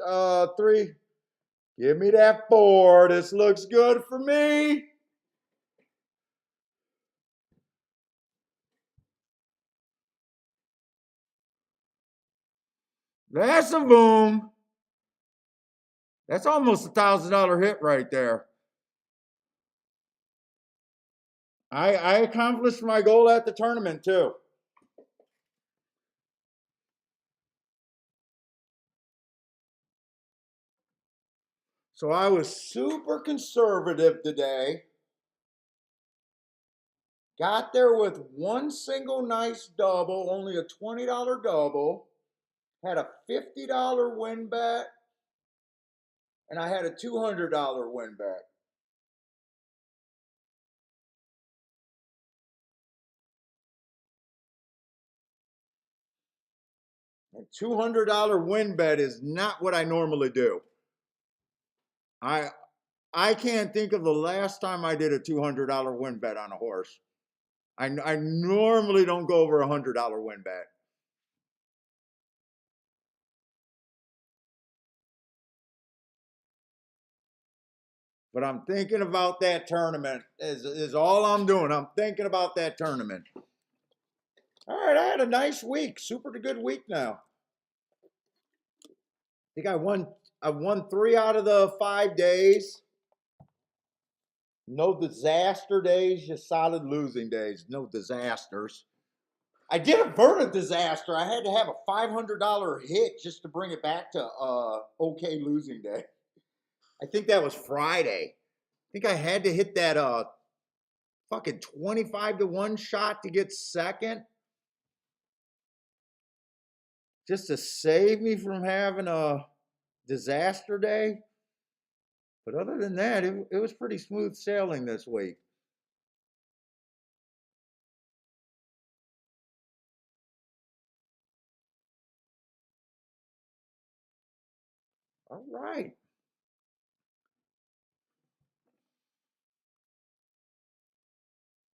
Speaker 1: 3. Give me that 4. This looks good for me. That's a boom. That's almost $1,000 hit right there. I accomplished my goal at the tournament too. So I was super conservative today. Got there with one single nice double, only a $20 double. Had a $50 win bet, and I had a $200 win bet. A $200 win bet is not what I normally do. I I can't think of the last time I did a $200 win bet on a horse. I normally don't go over a $100 win bet. But I'm thinking about that tournament is all I'm doing. I'm thinking about that tournament. All right, I had a nice week. Super good week now. I think I won 3 out of the 5 days. No disaster days, just solid losing days. No disasters. I did avert a disaster. I had to have a $500 hit just to bring it back to okay losing day. I think that was Friday. I think I had to hit that fucking 25-1 shot to get second, just to save me from having a disaster day. But other than that, it was pretty smooth sailing this week. All right.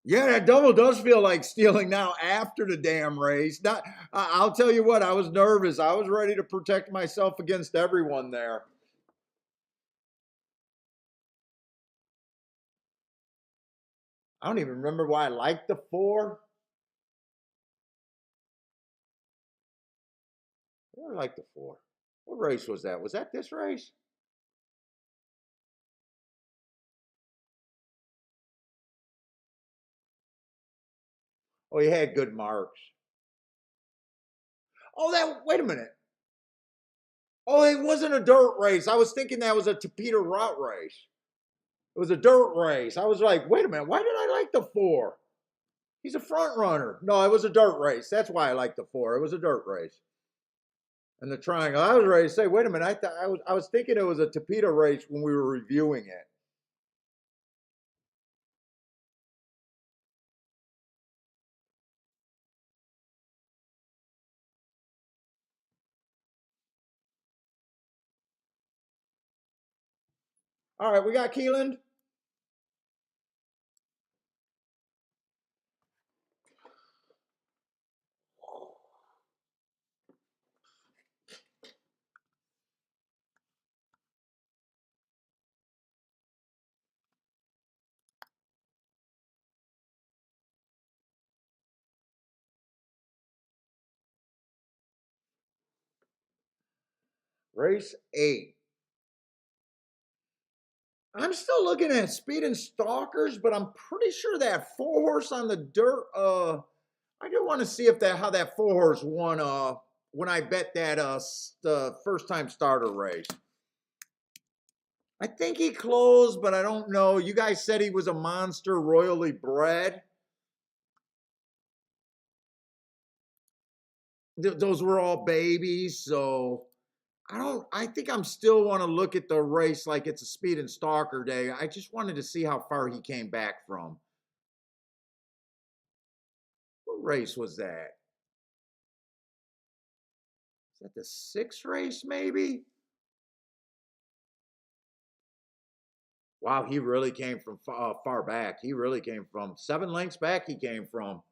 Speaker 1: Yeah, that double does feel like stealing now after the damn race. Not, I'll tell you what, I was nervous. I was ready to protect myself against everyone there. I don't even remember why I liked the 4. I liked the 4. What race was that? Was that this race? Oh, he had good marks. Oh, wait a minute. Oh, it wasn't a dirt race. I was thinking that was a Tapeta route race. It was a dirt race. I was like, wait a minute, why did I like the 4? He's a front runner. No, it was a dirt race. That's why I liked the 4. It was a dirt race. And the triangle. I was ready to say, wait a minute. I was thinking it was a Tapeta race when we were reviewing it. All right, we got Keeneland. Race 8. I'm still looking at speed and stalkers, but I'm pretty sure that 4 horse on the dirt. I do want to see if that how that 4 horse won. When I bet that the first time starter race. I think he closed, but I don't know. You guys said he was a monster, royally bred. Those were all babies, so I think I'm still want to look at the race like it's a speed and stalker day. I just wanted to see how far he came back from. What race was that? Is that the 6th race, maybe? Wow, he really came from far back. He really came from 7 lengths back. He came from,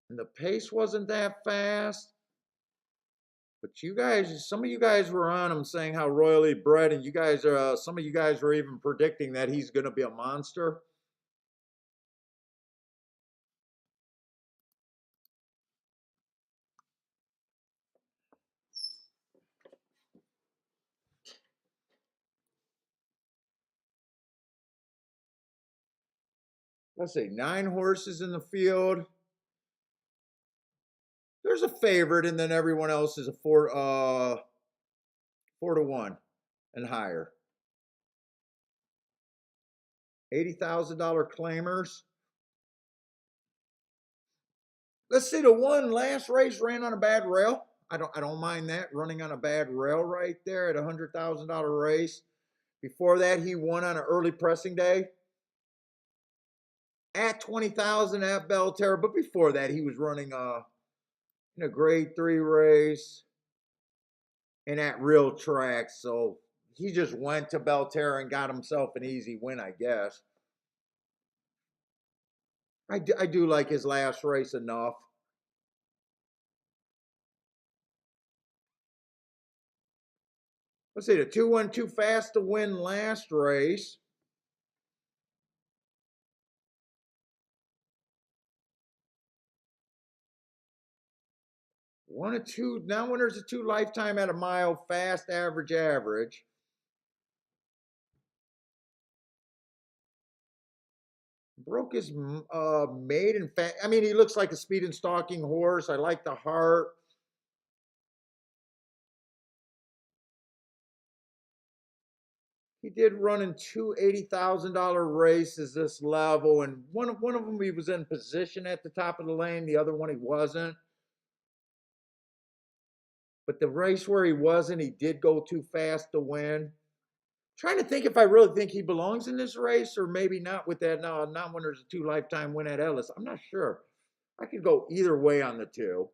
Speaker 1: and the pace wasn't that fast. But you guys, some of you guys were on him saying how royally bred, and you guys are. Some of you guys were even predicting that he's going to be a monster. Let's see, 9 horses in the field. There's a favorite, and then everyone else is a 4 to 1 and higher. $80,000 claimers. Let's see, the one last race ran on a bad rail. I don't mind that, running on a bad rail right there at $100,000 race. Before that, he won on an early pressing day at 20,000 at Belterra. But before that, he was running in a grade 3 race and at real tracks. So he just went to Belterra and got himself an easy win, I guess. I do like his last race enough. Let's see, the 2-1 too fast to win last race. One or two, now winners of 2 lifetime at a mile, fast, average. Broke his maiden fat. I mean, he looks like a speed and stalking horse. I like the heart. He did run in two $80,000 races this level, and one of them he was in position at the top of the lane. The other one he wasn't. But the race where he wasn't, he did go too fast to win. Trying to think if I really think he belongs in this race, or maybe not with that non-winners of 2 lifetime win at Ellis. I'm not sure. I could go either way on the two.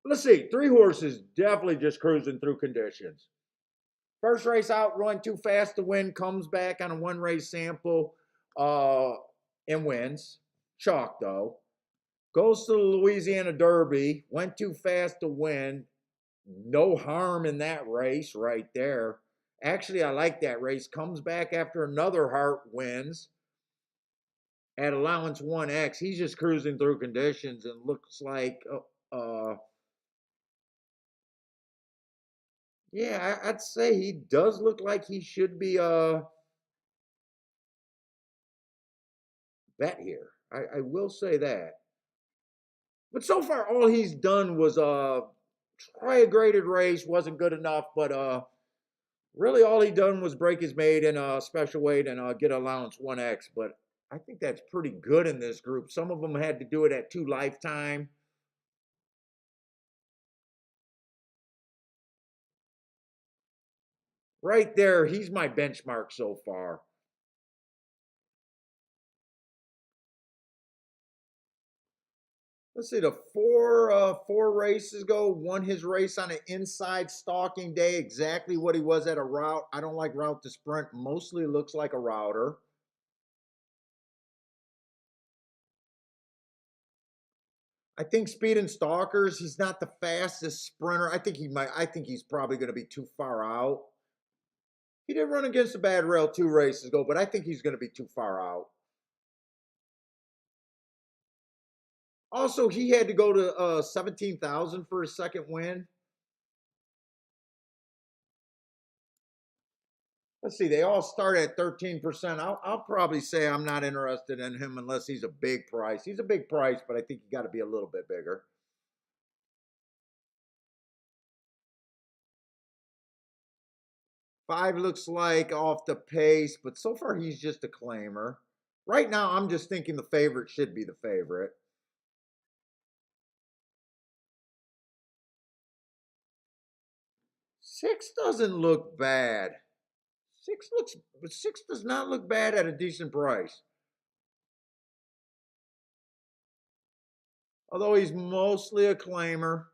Speaker 1: Let's see. 3 horses definitely just cruising through conditions. First race out, run too fast to win, comes back on a 1 race sample uh, and wins. Chalk, though. Goes to the Louisiana Derby, went too fast to win. No harm in that race right there. Actually, I like that race. Comes back after another heart, wins at allowance 1X. He's just cruising through conditions and looks like, yeah, I'd say he does look like he should be bet here. I will say that. But so far, all he's done was try a graded race, wasn't good enough. But really, all he done was break his maiden special weight and get allowance 1X. But I think that's pretty good in this group. Some of them had to do it at 2 lifetime. Right there, he's my benchmark so far. Let's see, the 4 races ago, won his race on an inside stalking day, exactly what he was at a route. I don't like route to sprint. Mostly looks like a router. I think speed and stalkers, he's not the fastest sprinter. I think he's probably going to be too far out. He did run against a bad rail 2 races ago, but I think he's going to be too far out. Also, he had to go to 17,000 for his second win. Let's see, they all start at 13%. I'll probably say I'm not interested in him unless he's a big price. He's a big price, but I think you got to be a little bit bigger. 5 looks like off the pace, but so far he's just a claimer. Right now, I'm just thinking the favorite should be the favorite. 6 doesn't look bad. 6 does not look bad at a decent price. Although he's mostly a claimer.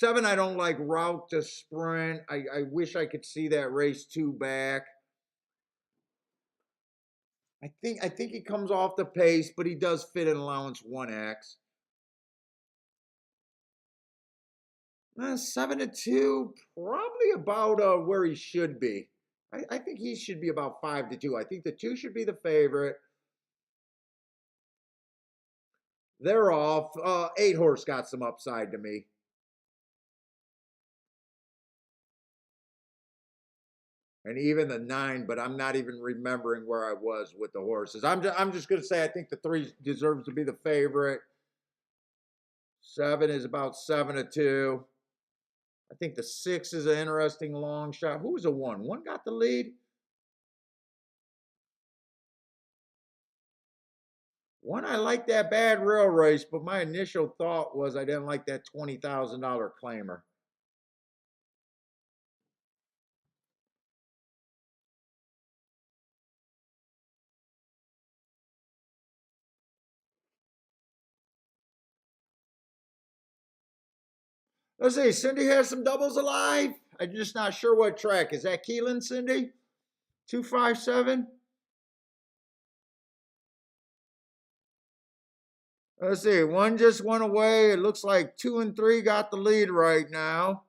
Speaker 1: 7, I don't like route to sprint. I wish I could see that race 2 back. I think he comes off the pace, but he does fit in allowance 1X. 7-2, probably about where he should be. I think he should be about 5-2. I think the 2 should be the favorite. They're off. 8 horse got some upside to me. And even the 9, but I'm not even remembering where I was with the horses. I'm just going to say I think the 3 deserves to be the favorite. 7 is about 7-2. I think the 6 is an interesting long shot. Who was a 1? 1 got the lead. 1, I like that bad rail race, but my initial thought was I didn't like that $20,000 claimer. Let's see, Cindy has some doubles alive. I'm just not sure what track. Is that Keeneland, Cindy? 257? Let's see, 1 just went away. It looks like 2 and 3 got the lead right now.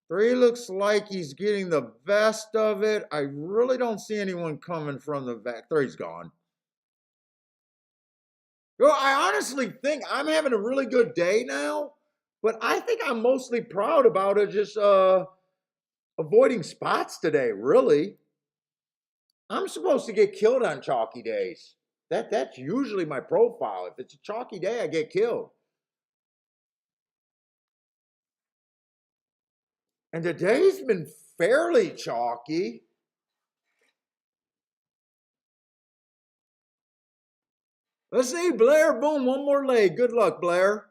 Speaker 1: 3 looks like he's getting the best of it. I really don't see anyone coming from the back. 3's gone. Well, I honestly think I'm having a really good day now, but I think I'm mostly proud about it just avoiding spots today, really. I'm supposed to get killed on chalky days. That's usually my profile. If it's a chalky day, I get killed. And today's been fairly chalky. Let's see, Blair, boom, 1 more leg. Good luck, Blair.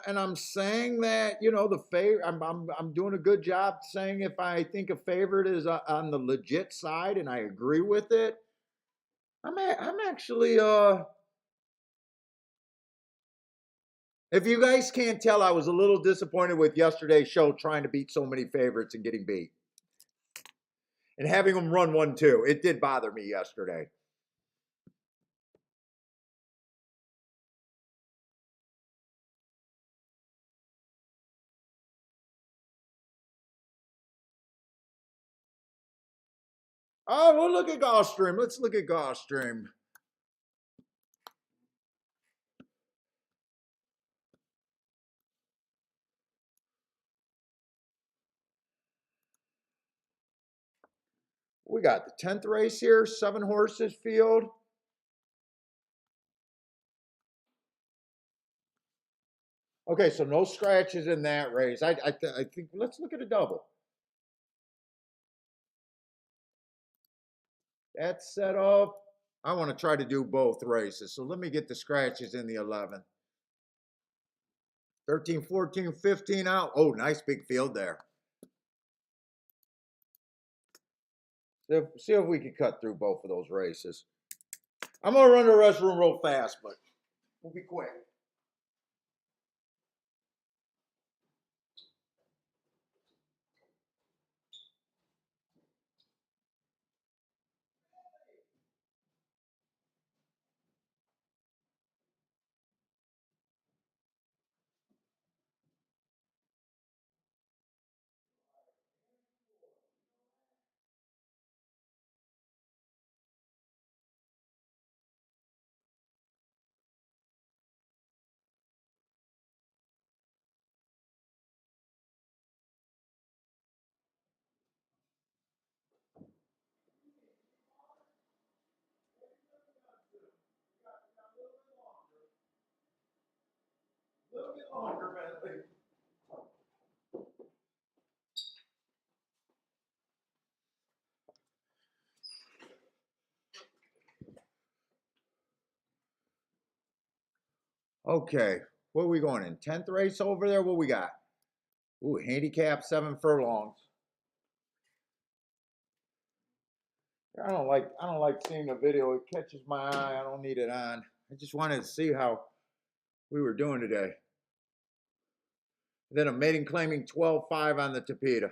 Speaker 1: And I'm saying that, you know, the favorite. I'm doing a good job saying if I think a favorite is on the legit side, and I agree with it. I'm actually If you guys can't tell, I was a little disappointed with yesterday's show trying to beat so many favorites and getting beat. And having them run 1-2. It did bother me yesterday. Oh, we'll look at Gulfstream. Let's look at Gulfstream. We got the 10th race here, 7 horses field. Okay, so no scratches in that race. I think let's look at a double. That's set up. I want to try to do both races. So let me get the scratches in the 11. 13, 14, 15 out. Oh, nice big field there. See if we can cut through both of those races. I'm going to run the restroom real fast, but we'll be quick. A little bit longer, Bentley. Okay, what are we going in? 10th race over there? What we got? Ooh, handicap 7 furlongs. I don't like seeing the video. It catches my eye. I don't need it on. I just wanted to see how we were doing today. Then a maiden claiming 12-5 on the Tapeta.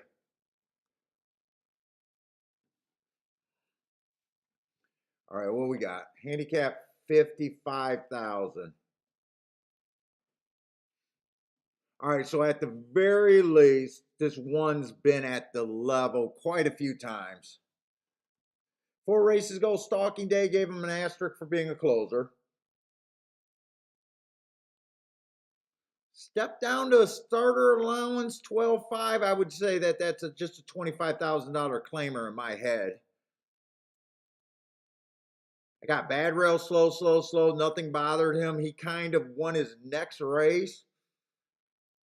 Speaker 1: All right, what we got? Handicap 55,000. All right, so at the very least, this one's been at the level quite a few times. 4 races ago, Stalking Day gave him an asterisk for being a closer. Step down to a starter allowance, 12.5. I would say that that's just a $25,000 claimer in my head. I got bad rail, slow, slow, slow. Nothing bothered him. He kind of won his next race.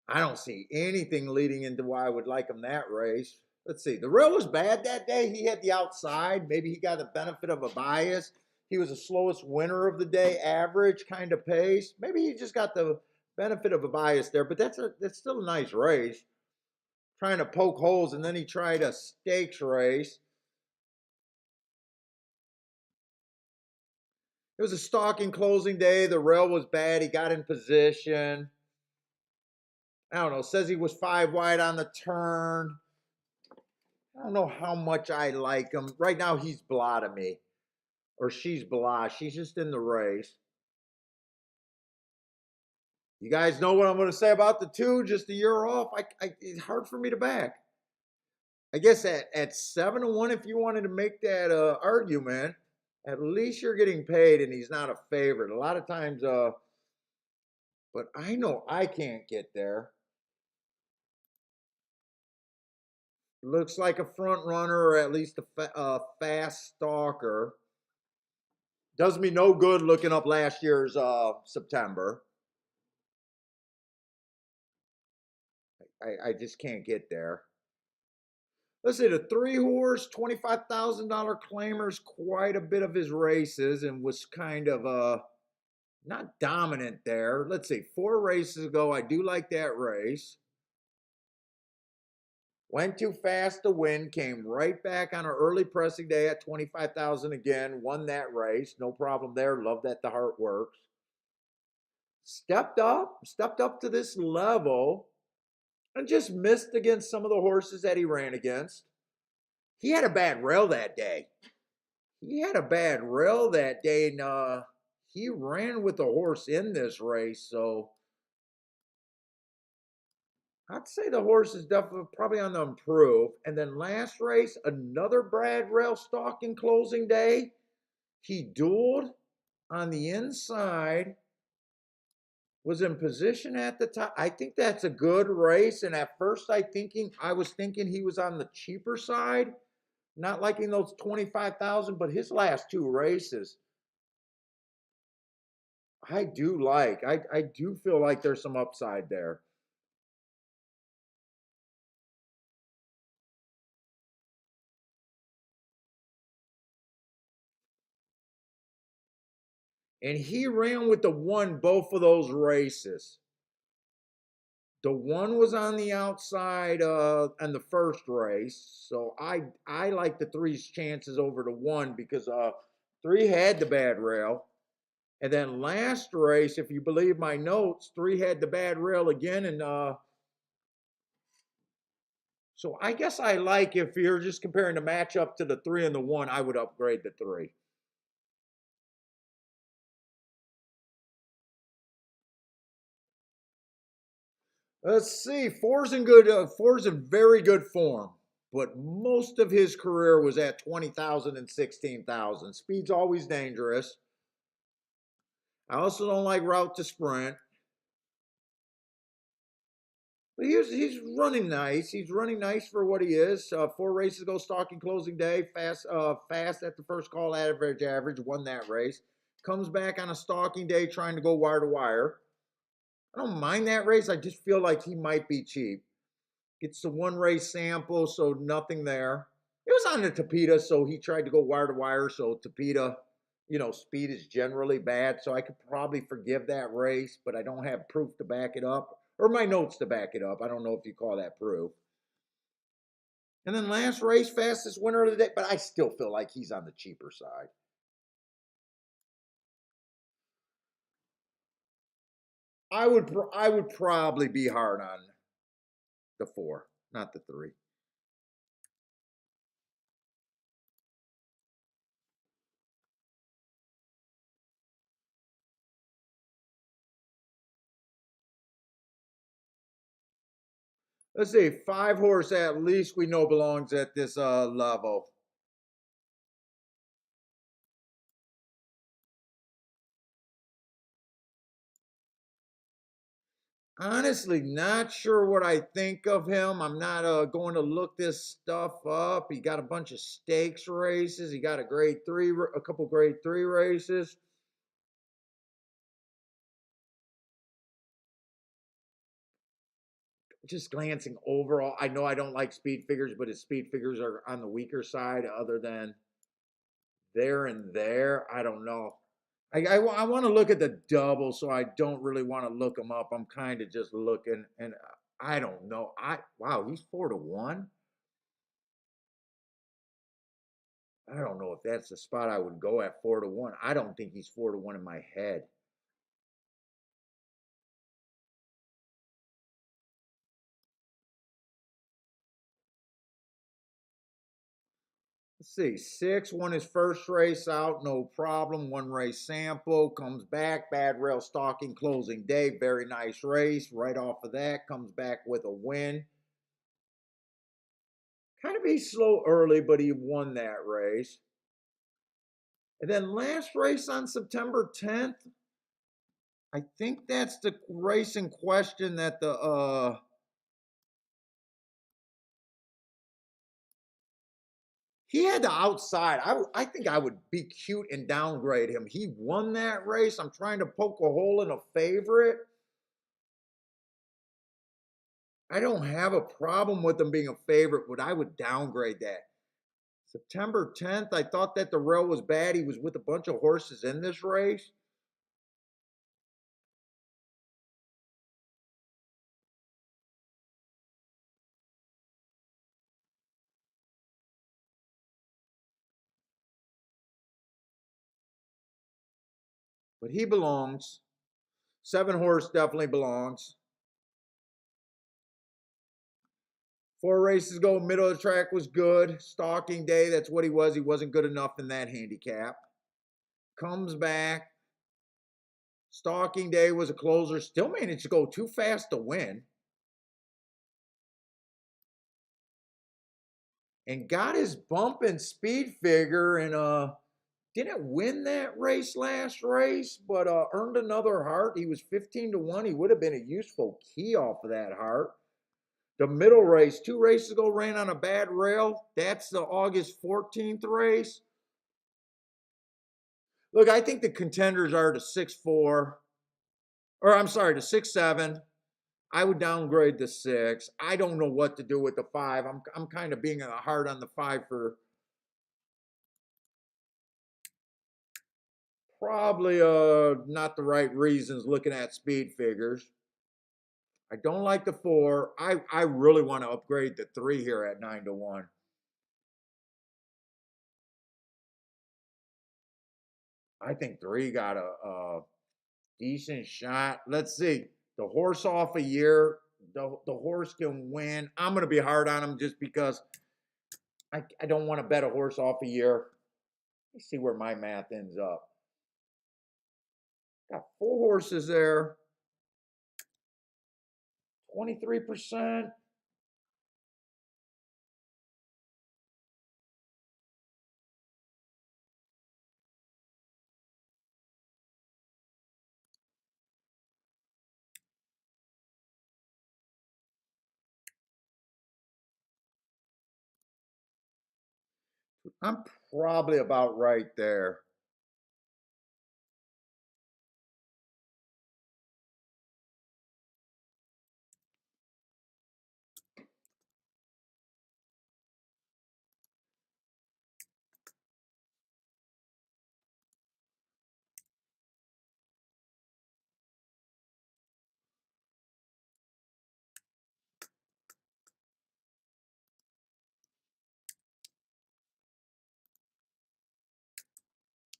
Speaker 1: I don't see anything leading into why I would like him that race. Let's see. The rail was bad that day. He had the outside. Maybe he got the benefit of a bias. He was the slowest winner of the day, average kind of pace. Maybe he just got the benefit of a bias there, but that's still a nice race. Trying to poke holes, and then he tried a stakes race. It was a stalking closing day. The rail was bad. He got in position. I don't know. Says he was 5 wide on the turn. I don't know how much I like him. Right now, he's blah to me. Or she's blah. She's just in the race. You guys know what I'm going to say about the 2, just a year off. It's hard for me to back. I guess at 7-1, if you wanted to make that argument, at least you're getting paid and he's not a favorite. A lot of times, but I know I can't get there. Looks like a front runner or at least a fast stalker. Does me no good looking up last year's September. I just can't get there. Let's say the 3-horse, $25,000 claimers quite a bit of his races and was kind of not dominant there. Let's see, 4 races ago, I do like that race. Went too fast to win, came right back on an early pressing day at 25,000 again, won that race. No problem there. Love that the heart works. Stepped up to this level and just missed against some of the horses that he ran against. He had a bad rail that day. And he ran with the horse in this race, so I'd say the horse is definitely probably on the improve. And then last race, another Brad rail stalking closing day. He dueled on the inside, was in position at the top. I think that's a good race. And at first I was thinking he was on the cheaper side, not liking those 25,000, but his last 2 races, I do like. I do feel like there's some upside there. And he ran with the 1 both of those races. The 1 was on the outside in the first race, so I like the 3's chances over the 1 because 3 had the bad rail, and then last race, if you believe my notes, 3 had the bad rail again, and so I guess I like, if you're just comparing the matchup to the 3 and the 1, I would upgrade the 3. Let's see. Four's in very good form, but most of his career was at 20,000 and 16,000. Speed's always dangerous. I also don't like route to sprint. But he's running nice. He's running nice for what he is. 4 races ago, stalking closing day, fast at the first call, average, won that race. Comes back on a stalking day trying to go wire to wire. I don't mind that race. I just feel like he might be cheap. It's the 1 race sample, so nothing there. It was on the Tapeta, so he tried to go wire to wire. So Tapeta, speed is generally bad. So I could probably forgive that race, but I don't have proof to back it up, or my notes to back it up. I don't know if you call that proof. And then last race, fastest winner of the day, but I still feel like he's on the cheaper side. I would probably be hard on the 4, not the 3. Let's see, 5 horse at least we know belongs at this level. Honestly, not sure what I think of him. I'm not going to look this stuff up. He got a bunch of stakes races. He got a grade 3, a couple grade 3 races. Just glancing overall, I know I don't like speed figures, but his speed figures are on the weaker side other than there and there. I don't know. I want to look at the double, so I don't really want to look him up. I'm kind of just looking, and I don't know. Wow, he's 4-1. I don't know if that's the spot I would go at 4-1. I don't think he's 4-1 in my head. Let's see. 6 won his first race out, no problem. 1 race sample, comes back, bad rail stalking, closing day. Very nice race. Right off of that, comes back with a win. Kind of be slow early, but he won that race. And then last race on September 10th, I think that's the race in question that he had the outside. I think I would be cute and downgrade him. He won that race. I'm trying to poke a hole in a favorite. I don't have a problem with him being a favorite, but I would downgrade that. September 10th, I thought that the rail was bad. He was with a bunch of horses in this race. But he belongs. 7 horse definitely belongs. 4 races ago, middle of the track was good. Stalking day, that's what he was. He wasn't good enough in that handicap. Comes back. Stalking day was a closer. Still managed to go too fast to win. And got his bump and speed figure and didn't win that race last race, but earned another heart. He was 15-1. He would have been a useful key off of that heart. The middle race, 2 races ago, ran on a bad rail. That's the August 14th race. Look, I think the contenders are the 6-4, or I'm sorry, the 6-7. I would downgrade the 6. I don't know what to do with the 5. I'm kind of being hard on the 5 for probably not the right reasons looking at speed figures. I don't like the 4. I really want to upgrade the 3 here at 9-1. I think 3 got a decent shot. Let's see. The horse off a year. The horse can win. I'm going to be hard on him just because I don't want to bet a horse off a year. Let me see where my math ends up. Got 4 horses there. 23%. I'm probably about right there.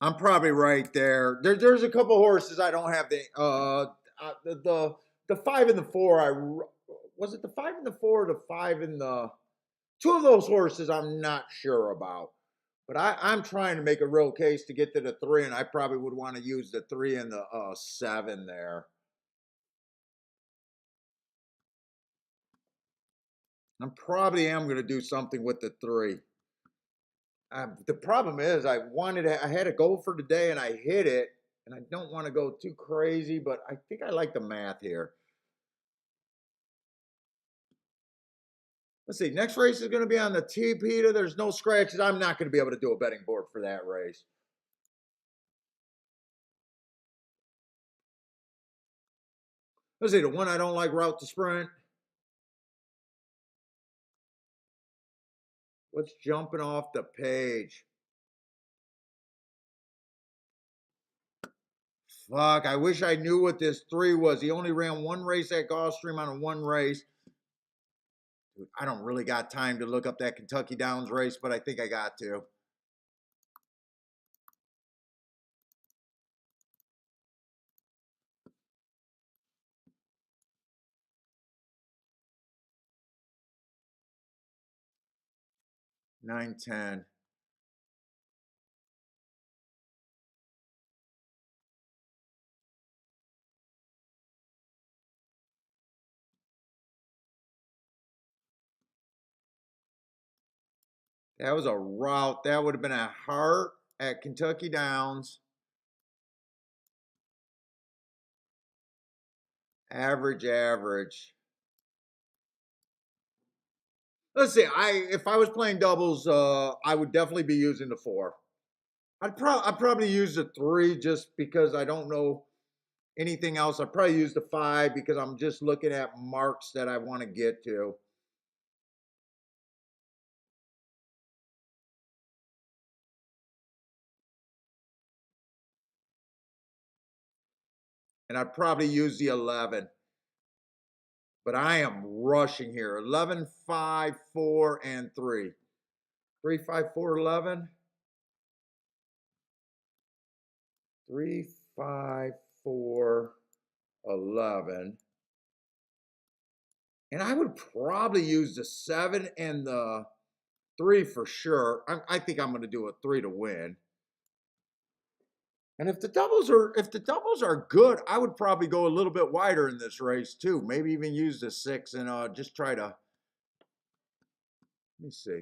Speaker 1: I'm probably right there. There's a couple horses I don't have the the 5 and the 4. Was it the 5 and the 4 or the 5 and the two of those horses? I'm not sure about, but I'm trying to make a real case to get to the 3, and I probably would want to use the 3 and the 7 there. I probably am going to do something with the 3. The problem is I had to go for today and I hit it, and I don't want to go too crazy, but I think I like the math here. Let's see. Next race is going to be on the T, Peter. There's no scratches. I'm not going to be able to do a betting board for that race. Let's see. The one I don't like, Route to Sprint. What's jumping off the page? Fuck, I wish I knew what this 3 was. He only ran one race at Gulfstream on a one race. Dude, I don't really got time to look up that Kentucky Downs race, but I think I got to. Nine, 10. That was a route. That would have been a heart at Kentucky Downs. Average. Let's see. If I was playing doubles, I would definitely be using the 4. I'd probably use the 3 just because I don't know anything else. I'd probably use the 5 because I'm just looking at marks that I want to get to. And I'd probably use the 11. But I am rushing here. 11, 5, 4, and 3. 3, 5, 4, 11. 3, 5, 4, 11. And I would probably use the 7 and the 3 for sure. I think I'm going to do a 3 to win. And if the doubles are good, I would probably go a little bit wider in this race too. Maybe even use the 6 and just try to. Let me see.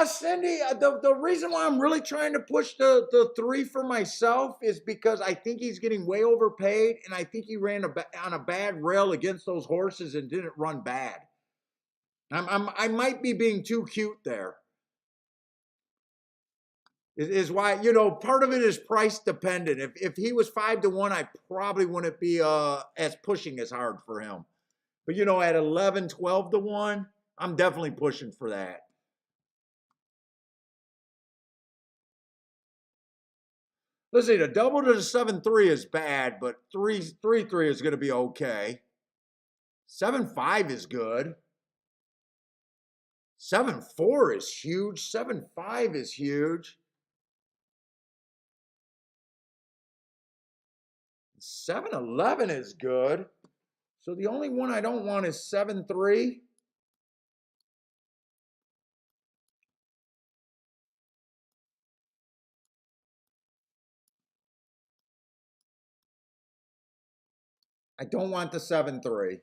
Speaker 1: Cindy, the reason why I'm really trying to push the 3 for myself is because I think he's getting way overpaid, and I think he ran on a bad rail against those horses and didn't run bad. I might be being too cute there. Is why, part of it is price dependent. If he was 5 to 1, I probably wouldn't be as pushing as hard for him. But at 11, 12 to 1, I'm definitely pushing for that. Let's see, the double to the 7-3 is bad, but 3-3 is going to be okay. 7-5 is good. 7-4 is huge. 7-5 is huge. 7-11 is good. So the only one I don't want is 7-3. I don't want the 7-3.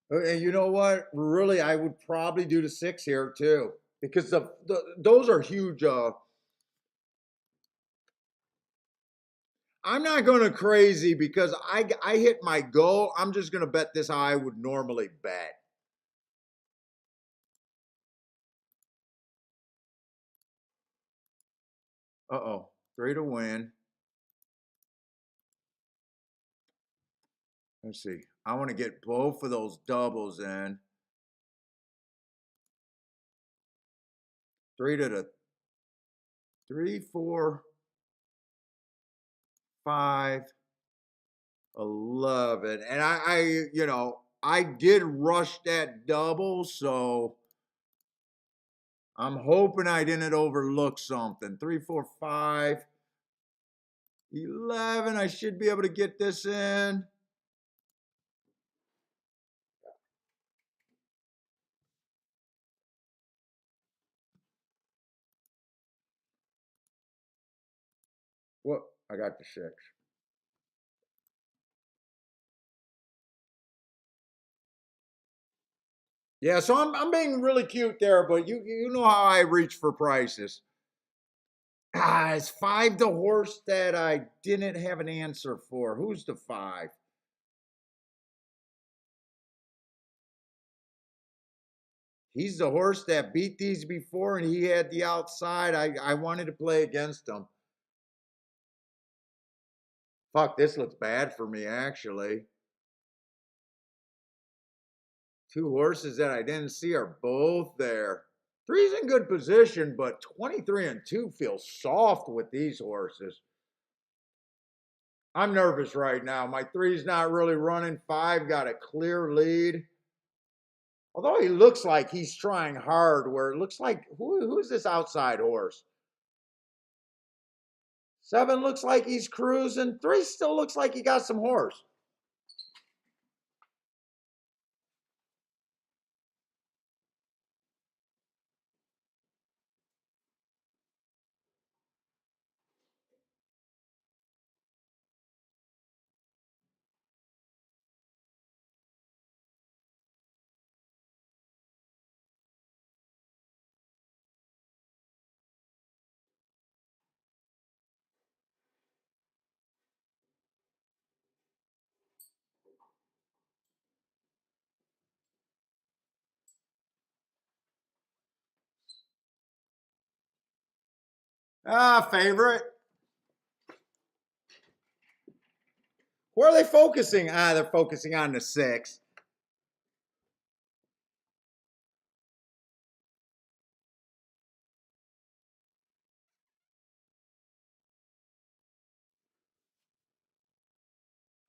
Speaker 1: And you know what? Really, I would probably do the 6 here too, because those are huge. I'm not going to crazy because I hit my goal. I'm just going to bet this how I would normally bet. Uh-oh. 3 to win. Let's see. I want to get both of those doubles in. 3 to the 3, 4, 5. 11. And I did rush that double, so I'm hoping I didn't overlook something. 3, 4, 5, 11. I should be able to get this in. What? I got the 6. Yeah, so I'm being really cute there, but you know how I reach for prices. Is 5 the horse that I didn't have an answer for? Who's the 5? He's the horse that beat these before, and he had the outside. I wanted to play against him. Fuck, this looks bad for me, actually. 2 horses that I didn't see are both there. 3's in good position, but 23 and 2 feels soft with these horses. I'm nervous right now. My 3's not really running. 5 got a clear lead. Although he looks like he's trying hard, where it looks like, who's this outside horse? 7 looks like he's cruising. 3 still looks like he got some horse. Favorite. Where are they focusing? They're focusing on the 6.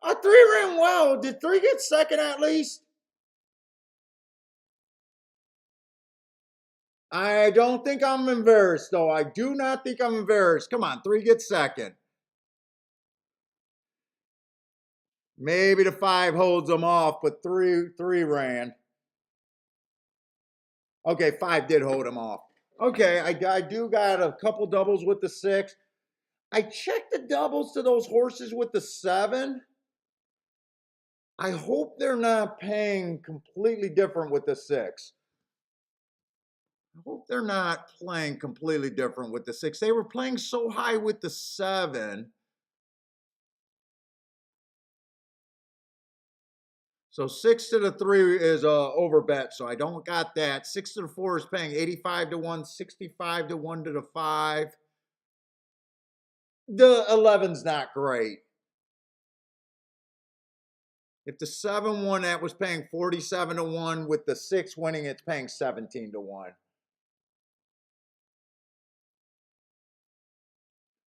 Speaker 1: A 3 ran well. Did 3 get second at least? I don't think I'm embarrassed, though. I do not think I'm embarrassed. Come on, 3 gets second. Maybe the 5 holds them off, but 3 ran. Okay, 5 did hold him off. Okay, I do got a couple doubles with the 6. I checked the doubles to those horses with the 7. I hope they're not paying completely different with the 6. I hope they're not playing completely different with the 6. They were playing so high with the 7. So 6 to the 3 is over bet, so I don't got that. 6 to the 4 is paying 85 to 1, 65 to 1 to the 5. The 11's not great. If the 7 won, that was paying 47 to 1. With the 6 winning, it's paying 17 to 1.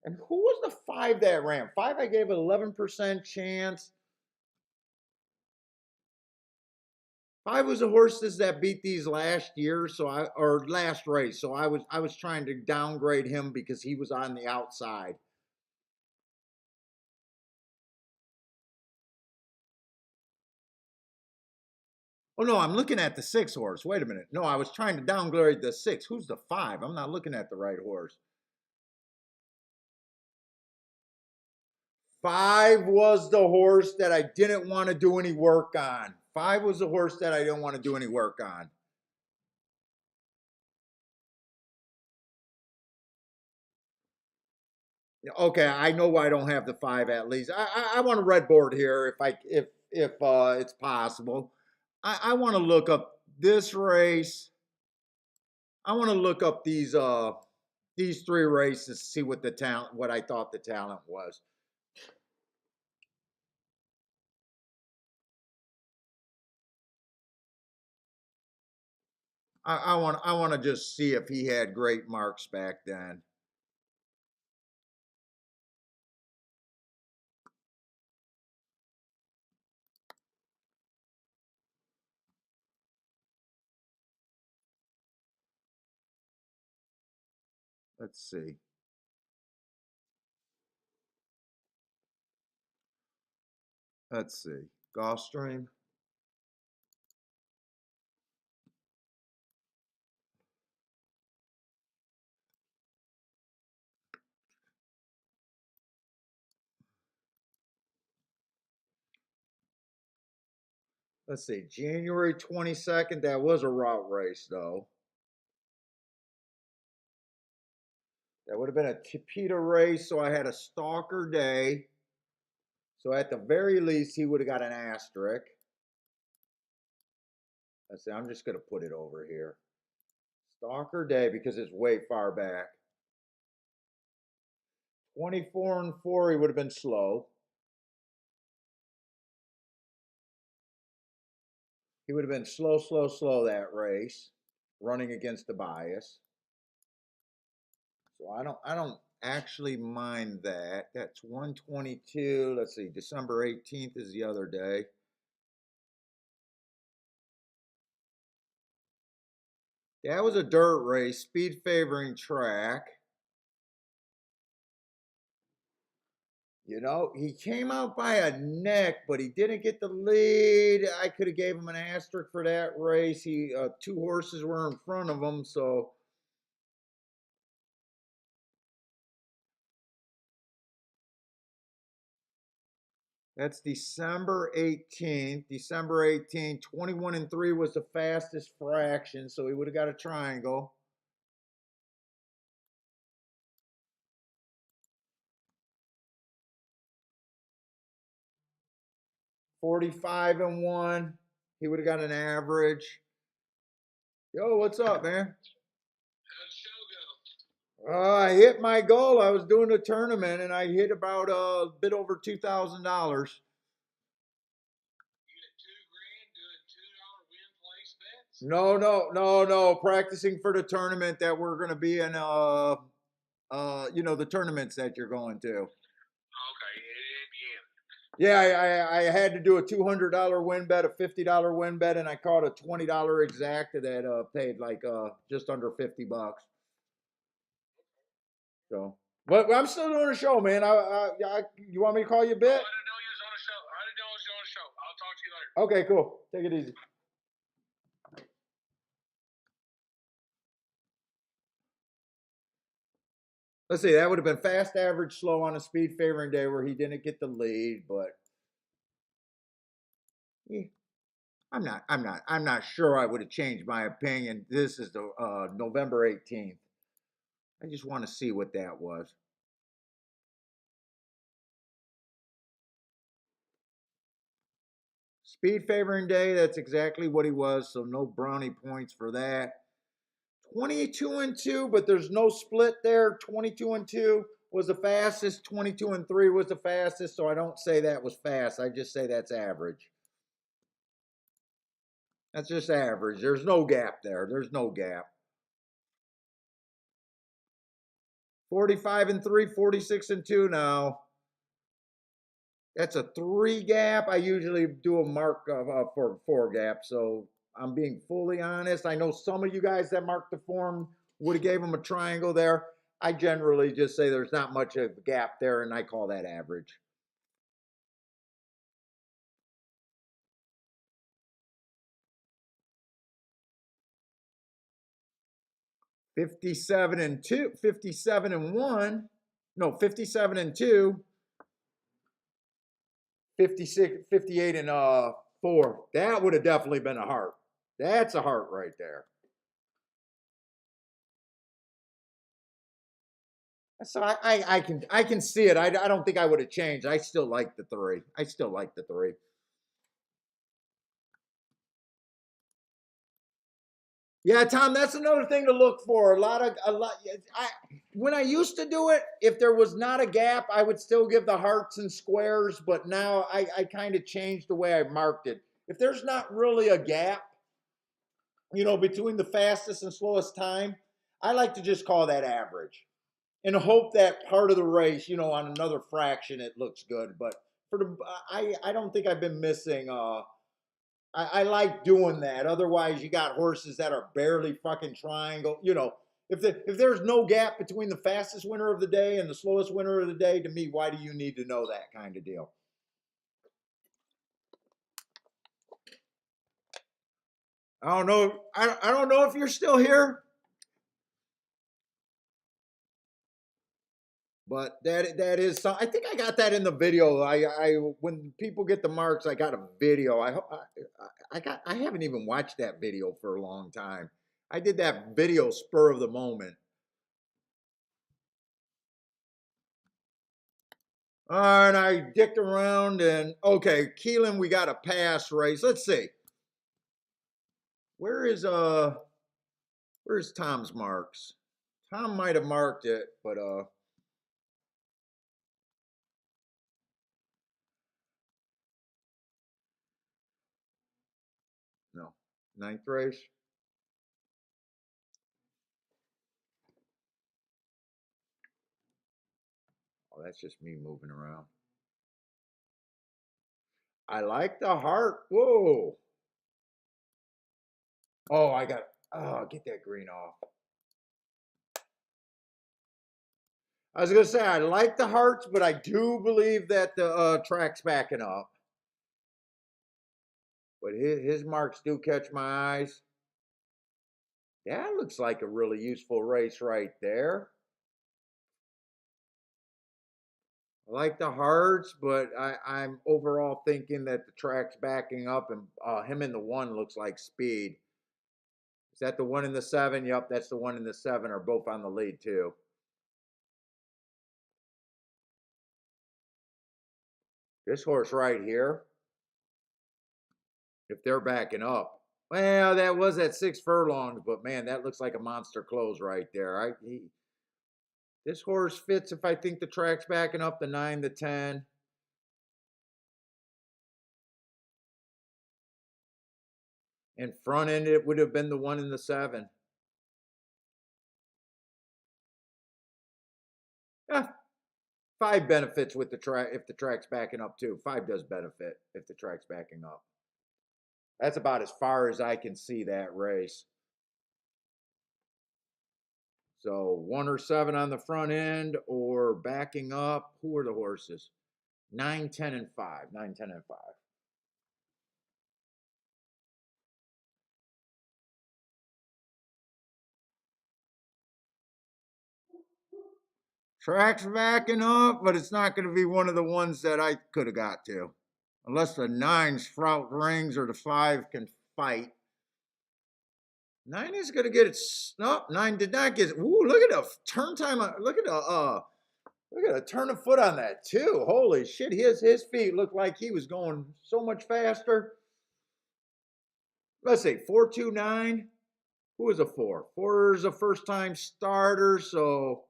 Speaker 1: And who was the 5 that ran? 5, I gave an 11% chance. 5 was the horses that beat these last year, or last race. So I was trying to downgrade him because he was on the outside. Oh no, I'm looking at the 6 horse. Wait a minute. No, I was trying to downgrade the 6. Who's the 5? I'm not looking at the right horse. 5 was the horse that I didn't want to do any work on. 5 was the horse that I didn't want to do any work on. Okay, I know why I don't have the 5 at least. I want a red board here if it's possible. I want to look up this race. I want to look up these 3 races, see what I thought the talent was. I want to just see if he had great marks back then. Let's see. Let's see. Gulfstream. Let's see. January 22nd. That was a route race, though. That would have been a Tipita race, so I had a stalker day. So at the very least, he would have got an asterisk. Let's see. I'm just going to put it over here. Stalker day because it's way far back. 24 and 4, he would have been slow. He would have been slow, slow, slow that race, running against the bias. So I don't actually mind that. That's 122. Let's see, December 18th is the other day. That was a dirt race, speed favoring track. You know, he came out by a neck, but he didn't get the lead. I could have gave him an asterisk for that race. He two horses were in front of him, so that's December 18th. December 18th, 21 and 3 was the fastest fraction, so he would have got a triangle. 45 and 1, he would have got an average. Yo, what's up, man? I hit my goal. I was doing a tournament and I hit about a bit over $2,000. No, no, no, no. Practicing for the tournament that we're going to be in. You know, the tournaments that you're going to. Yeah, I had to do a $200 win bet, a $50 win bet, and I caught a $20 exact that paid like just under $50. So, but I'm still doing a show, man. You want me to call you a bit? I didn't know you was on a show. I didn't know you was on a show. I'll talk to you later. Okay, cool. Take it easy. Let's see. That would have been fast, average, slow on a speed favoring day where he didn't get the lead, but yeah, I'm not sure I would have changed my opinion. This is the November 18th. I just want to see what that was. Speed favoring day, that's exactly what he was, so no brownie points for that. 22 and 2, but there's no split there. 22 and 2 was the fastest, 22 and 3 was the fastest, so I don't say that was fast. I just say that's average. That's just average. There's no gap there. There's no gap. 45 and 3, 46 and 2 now. That's a 3 gap. I usually do a mark for 4 gap, so I'm being fully honest. I know some of you guys that marked the form would have gave them a triangle there. I generally just say there's not much of a gap there, and I call that average. $57 and 2, 57 and 1, no, 57 and 2, 56, 58 and 4. That would have definitely been a heart. That's a heart right there. So I can see it. I don't think I would have changed. I still like the 3. I still like the 3. Yeah, Tom, that's another thing to look for. A lot. When I used to do it, if there was not a gap, I would still give the hearts and squares. But now I kind of changed the way I marked it. If there's not really a gap, you know, between the fastest and slowest time, I like to just call that average, and hope that part of the race, you know, on another fraction, it looks good. But for the, I don't think I've been missing. I like doing that. Otherwise, you got horses that are barely fucking triangle. You know, if there's no gap between the fastest winner of the day and the slowest winner of the day, to me, why do you need to know that kind of deal? I don't know. I don't know if you're still here, but that is some. I think I got that in the video. I when people get the marks, I got a video. I haven't even watched that video for a long time. I did that video spur of the moment. And I dicked around and okay, Keeneland, we got a pass race. Let's see. Where is where's Tom's marks? Tom might have marked it, but no. Ninth race. Oh, that's just me moving around. I like the heart. Whoa. Oh, I got get that green off. I was gonna say I like the hearts, but I do believe that the track's backing up. But his marks do catch my eyes. That looks like a really useful race right there. I like the hearts, but I'm overall thinking that the track's backing up, and him in the one looks like speed. Is that the one in the seven? Yep, that's the one in the seven. Are both on the lead too. This horse right here, if they're backing up, well, that was at 6 furlongs, but man, that looks like a monster close right there. This horse fits if I think the track's backing up the 9, the 10. And front end, it would have been the one in the 7. Yeah, 5 benefits with the track if the track's backing up too. 5 does benefit if the track's backing up. That's about as far as I can see that race. So 1 or 7 on the front end or backing up. Who are the horses? 9, 10, and 5. 9, 10, and 5. Track's backing up, but it's not going to be one of the ones that I could have got to. Unless the 9 sprout rings or the 5 can fight. 9 is going to get it. No, 9 did not get it. Ooh, look at the turn time. Look at a turn of foot on that too. Holy shit, his feet looked like he was going so much faster. Let's see, 429. Who is a 4? 4 is a first time starter, so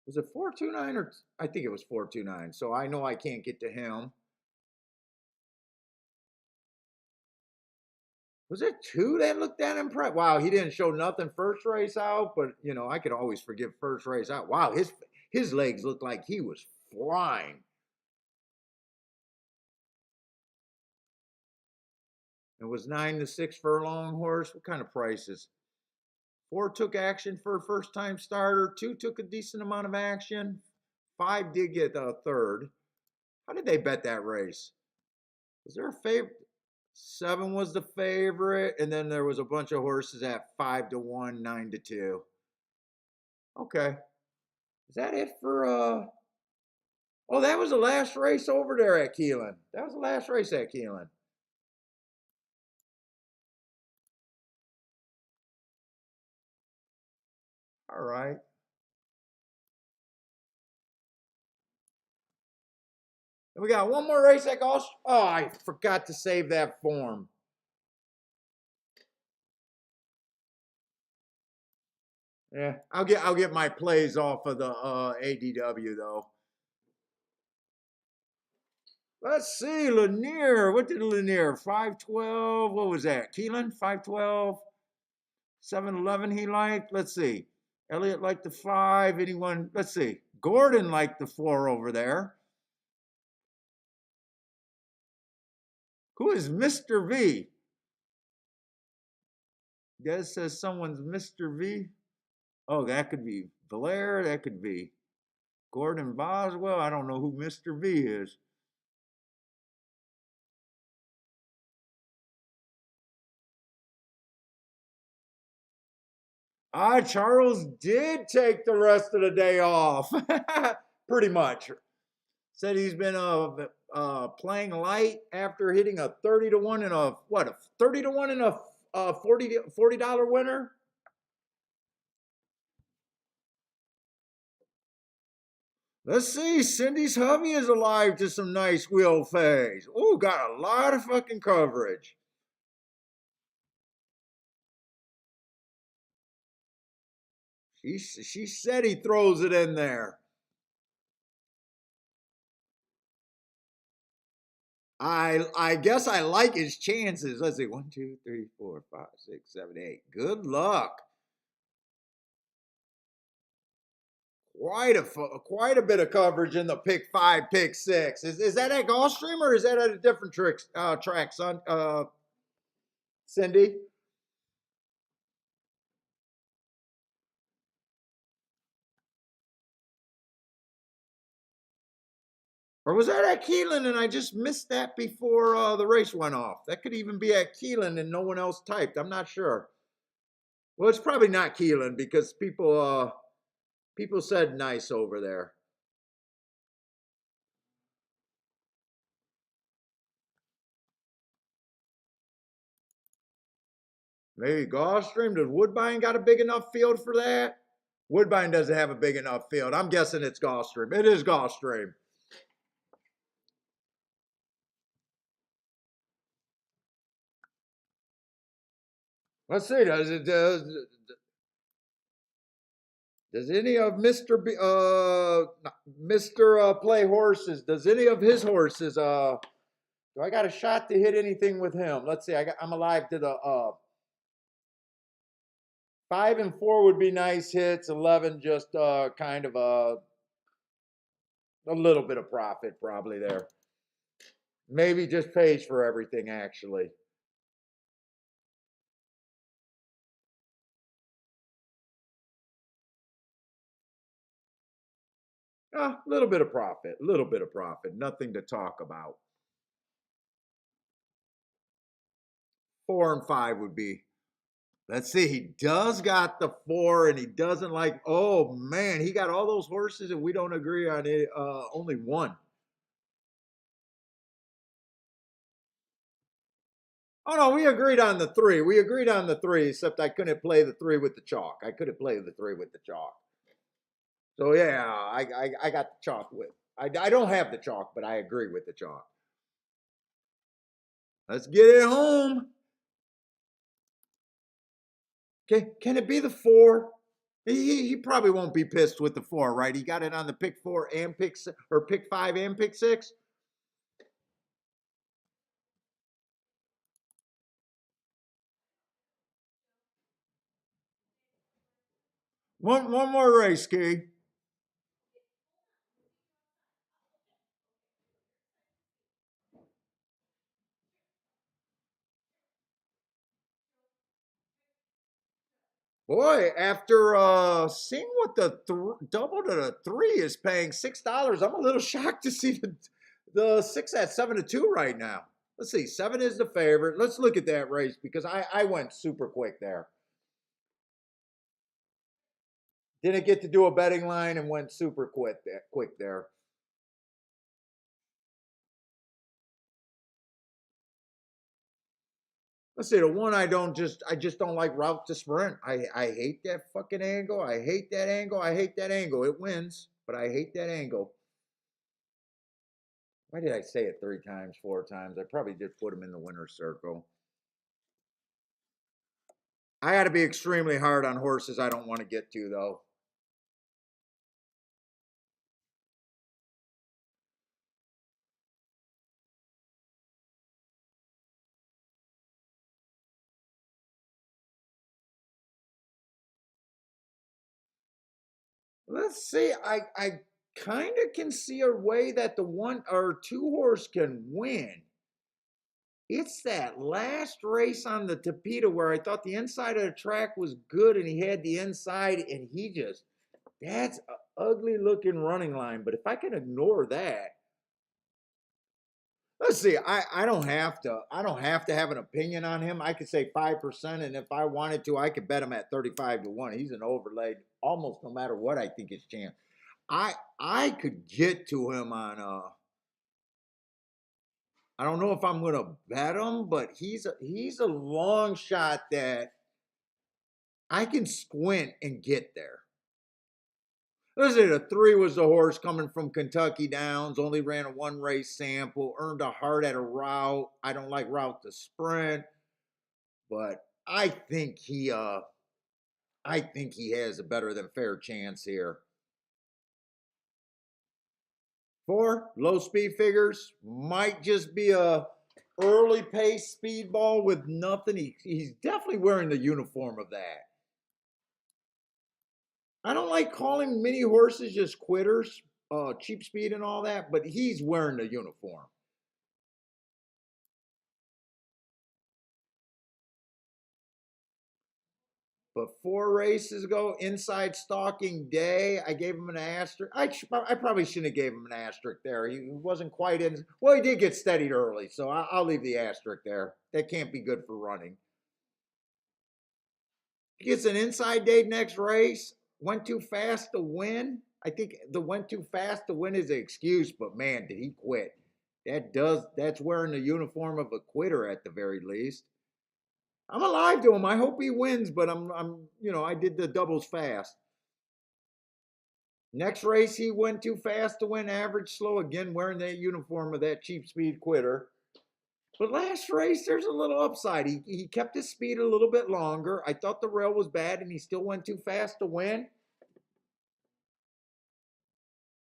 Speaker 1: was it 429 or I think it was 429. So I know I can't get to him. Was it 2 that looked that impressive? Wow, he didn't show nothing first race out, but you know, I could always forgive first race out. Wow, his legs looked like he was flying. It was 9 the 6 furlong horse. What kind of prices? 4 took action for a first time starter. 2 took a decent amount of action. 5 did get a third. How did they bet that race? Was there a favorite? 7 was the favorite, and then there was a bunch of horses at 5 to 1, 9 to 2. Okay. Is that it for oh, that was the last race over there at Keeneland. That was the last race at Keeneland. All right. And we got one more race at Gulfstream. Oh, I forgot to save that form. Yeah, I'll get my plays off of the ADW though. Let's see, Lanier. What did Lanier? 512. What was that? Keeneland? 512. 711 he liked. Let's see. Elliott liked the 5. Anyone? Let's see. Gordon liked the 4 over there. Who is Mr. V? Guess says someone's Mr. V. Oh, that could be Blair. That could be Gordon Boswell. I don't know who Mr. V is. Charles did take the rest of the day off. Pretty much. Said he's been playing light after hitting a 30 to 1 in a what, a 30 to 1 in a $40 winner. Let's see. Cindy's hubby is alive to some nice wheel phase. Oh, got a lot of fucking coverage. She said he throws it in there. I guess I like his chances. Let's see. 1, 2, 3, 4, 5, 6, 7, 8. Good luck. Quite a bit of coverage in the pick 5, pick 6. Is that at Gulfstream or is that at a different track, son? Cindy? Or was that at Keeneland and I just missed that before the race went off? That could even be at Keeneland and no one else typed. I'm not sure. Well, it's probably not Keeneland because people said nice over there. Maybe Gulfstream. Does Woodbine got a big enough field for that? Woodbine doesn't have a big enough field. I'm guessing it's Gulfstream. It is Gulfstream. Let's see. Does any of Mister Play Horses? Does any of his horses? Do I got a shot to hit anything with him? Let's see. I'm alive to the 5 and 4 would be nice hits. 11 just kind of a little bit of profit probably there. Maybe just pays for everything actually. A little bit of profit, a little bit of profit, nothing to talk about. 4 and 5 would be. Let's see, he does got the 4 and he doesn't like, oh man, he got all those horses and we don't agree on it, only one. Oh no, we agreed on the 3. We agreed on the 3, except I couldn't play the 3 with the chalk. I couldn't play the 3 with the chalk. So yeah, I got the chalk with. I don't have the chalk, but I agree with the chalk. Let's get it home. Can it be the 4? He probably won't be pissed with the 4, right? He got it on the pick 4 and pick or pick 5 and pick 6. One more race, Key. Boy, after seeing what the double to the 3 is paying $6, I'm a little shocked to see the 6 at 7 to 2 right now. Let's see, 7 is the favorite. Let's look at that race because I went super quick there. Didn't get to do a betting line and went super quick there. Let's see, the one I just don't like route to sprint. I hate that fucking angle. I hate that angle. I hate that angle. It wins, but I hate that angle. Why did I say it 3 times, 4 times? I probably just put him in the winner's circle. I got to be extremely hard on horses I don't want to get to, though. Let's see. I kind of can see a way that the 1 or 2 horse can win. It's that last race on the Tapeta where I thought the inside of the track was good and he had the inside and he just, that's an ugly looking running line. But if I can ignore that, let's see, I don't have to have an opinion on him. I could say 5%, and if I wanted to, I could bet him at 35-1. He's an overlay almost no matter what I think his chance. I could get to him on I don't know if I'm gonna bet him, but he's a long shot that I can squint and get there. Listen, a 3 was the horse coming from Kentucky Downs, only ran a one race sample, earned a heart at a route. I don't like route to sprint, but I think he has a better than fair chance here. 4, low speed figures, might just be a early pace speedball with nothing. He's definitely wearing the uniform of that. I don't like calling mini horses just quitters, cheap speed and all that, but he's wearing the uniform. But 4 races ago, inside stalking day, I gave him an asterisk. I probably shouldn't have gave him an asterisk there. He wasn't quite in. Well, he did get steadied early, so I'll leave the asterisk there. That can't be good for running. He gets an inside day next race. Went too fast to win. I think the went too fast to win is an excuse, but man, did he quit. That's wearing the uniform of a quitter at the very least. I'm alive to him. I hope he wins, but I did the doubles fast. Next race, he went too fast to win, average slow again, wearing that uniform of that cheap speed quitter. But last race, there's a little upside. He kept his speed a little bit longer. I thought the rail was bad, and he still went too fast to win.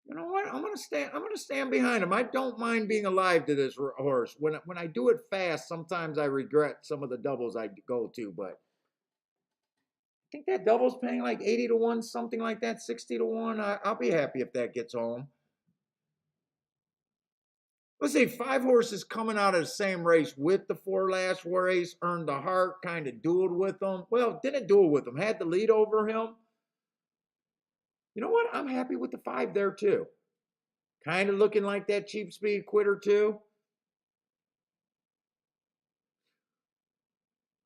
Speaker 1: You know what? I'm gonna stand. I'm gonna stand behind him. I don't mind being alive to this horse. When I do it fast, sometimes I regret some of the doubles I go to, but I think that double's paying like 80-1, something like that, 60-1. I'll be happy if that gets home. Let's say 5 horses coming out of the same race with the 4 last race, earned the heart, kind of dueled with them. Well, didn't duel with them, had the lead over him. You know what? I'm happy with the 5 there too. Kind of looking like that cheap speed quitter too.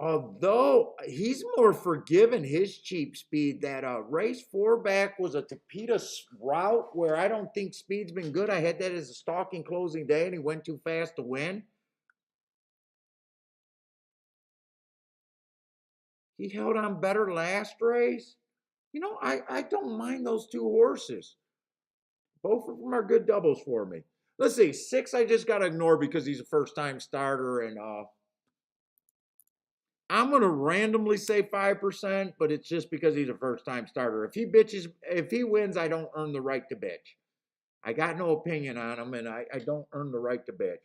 Speaker 1: Although he's more forgiven his cheap speed, that race 4 back was a Tapeta route where I don't think speed's been good. I had that as a stalking closing day and he went too fast to win. He held on better last race. I don't mind those 2 horses. Both of them are good doubles for me. Let's see, 6 I just got to ignore because he's a first time starter and I'm gonna randomly say 5%, but it's just because he's a first-time starter. If he wins, I don't earn the right to bitch. I got no opinion on him, and I don't earn the right to bitch.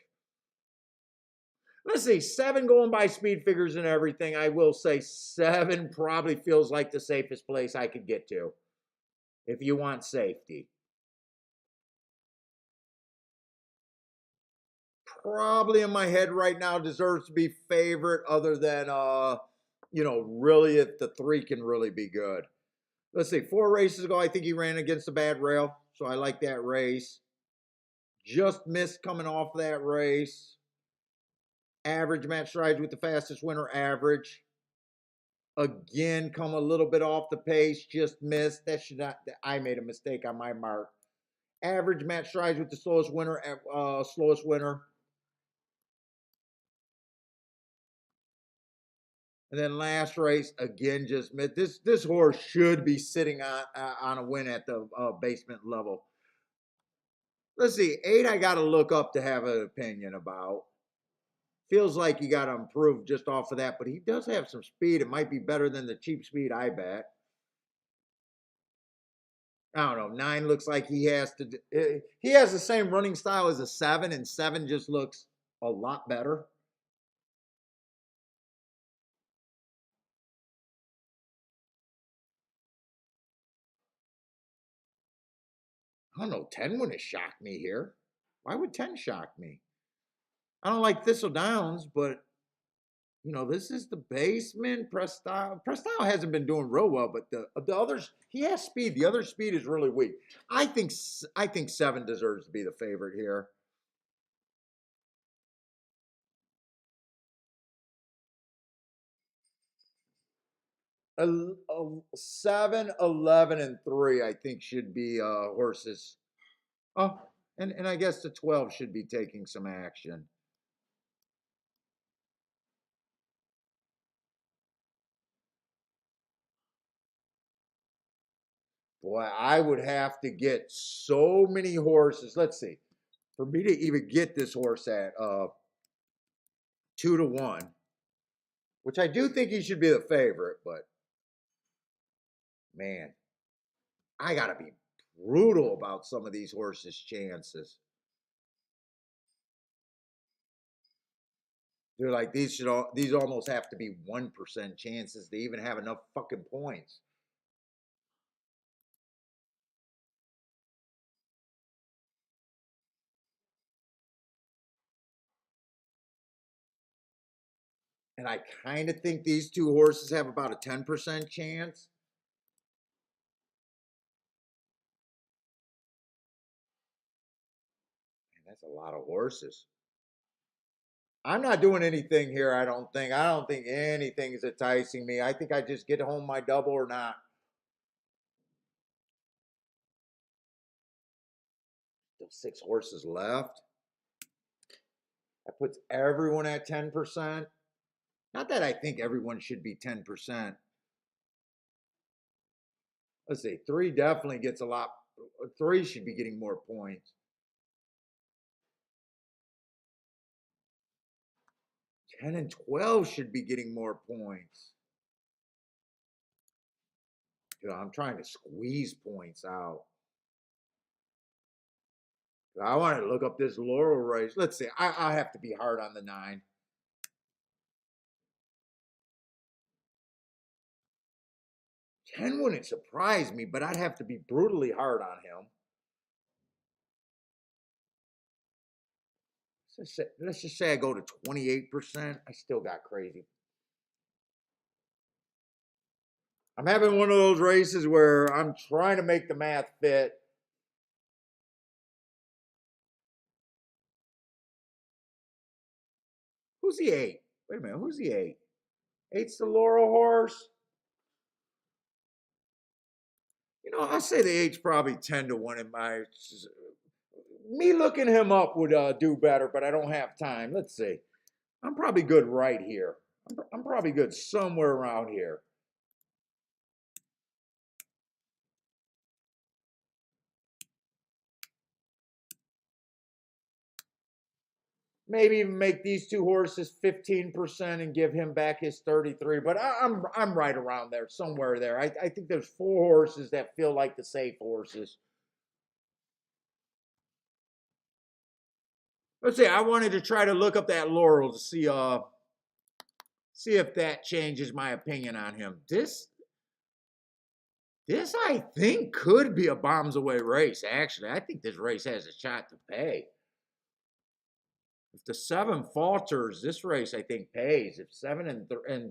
Speaker 1: Let's see, 7 going by speed figures and everything. I will say 7 probably feels like the safest place I could get to if you want safety. Probably in my head right now deserves to be favorite, other than really if the 3 can really be good. Let's see, 4 races ago, I think he ran against a bad rail, so I like that race. Just missed coming off that race. Average match strides with the fastest winner, average. Again, come a little bit off the pace, just missed. That should not, I made a mistake on my mark. Average match strides with the slowest winner, slowest winner. And then last race, again, just missed. This horse should be sitting on a win at the basement level. Let's see, 8 I got to look up to have an opinion about. Feels like you got to improve just off of that, but he does have some speed. It might be better than the cheap speed I bet. I don't know. 9 looks like he has to. He has the same running style as a 7, and 7 just looks a lot better. I don't know. 10 wouldn't have shocked me here. Why would 10 shock me? I don't like Thistle Downs, but this is the basement. Prestyle hasn't been doing real well, but the others, he has speed. The other speed is really weak. I think 7 deserves to be the favorite here. 7, 11, and 3, I think should be horses. Oh, and I guess the 12 should be taking some action. Boy, I would have to get so many horses. Let's see. For me to even get this horse at 2-1, which I do think he should be the favorite, but man, I gotta be brutal about some of these horses' chances. They're like these almost have to be 1% chances to even have enough fucking points. And I kind of think these two horses have about a 10% chance. Man, that's a lot of horses. I'm not doing anything here, I don't think. I don't think anything is enticing me. I think I just get home my double or not. Still 6 horses left. That puts everyone at 10%. Not that I think everyone should be 10%. Let's see, 3 definitely gets a lot. 3 should be getting more points. 10 and 12 should be getting more points. I'm trying to squeeze points out. I want to look up this Laurel race. Let's see. I have to be hard on the 9. 10 wouldn't surprise me, but I'd have to be brutally hard on him. Let's just say I go to 28%. I still got crazy. I'm having one of those races where I'm trying to make the math fit. Who's the 8? Wait a minute. Who's the 8? 8's the Laurel horse. I say the 8's probably 10-1 in my. Me looking him up would do better, but I don't have time. Let's see. I'm probably good right here. I'm probably good somewhere around here. Maybe even make these 2 horses 15% and give him back his 33. But I'm right around there, somewhere there. I think there's 4 horses that feel like the safe horses. Let's see. I wanted to try to look up that Laurel to see if that changes my opinion on him. This I think could be a bombs away race. Actually, I think this race has a shot to pay. If the 7 falters, this race I think pays. If 7 and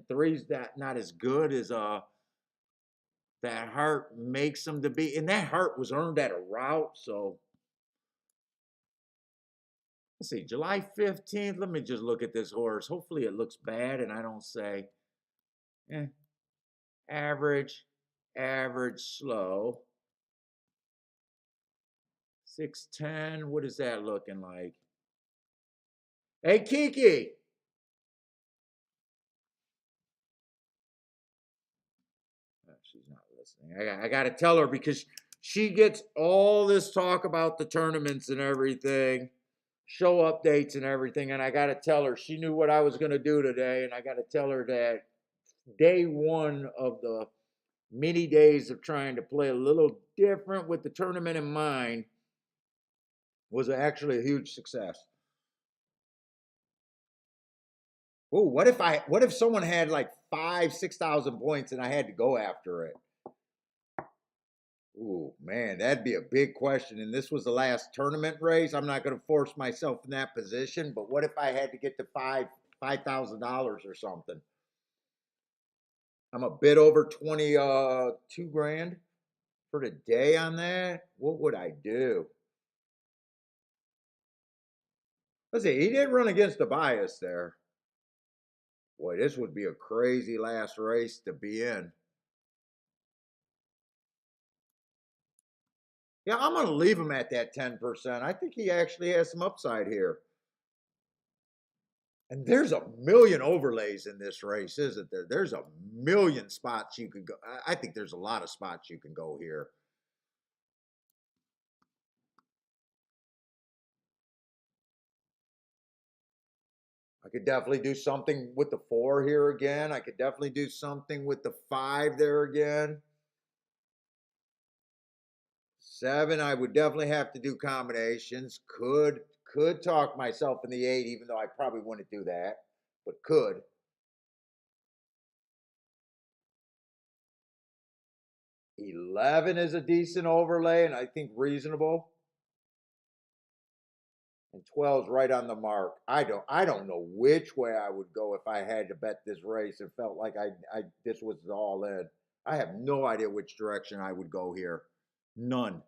Speaker 1: 3's not as good as that Heart makes them to be, and that Heart was earned at a route. So let's see, July 15th. Let me just look at this horse. Hopefully it looks bad, and I don't say, average, slow. 610. What is that looking like? Hey, Kiki. She's not listening. I got to tell her because she gets all this talk about the tournaments and everything, show updates and everything. And I got to tell her she knew what I was going to do today. And I got to tell her that day 1 of the many days of trying to play a little different with the tournament in mind was actually a huge success. Oh, what if someone had like 5,000, 6,000 points and I had to go after it? Ooh, Man, that'd be a big question. And this was the last tournament race. I'm not going to force myself in that position. But what if I had to get to $5,000 or something? I'm a bit over 22 grand for the day on that. What would I do? Let's see. He did run against the bias there. Boy, this would be a crazy last race to be in. Yeah, I'm going to leave him at that 10%. I think he actually has some upside here. And there's a million overlays in this race, isn't there? There's a million spots you could go. I think there's a lot of spots you can go here. I could definitely do something with the 4 here again. I could definitely do something with the 5 there again. 7, I would definitely have to do combinations. Could talk myself in the 8, even though I probably wouldn't do that, but could. 11 is a decent overlay and I think reasonable. And 12 is right on the mark. I don't know which way I would go if I had to bet this race and felt like I this was all in. I have no idea which direction I would go here. None.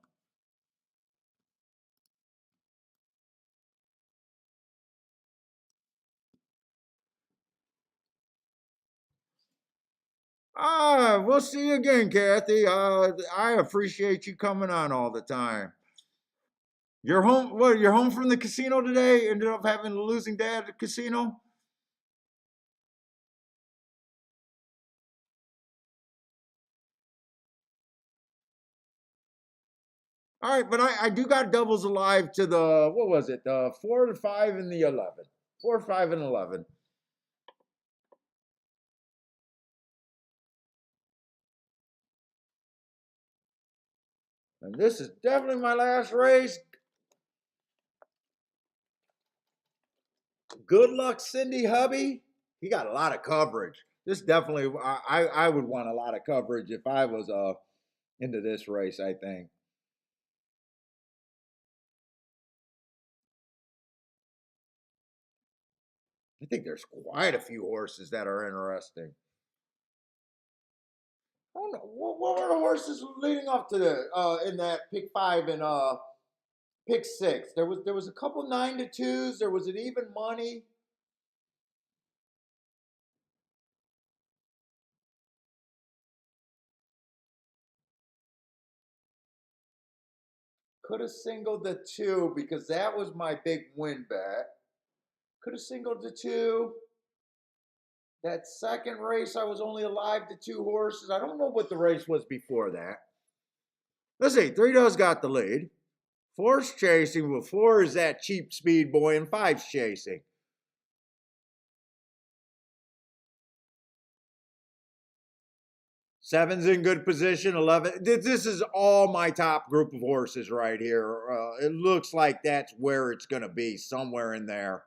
Speaker 1: We'll see you again, Kathy. I appreciate you coming on all the time. You're home. What? You're home from the casino today? Ended up having a losing day at the casino. All right, but I do got doubles alive to the what was it? The 4 to 5 and the 11. 4, 5, and 11. And this is definitely my last race. Good luck, Cindy Hubby. He got a lot of coverage. This definitely, I would want a lot of coverage if I was into this race. I think. I think there's quite a few horses that are interesting. I don't know what were the horses leading up to the in that pick 5 and pick 6. There was a couple 9 to 2s. There was an even money. Could have singled the 2 because that was my big win bet. Could have singled the 2. That second race, I was only alive to 2 horses. I don't know what the race was before that. Let's see. 3 does got the lead. 4's chasing. Well, 4 is that cheap speed boy, and 5's chasing. Seven's in good position. 11. This is all my top group of horses right here. It looks like that's where it's going to be, somewhere in there.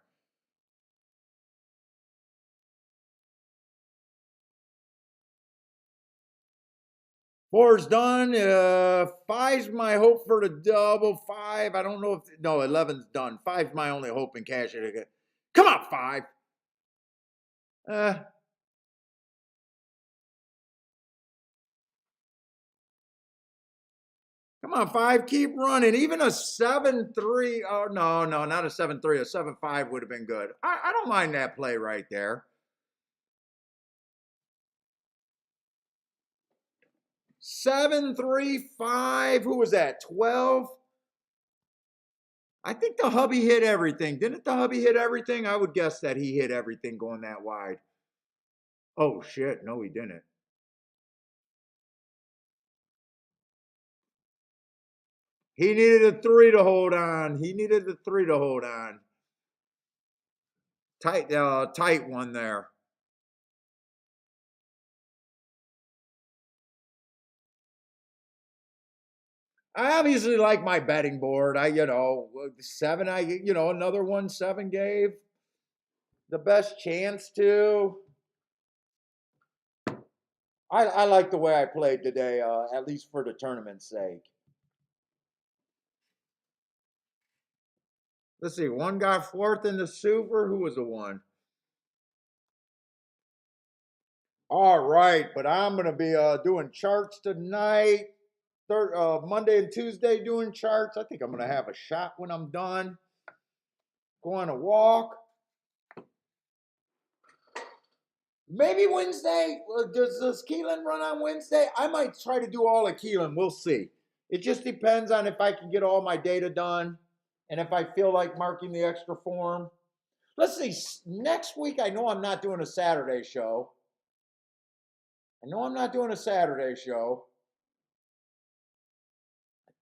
Speaker 1: Four's done. Five's my hope for the double. 5. I don't know if no. 11's done. Five's my only hope in cash it again. Come on, 5. Uh, Come on, 5. Keep running. Even a 7-3. Oh no, no, not a 7-3. A 7-5 would have been good. I don't mind that play right there. 7-3-5. Who was that? 12. I think the hubby hit everything. Didn't the hubby hit everything? I would guess that he hit everything going that wide. Oh shit, no, he didn't. He needed a 3 to hold on. He needed the 3 to hold on. Tight one there. I obviously like my betting board. 7. Another one 7 gave the best chance to. I like the way I played today, at least for the tournament's sake. Let's see. One got fourth in the Super. Who was the one? All right, but I'm gonna be doing charts tonight. Monday and Tuesday doing charts. I think I'm gonna have a shot when I'm done. Go on a walk. Maybe Wednesday. Does Keeneland run on Wednesday? I might try to do all of Keeneland. We'll see. It just depends on if I can get all my data done and if I feel like marking the extra form. Let's see. Next week, I know I'm not doing a Saturday show. I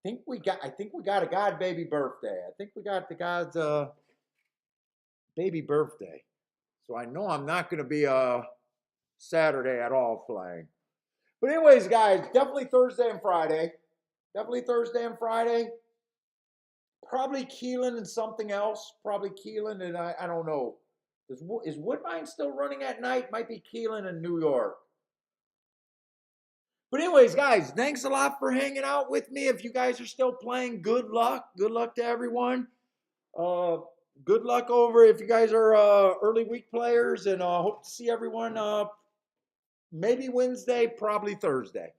Speaker 1: think we got a God baby birthday. I think we got the God's baby birthday. So I know I'm not going to be Saturday at all playing. But anyways, guys, definitely Thursday and Friday. Probably Keeneland and something else. Probably Keeneland and I don't know. Is Woodbine still running at night? Might be Keeneland and New York. But anyways, guys, thanks a lot for hanging out with me. If you guys are still playing, good luck. Good luck to everyone. Uh, Good luck over if you guys are early week players, and hope to see everyone maybe Wednesday, probably Thursday.